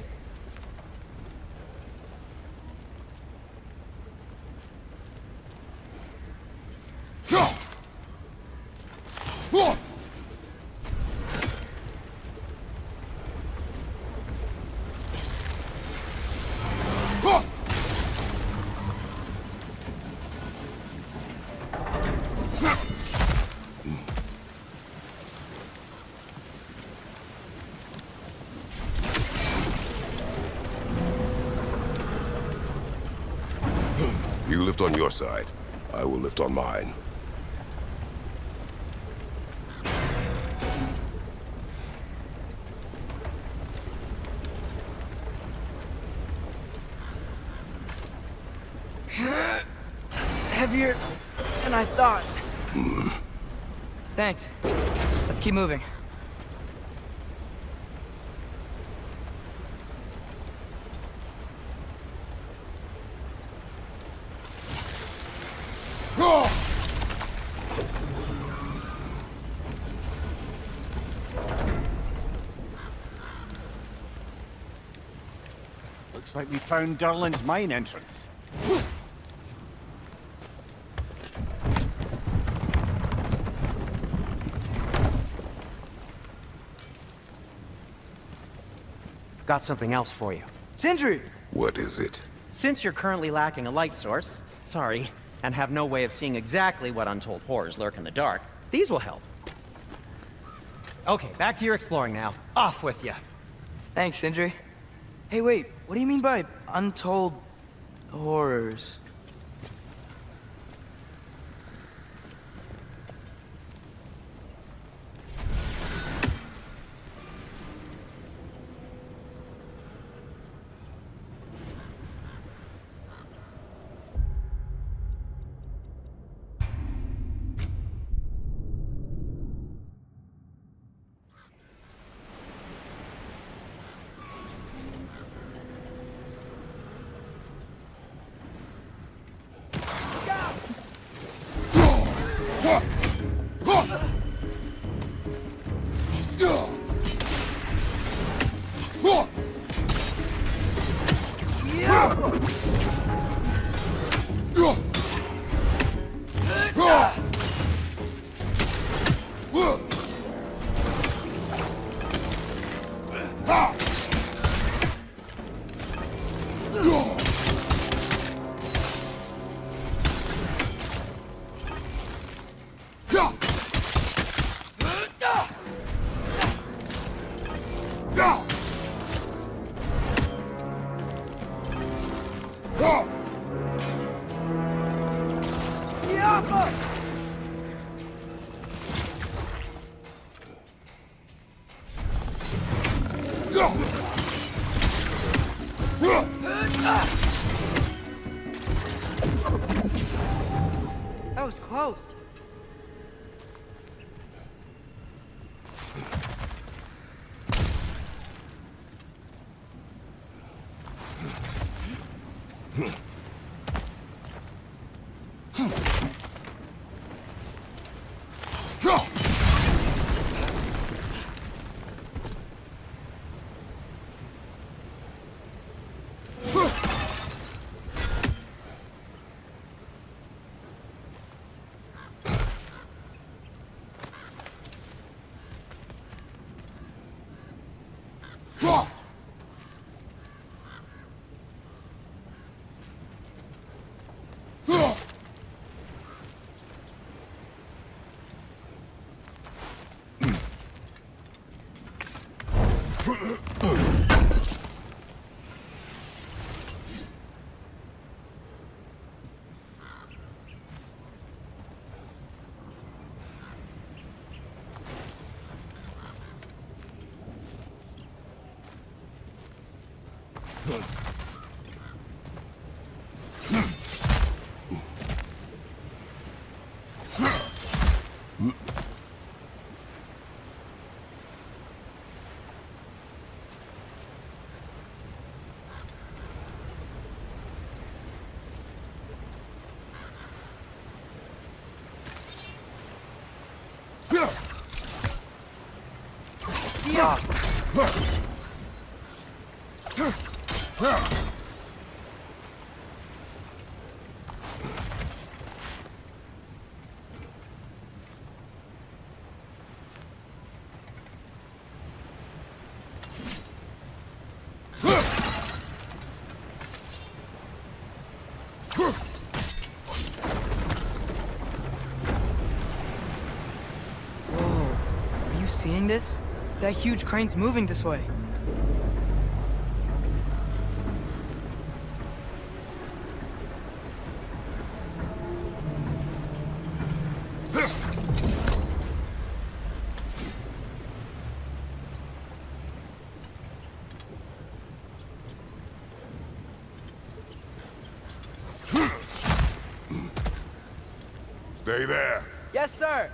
You lift on your side. I will lift on mine. Heavier than I thought. Thanks. Let's keep moving. Looks like we found Durlin's mine entrance. Got something else for you. Sindri! What is it? Since you're currently lacking a light source, sorry, and have no way of seeing exactly what untold horrors lurk in the dark, these will help. Okay, back to your exploring now. Off with you. Thanks, Sindri. Hey, wait, what do you mean by untold horrors? That was close. Are you seeing this? That huge crane's moving this way. Stay there. Yes, sir.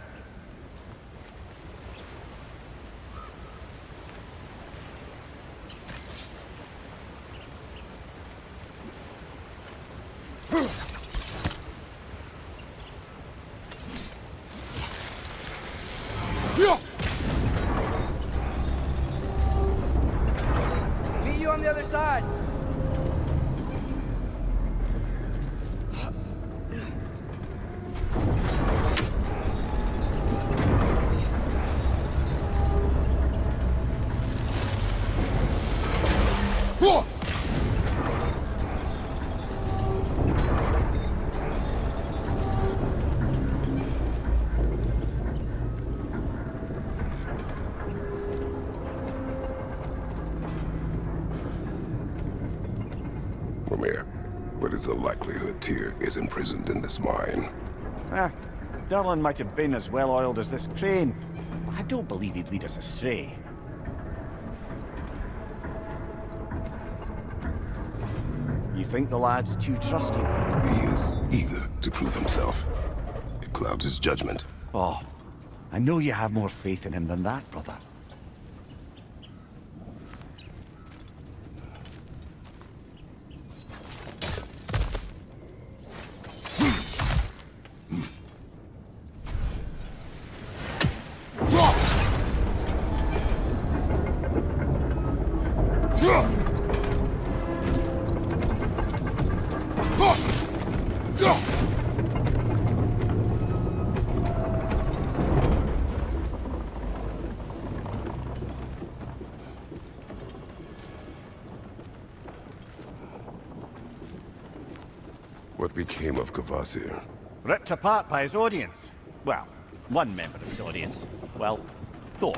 Meet you on the other side. What is the likelihood Tyr is imprisoned in this mine? Derlin might have been as well-oiled as this crane, but I don't believe he'd lead us astray. You think the lad's too trusting? He is eager to prove himself. It clouds his judgment. Oh, I know you have more faith in him than that, brother. What became of Kvasir? Ripped apart by his audience. Well, one member of his audience. Well, Thor.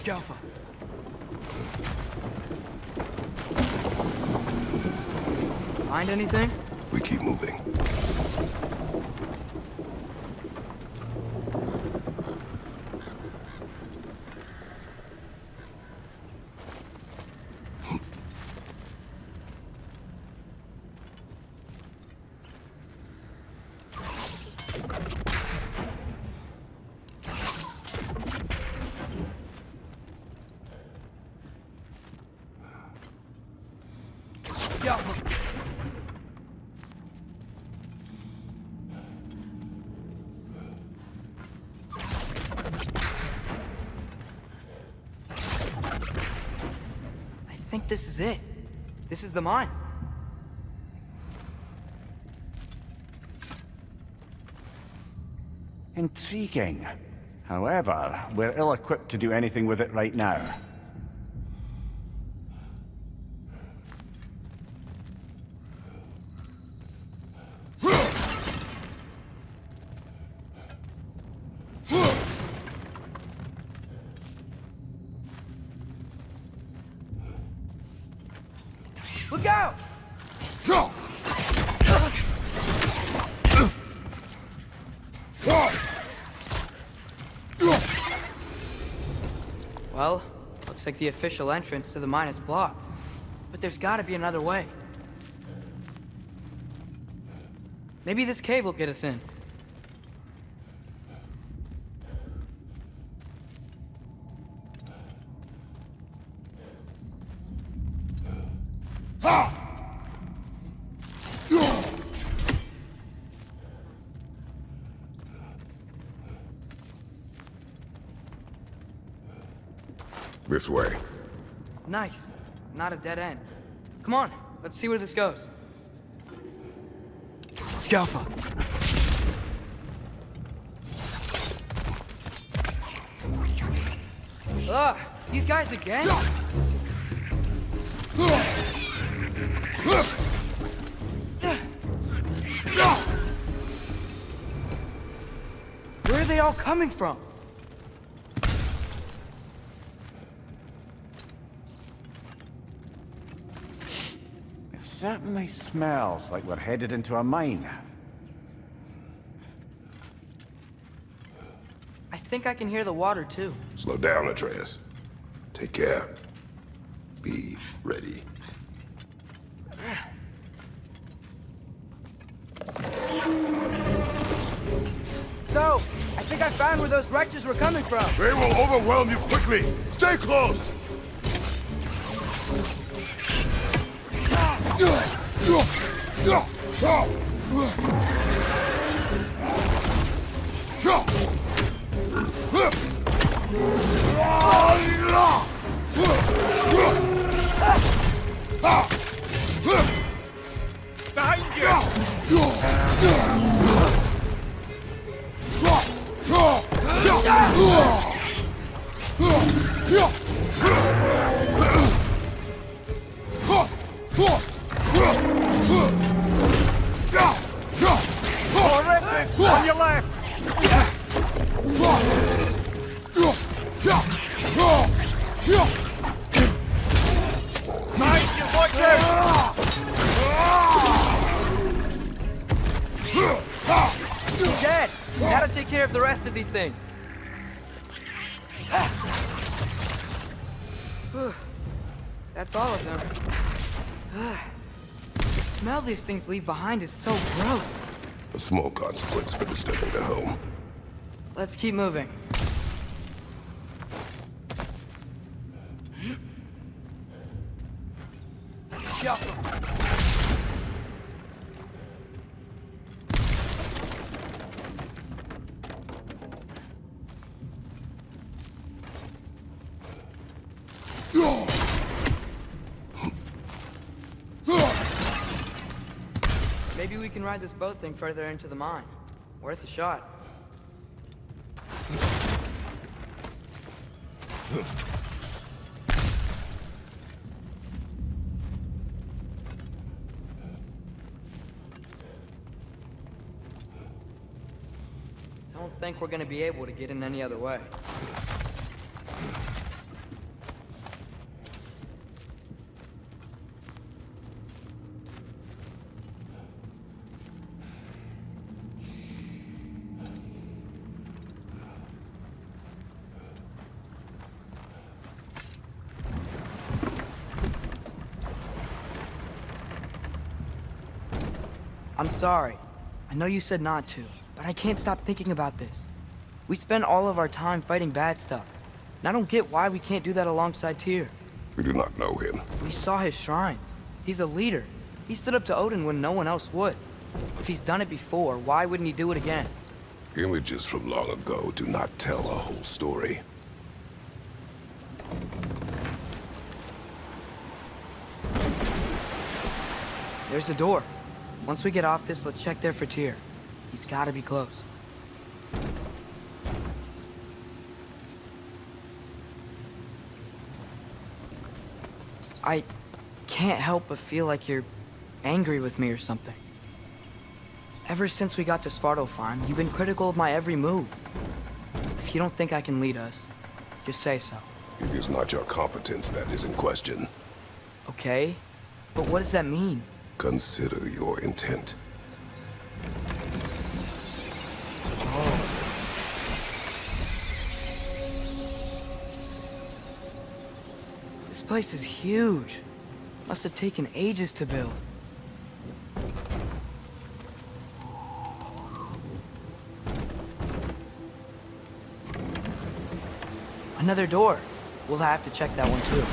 Jaffa. Find anything? We keep moving. I think this is it. This is the mine. Intriguing. However, we're ill-equipped to do anything with it right now. Look out! Well, looks like the official entrance to the mine is blocked. But there's gotta be another way. Maybe this cave will get us in. This way. Nice. Not a dead end. Come on, let's see where this goes. Scalfa. Ugh, these guys again? Where are they all coming from? It certainly smells like we're headed into a mine. I think I can hear the water too. Slow down, Atreus. Take care. Be ready. So, I think I found where those wretches were coming from. They will overwhelm you quickly. Stay close. Behind you! On your left! Nice, you watch out! Dead! Now to take care of the rest of these things. That's all of them. The smell these things leave behind is so gross. A small consequence for disturbing their home. Let's keep moving. Maybe we can ride this boat thing further into the mine. Worth a shot. Don't think we're gonna be able to get in any other way. I'm sorry. I know you said not to, but I can't stop thinking about this. We spend all of our time fighting bad stuff, and I don't get why we can't do that alongside Tyr. We do not know him. We saw his shrines. He's a leader. He stood up to Odin when no one else would. If he's done it before, why wouldn't he do it again? Images from long ago do not tell a whole story. There's a door. Once we get off this, let's check there for Tyr. He's gotta be close. I can't help but feel like you're angry with me or something. Ever since we got to Svartalfheim, you've been critical of my every move. If you don't think I can lead us, just say so. It is not your competence that is in question. Okay, but what does that mean? Consider your intent. This place is huge. Must have taken ages to build. Another door. We'll have to check that one too.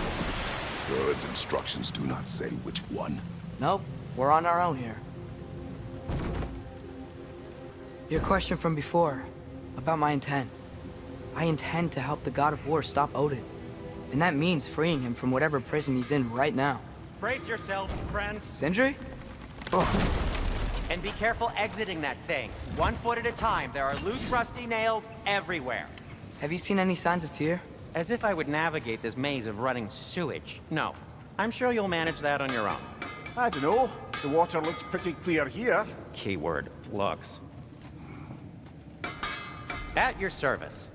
Bird's instructions do not say which one. Nope, we're on our own here. Your question from before, about my intent. I intend to help the god of war stop Odin. And that means freeing him from whatever prison he's in right now. Brace yourselves, friends. Sindri? Oh. And be careful exiting that thing. 1 foot at a time. There are loose, rusty nails everywhere. Have you seen any signs of Tyr? As if I would navigate this maze of running sewage. No. I'm sure you'll manage that on your own. I don't know. The water looks pretty clear here. Keyword, looks. At your service.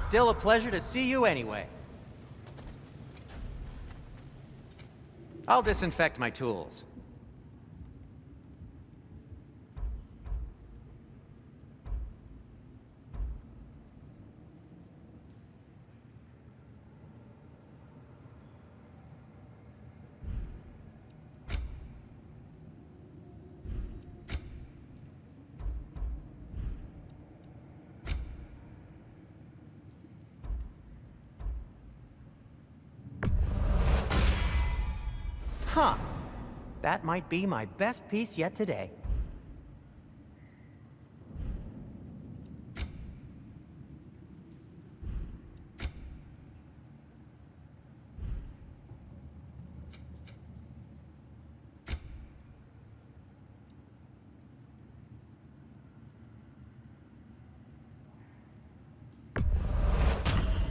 Still a pleasure to see you anyway. I'll disinfect my tools. Huh. That might be my best piece yet today.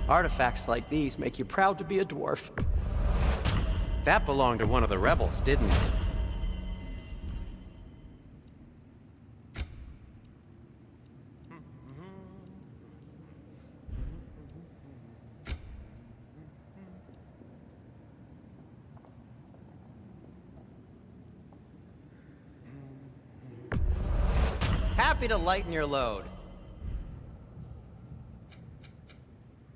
Artifacts like these make you proud to be a dwarf. That belonged to one of the rebels, didn't it? Happy to lighten your load.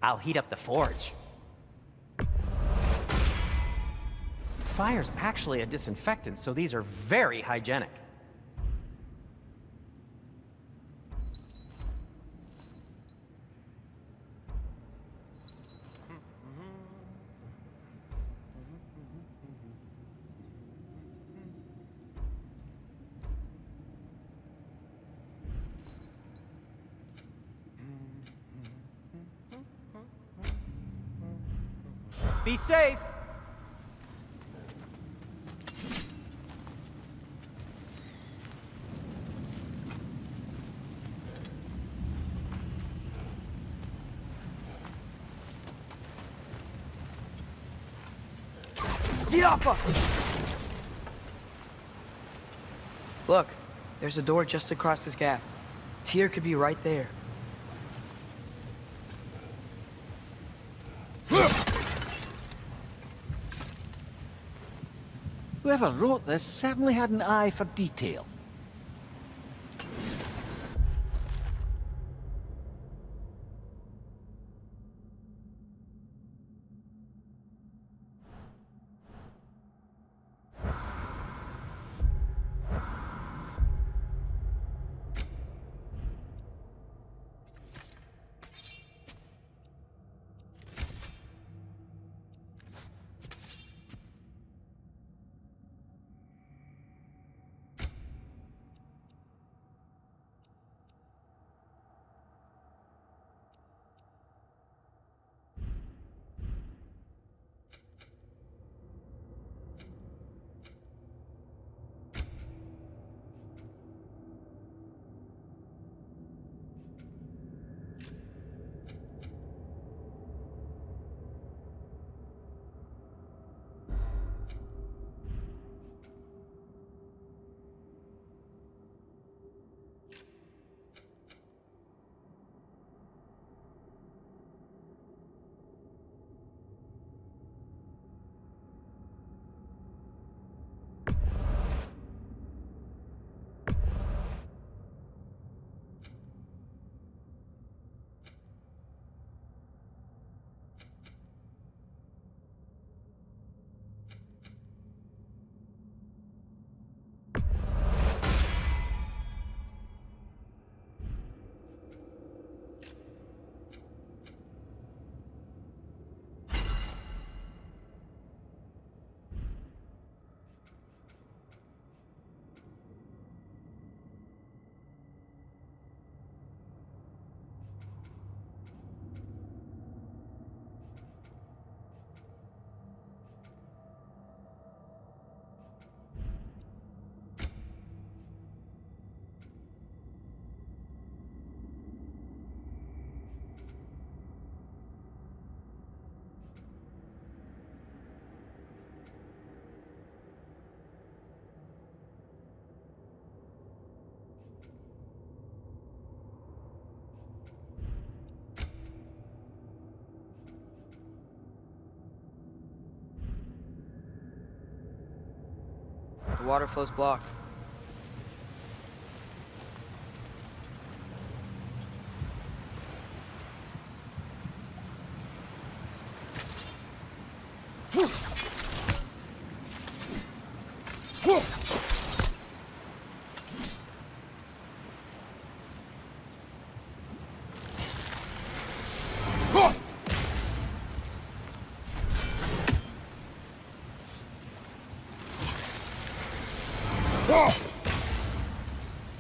I'll heat up the forge. Fire's actually a disinfectant, so these are very hygienic. Be safe! Look, there's a door just across this gap. Tyr could be right there. Whoever wrote this certainly had an eye for detail. The water flow's blocked.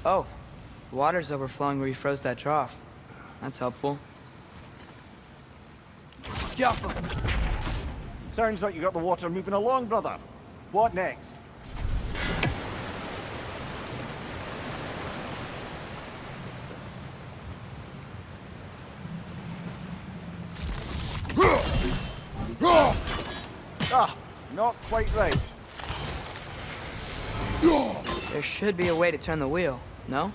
Oh, water's overflowing where you froze that trough. That's helpful. Jaffa! Sounds like you got the water moving along, brother. What next? Ah, not quite right. There should be a way to turn the wheel, no?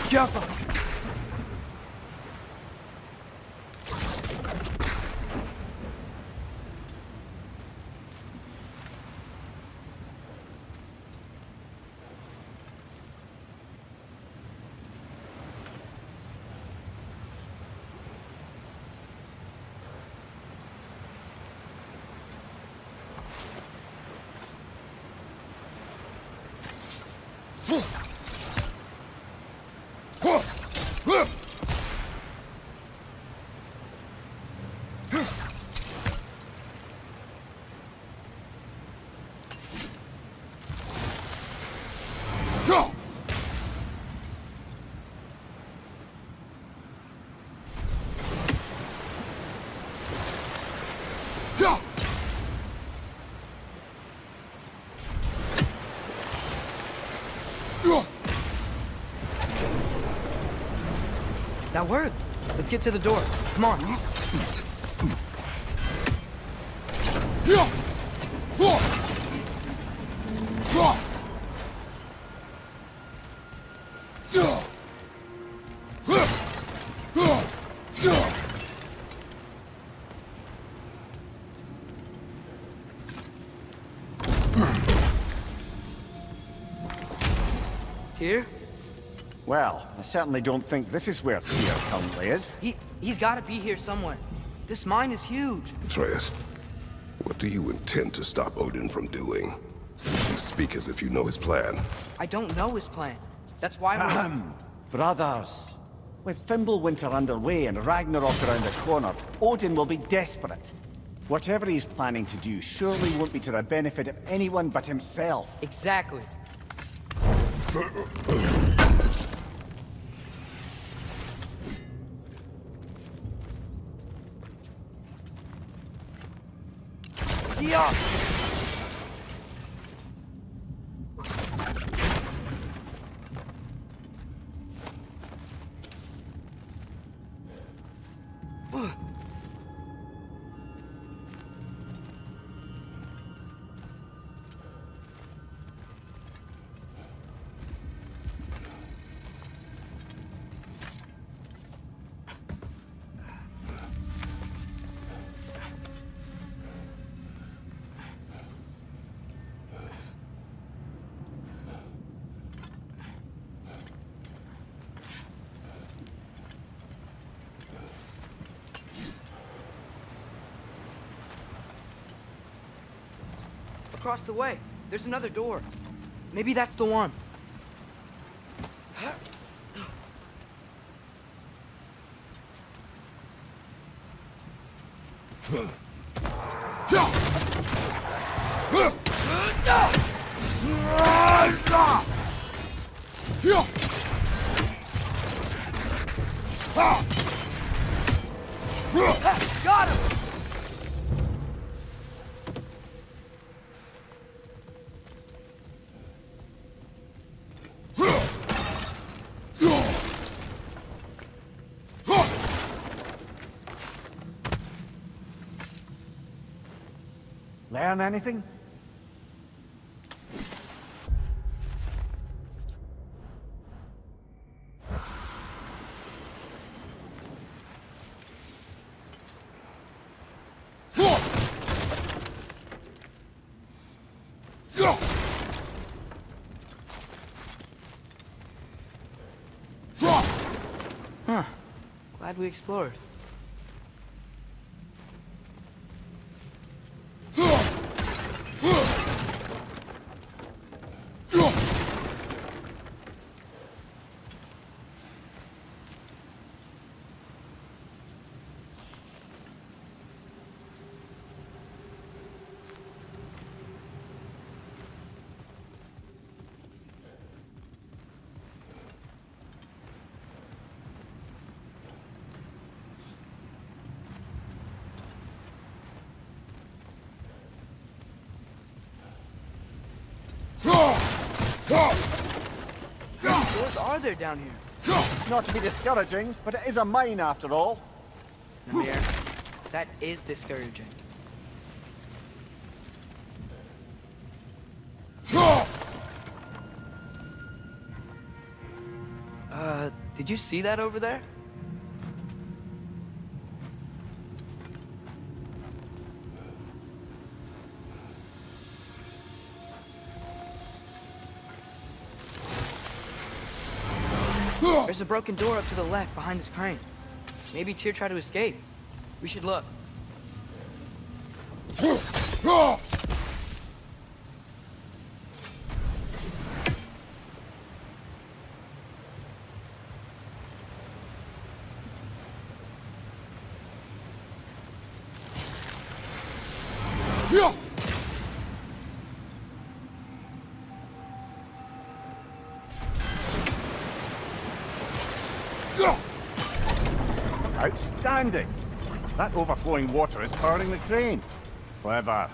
Jaffa! That worked. Let's get to the door. Come on. Here? Well, I certainly don't think this is where Tyr currently is. He's gotta be here somewhere. This mine is huge. Atreus, what do you intend to stop Odin from doing? You speak as if you know his plan. I don't know his plan. That's why we're... Brothers, with Fimbulwinter underway and Ragnarok around the corner, Odin will be desperate. Whatever he's planning to do surely won't be to the benefit of anyone but himself. Exactly. Yeah. across the way. There's another door. Maybe that's the one. Got him! Learn anything? Huh. Glad we explored. How many doors are there down here? Not to be discouraging, but it is a mine after all. Namir, that is discouraging. Did you see that over there? There's a broken door up to the left behind this crane. Maybe Tyr tried to escape. We should look. Outstanding! That overflowing water is powering the crane. Clever.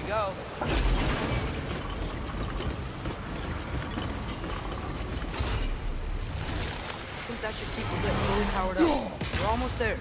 Go. I think that should keep the lift fully powered up. We're almost there.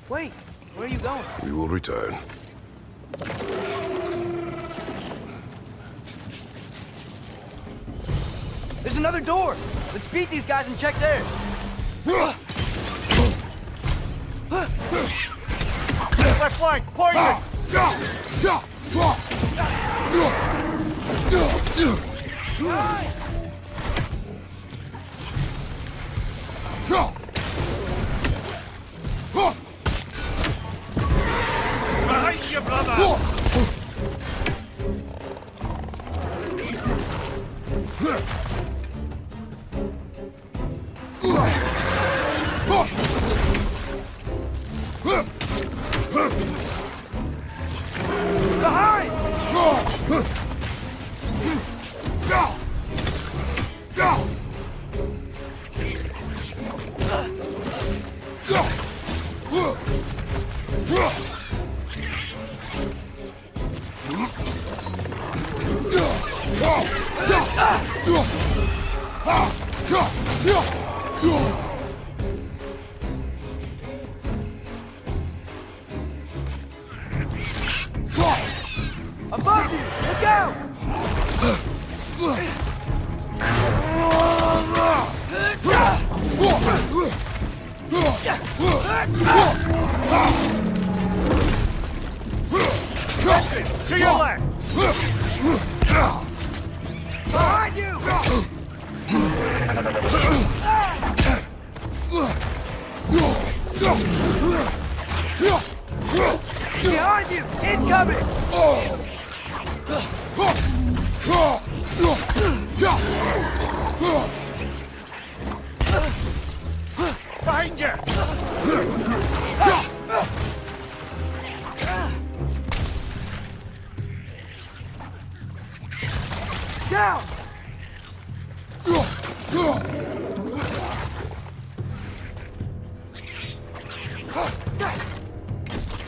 Wait, where are you going? We will return. There's another door! Let's beat these guys and check theirs! flank! Poison! Behind you, brother! Above you! Look out! To your left! Behind you! Behind you! Incoming! Behind you! Down!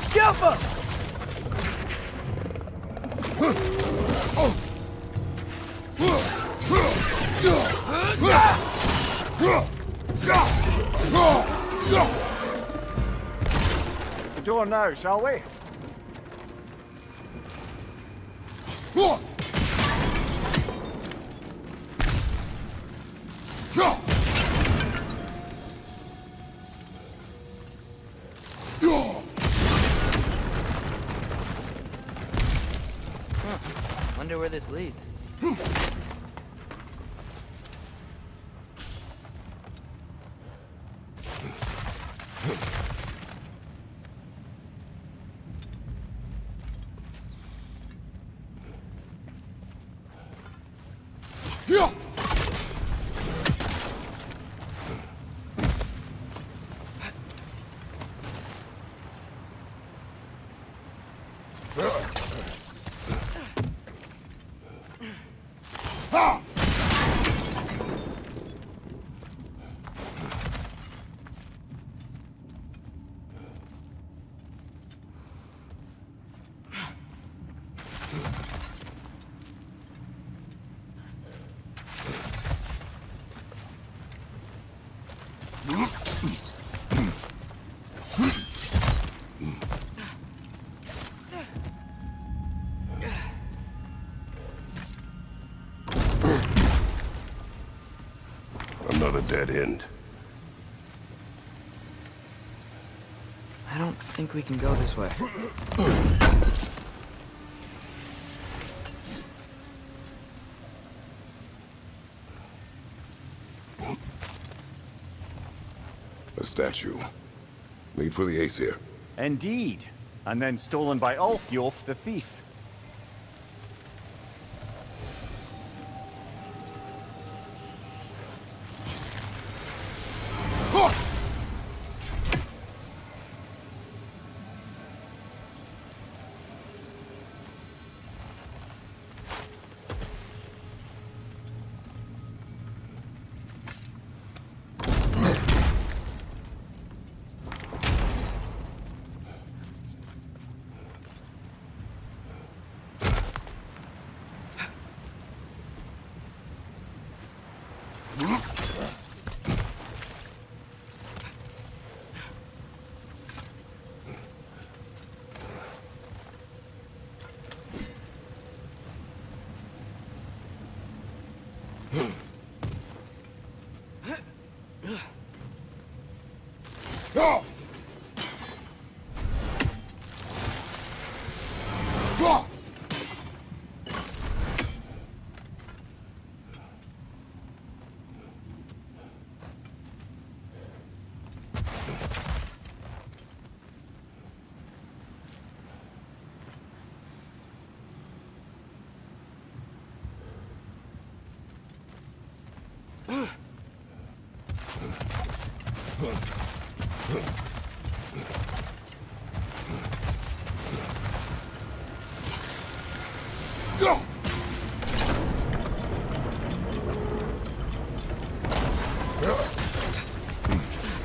Skilful! The door now, shall we? Wonder where this leads. Another dead end. I don't think we can go this way. A statue. Made for the Aesir. Indeed. And then stolen by Ulfjolf the thief.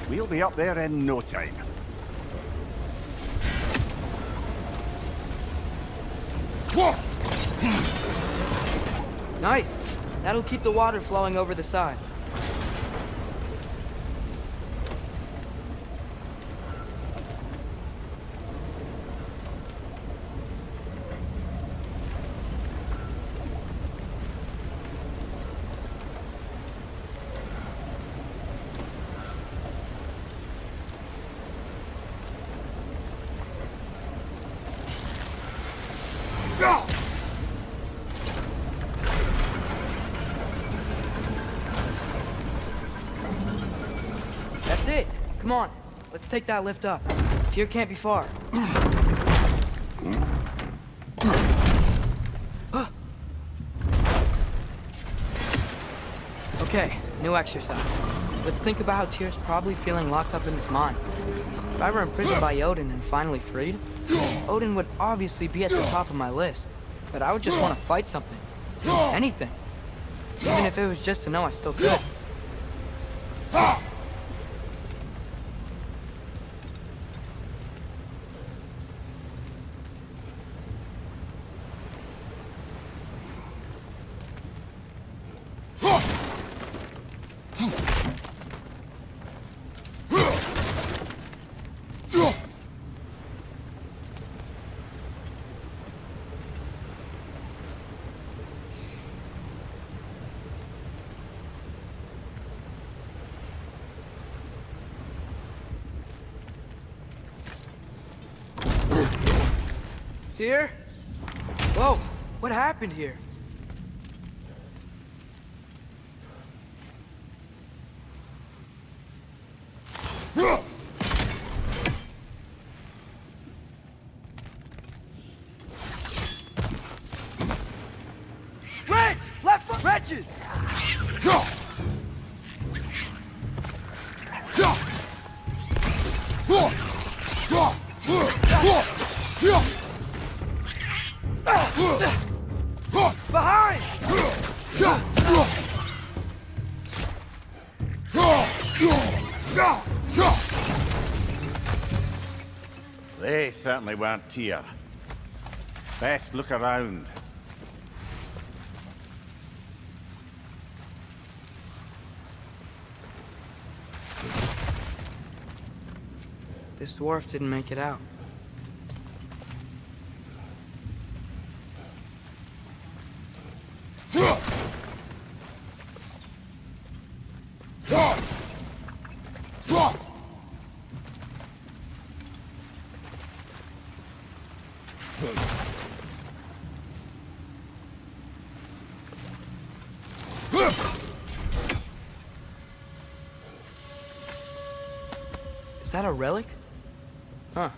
We'll be up there in no time. Nice. That'll keep the water flowing over the side. That's it. Come on. Let's take that lift up. Tyr can't be far. Okay, new exercise. Let's think about how Tyr's probably feeling locked up in his mind. If I were imprisoned by Odin and finally freed, Odin would obviously be at the top of my list. But I would just want to fight something. Anything. Even if it was just to know I still could. Tyr? Whoa, what happened here? Wretch! Left foot! Wretches! Behind! They certainly weren't Tyr. Best look around. This dwarf didn't make it out. Is that a relic? Huh.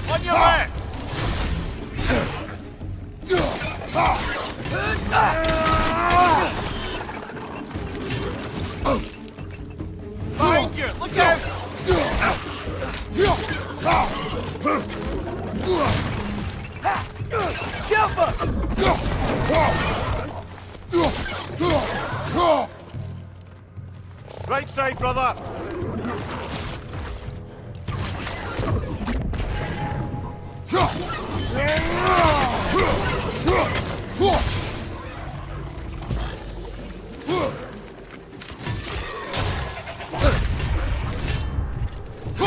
On your left! Behind you! Look out! Right side, brother!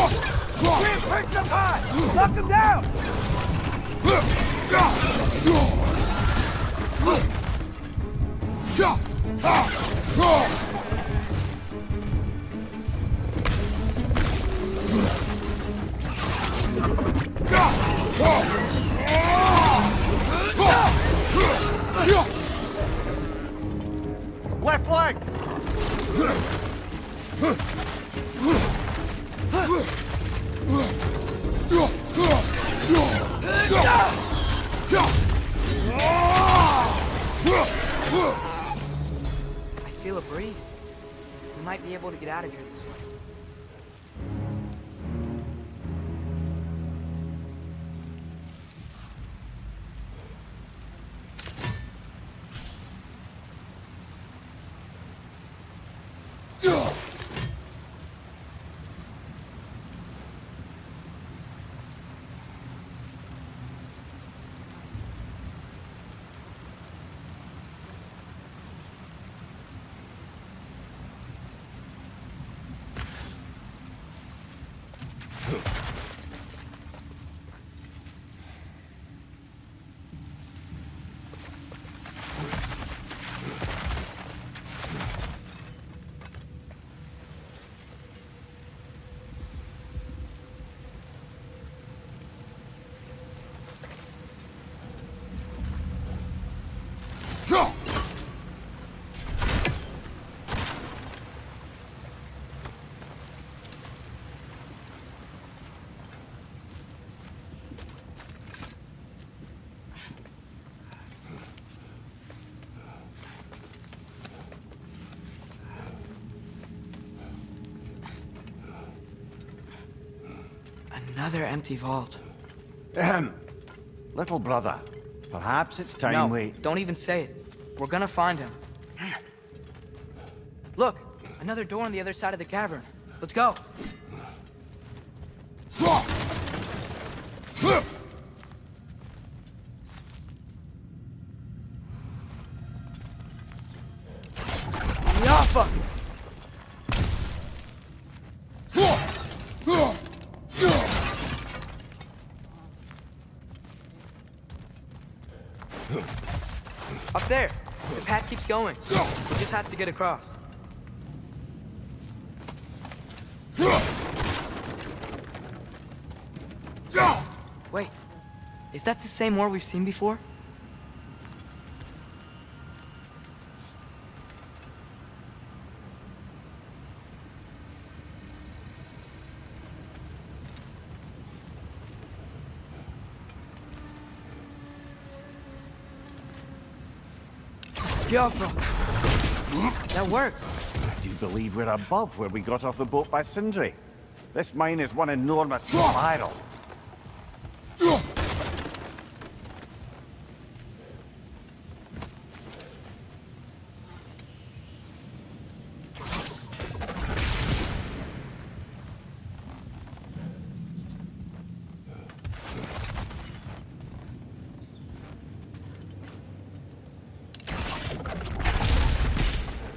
Perch up high! Knock him down! Left flank! I feel a breeze. We might be able to get out of here this way. Another empty vault. Little brother, perhaps it's time No, we... don't even say it. We're gonna find him. Look, another door on the other side of the cavern. Let's go. Yaffa! Up there. The path keeps going. We just have to get across. Wait. Is that the same war we've seen before? That worked. I do believe we're above where we got off the boat by Sindri. This mine is one enormous spiral.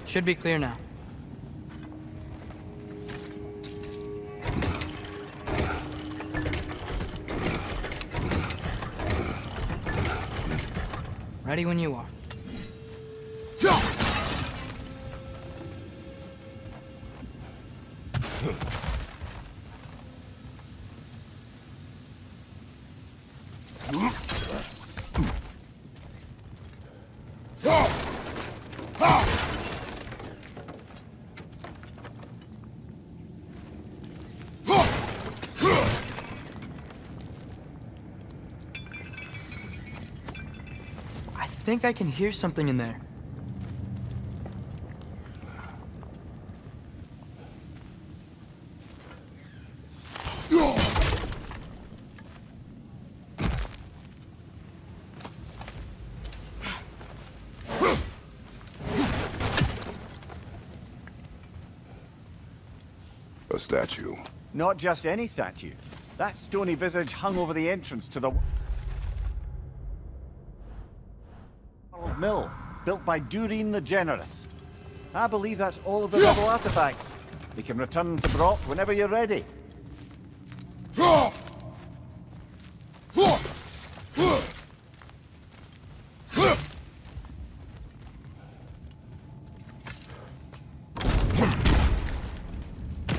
Should be clear now. Ready when you are. I think I can hear something in there. A statue. Not just any statue. That stony visage hung over the entrance to the mill, built by Durin the Generous. I believe that's all of the rebel artifacts. You can return to Brock whenever you're ready.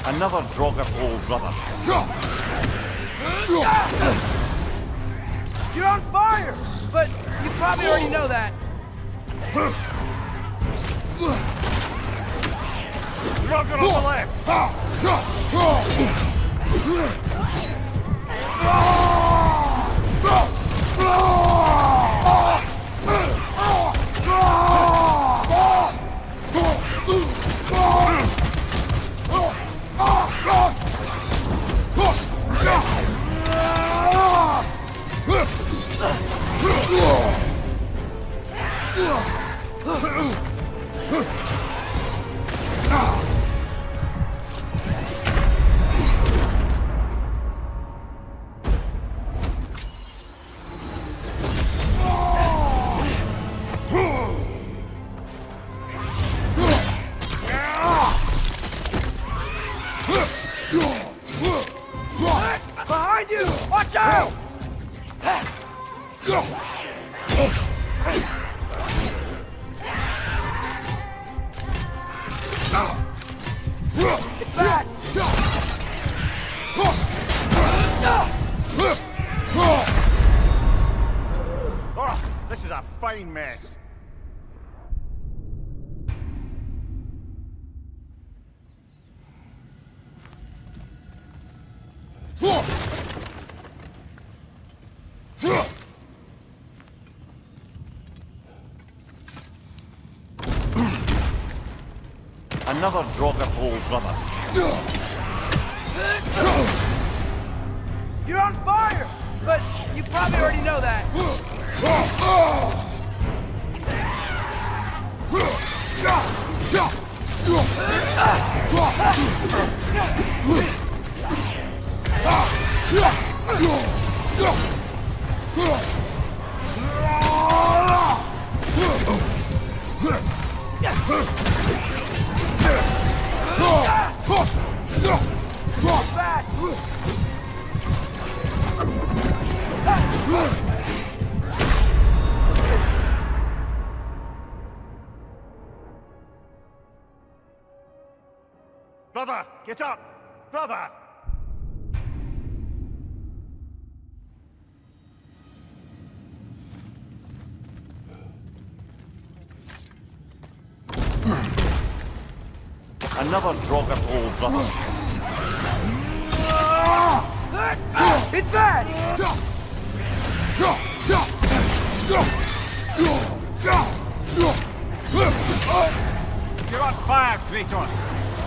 Another Draugr old brother. You're on fire! But you probably already know that. Draugr on the left! Behind you! Watch out! It's bad! Oh, this is a fine mess. Another Draugr old brother. You're on fire! But you probably already know that. Bad. Brother, get up! Brother! Another Draugr old brother. It's bad! You're on fire, Kratos!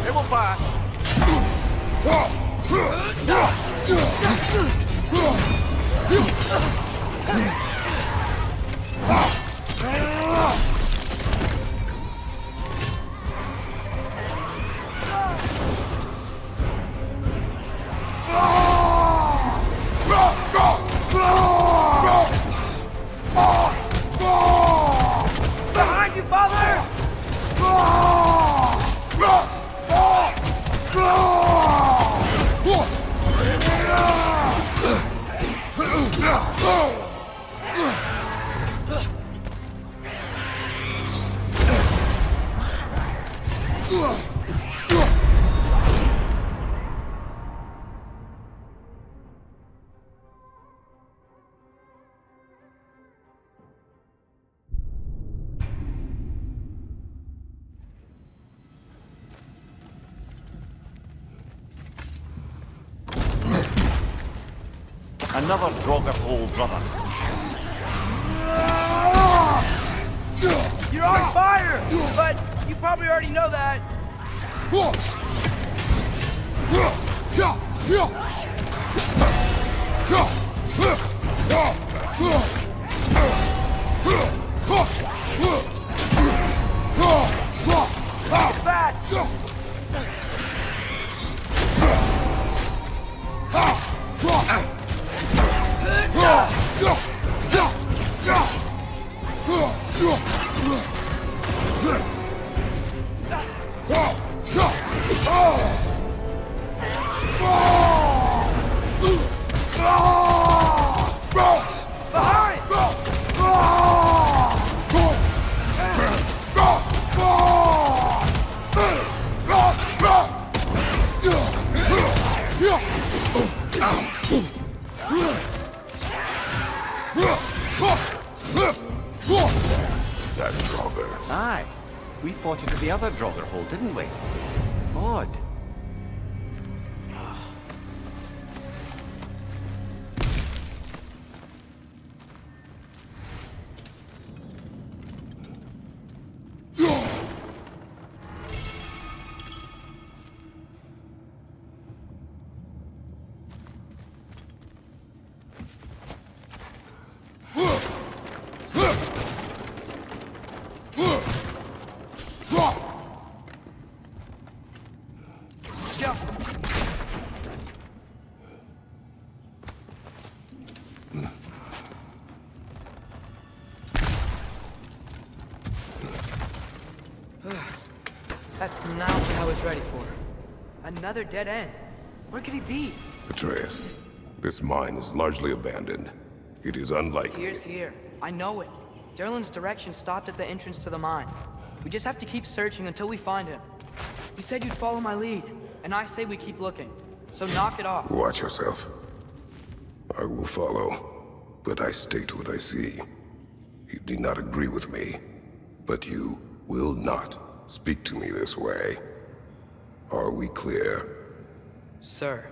It will pass! Behind you, father! Another Draugr old brother. You're on fire! But you probably already know that. It's bad! We fought it at the other Draugr hole, didn't we? Odd. That's not what I was ready for. Another dead end. Where could he be? Atreus, this mine is largely abandoned. It is unlikely. Tyr's here. I know it. Derlin's direction stopped at the entrance to the mine. We just have to keep searching until we find him. You said you'd follow my lead, and I say we keep looking. So knock it off. Watch yourself. I will follow, but I state what I see. You do not agree with me, but you will not speak to me this way. Are we clear? Sir.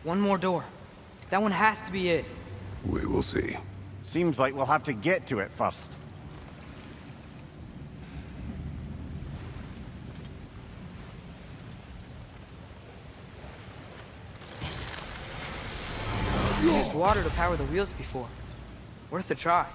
One more door. That one has to be it. We will see. Seems like we'll have to get to it first. We used water to power the wheels before. Worth a try.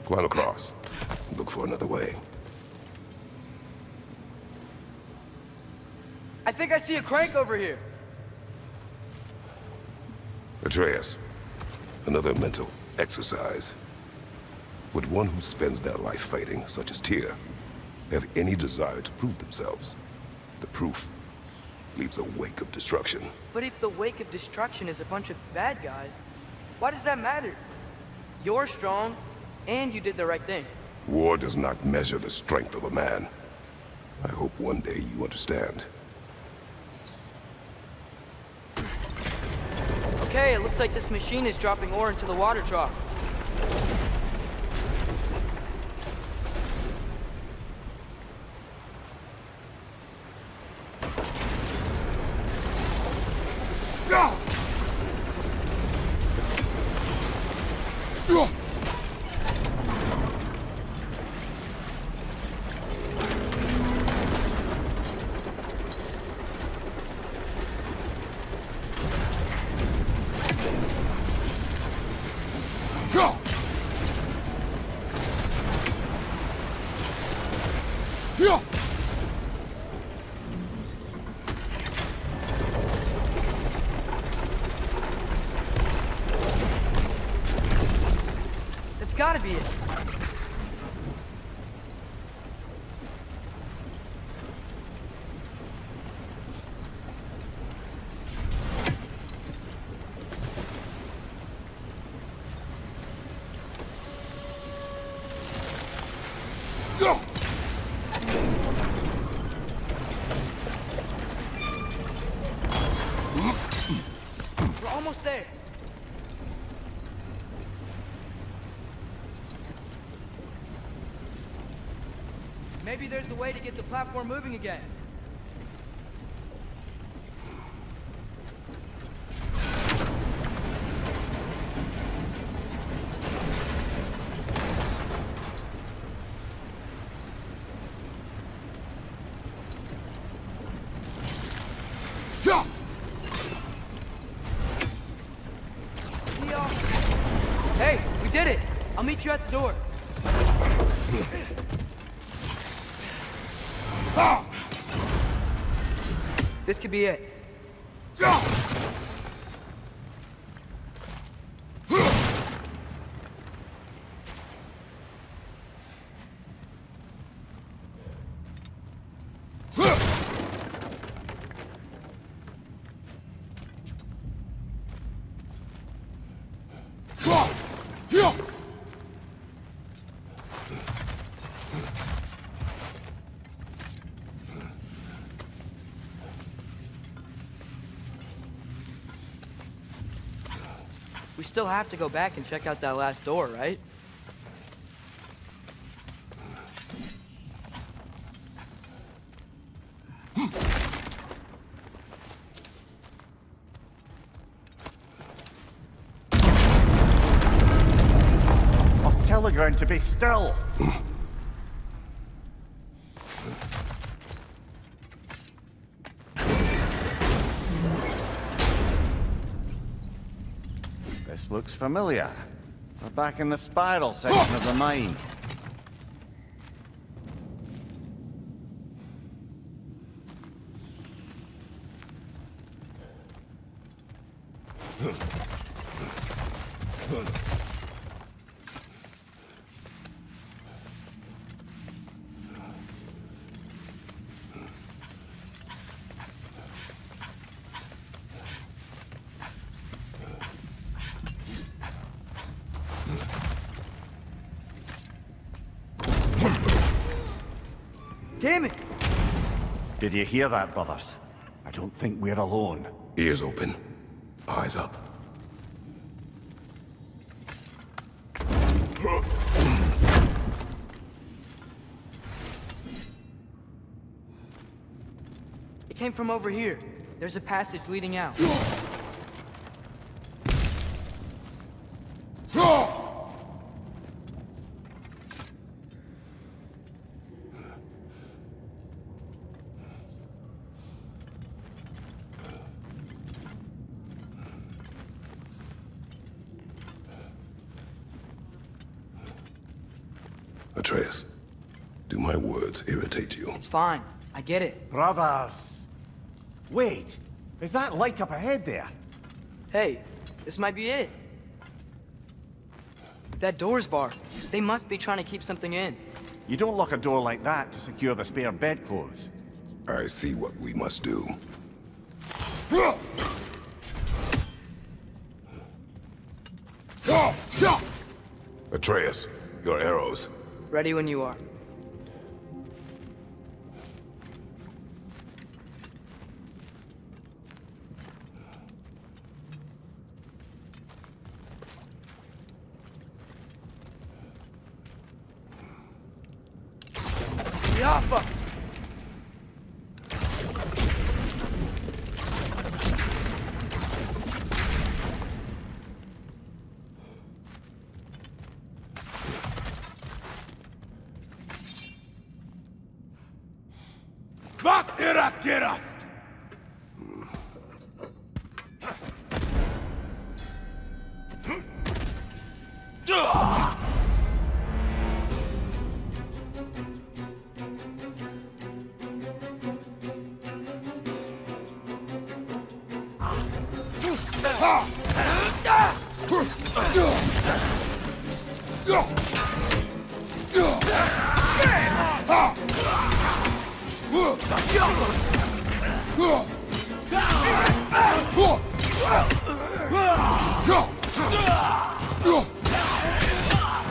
Climb across. Look for another way. I think I see a crank over here. Atreus, another mental exercise. Would one who spends their life fighting, such as Tyr, have any desire to prove themselves? The proof leaves a wake of destruction. But if the wake of destruction is a bunch of bad guys, why does that matter? You're strong, and you did the right thing. War does not measure the strength of a man. I hope one day you understand. Okay, it looks like this machine is dropping ore into the water trough. That's gotta be it. We're almost there. Maybe there's a way to get the platform moving again. Hey, we did it! I'll meet you at the door. This could be it. We still have to go back and check out that last door, right? I'll tell the ground to be still. This looks familiar. We're back in the spiral section of the mine. Damn it! Did you hear that, brothers? I don't think we're alone. Ears open, eyes up. It came from over here. There's a passage leading out. Atreus, do my words irritate you? It's fine. I get it. Brothers! Wait! Is that light up ahead there? Hey, this might be it. That door's barred. They must be trying to keep something in. You don't lock a door like that to secure the spare bedclothes. I see what we must do. Atreus, your arrows. Ready when you are. Yappa! Vart ert gerast!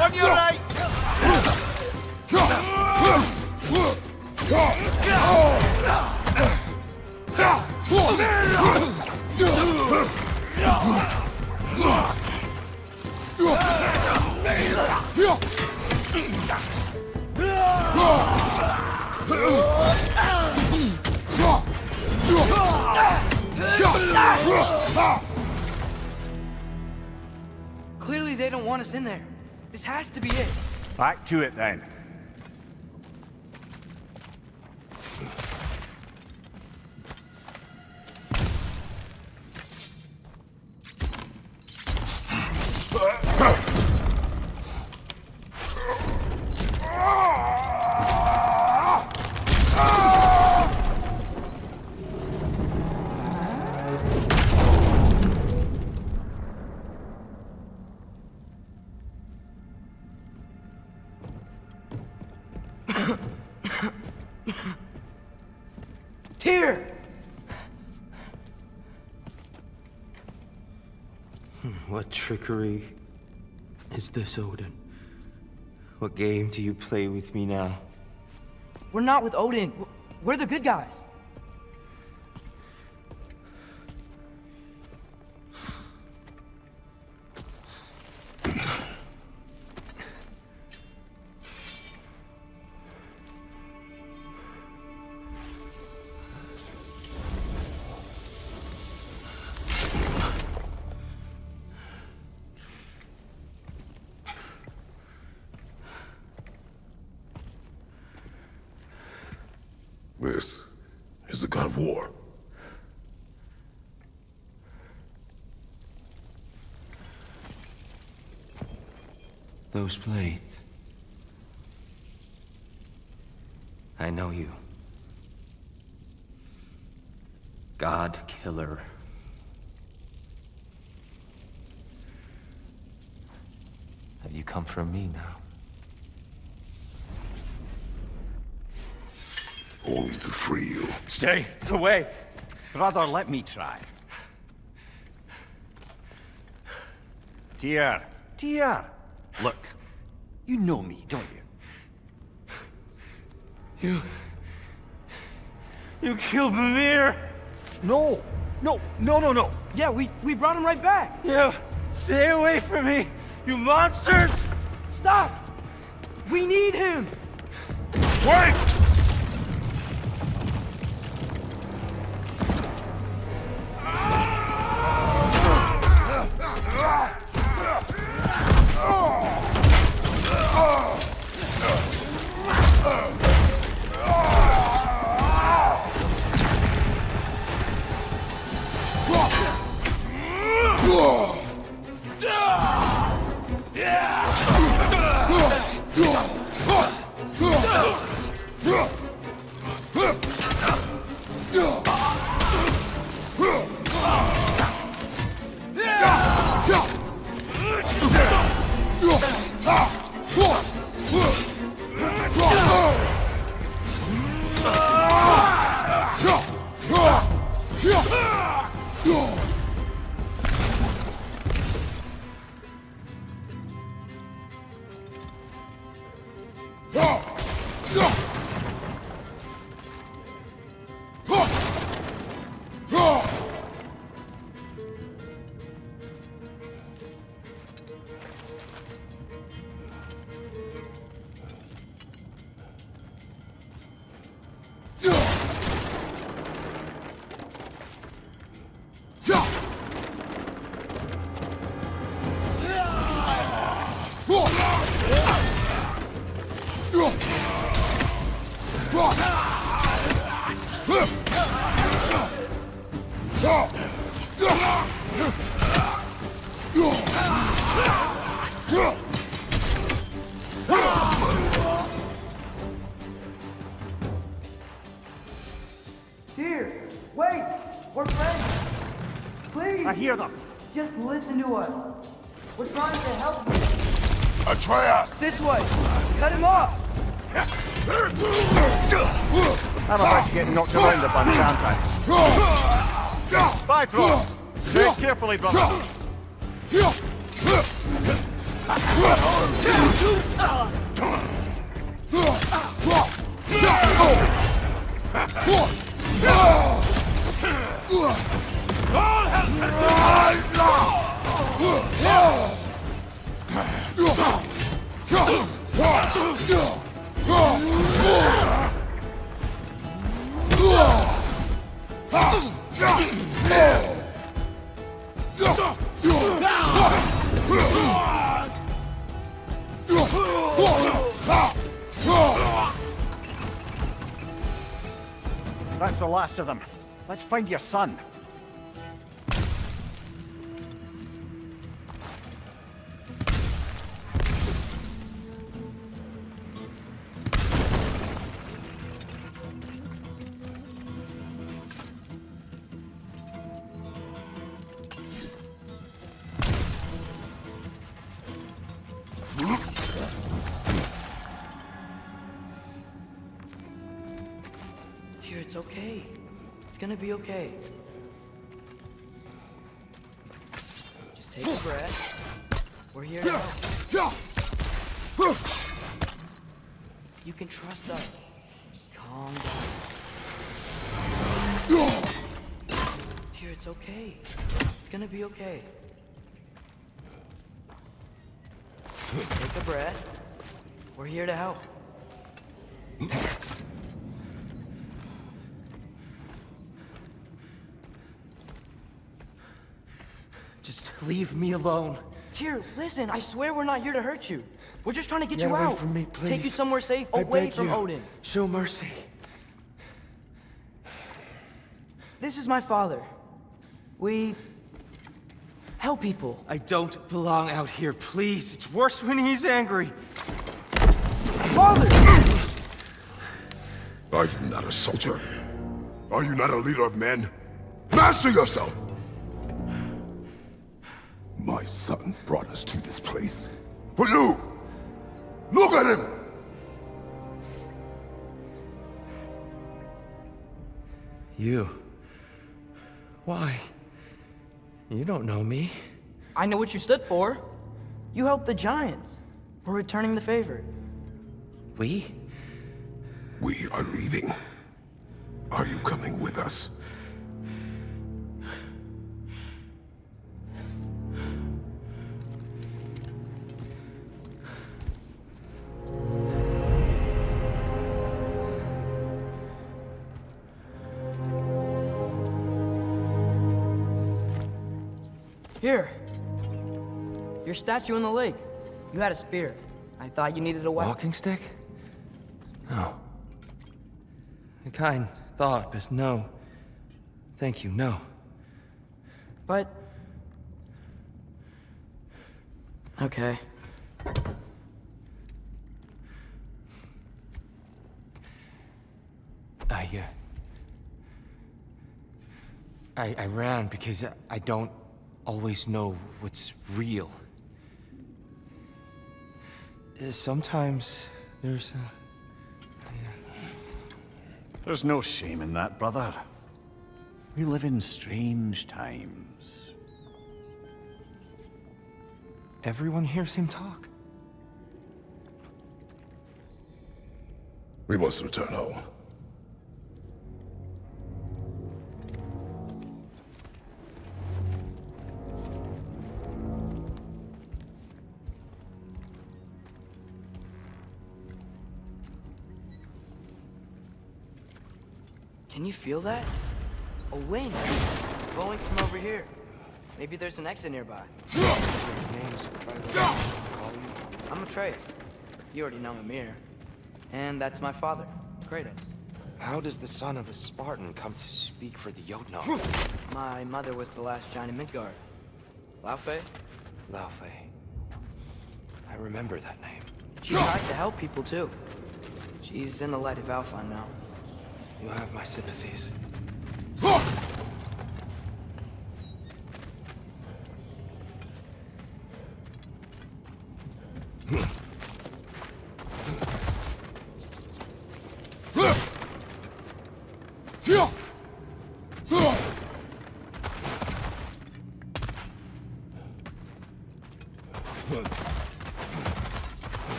On your right! Clearly they don't want us in there. This has to be it. Back to it then. Tyr! What trickery is this, Odin? What game do you play with me now? We're not with Odin. We're the good guys. This is the god of war. Those blades. I know you. God Killer. you come from me now. Only to free you. Stay away. Brother, let me try. Tyr. Tyr! Look, you know me, don't you? You killed Mimir! No! No! Yeah, we brought him right back. You stay away from me, you monsters! Stop! We need him! Wait! Here, wait! We're friends! Please! I hear them! Just listen to us. We're trying to help you. Atreus! This way! Cut him off! I'm about to get knocked around a bunch, aren't I? Spy throw! Tread carefully, brother! That's the last of them. Let's find your son. Dear, it's okay. It's gonna be okay. Just take a breath. We're here now. You can trust us. Just calm down. Dear, it's okay. It's gonna be okay. Just take a breath. We're here to help. Just leave me alone. Tyr, listen, I swear we're not here to hurt you. We're just trying to get Get you away out. from me, please. Take you somewhere safe, I away beg from you. Odin. Show mercy. This is my father. We help people. I don't belong out here, please. It's worse when he's angry. Father! Are you not a soldier? Are you not a leader of men? Master yourself! My son brought us to this place. For you! Look at him! You. Why? You don't know me. I know what you stood for. You helped the giants. We're returning the favor. We? We are leaving. Are you coming with us? Here. Your statue in the lake. You had a spear. I thought you needed a weapon. Walking stick? No. A kind thought, but no. Thank you, no. But... Okay. I ran because I don't always know what's real. Sometimes there's There's no shame in that, brother. We live in strange times. Everyone hears him talk. We must return home. Can you feel that? A wind blowing from over here. Maybe there's an exit nearby. I'm Atreus. You already know Mimir. And that's my father, Kratos. How does the son of a Spartan come to speak for the Jotnar? My mother was the last giant in Midgard. Laufey? Laufey. I remember that name. She tried to help people too. She's in the light of Alfheim now. You have my sympathies.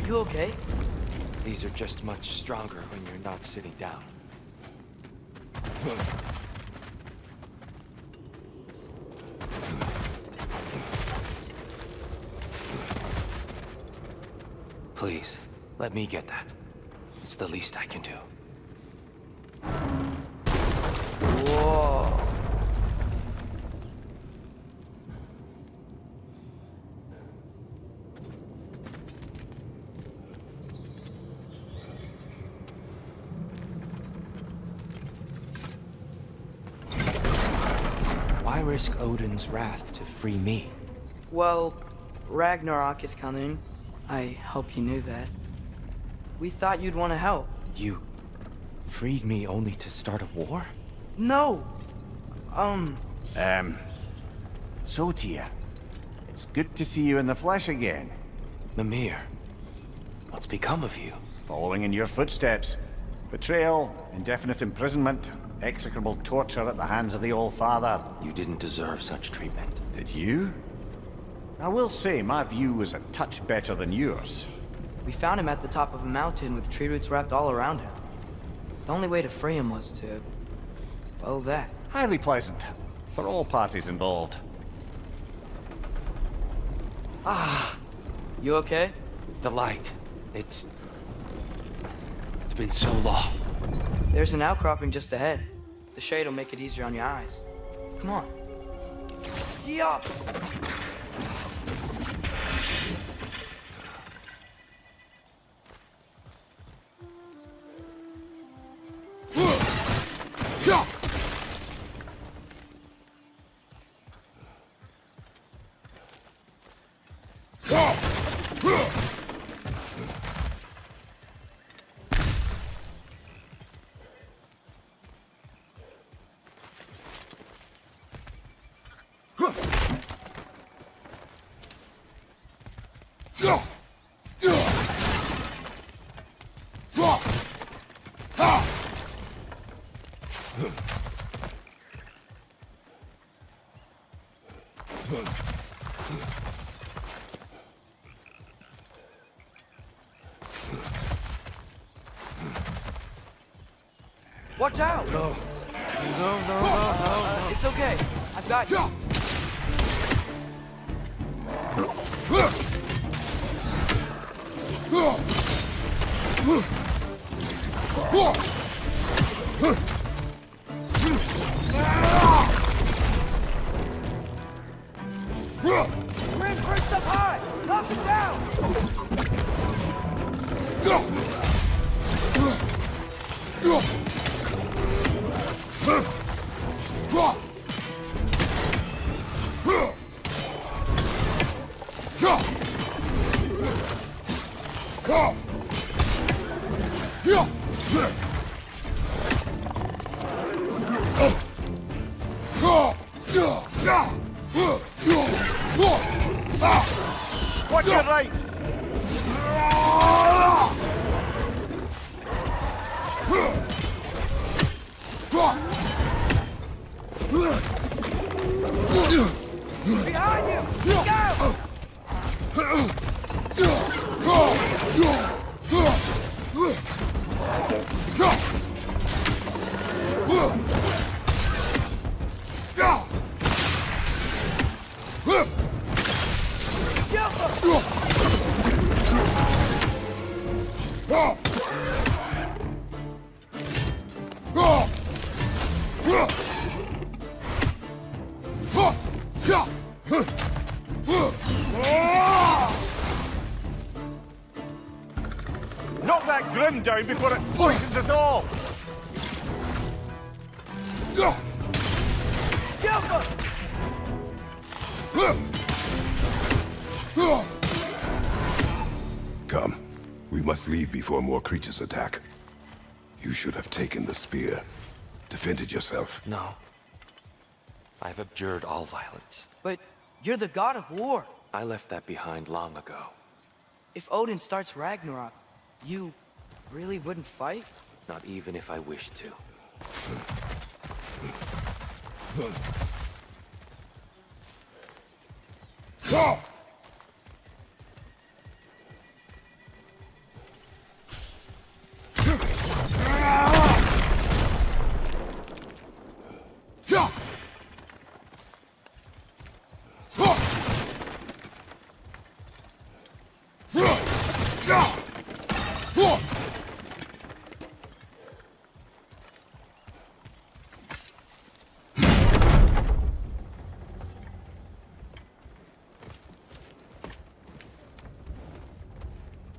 You okay? These are just much stronger when you're not sitting down. Please, let me get that. It's the least I can do. Whoa. Why risk Odin's wrath to free me? Well, Ragnarok is coming. I hope you knew that. We thought you'd want to help. You freed me only to start a war? No! So, Tia, it's good to see you in the flesh again. Mimir, what's become of you? Following in your footsteps. Betrayal, indefinite imprisonment, execrable torture at the hands of the Old Father. You didn't deserve such treatment. Did you? I will say, my view was a touch better than yours. We found him at the top of a mountain with tree roots wrapped all around him. The only way to free him was to... well, that. Highly pleasant, for all parties involved. You okay? The light. It's been so long. There's an outcropping just ahead. The shade will make it easier on your eyes. Come on. Ski up! Watch out! No. No. It's okay. I've got you. Wind breaks up high! Knock him down! Watch your right! Behind you! Go! Knock that grim down before it poisons us all! Come. We must leave before more creatures attack. You should have taken the spear. Defended yourself. No. I've abjured all violence. But you're the god of war. I left that behind long ago. If Odin starts Ragnarok, you really wouldn't fight? Not even if I wished to.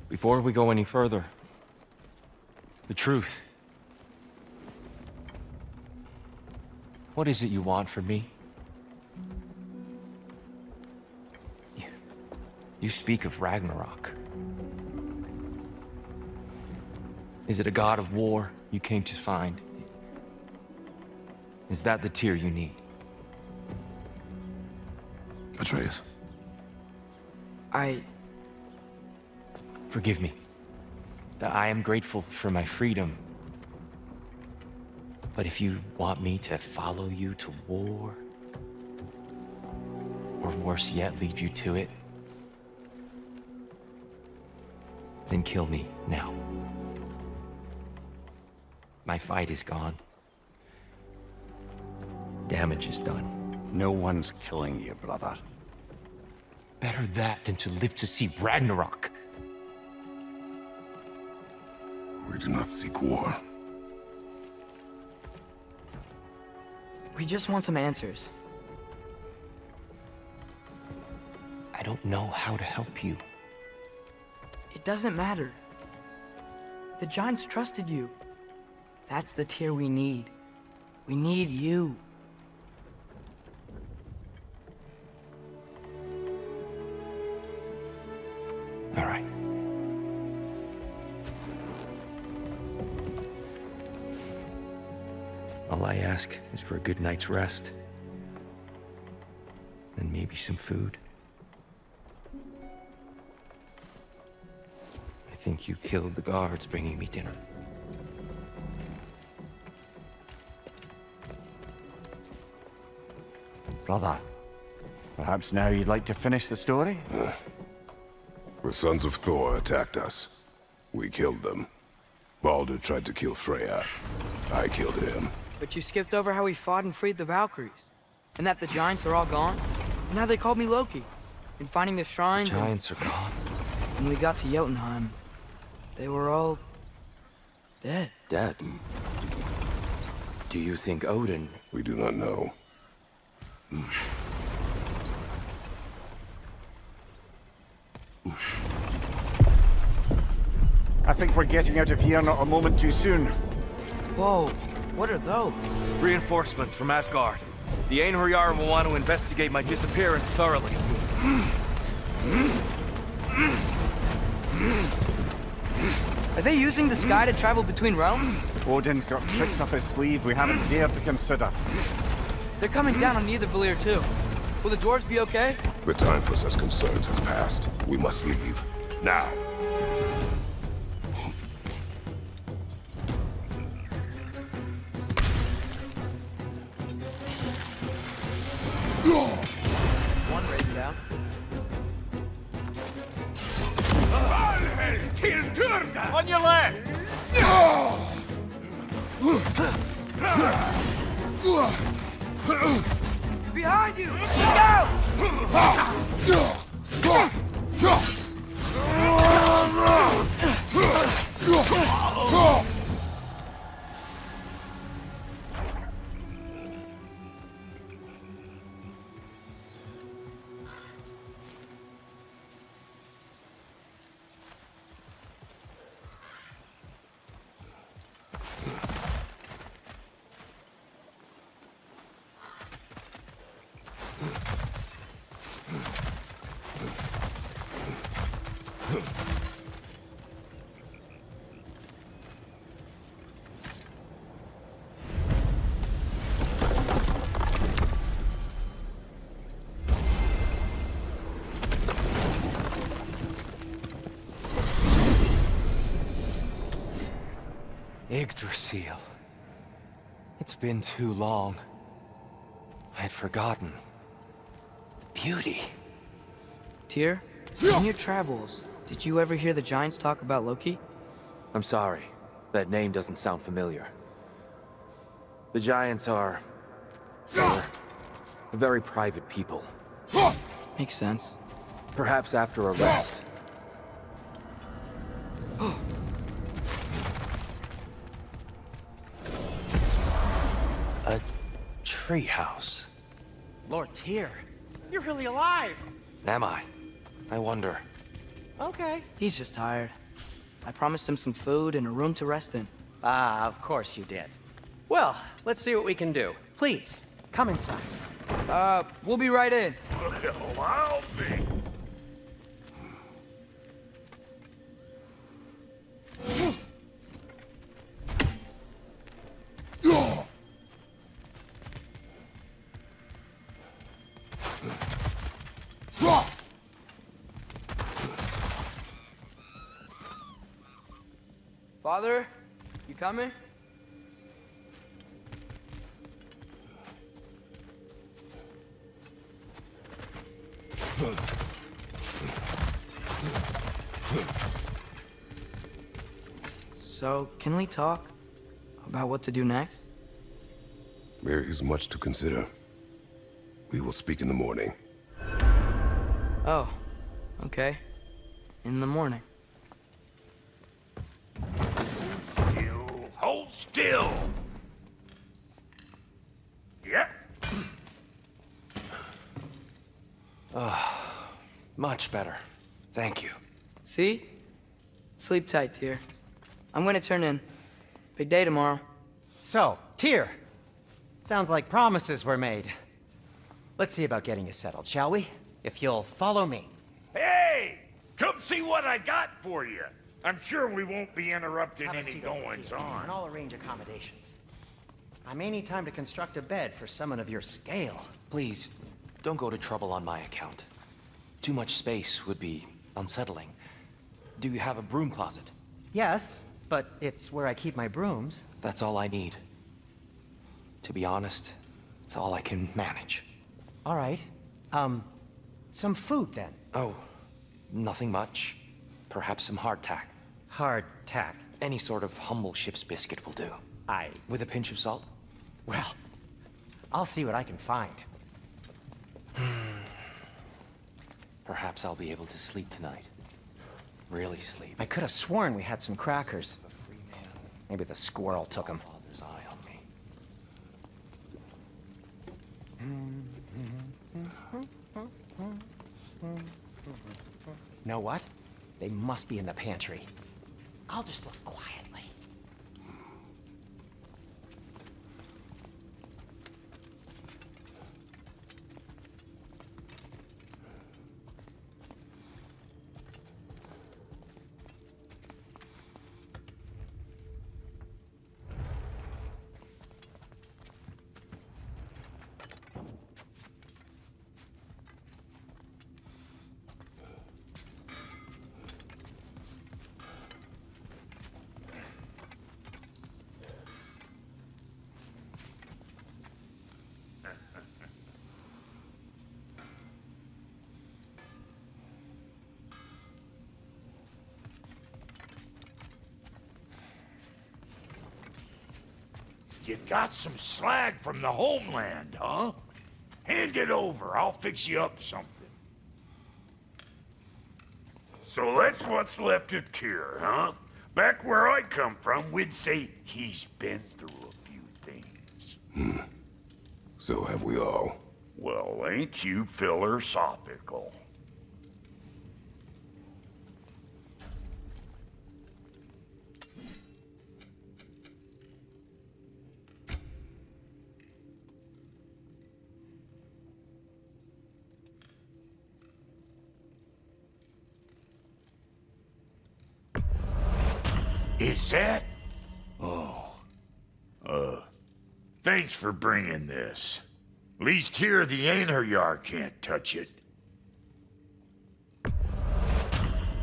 Before we go any further, the truth. What is it you want from me? You speak of Ragnarok. Is it a god of war you came to find? Is that the tear you need? Atreus. Forgive me. I am grateful for my freedom. But if you want me to follow you to war, or worse yet, lead you to it, then kill me now. My fight is gone. Damage is done. No one's killing you, brother. Better that than to live to see Ragnarok. We do not seek war. We just want some answers. I don't know how to help you. It doesn't matter. The giants trusted you. That's the tear we need. We need you. All right. All I ask is for a good night's rest. And maybe some food. I think you killed the guards bringing me dinner. Brother, perhaps now you'd like to finish the story? The sons of Thor attacked us. We killed them. Baldur tried to kill Freya. I killed him. But you skipped over how we fought and freed the Valkyries. And that the giants are all gone. And now they called me Loki. And finding the shrines Giants are gone. When we got to Jotunheim, they were all... dead. Dead? Do you think Odin... We do not know. I think we're getting out of here not a moment too soon. Whoa, what are those? Reinforcements from Asgard. The Einherjar will want to investigate my disappearance thoroughly. Are they using the sky to travel between realms? Odin's got tricks up his sleeve we haven't dared to consider. They're coming down on Nidavellir too. Will the dwarves be okay? The time for such concerns has passed. We must leave. Now. One raised down. On your left! Behind you! Go! Yggdrasil. It's been too long. I'd forgotten. The beauty. Tyr, in your travels, did you ever hear the giants talk about Loki? I'm sorry. That name doesn't sound familiar. The giants are... they're very private people. Makes sense. Perhaps after a rest. A treehouse. Lord Tyr, you're really alive! Am I? I wonder. Okay. He's just tired. I promised him some food and a room to rest in. Ah, of course you did. Well, let's see what we can do. Please, come inside. We'll be right in. Well, I'll be. Father, you coming? So, can we talk about what to do next? There is much to consider. We will speak in the morning. Oh, okay. In the morning. Hold still! Yep. Much better. Thank you. See? Sleep tight, Tyr. I'm gonna turn in. Big day tomorrow. So, Tyr, sounds like promises were made. Let's see about getting you settled, shall we? If you'll follow me. Hey! Come see what I got for you. I'm sure we won't be interrupting Have a any seat over goings here, on. and I'll arrange accommodations. I may need time to construct a bed for someone of your scale. Please, don't go to trouble on my account. Too much space would be unsettling. Do you have a broom closet? Yes, but it's where I keep my brooms. That's all I need. To be honest, it's all I can manage. All right. Some food then. Oh, nothing much. Perhaps some hardtack. Hardtack? Any sort of humble ship's biscuit will do. Aye. With a pinch of salt? Well, I'll see what I can find. Perhaps I'll be able to sleep tonight. Really sleep. I could have sworn we had some crackers. Maybe the squirrel took them. Father's eye on me. Know what? They must be in the pantry. I'll just look quietly. You got some slag from the homeland, huh? Hand it over, I'll fix you up something. So that's what's left of Tyr, huh? Back where I come from, we'd say he's been through a few things. So have we all. Well, ain't you philosophical? Is that? Oh. Thanks for bringing this. Least here the Einherjar can't touch it.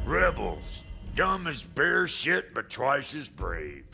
Rebels. Dumb as bear shit, but twice as brave.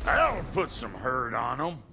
That'll put some hurt on them.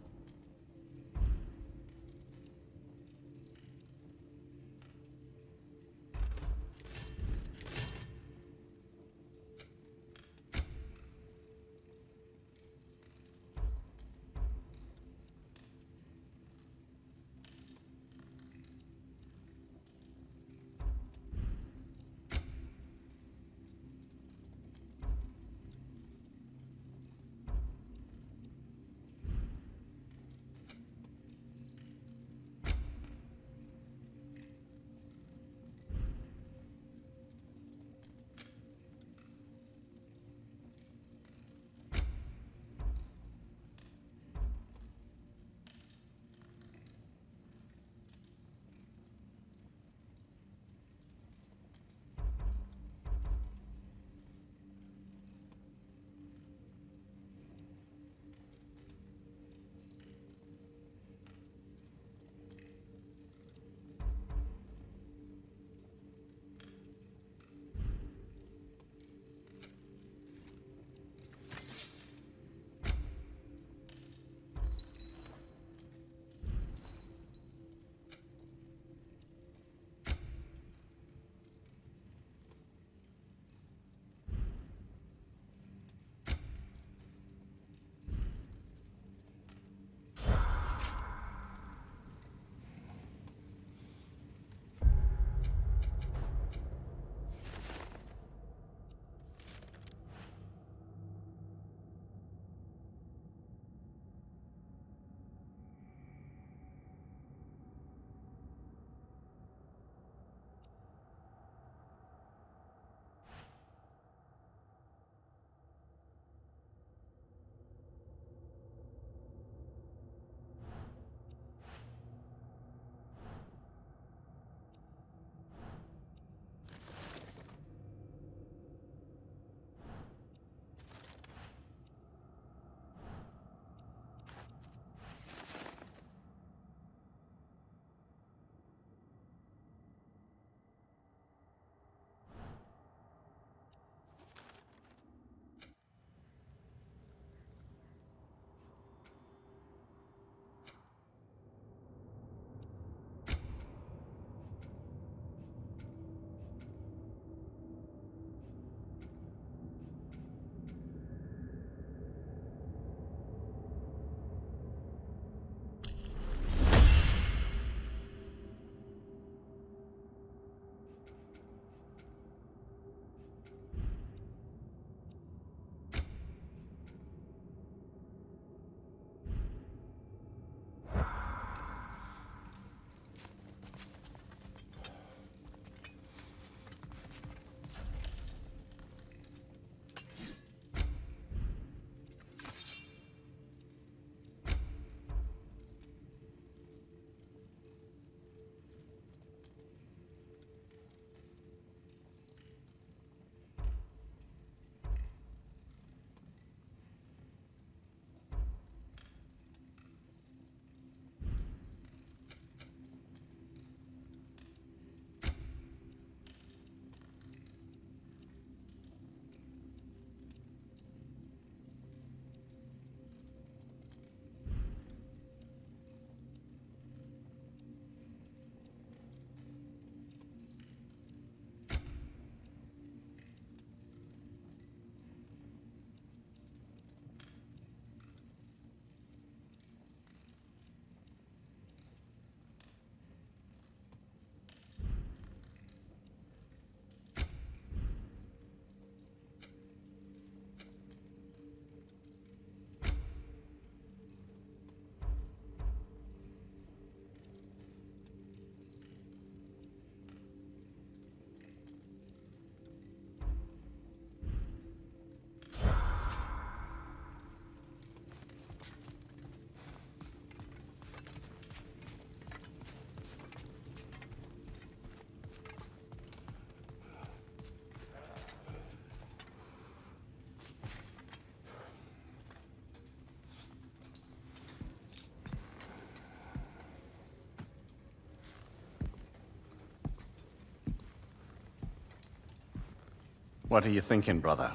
What are you thinking, brother?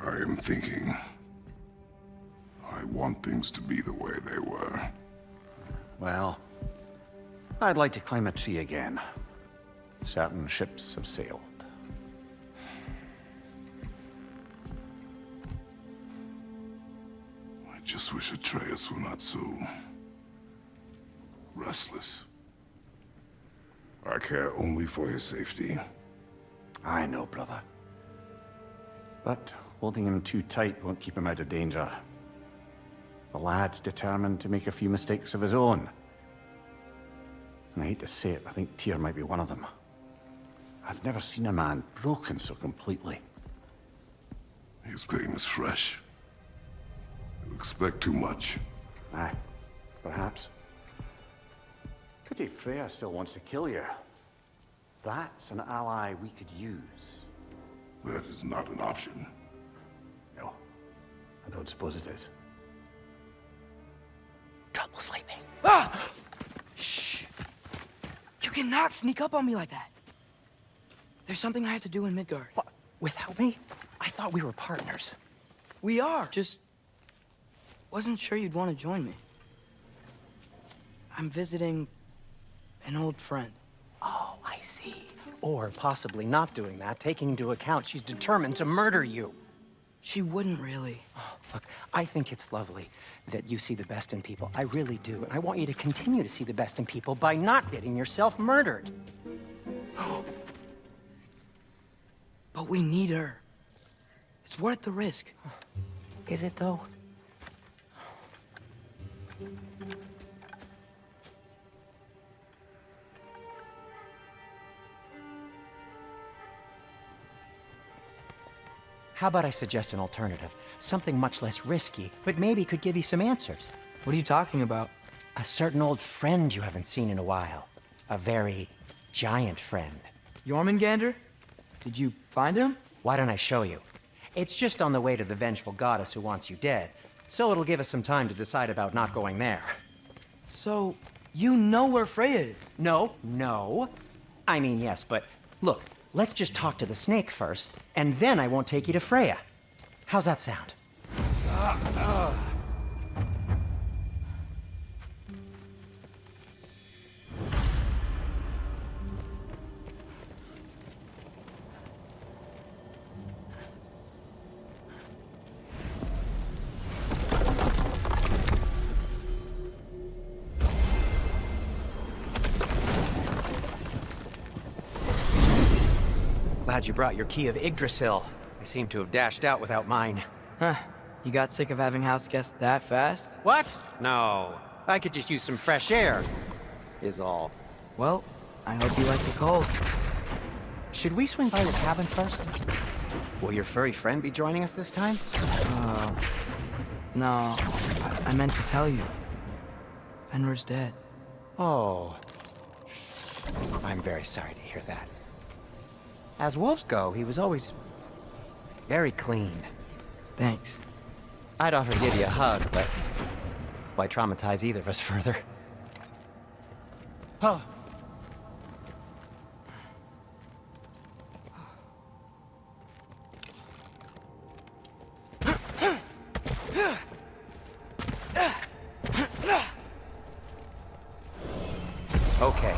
I am thinking. I want things to be the way they were. Well, I'd like to climb a tree again. Certain ships have sailed. I just wish Atreus were not so restless. I care only for his safety. I know, brother. But holding him too tight won't keep him out of danger. The lad's determined to make a few mistakes of his own. And I hate to say it, I think Tyr might be one of them. I've never seen a man broken so completely. His pain is fresh. You expect too much. Aye, perhaps. Pity Freya still wants to kill you. That's an ally we could use. That is not an option. No, I don't suppose it is. Trouble sleeping. Ah! Shh! You cannot sneak up on me like that. There's something I have to do in Midgard. What? Without me? I thought we were partners. We are. Just wasn't sure you'd want to join me. I'm visiting an old friend. Oh, I see. Or possibly not doing that, taking into account she's determined to murder you. She wouldn't really. Oh, look, I think it's lovely that you see the best in people. I really do. And I want you to continue to see the best in people by not getting yourself murdered. But we need her. It's worth the risk. Is it, though? How about I suggest an alternative? Something much less risky, but maybe could give you some answers. What are you talking about? A certain old friend you haven't seen in a while. A very giant friend. Jormungandr? Did you find him? Why don't I show you? It's just on the way to the vengeful goddess who wants you dead, so it'll give us some time to decide about not going there. So, you know where Freya is? No. I mean, yes, but look, let's just talk to the snake first, and then I won't take you to Freya. How's that sound? Glad you brought your key of Yggdrasil. I seem to have dashed out without mine. Huh. You got sick of having house guests that fast? What? No. I could just use some fresh air, is all. Well, I hope you like the cold. Should we swing by the cabin first? Will your furry friend be joining us this time? No. I meant to tell you. Fenrir's dead. Oh. I'm very sorry to hear that. As wolves go, he was always very clean. Thanks. I'd offer to give you a hug, but why traumatize either of us further? Huh. Okay.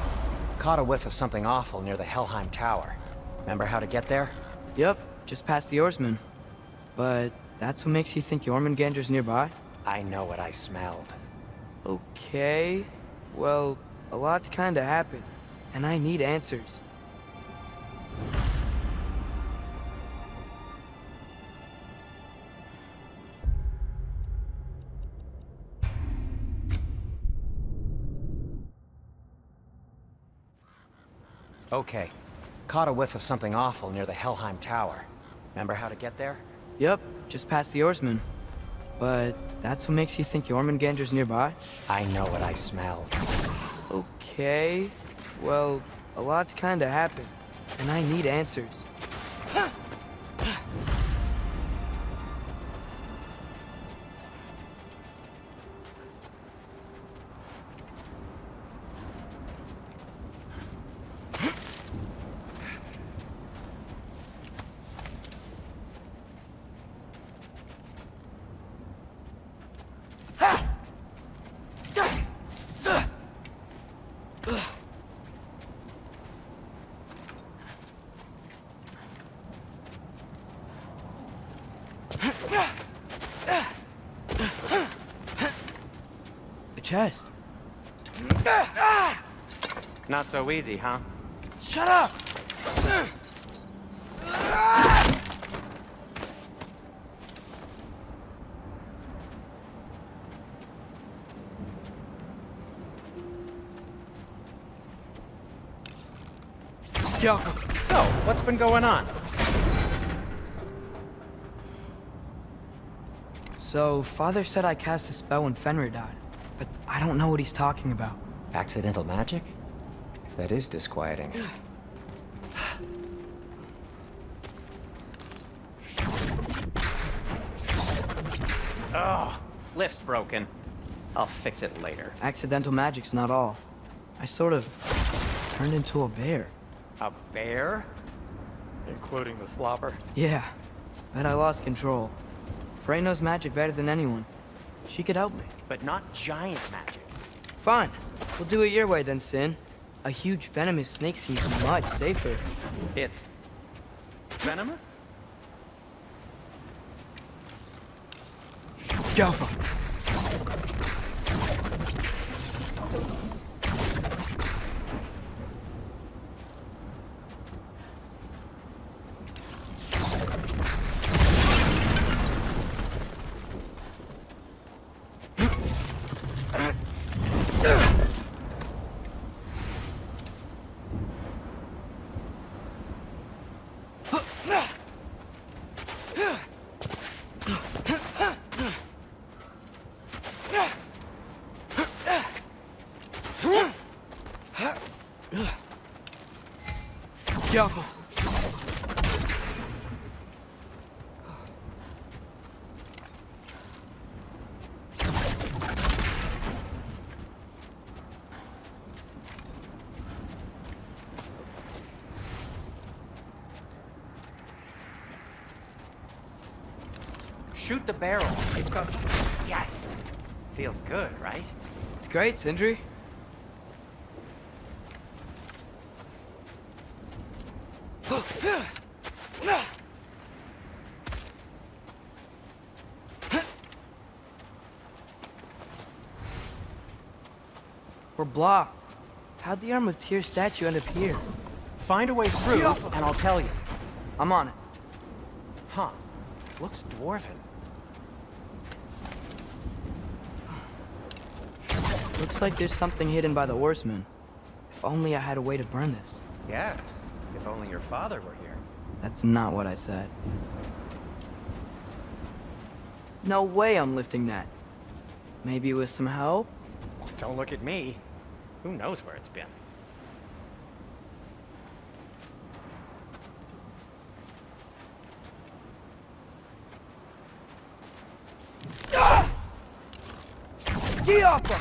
Caught a whiff of something awful near the Helheim Tower. Remember how to get there? Yep, just past the oarsman. But that's what makes you think Jormungandr's nearby? I know what I smelled. Okay. Well, a lot's kinda happened, and I need answers. Okay. Caught a whiff of something awful near the Helheim Tower. Remember how to get there? Yep, just past the oarsman. But that's what makes you think Jormungandr's nearby? I know what I smelled. Okay. Well, a lot's kinda happened, and I need answers. chest. Not so easy, huh? Shut up! So, what's been going on? So, Father said I cast a spell when Fenrir died, but I don't know what he's talking about. Accidental magic? That is disquieting. Oh, lift's broken. I'll fix it later. Accidental magic's not all. I sort of turned into a bear. A bear? Including the slobber? Yeah, but I lost control. Frey knows magic better than anyone. She could help me. But not giant magic. Fine. We'll do it your way then, Sin. A huge venomous snake seems much safer. It's venomous? Jaffa. Jaffa. Shoot the barrel. It's got... Yes! Feels good, right? It's great, Sindri. We're blocked. How'd the Arm of Tyr statue end up here? Find a way through, and I'll tell you. I'm on it. Huh. Looks dwarven. Looks like there's something hidden by the horsemen. If only I had a way to burn this. Yes. If only your father were here. That's not what I said. No way I'm lifting that. Maybe with some help? Don't look at me. Who knows where it's been? Skioppa!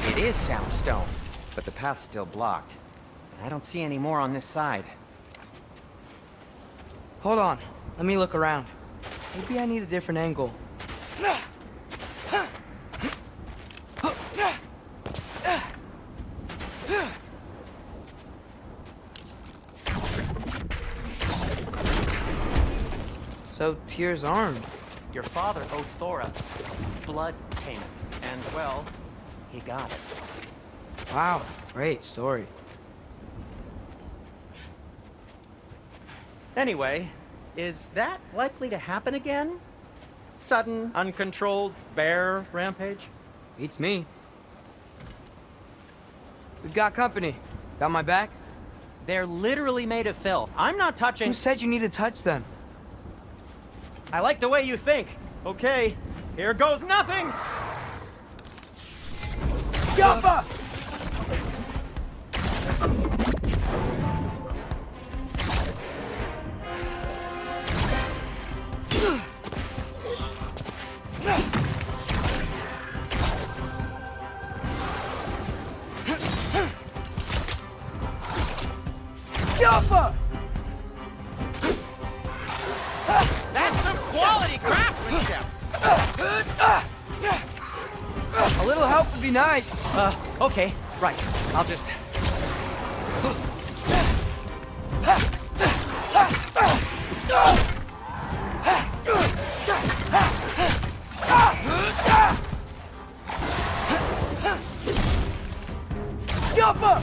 It is soundstone, but the path's still blocked. And I don't see any more on this side. Hold on. Let me look around. Maybe I need a different angle. So Tyr's armed. Your father owed Thor a blood payment, and well, he got it. Wow, great story. Anyway, is that likely to happen again? Sudden, uncontrolled bear rampage? Beats me. We've got company. Got my back? They're literally made of filth. I'm not touching... Who said you need to touch them? I like the way you think. Okay, here goes nothing! Jumpa! help would be nice. Okay, right. I'll just... Jumper!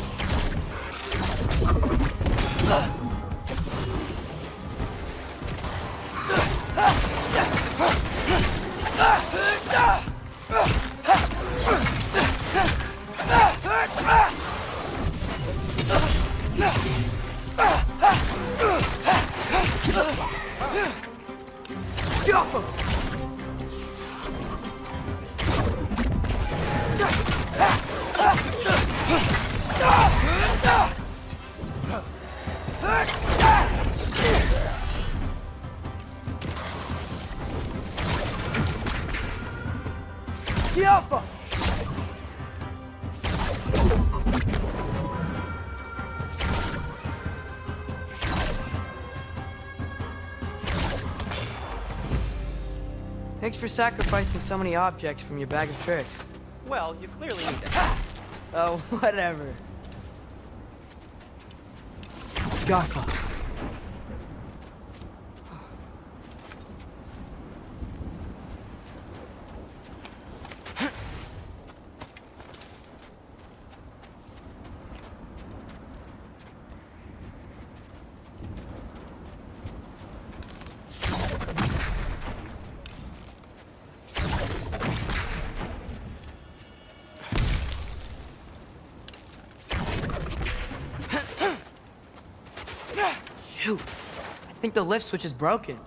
Alpha! Thanks for sacrificing so many objects from your bag of tricks. Well, you clearly need to... Oh, whatever. Scarfa. Shoot! I think the lift switch is broken.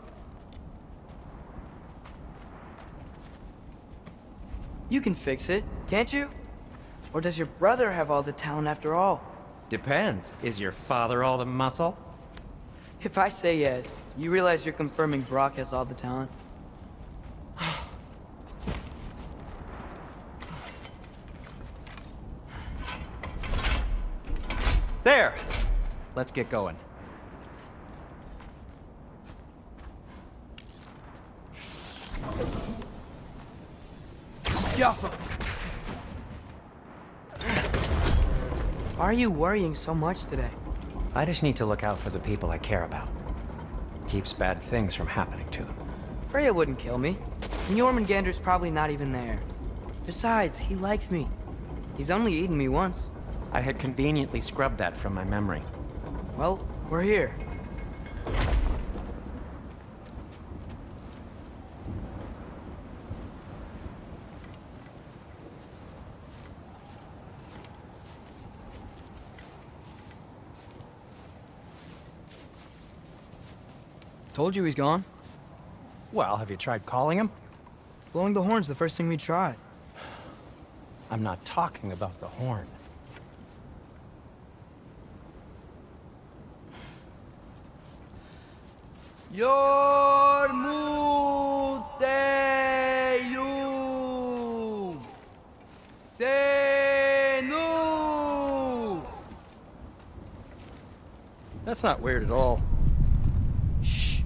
You can fix it, can't you? Or does your brother have all the talent after all? Depends. Is your father all the muscle? If I say yes, you realize you're confirming Brock has all the talent? There! Let's get going. Jaffa! Why are you worrying so much today? I just need to look out for the people I care about. Keeps bad things from happening to them. Freya wouldn't kill me. And Jormungandr's probably not even there. Besides, he likes me. He's only eaten me once. I had conveniently scrubbed that from my memory. Well, we're here. Told you he's gone. Well, have you tried calling him? Blowing the horn's the first thing we tried. I'm not talking about the horn. Yormuteyum Senu. That's not weird at all. Shh.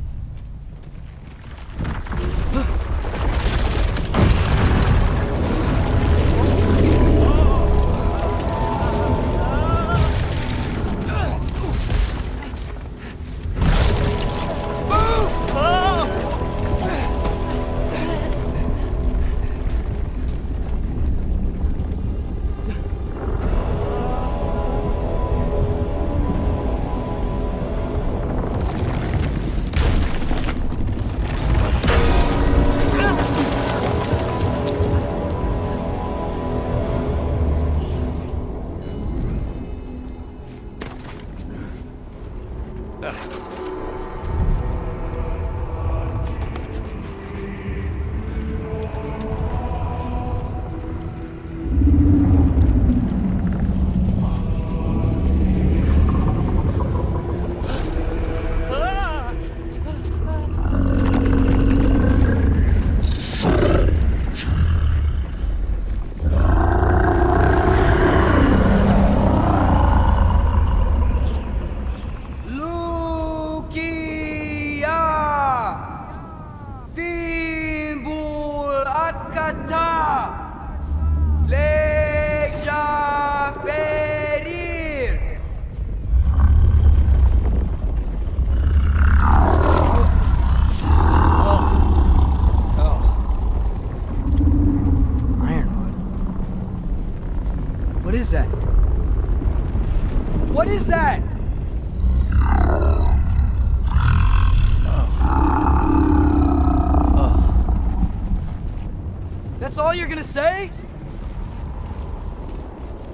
all you're gonna say?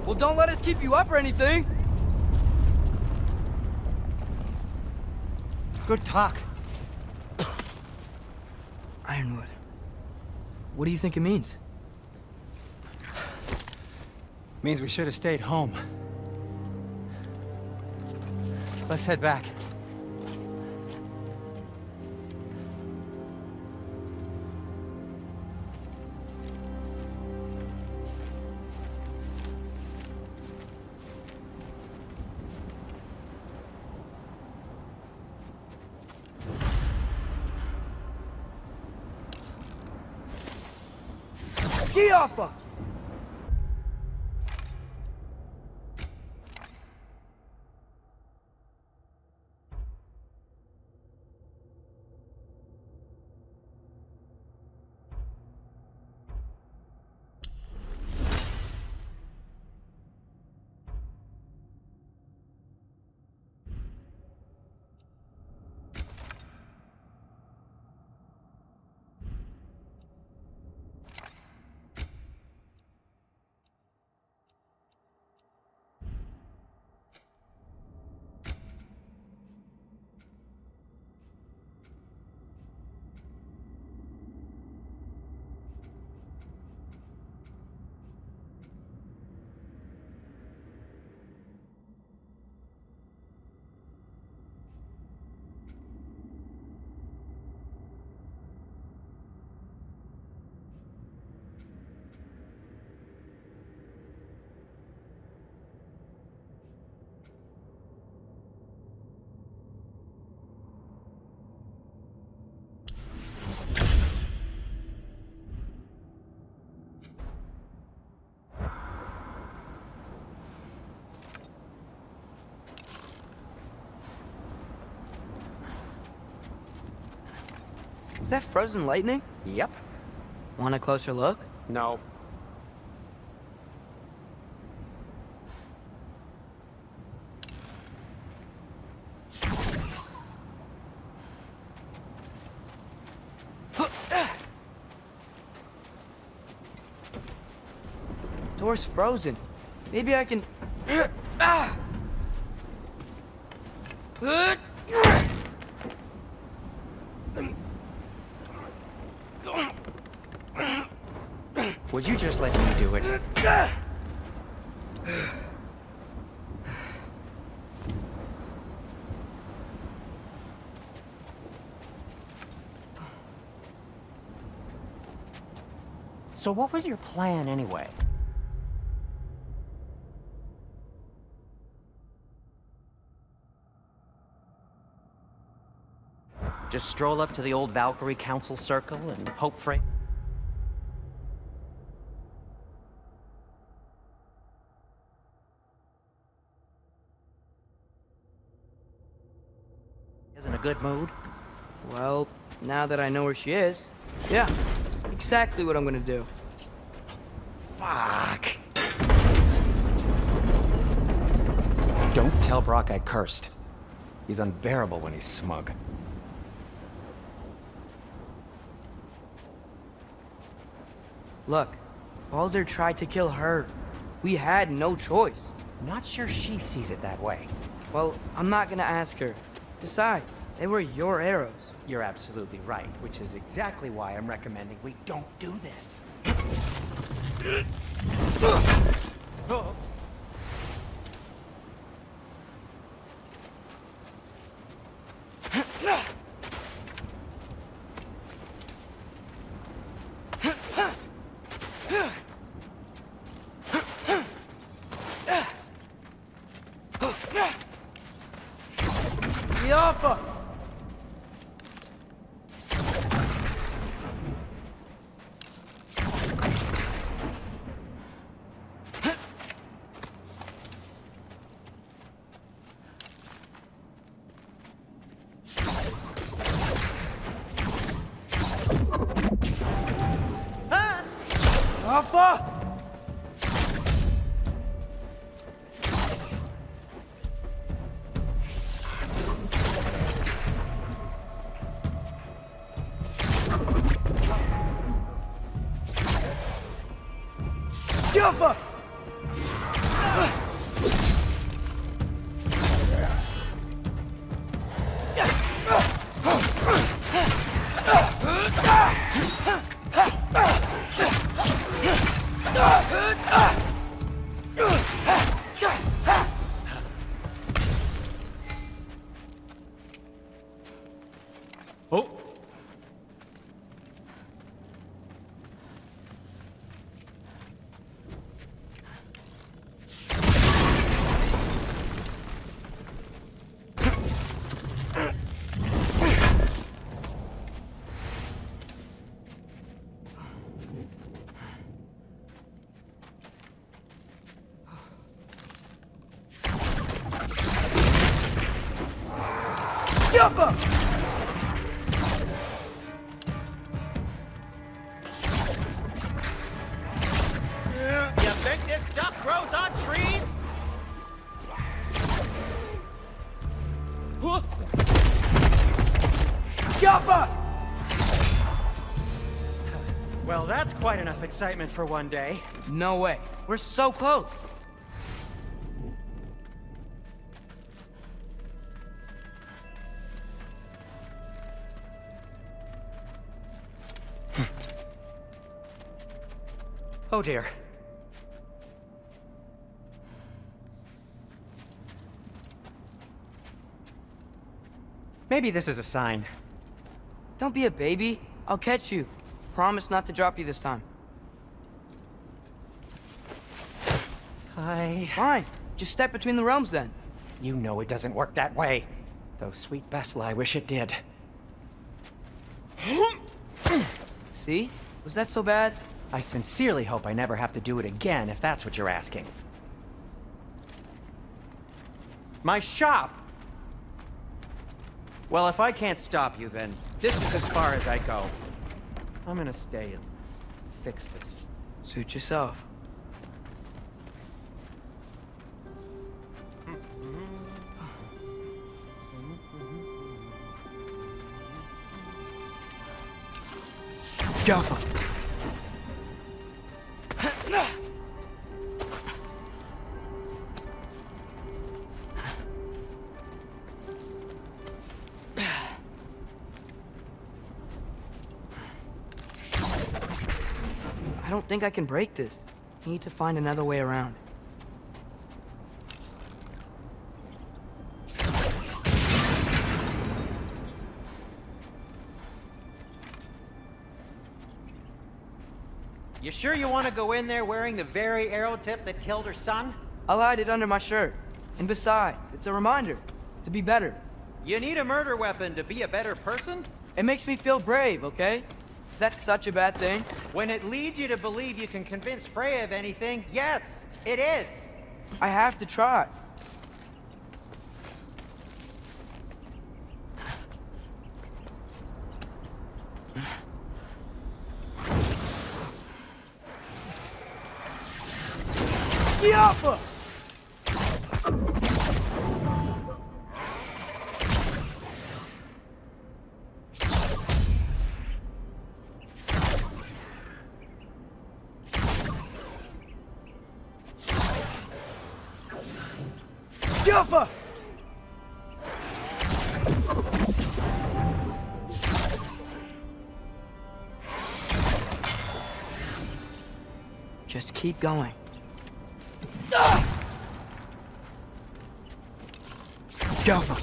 Well, don't let us keep you up or anything. Good talk. Ironwood. What do you think it means? Means we should have stayed home. Let's head back. Ski off us! Is that frozen lightning? Yep. Want a closer look? No. Door's frozen. Maybe I can... Would you just let me do it? So what was your plan anyway? Just stroll up to the old Valkyrie Council Circle and hope for... Is in a good mood? Well, now that I know where she is, yeah, exactly what I'm gonna do. Fuck. Don't tell Brock I cursed. He's unbearable when he's smug. Look, Baldur tried to kill her. We had no choice. Not sure she sees it that way. Well, I'm not gonna ask her. Besides, they were your arrows. You're absolutely right, which is exactly why I'm recommending we don't do this. Yappa! Yappa! Jaffa! Oh. Jaffa! You think this stuff grows on trees? Jaffa! Well, that's quite enough excitement for one day. No way. We're so close. Oh dear. Maybe this is a sign. Don't be a baby. I'll catch you. Promise not to drop you this time. Fine. Just step between the realms then. You know it doesn't work that way. Though sweet Bessel, I wish it did. See? Was that so bad? I sincerely hope I never have to do it again, if that's what you're asking. My shop! Well, if I can't stop you, then this is as far as I go. I'm gonna stay and fix this. Suit yourself. Jaffa! I don't think I can break this. I need to find another way around. You sure you want to go in there wearing the very arrow tip that killed her son? I'll hide it under my shirt. And besides, it's a reminder to be better. You need a murder weapon to be a better person? It makes me feel brave, okay? Is that such a bad thing? When it leads you to believe you can convince Freya of anything, yes, it is. I have to try. Jaffa! Jaffa! Just keep going. Jaffa!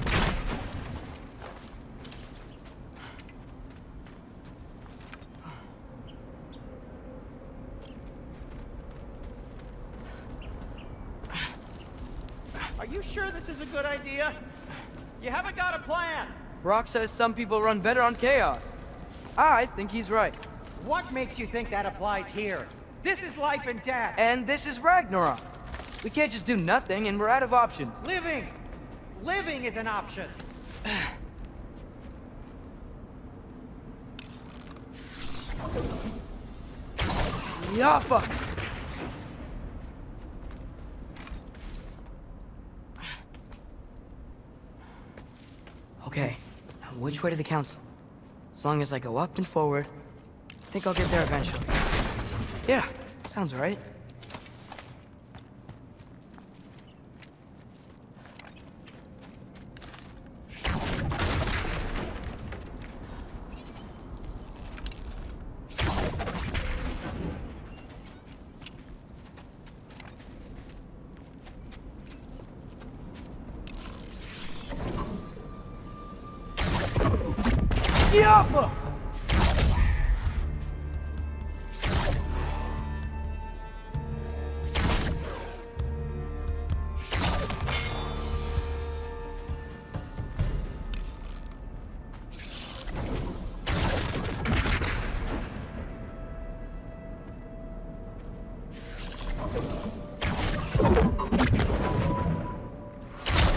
Are you sure this is a good idea? You haven't got a plan. Rock says some people run better on chaos. I think he's right. What makes you think that applies here? This is life and death. And this is Ragnarok. We can't just do nothing, and we're out of options. Living! Living is an option. Jaffa! Okay, now which way to the council? As long as I go up and forward, I think I'll get there eventually. Yeah, sounds right. Yappa!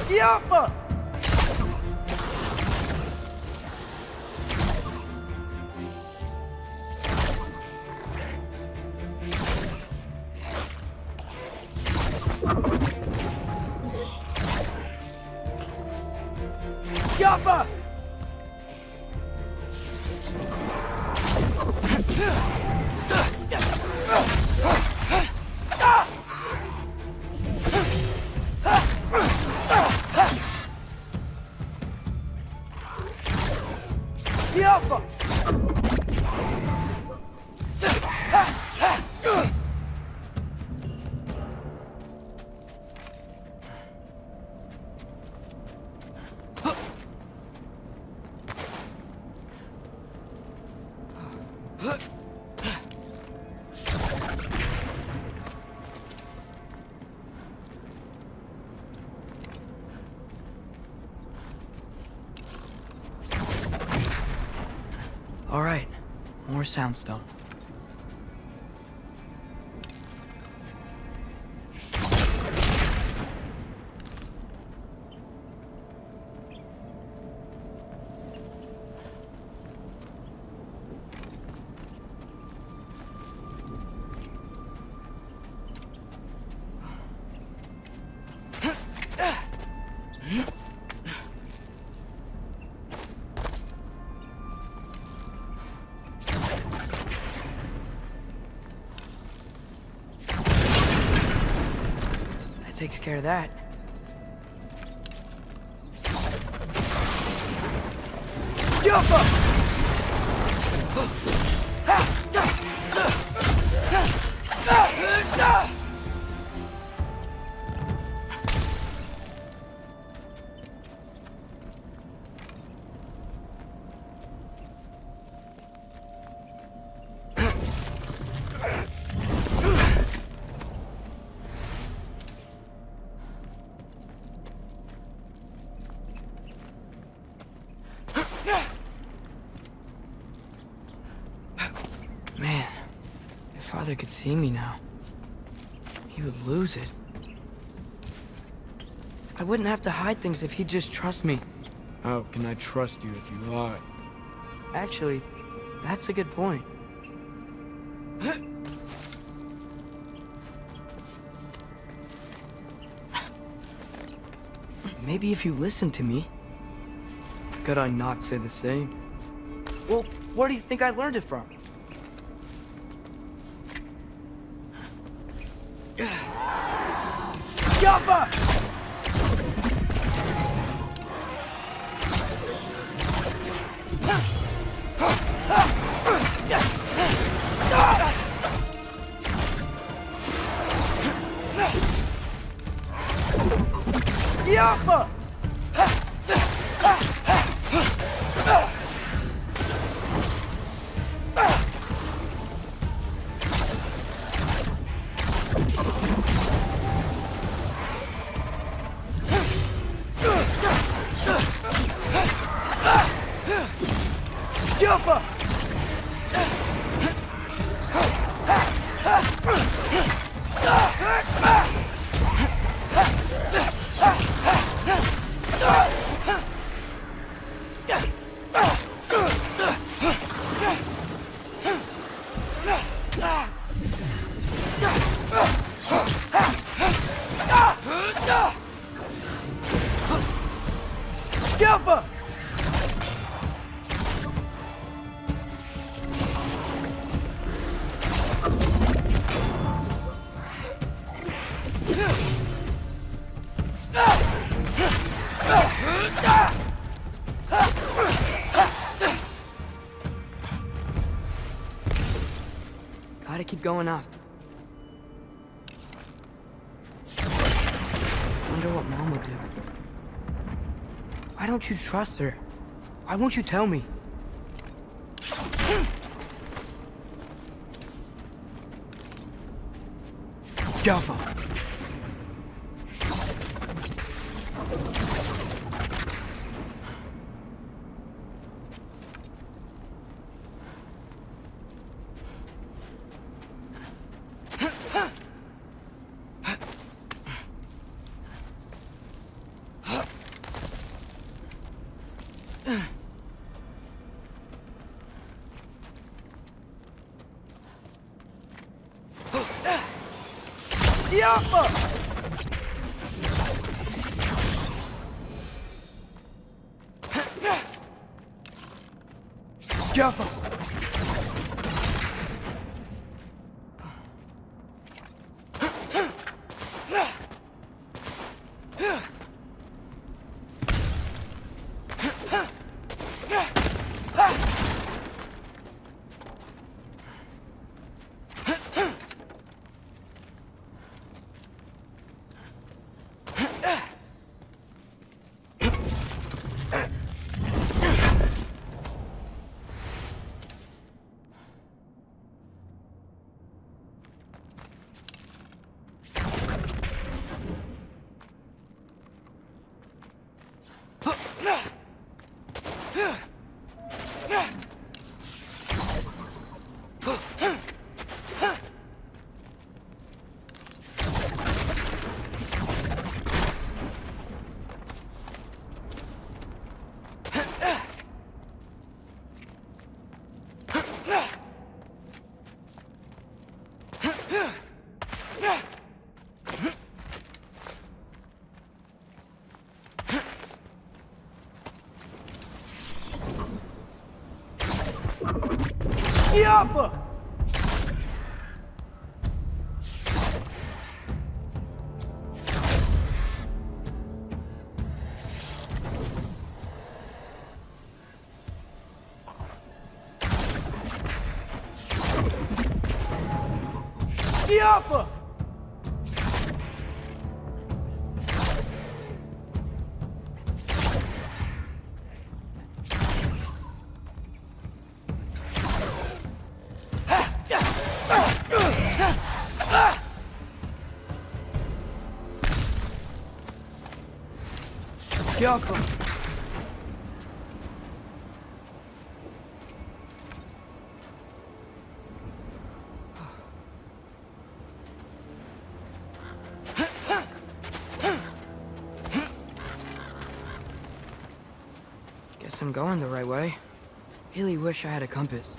Yappa! Yappa! Yappa! All right, more soundstone. Takes care of that. Man, if Father could see me now, he would lose it. I wouldn't have to hide things if he'd just trust me. How can I trust you if you lie? Actually, that's a good point. Maybe if you listen to me. Could I not say the same? Well, where do you think I learned it from? Yappa! Yappa! Yappa! Yappa! Gotta keep going up. Wonder what Mom would do. Why don't you trust her? Why won't you tell me? Jaffa. Jaffa! Jaffa! Jaffa! Jaffa! Guess I'm going the right way. Really wish I had a compass.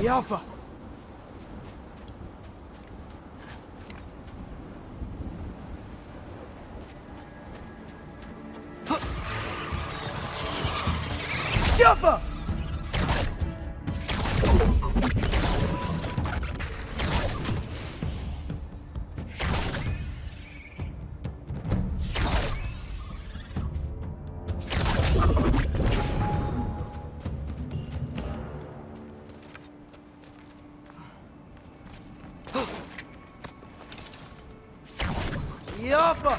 Jaffa! Jaffa! Jaffa!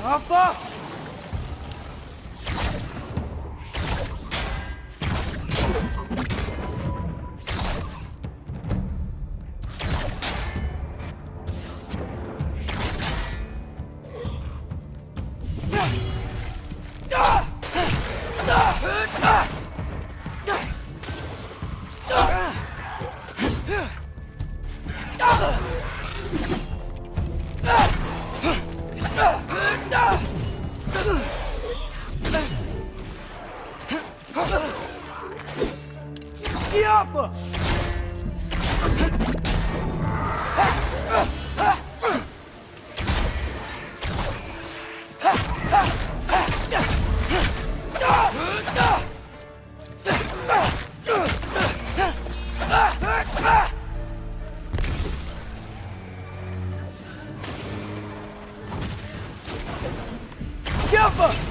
Jaffa! Jaffa!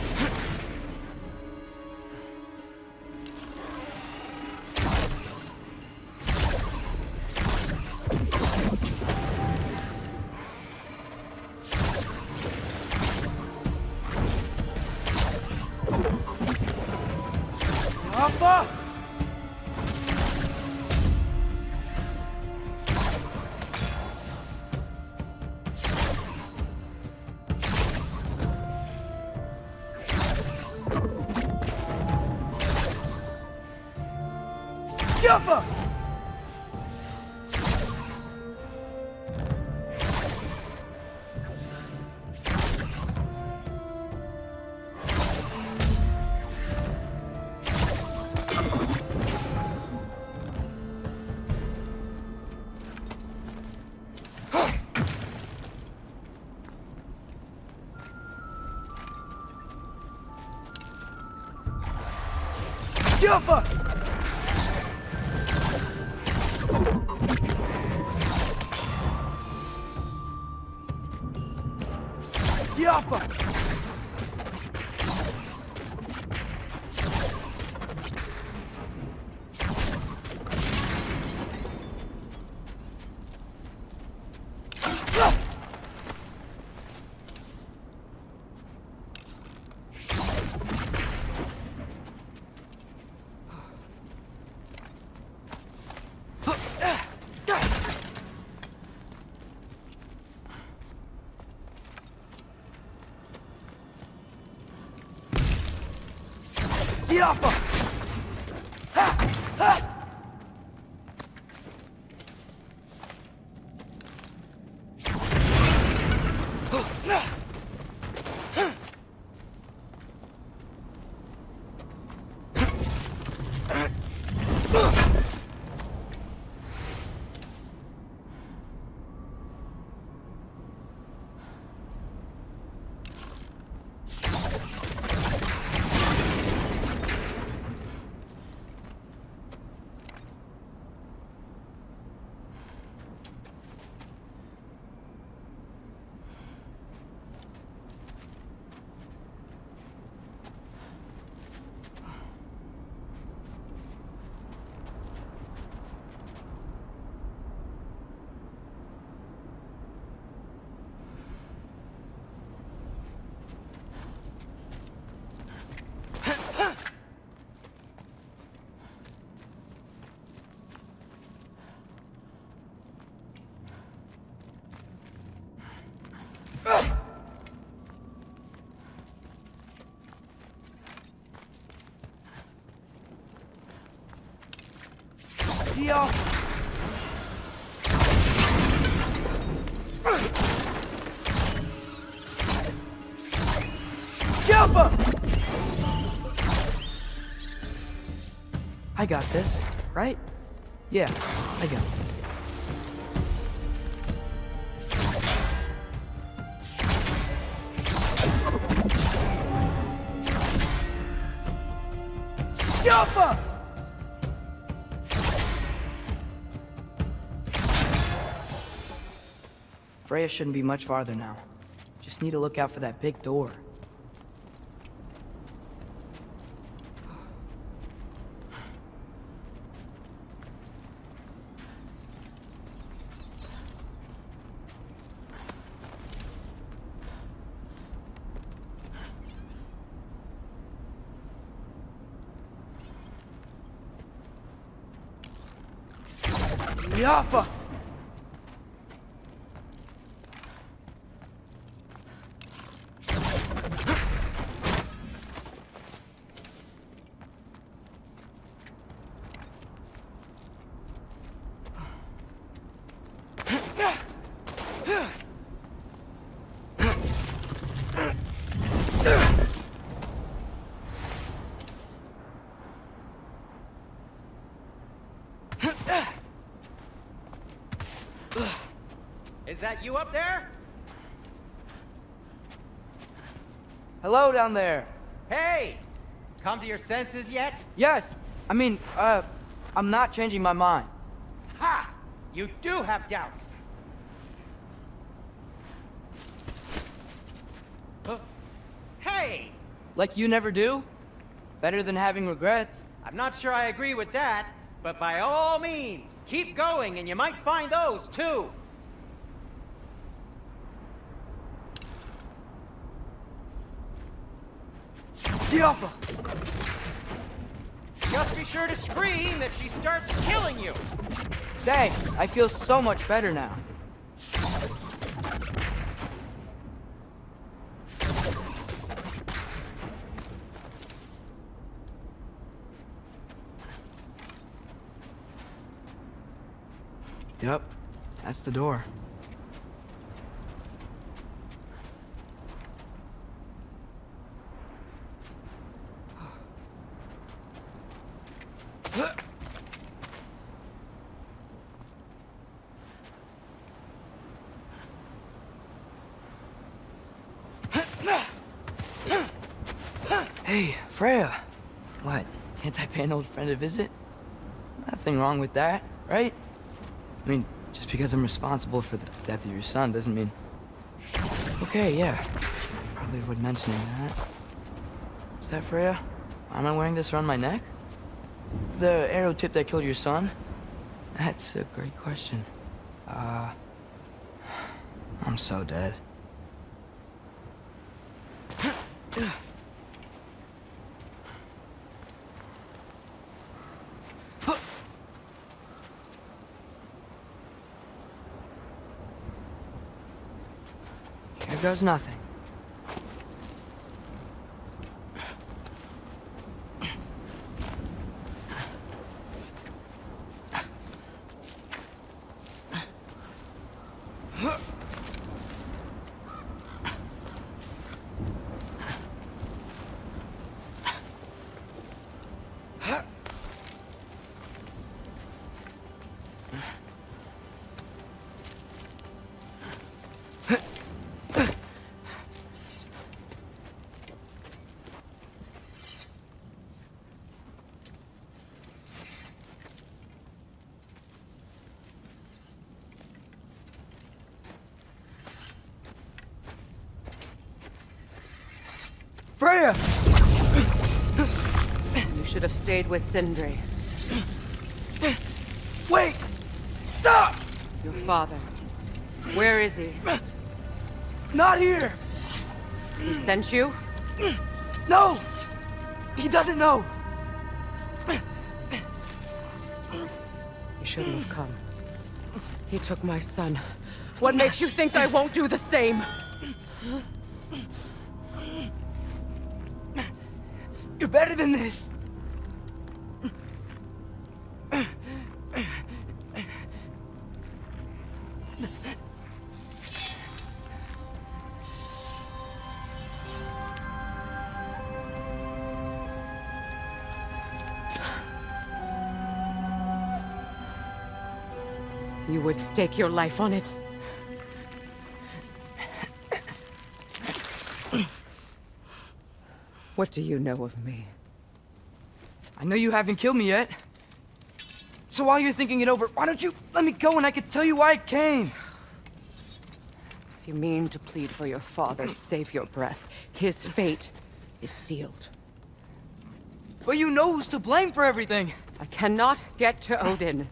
Jaffa! Jaffa! Jaffa! I got this, right? Yeah, I got this. Jaffa! Freya shouldn't be much farther now. Just need to look out for that big door. Jaffa! Is that you up there? Hello down there. Hey! Come to your senses yet? Yes. I mean, I'm not changing my mind. Ha! You do have doubts. Hey! Like you never do? Better than having regrets. I'm not sure I agree with that, but by all means, keep going and you might find those too. Diapa! Just be sure to scream if she starts killing you. Thanks. I feel so much better now. Yep, that's the door. Hey, Freya. What? Can't I pay an old friend a visit? Nothing wrong with that, right? I mean, just because I'm responsible for the death of your son doesn't mean... Okay, yeah. Probably avoid mentioning that. Is that Freya? Why am I wearing this around my neck? The arrow tip that killed your son? That's a great question. I'm so dead. Here goes nothing. Freya! You should have stayed with Sindri. Wait! Stop! Your father. Where is he? Not here! He sent you? No! He doesn't know! You shouldn't have come. He took my son. What makes you think I won't do the same? You're better than this! You would stake your life on it? What do you know of me? I know you haven't killed me yet. So while you're thinking it over, why don't you let me go and I can tell you why I came? If you mean to plead for your father, save your breath. His fate is sealed. But you know who's to blame for everything. I cannot get to Odin.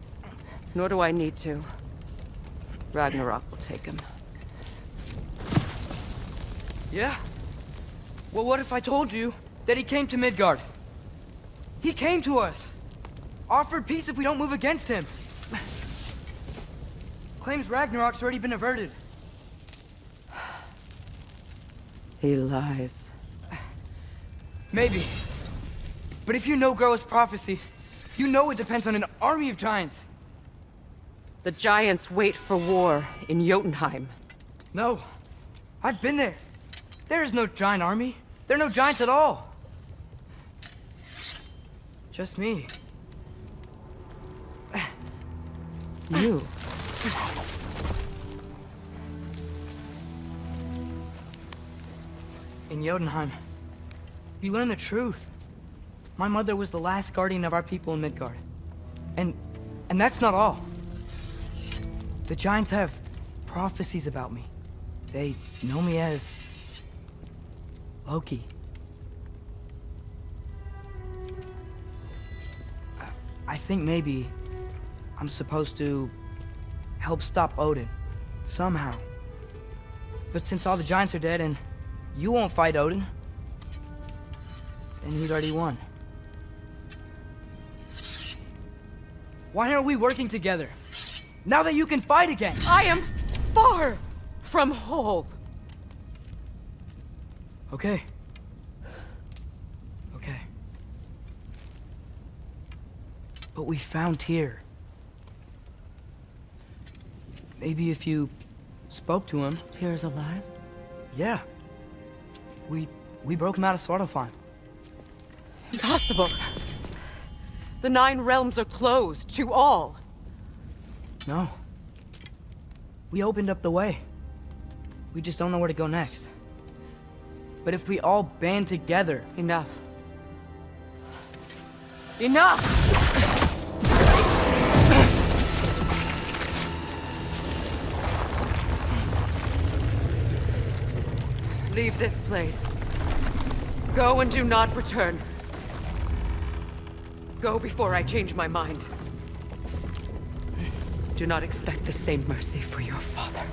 Nor do I need to. Ragnarok will take him. Yeah? Well, what if I told you that he came to Midgard? He came to us. Offered peace if we don't move against him. Claims Ragnarok's already been averted. He lies. Maybe. But if you know Groa's prophecy, you know it depends on an army of giants. The giants wait for war in Jotunheim. No. I've been there. There is no giant army. There are no giants at all. Just me. You? In Jotunheim, you learn the truth. My mother was the last guardian of our people in Midgard. And that's not all. The giants have prophecies about me. They know me as Loki. I think maybe I'm supposed to help stop Odin, somehow. But since all the giants are dead and you won't fight Odin, then he'd already won. Why aren't we working together? Now that you can fight again! I am far from whole. Okay. Okay. But we found Tyr. Maybe if you spoke to him... Tyr's alive? Yeah. We broke him out of Svartalfheim. Impossible. The 9 realms are closed to all. No. We opened up the way. We just don't know where to go next. But if we all band together... Enough. Enough! Leave this place. Go and do not return. Go before I change my mind. Do not expect the same mercy for your father.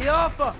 Yappa!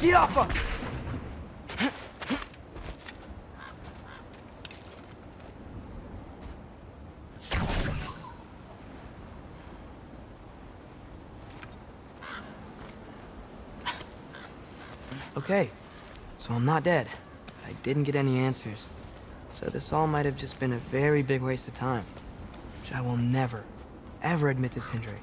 Yappa! Okay, so I'm not dead. I didn't get any answers. So this all might have just been a very big waste of time. Which I will never, ever admit to Sindri.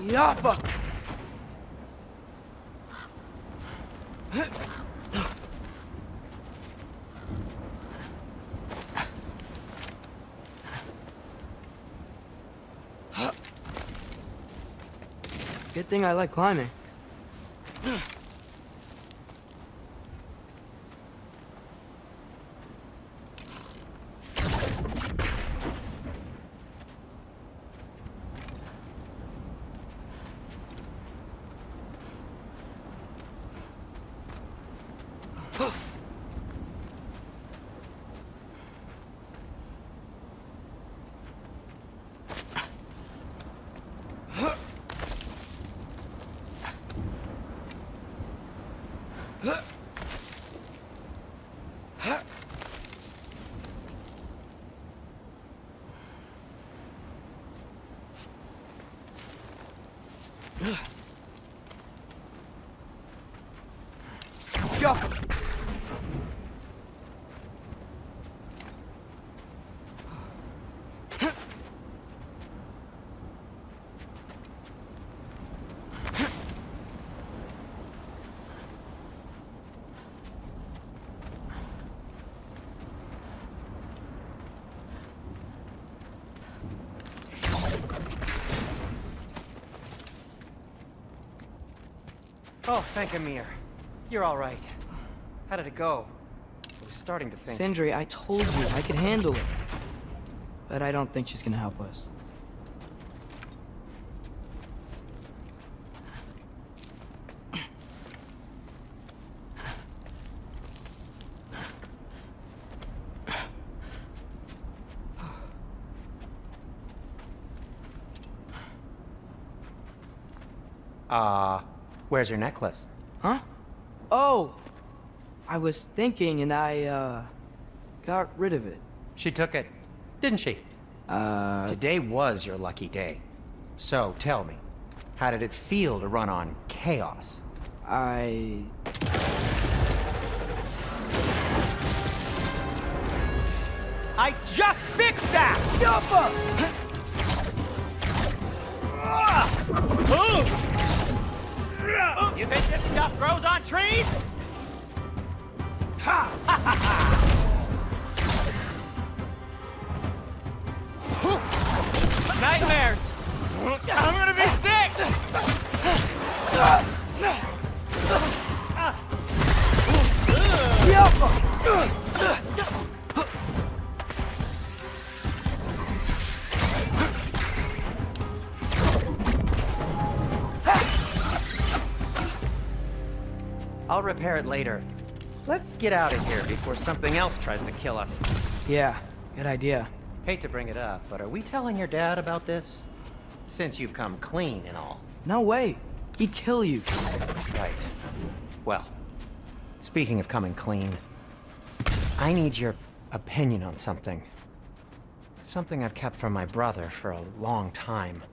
Yappa! Good thing I like climbing. Oh, thank Amir. You're all right. How did it go? I was starting to think... Sindri, I told you I could handle it. But I don't think she's gonna help us. Where's your necklace? Huh? Oh! I was thinking and I, got rid of it. She took it, didn't she? Today was your lucky day. So, tell me, how did it feel to run on chaos? I just fixed that! You think this stuff grows on trees? Ha! Ha ha ha! Nightmares! I'm gonna be sick! I'll repair it later. Let's get out of here before something else tries to kill us. Yeah, good idea. Hate to bring it up, but are we telling your dad about this? Since you've come clean and all. No way. He'd kill you. Right. Well, speaking of coming clean, I need your opinion on something. Something I've kept from my brother for a long time.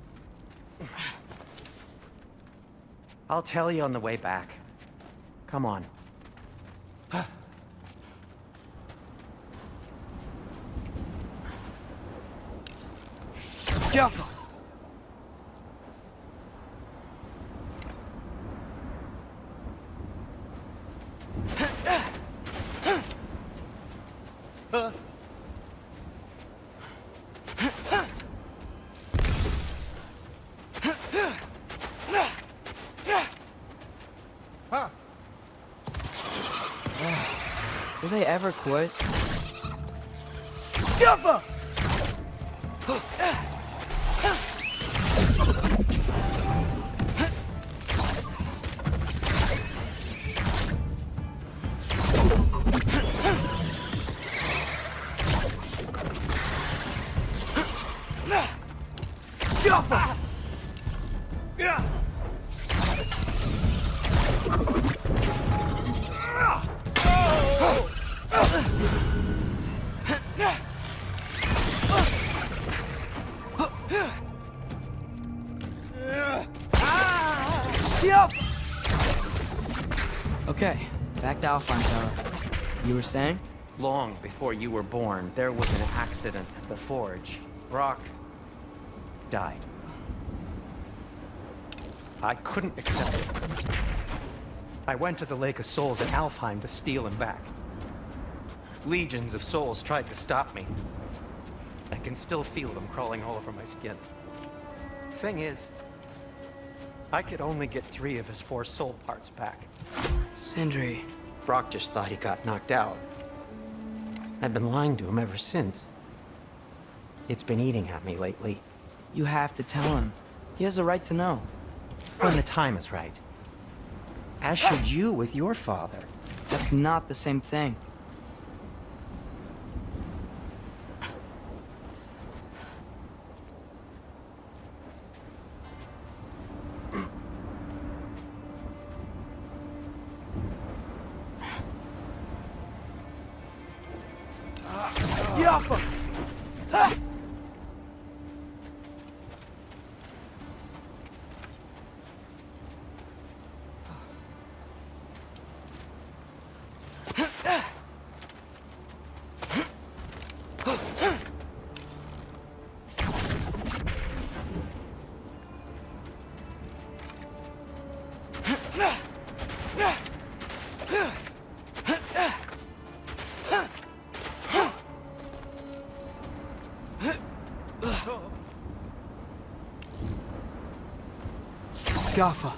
I'll tell you on the way back. Come on. Jaffa! Will they ever quit? Jaffa! Okay, back to Alfheim Tower. You were saying? Long before you were born, there was an accident at the forge. Brock died. I couldn't accept it. I went to the Lake of Souls at Alfheim to steal him back. Legions of souls tried to stop me. I can still feel them crawling all over my skin. Thing is, I could only get 3 of his 4 soul parts back. Sindri. Brock just thought he got knocked out. I've been lying to him ever since. It's been eating at me lately. You have to tell him. He has a right to know. When the time is right. As should you with your father. That's not the same thing. Gaffa.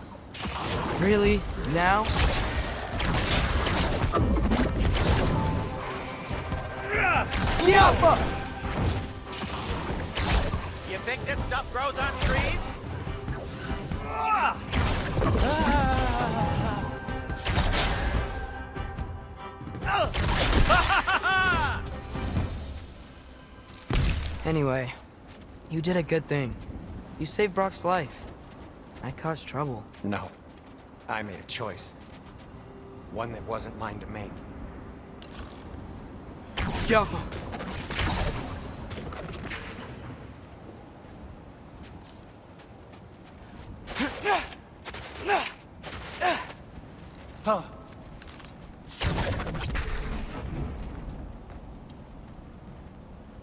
Really? Now? Gaffa! You think this stuff grows on trees? Anyway, you did a good thing. You saved Brock's life. I caused trouble. No. I made a choice. One that wasn't mine to make. Gaffa.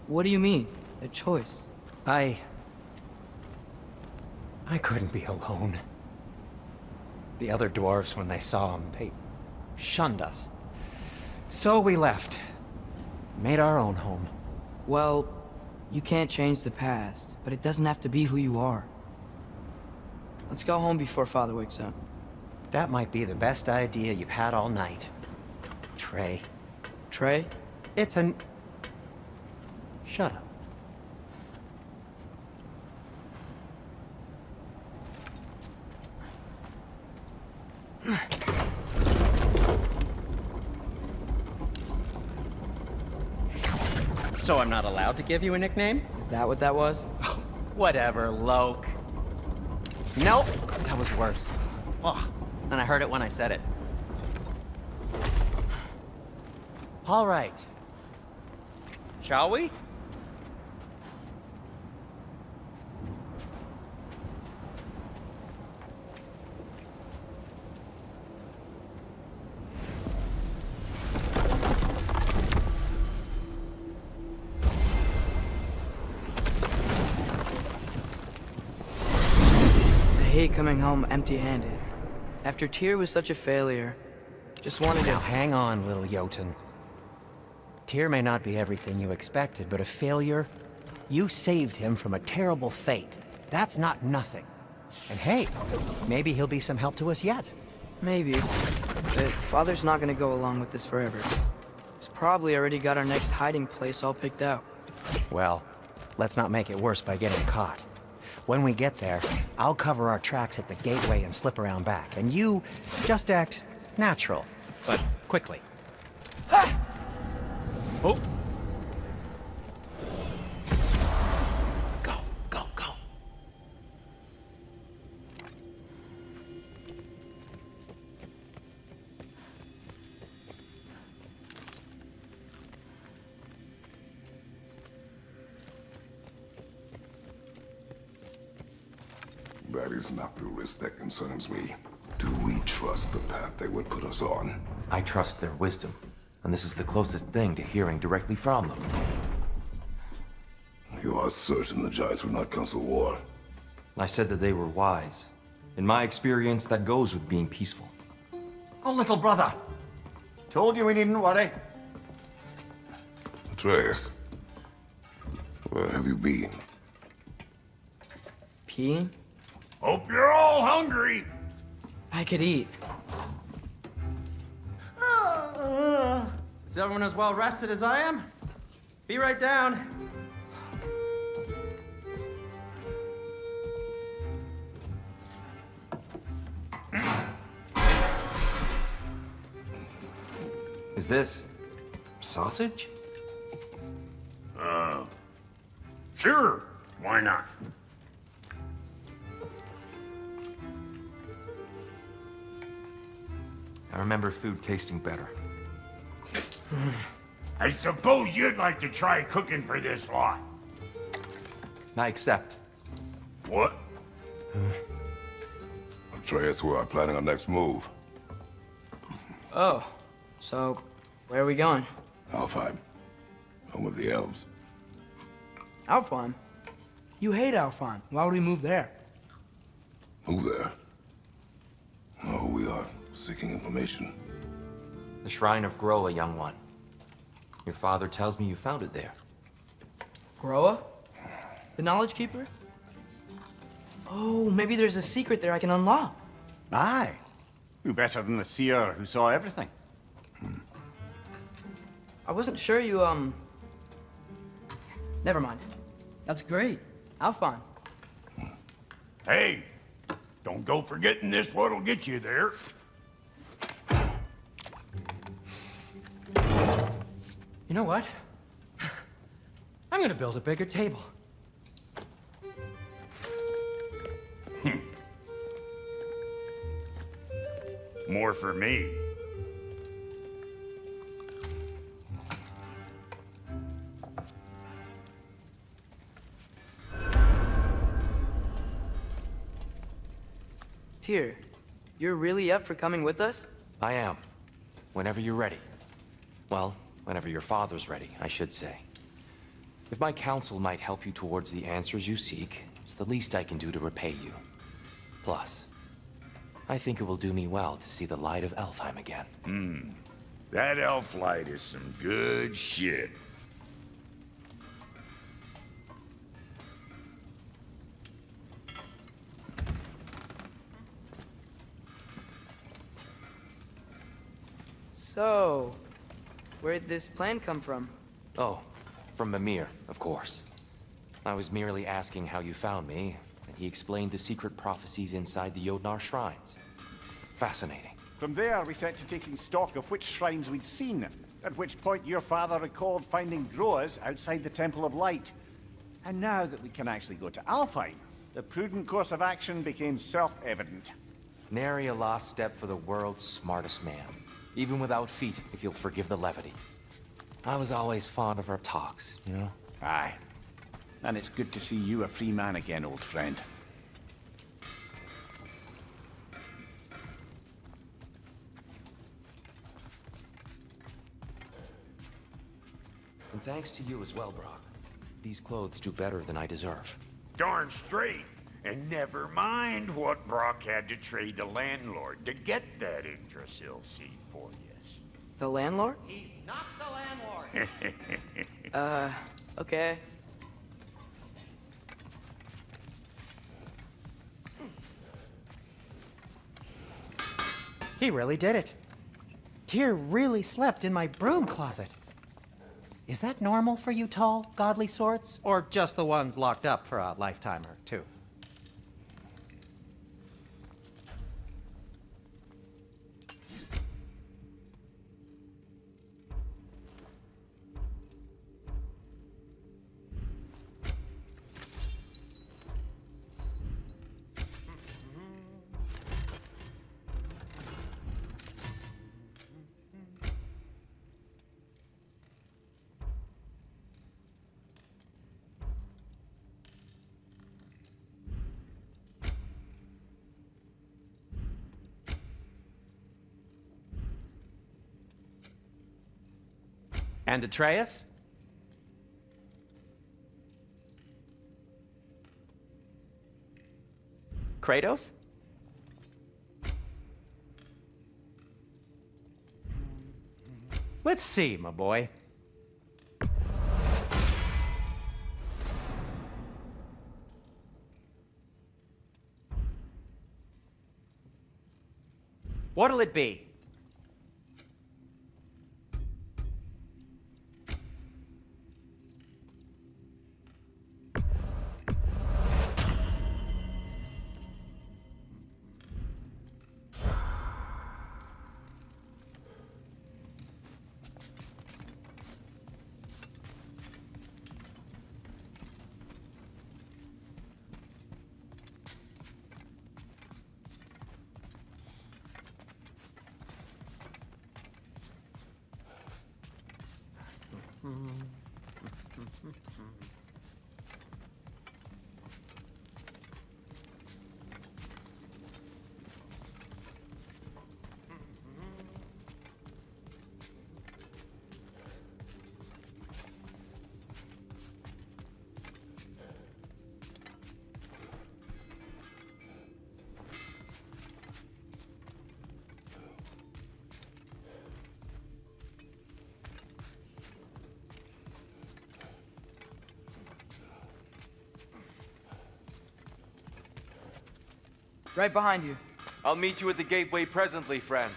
What do you mean? A choice? I couldn't be alone. The other dwarves, when they saw him, they shunned us. So we left. Made our own home. Well, you can't change the past, but it doesn't have to be who you are. Let's go home before Father wakes up. That might be the best idea you've had all night. Trey. Trey? It's an... Shut up. So I'm not allowed to give you a nickname? Is that what that was? Whatever, Loke. Nope, that was worse. Ugh, and I heard it when I said it. All right. Shall we? I hate coming home empty-handed. After Tyr was such a failure, just wanted Now to... hang on, little Jotun. Tyr may not be everything you expected, but a failure? You saved him from a terrible fate. That's not nothing. And hey, maybe he'll be some help to us yet. Maybe. But Father's not gonna go along with this forever. He's probably already got our next hiding place all picked out. Well, let's not make it worse by getting caught. When we get there, I'll cover our tracks at the gateway and slip around back. And you just act natural, but quickly. Oh! Go, go, go. That is not the risk that concerns me. Do we trust the path they would put us on? I trust their wisdom, and this is the closest thing to hearing directly from them. You are certain the Giants would not counsel war? I said that they were wise. In my experience, that goes with being peaceful. Oh, little brother. Told you we needn't worry. Atreus, where have you been? Peeing? Hope you're all hungry. I could eat. Is everyone as well rested as I am? Be right down. Is this sausage? Sure. Why not? I remember food tasting better. I suppose you'd like to try cooking for this lot. I accept. What? Atreus, we are planning our next move. Oh, so where are we going? Alfheim, home of the elves. Alfheim? You hate Alfheim. Why would we move there? Move there? No, we are seeking information. The Shrine of Groa, young one. Your father tells me you found it there. Groa? The Knowledge Keeper? Oh, maybe there's a secret there I can unlock. Aye. Who better than the seer who saw everything? I wasn't sure you, Never mind. That's great. Have fun. Hey, don't go forgetting this what'll get you there. You know what? I'm gonna build a bigger table. More for me. Tyr, you're really up for coming with us? I am. Whenever you're ready. Well, whenever your father's ready, I should say. If my counsel might help you towards the answers you seek, it's the least I can do to repay you. Plus, I think it will do me well to see the light of Elfheim again. That elf light is some good shit. So, where'd this plan come from? Oh, from Mimir, of course. I was merely asking how you found me, and he explained the secret prophecies inside the Jotnar shrines. Fascinating. From there, we set to taking stock of which shrines we'd seen, at which point your father recalled finding growers outside the Temple of Light. And now that we can actually go to Alfheim, the prudent course of action became self-evident. Nary a lost step for the world's smartest man. Even without feet, if you'll forgive the levity. I was always fond of our talks, you know? Aye. And it's good to see you a free man again, old friend. And thanks to you as well, Brock. These clothes do better than I deserve. Darn straight. And never mind what Brock had to trade the landlord to get that Yggdrasil seed for you. The landlord? He's not the landlord. Okay. He really did it. Tyr really slept in my broom closet. Is that normal for you tall, godly sorts? Or just the ones locked up for a lifetime or two? And Atreus? Kratos? Let's see, my boy. What'll it be? Right behind you. I'll meet you at the gateway presently, friends.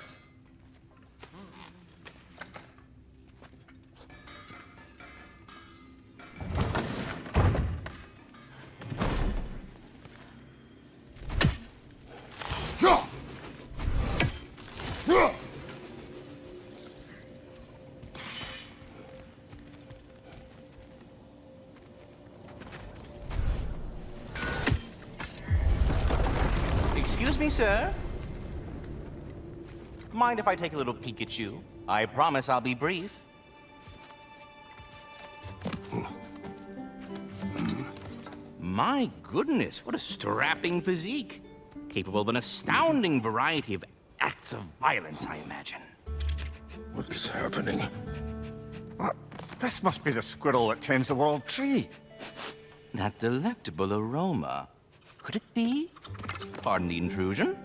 Excuse me, sir. Mind if I take a little peek at you? I promise I'll be brief. My goodness, what a strapping physique. Capable of an astounding variety of acts of violence, I imagine. What is happening? This must be the squirrel that tends the world tree. That delectable aroma. Could it be? Pardon the intrusion.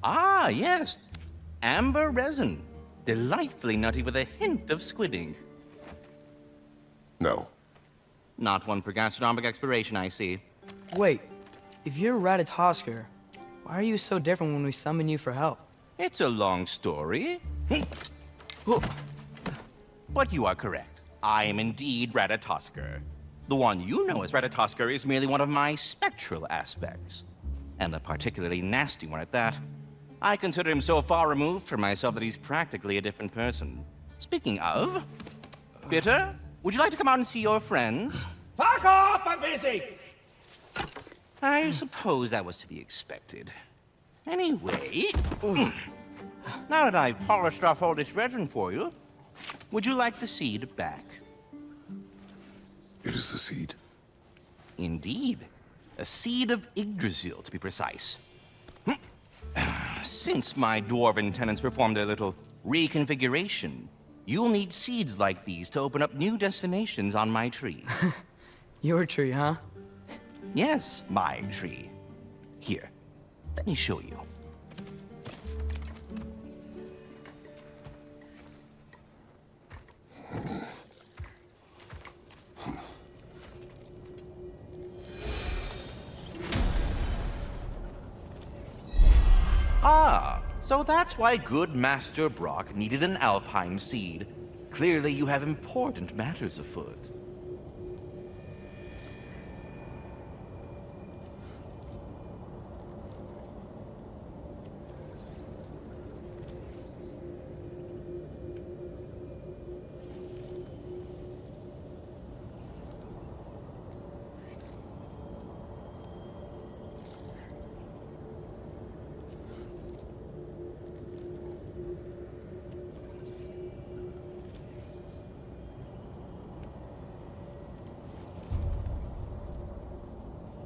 Ah, yes. Amber resin. Delightfully nutty with a hint of squid ink. No. Not one for gastronomic exploration, I see. Wait, if you're Ratatoskr, why are you so different when we summon you for help? It's a long story. But you are correct. I am indeed Ratatoskr. The one you know as Ratatoskr is merely one of my spectral aspects. And a particularly nasty one at that. I consider him so far removed from myself that he's practically a different person. Speaking of... Bitter, would you like to come out and see your friends? Fuck off! I'm busy! I suppose that was to be expected. Anyway... Now that I've polished off all this resin for you, would you like the seed back? It is the seed. Indeed. A seed of Yggdrasil, to be precise. Since my dwarven tenants performed their little reconfiguration, you'll need seeds like these to open up new destinations on my tree. Your tree, huh? Yes, my tree. Here, let me show you. Ah, so that's why good Master Brock needed an Alpine seed. Clearly you have important matters afoot.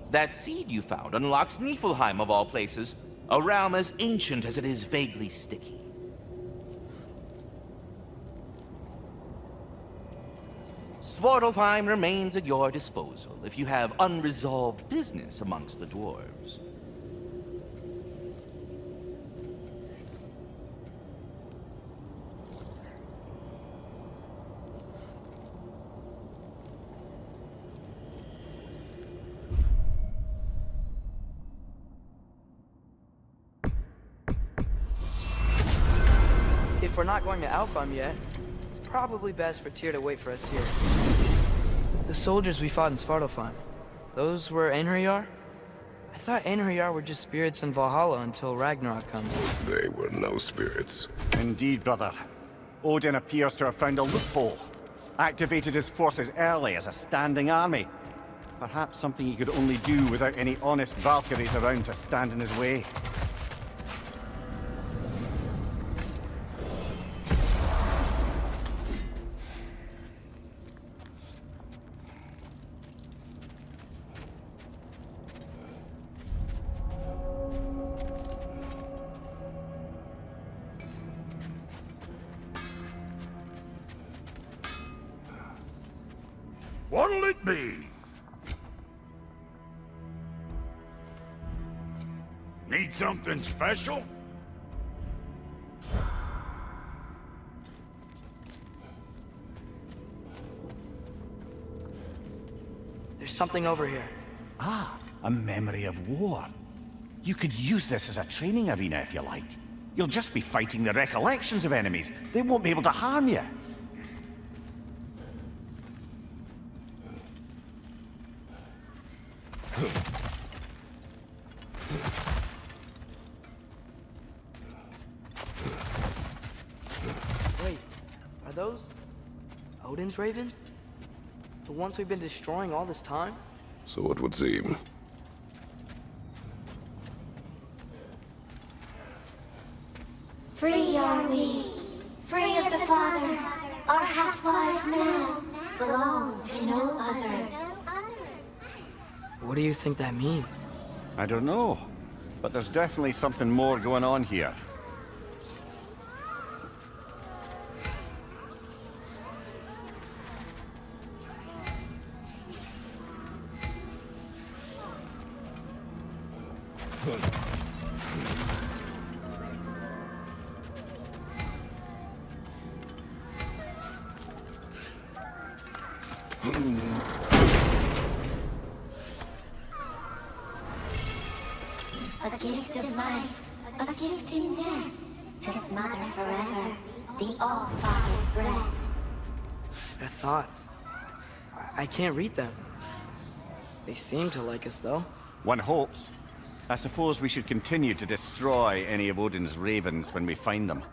That seed you found unlocks Niflheim of all places, a realm as ancient as it is vaguely sticky. Svartalfheim remains at your disposal if you have unresolved business amongst the dwarves. If we're not going to Alfheim yet, it's probably best for Tyr to wait for us here. The soldiers we fought in Svartalfheim, those were Einherjar? I thought Einherjar were just spirits in Valhalla until Ragnarok comes. They were no spirits. Indeed, brother. Odin appears to have found a loophole. Activated his forces early as a standing army. Perhaps something he could only do without any honest Valkyries around to stand in his way. What'll it be? Need something special? There's There's something over here. Ah, a memory of war. You could use this as a training arena if you like. You'll just be fighting the recollections of enemies. They won't be able to harm you. Wait, are those Odin's ravens? The ones we've been destroying all this time? So it would seem. Free are we, free of the Father. Our half-lives now belong to no other. What do you think that means? I don't know, but there's definitely something more going on here. A gift of life, a gift in death, to his mother forever, the All-Father's breath. Their thoughts. I can't read them. They seem to like us, though. One hopes. I suppose we should continue to destroy any of Odin's ravens when we find them.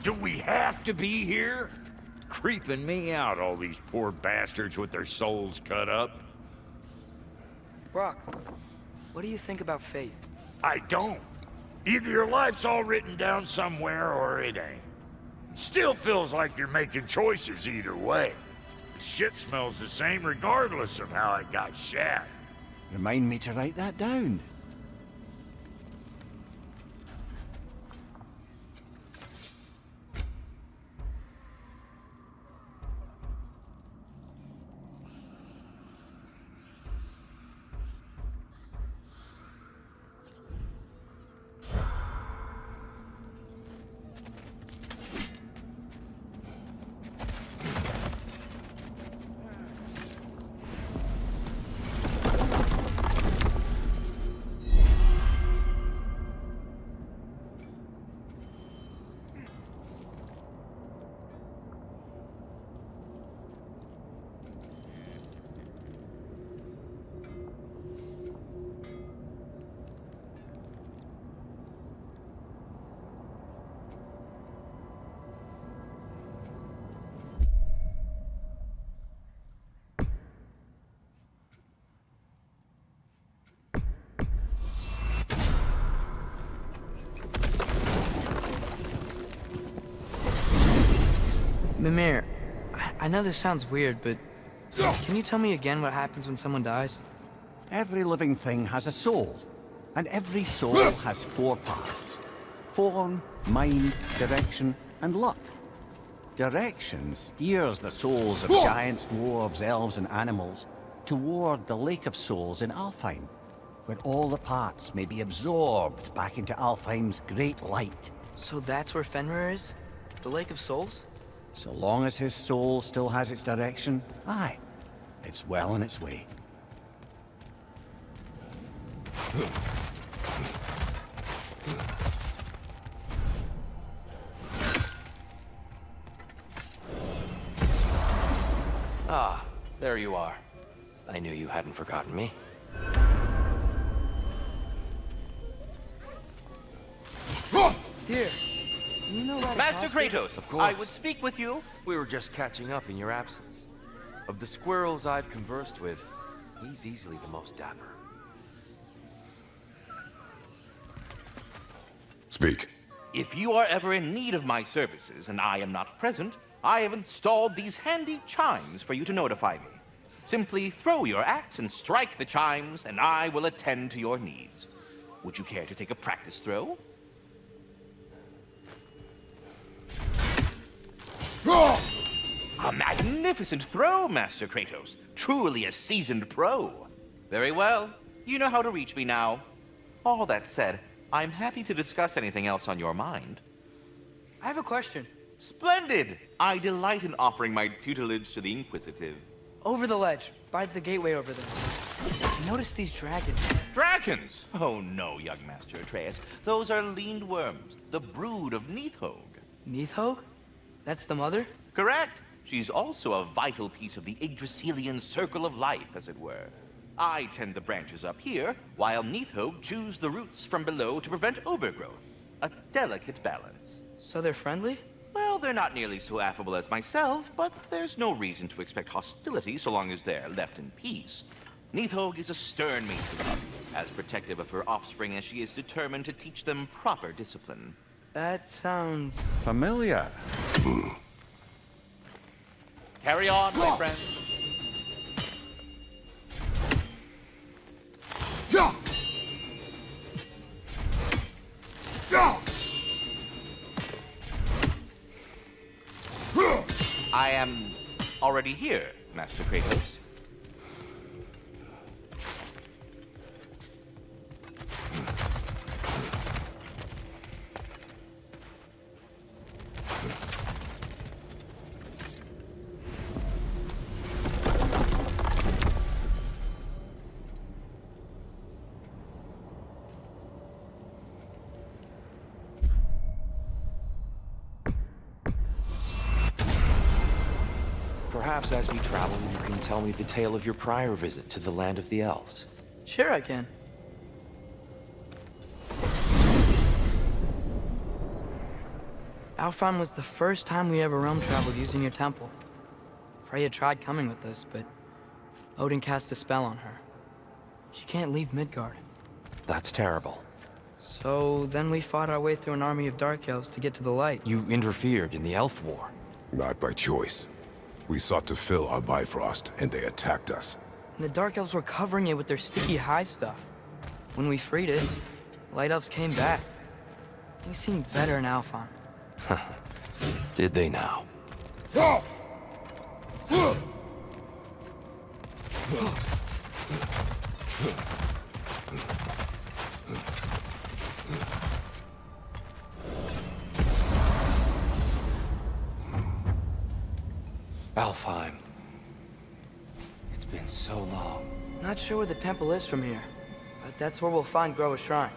Do we have to be here? Creeping me out, all these poor bastards with their souls cut up. Brock, what do you think about fate? I don't. Either your life's all written down somewhere or it ain't. Still feels like you're making choices either way. The shit smells the same regardless of how it got shat. Remind me to write that down. Mimir, I know this sounds weird, but can you tell me again what happens when someone dies? Every living thing has a soul, and every soul has 4 parts. Form, mind, direction, and luck. Direction steers the souls of giants, dwarves, elves, and animals toward the Lake of Souls in Alfheim, where all the parts may be absorbed back into Alfheim's great light. So that's where Fenrir is? The Lake of Souls? So long as his soul still has its direction, aye, it's well on its way. Ah, there you are. I knew you hadn't forgotten me. Dear, you know that Master Kratos, Of course. I would speak with you. We were just catching up in your absence. Of the squirrels I've conversed with, he's easily the most dapper. Speak. If you are ever in need of my services and I am not present, I have installed these handy chimes for you to notify me. Simply throw your axe and strike the chimes, and I will attend to your needs. Would you care to take a practice throw? A magnificent throw, Master Kratos. Truly a seasoned pro. Very well. You know how to reach me now. All that said, I'm happy to discuss anything else on your mind. I have a question. Splendid! I delight in offering my tutelage to the inquisitive. Over the ledge, by the gateway over there. I noticed these dragons. Dragons? Oh no, young Master Atreus. Those are leaned worms, the brood of Nithhog. Nithhog? That's the mother? Correct. She's also a vital piece of the Yggdrasilian circle of life, as it were. I tend the branches up here, while Nithhog chews the roots from below to prevent overgrowth. A delicate balance. So they're friendly? Well, they're not nearly so affable as myself, but there's no reason to expect hostility so long as they're left in peace. Nithhog is a stern matriarch, as protective of her offspring as she is determined to teach them proper discipline. That sounds... familiar. Carry on, my friend. I am already here, Master Kratos. Perhaps as we travel, you can tell me the tale of your prior visit to the land of the elves. Sure I can. Alfheim was the first time we ever realm traveled using your temple. Freya tried coming with us, but Odin cast a spell on her. She can't leave Midgard. That's terrible. So then we fought our way through an army of dark elves to get to the light. You interfered in the elf war. Not by choice. We sought to fill our Bifrost, and they attacked us. And the dark elves were covering it with their sticky hive stuff. When we freed it, light elves came back. They seemed better in Alfheim. Did they now? Alfheim. It's been so long. Not sure where the temple is from here, but that's where we'll find Groa's shrine.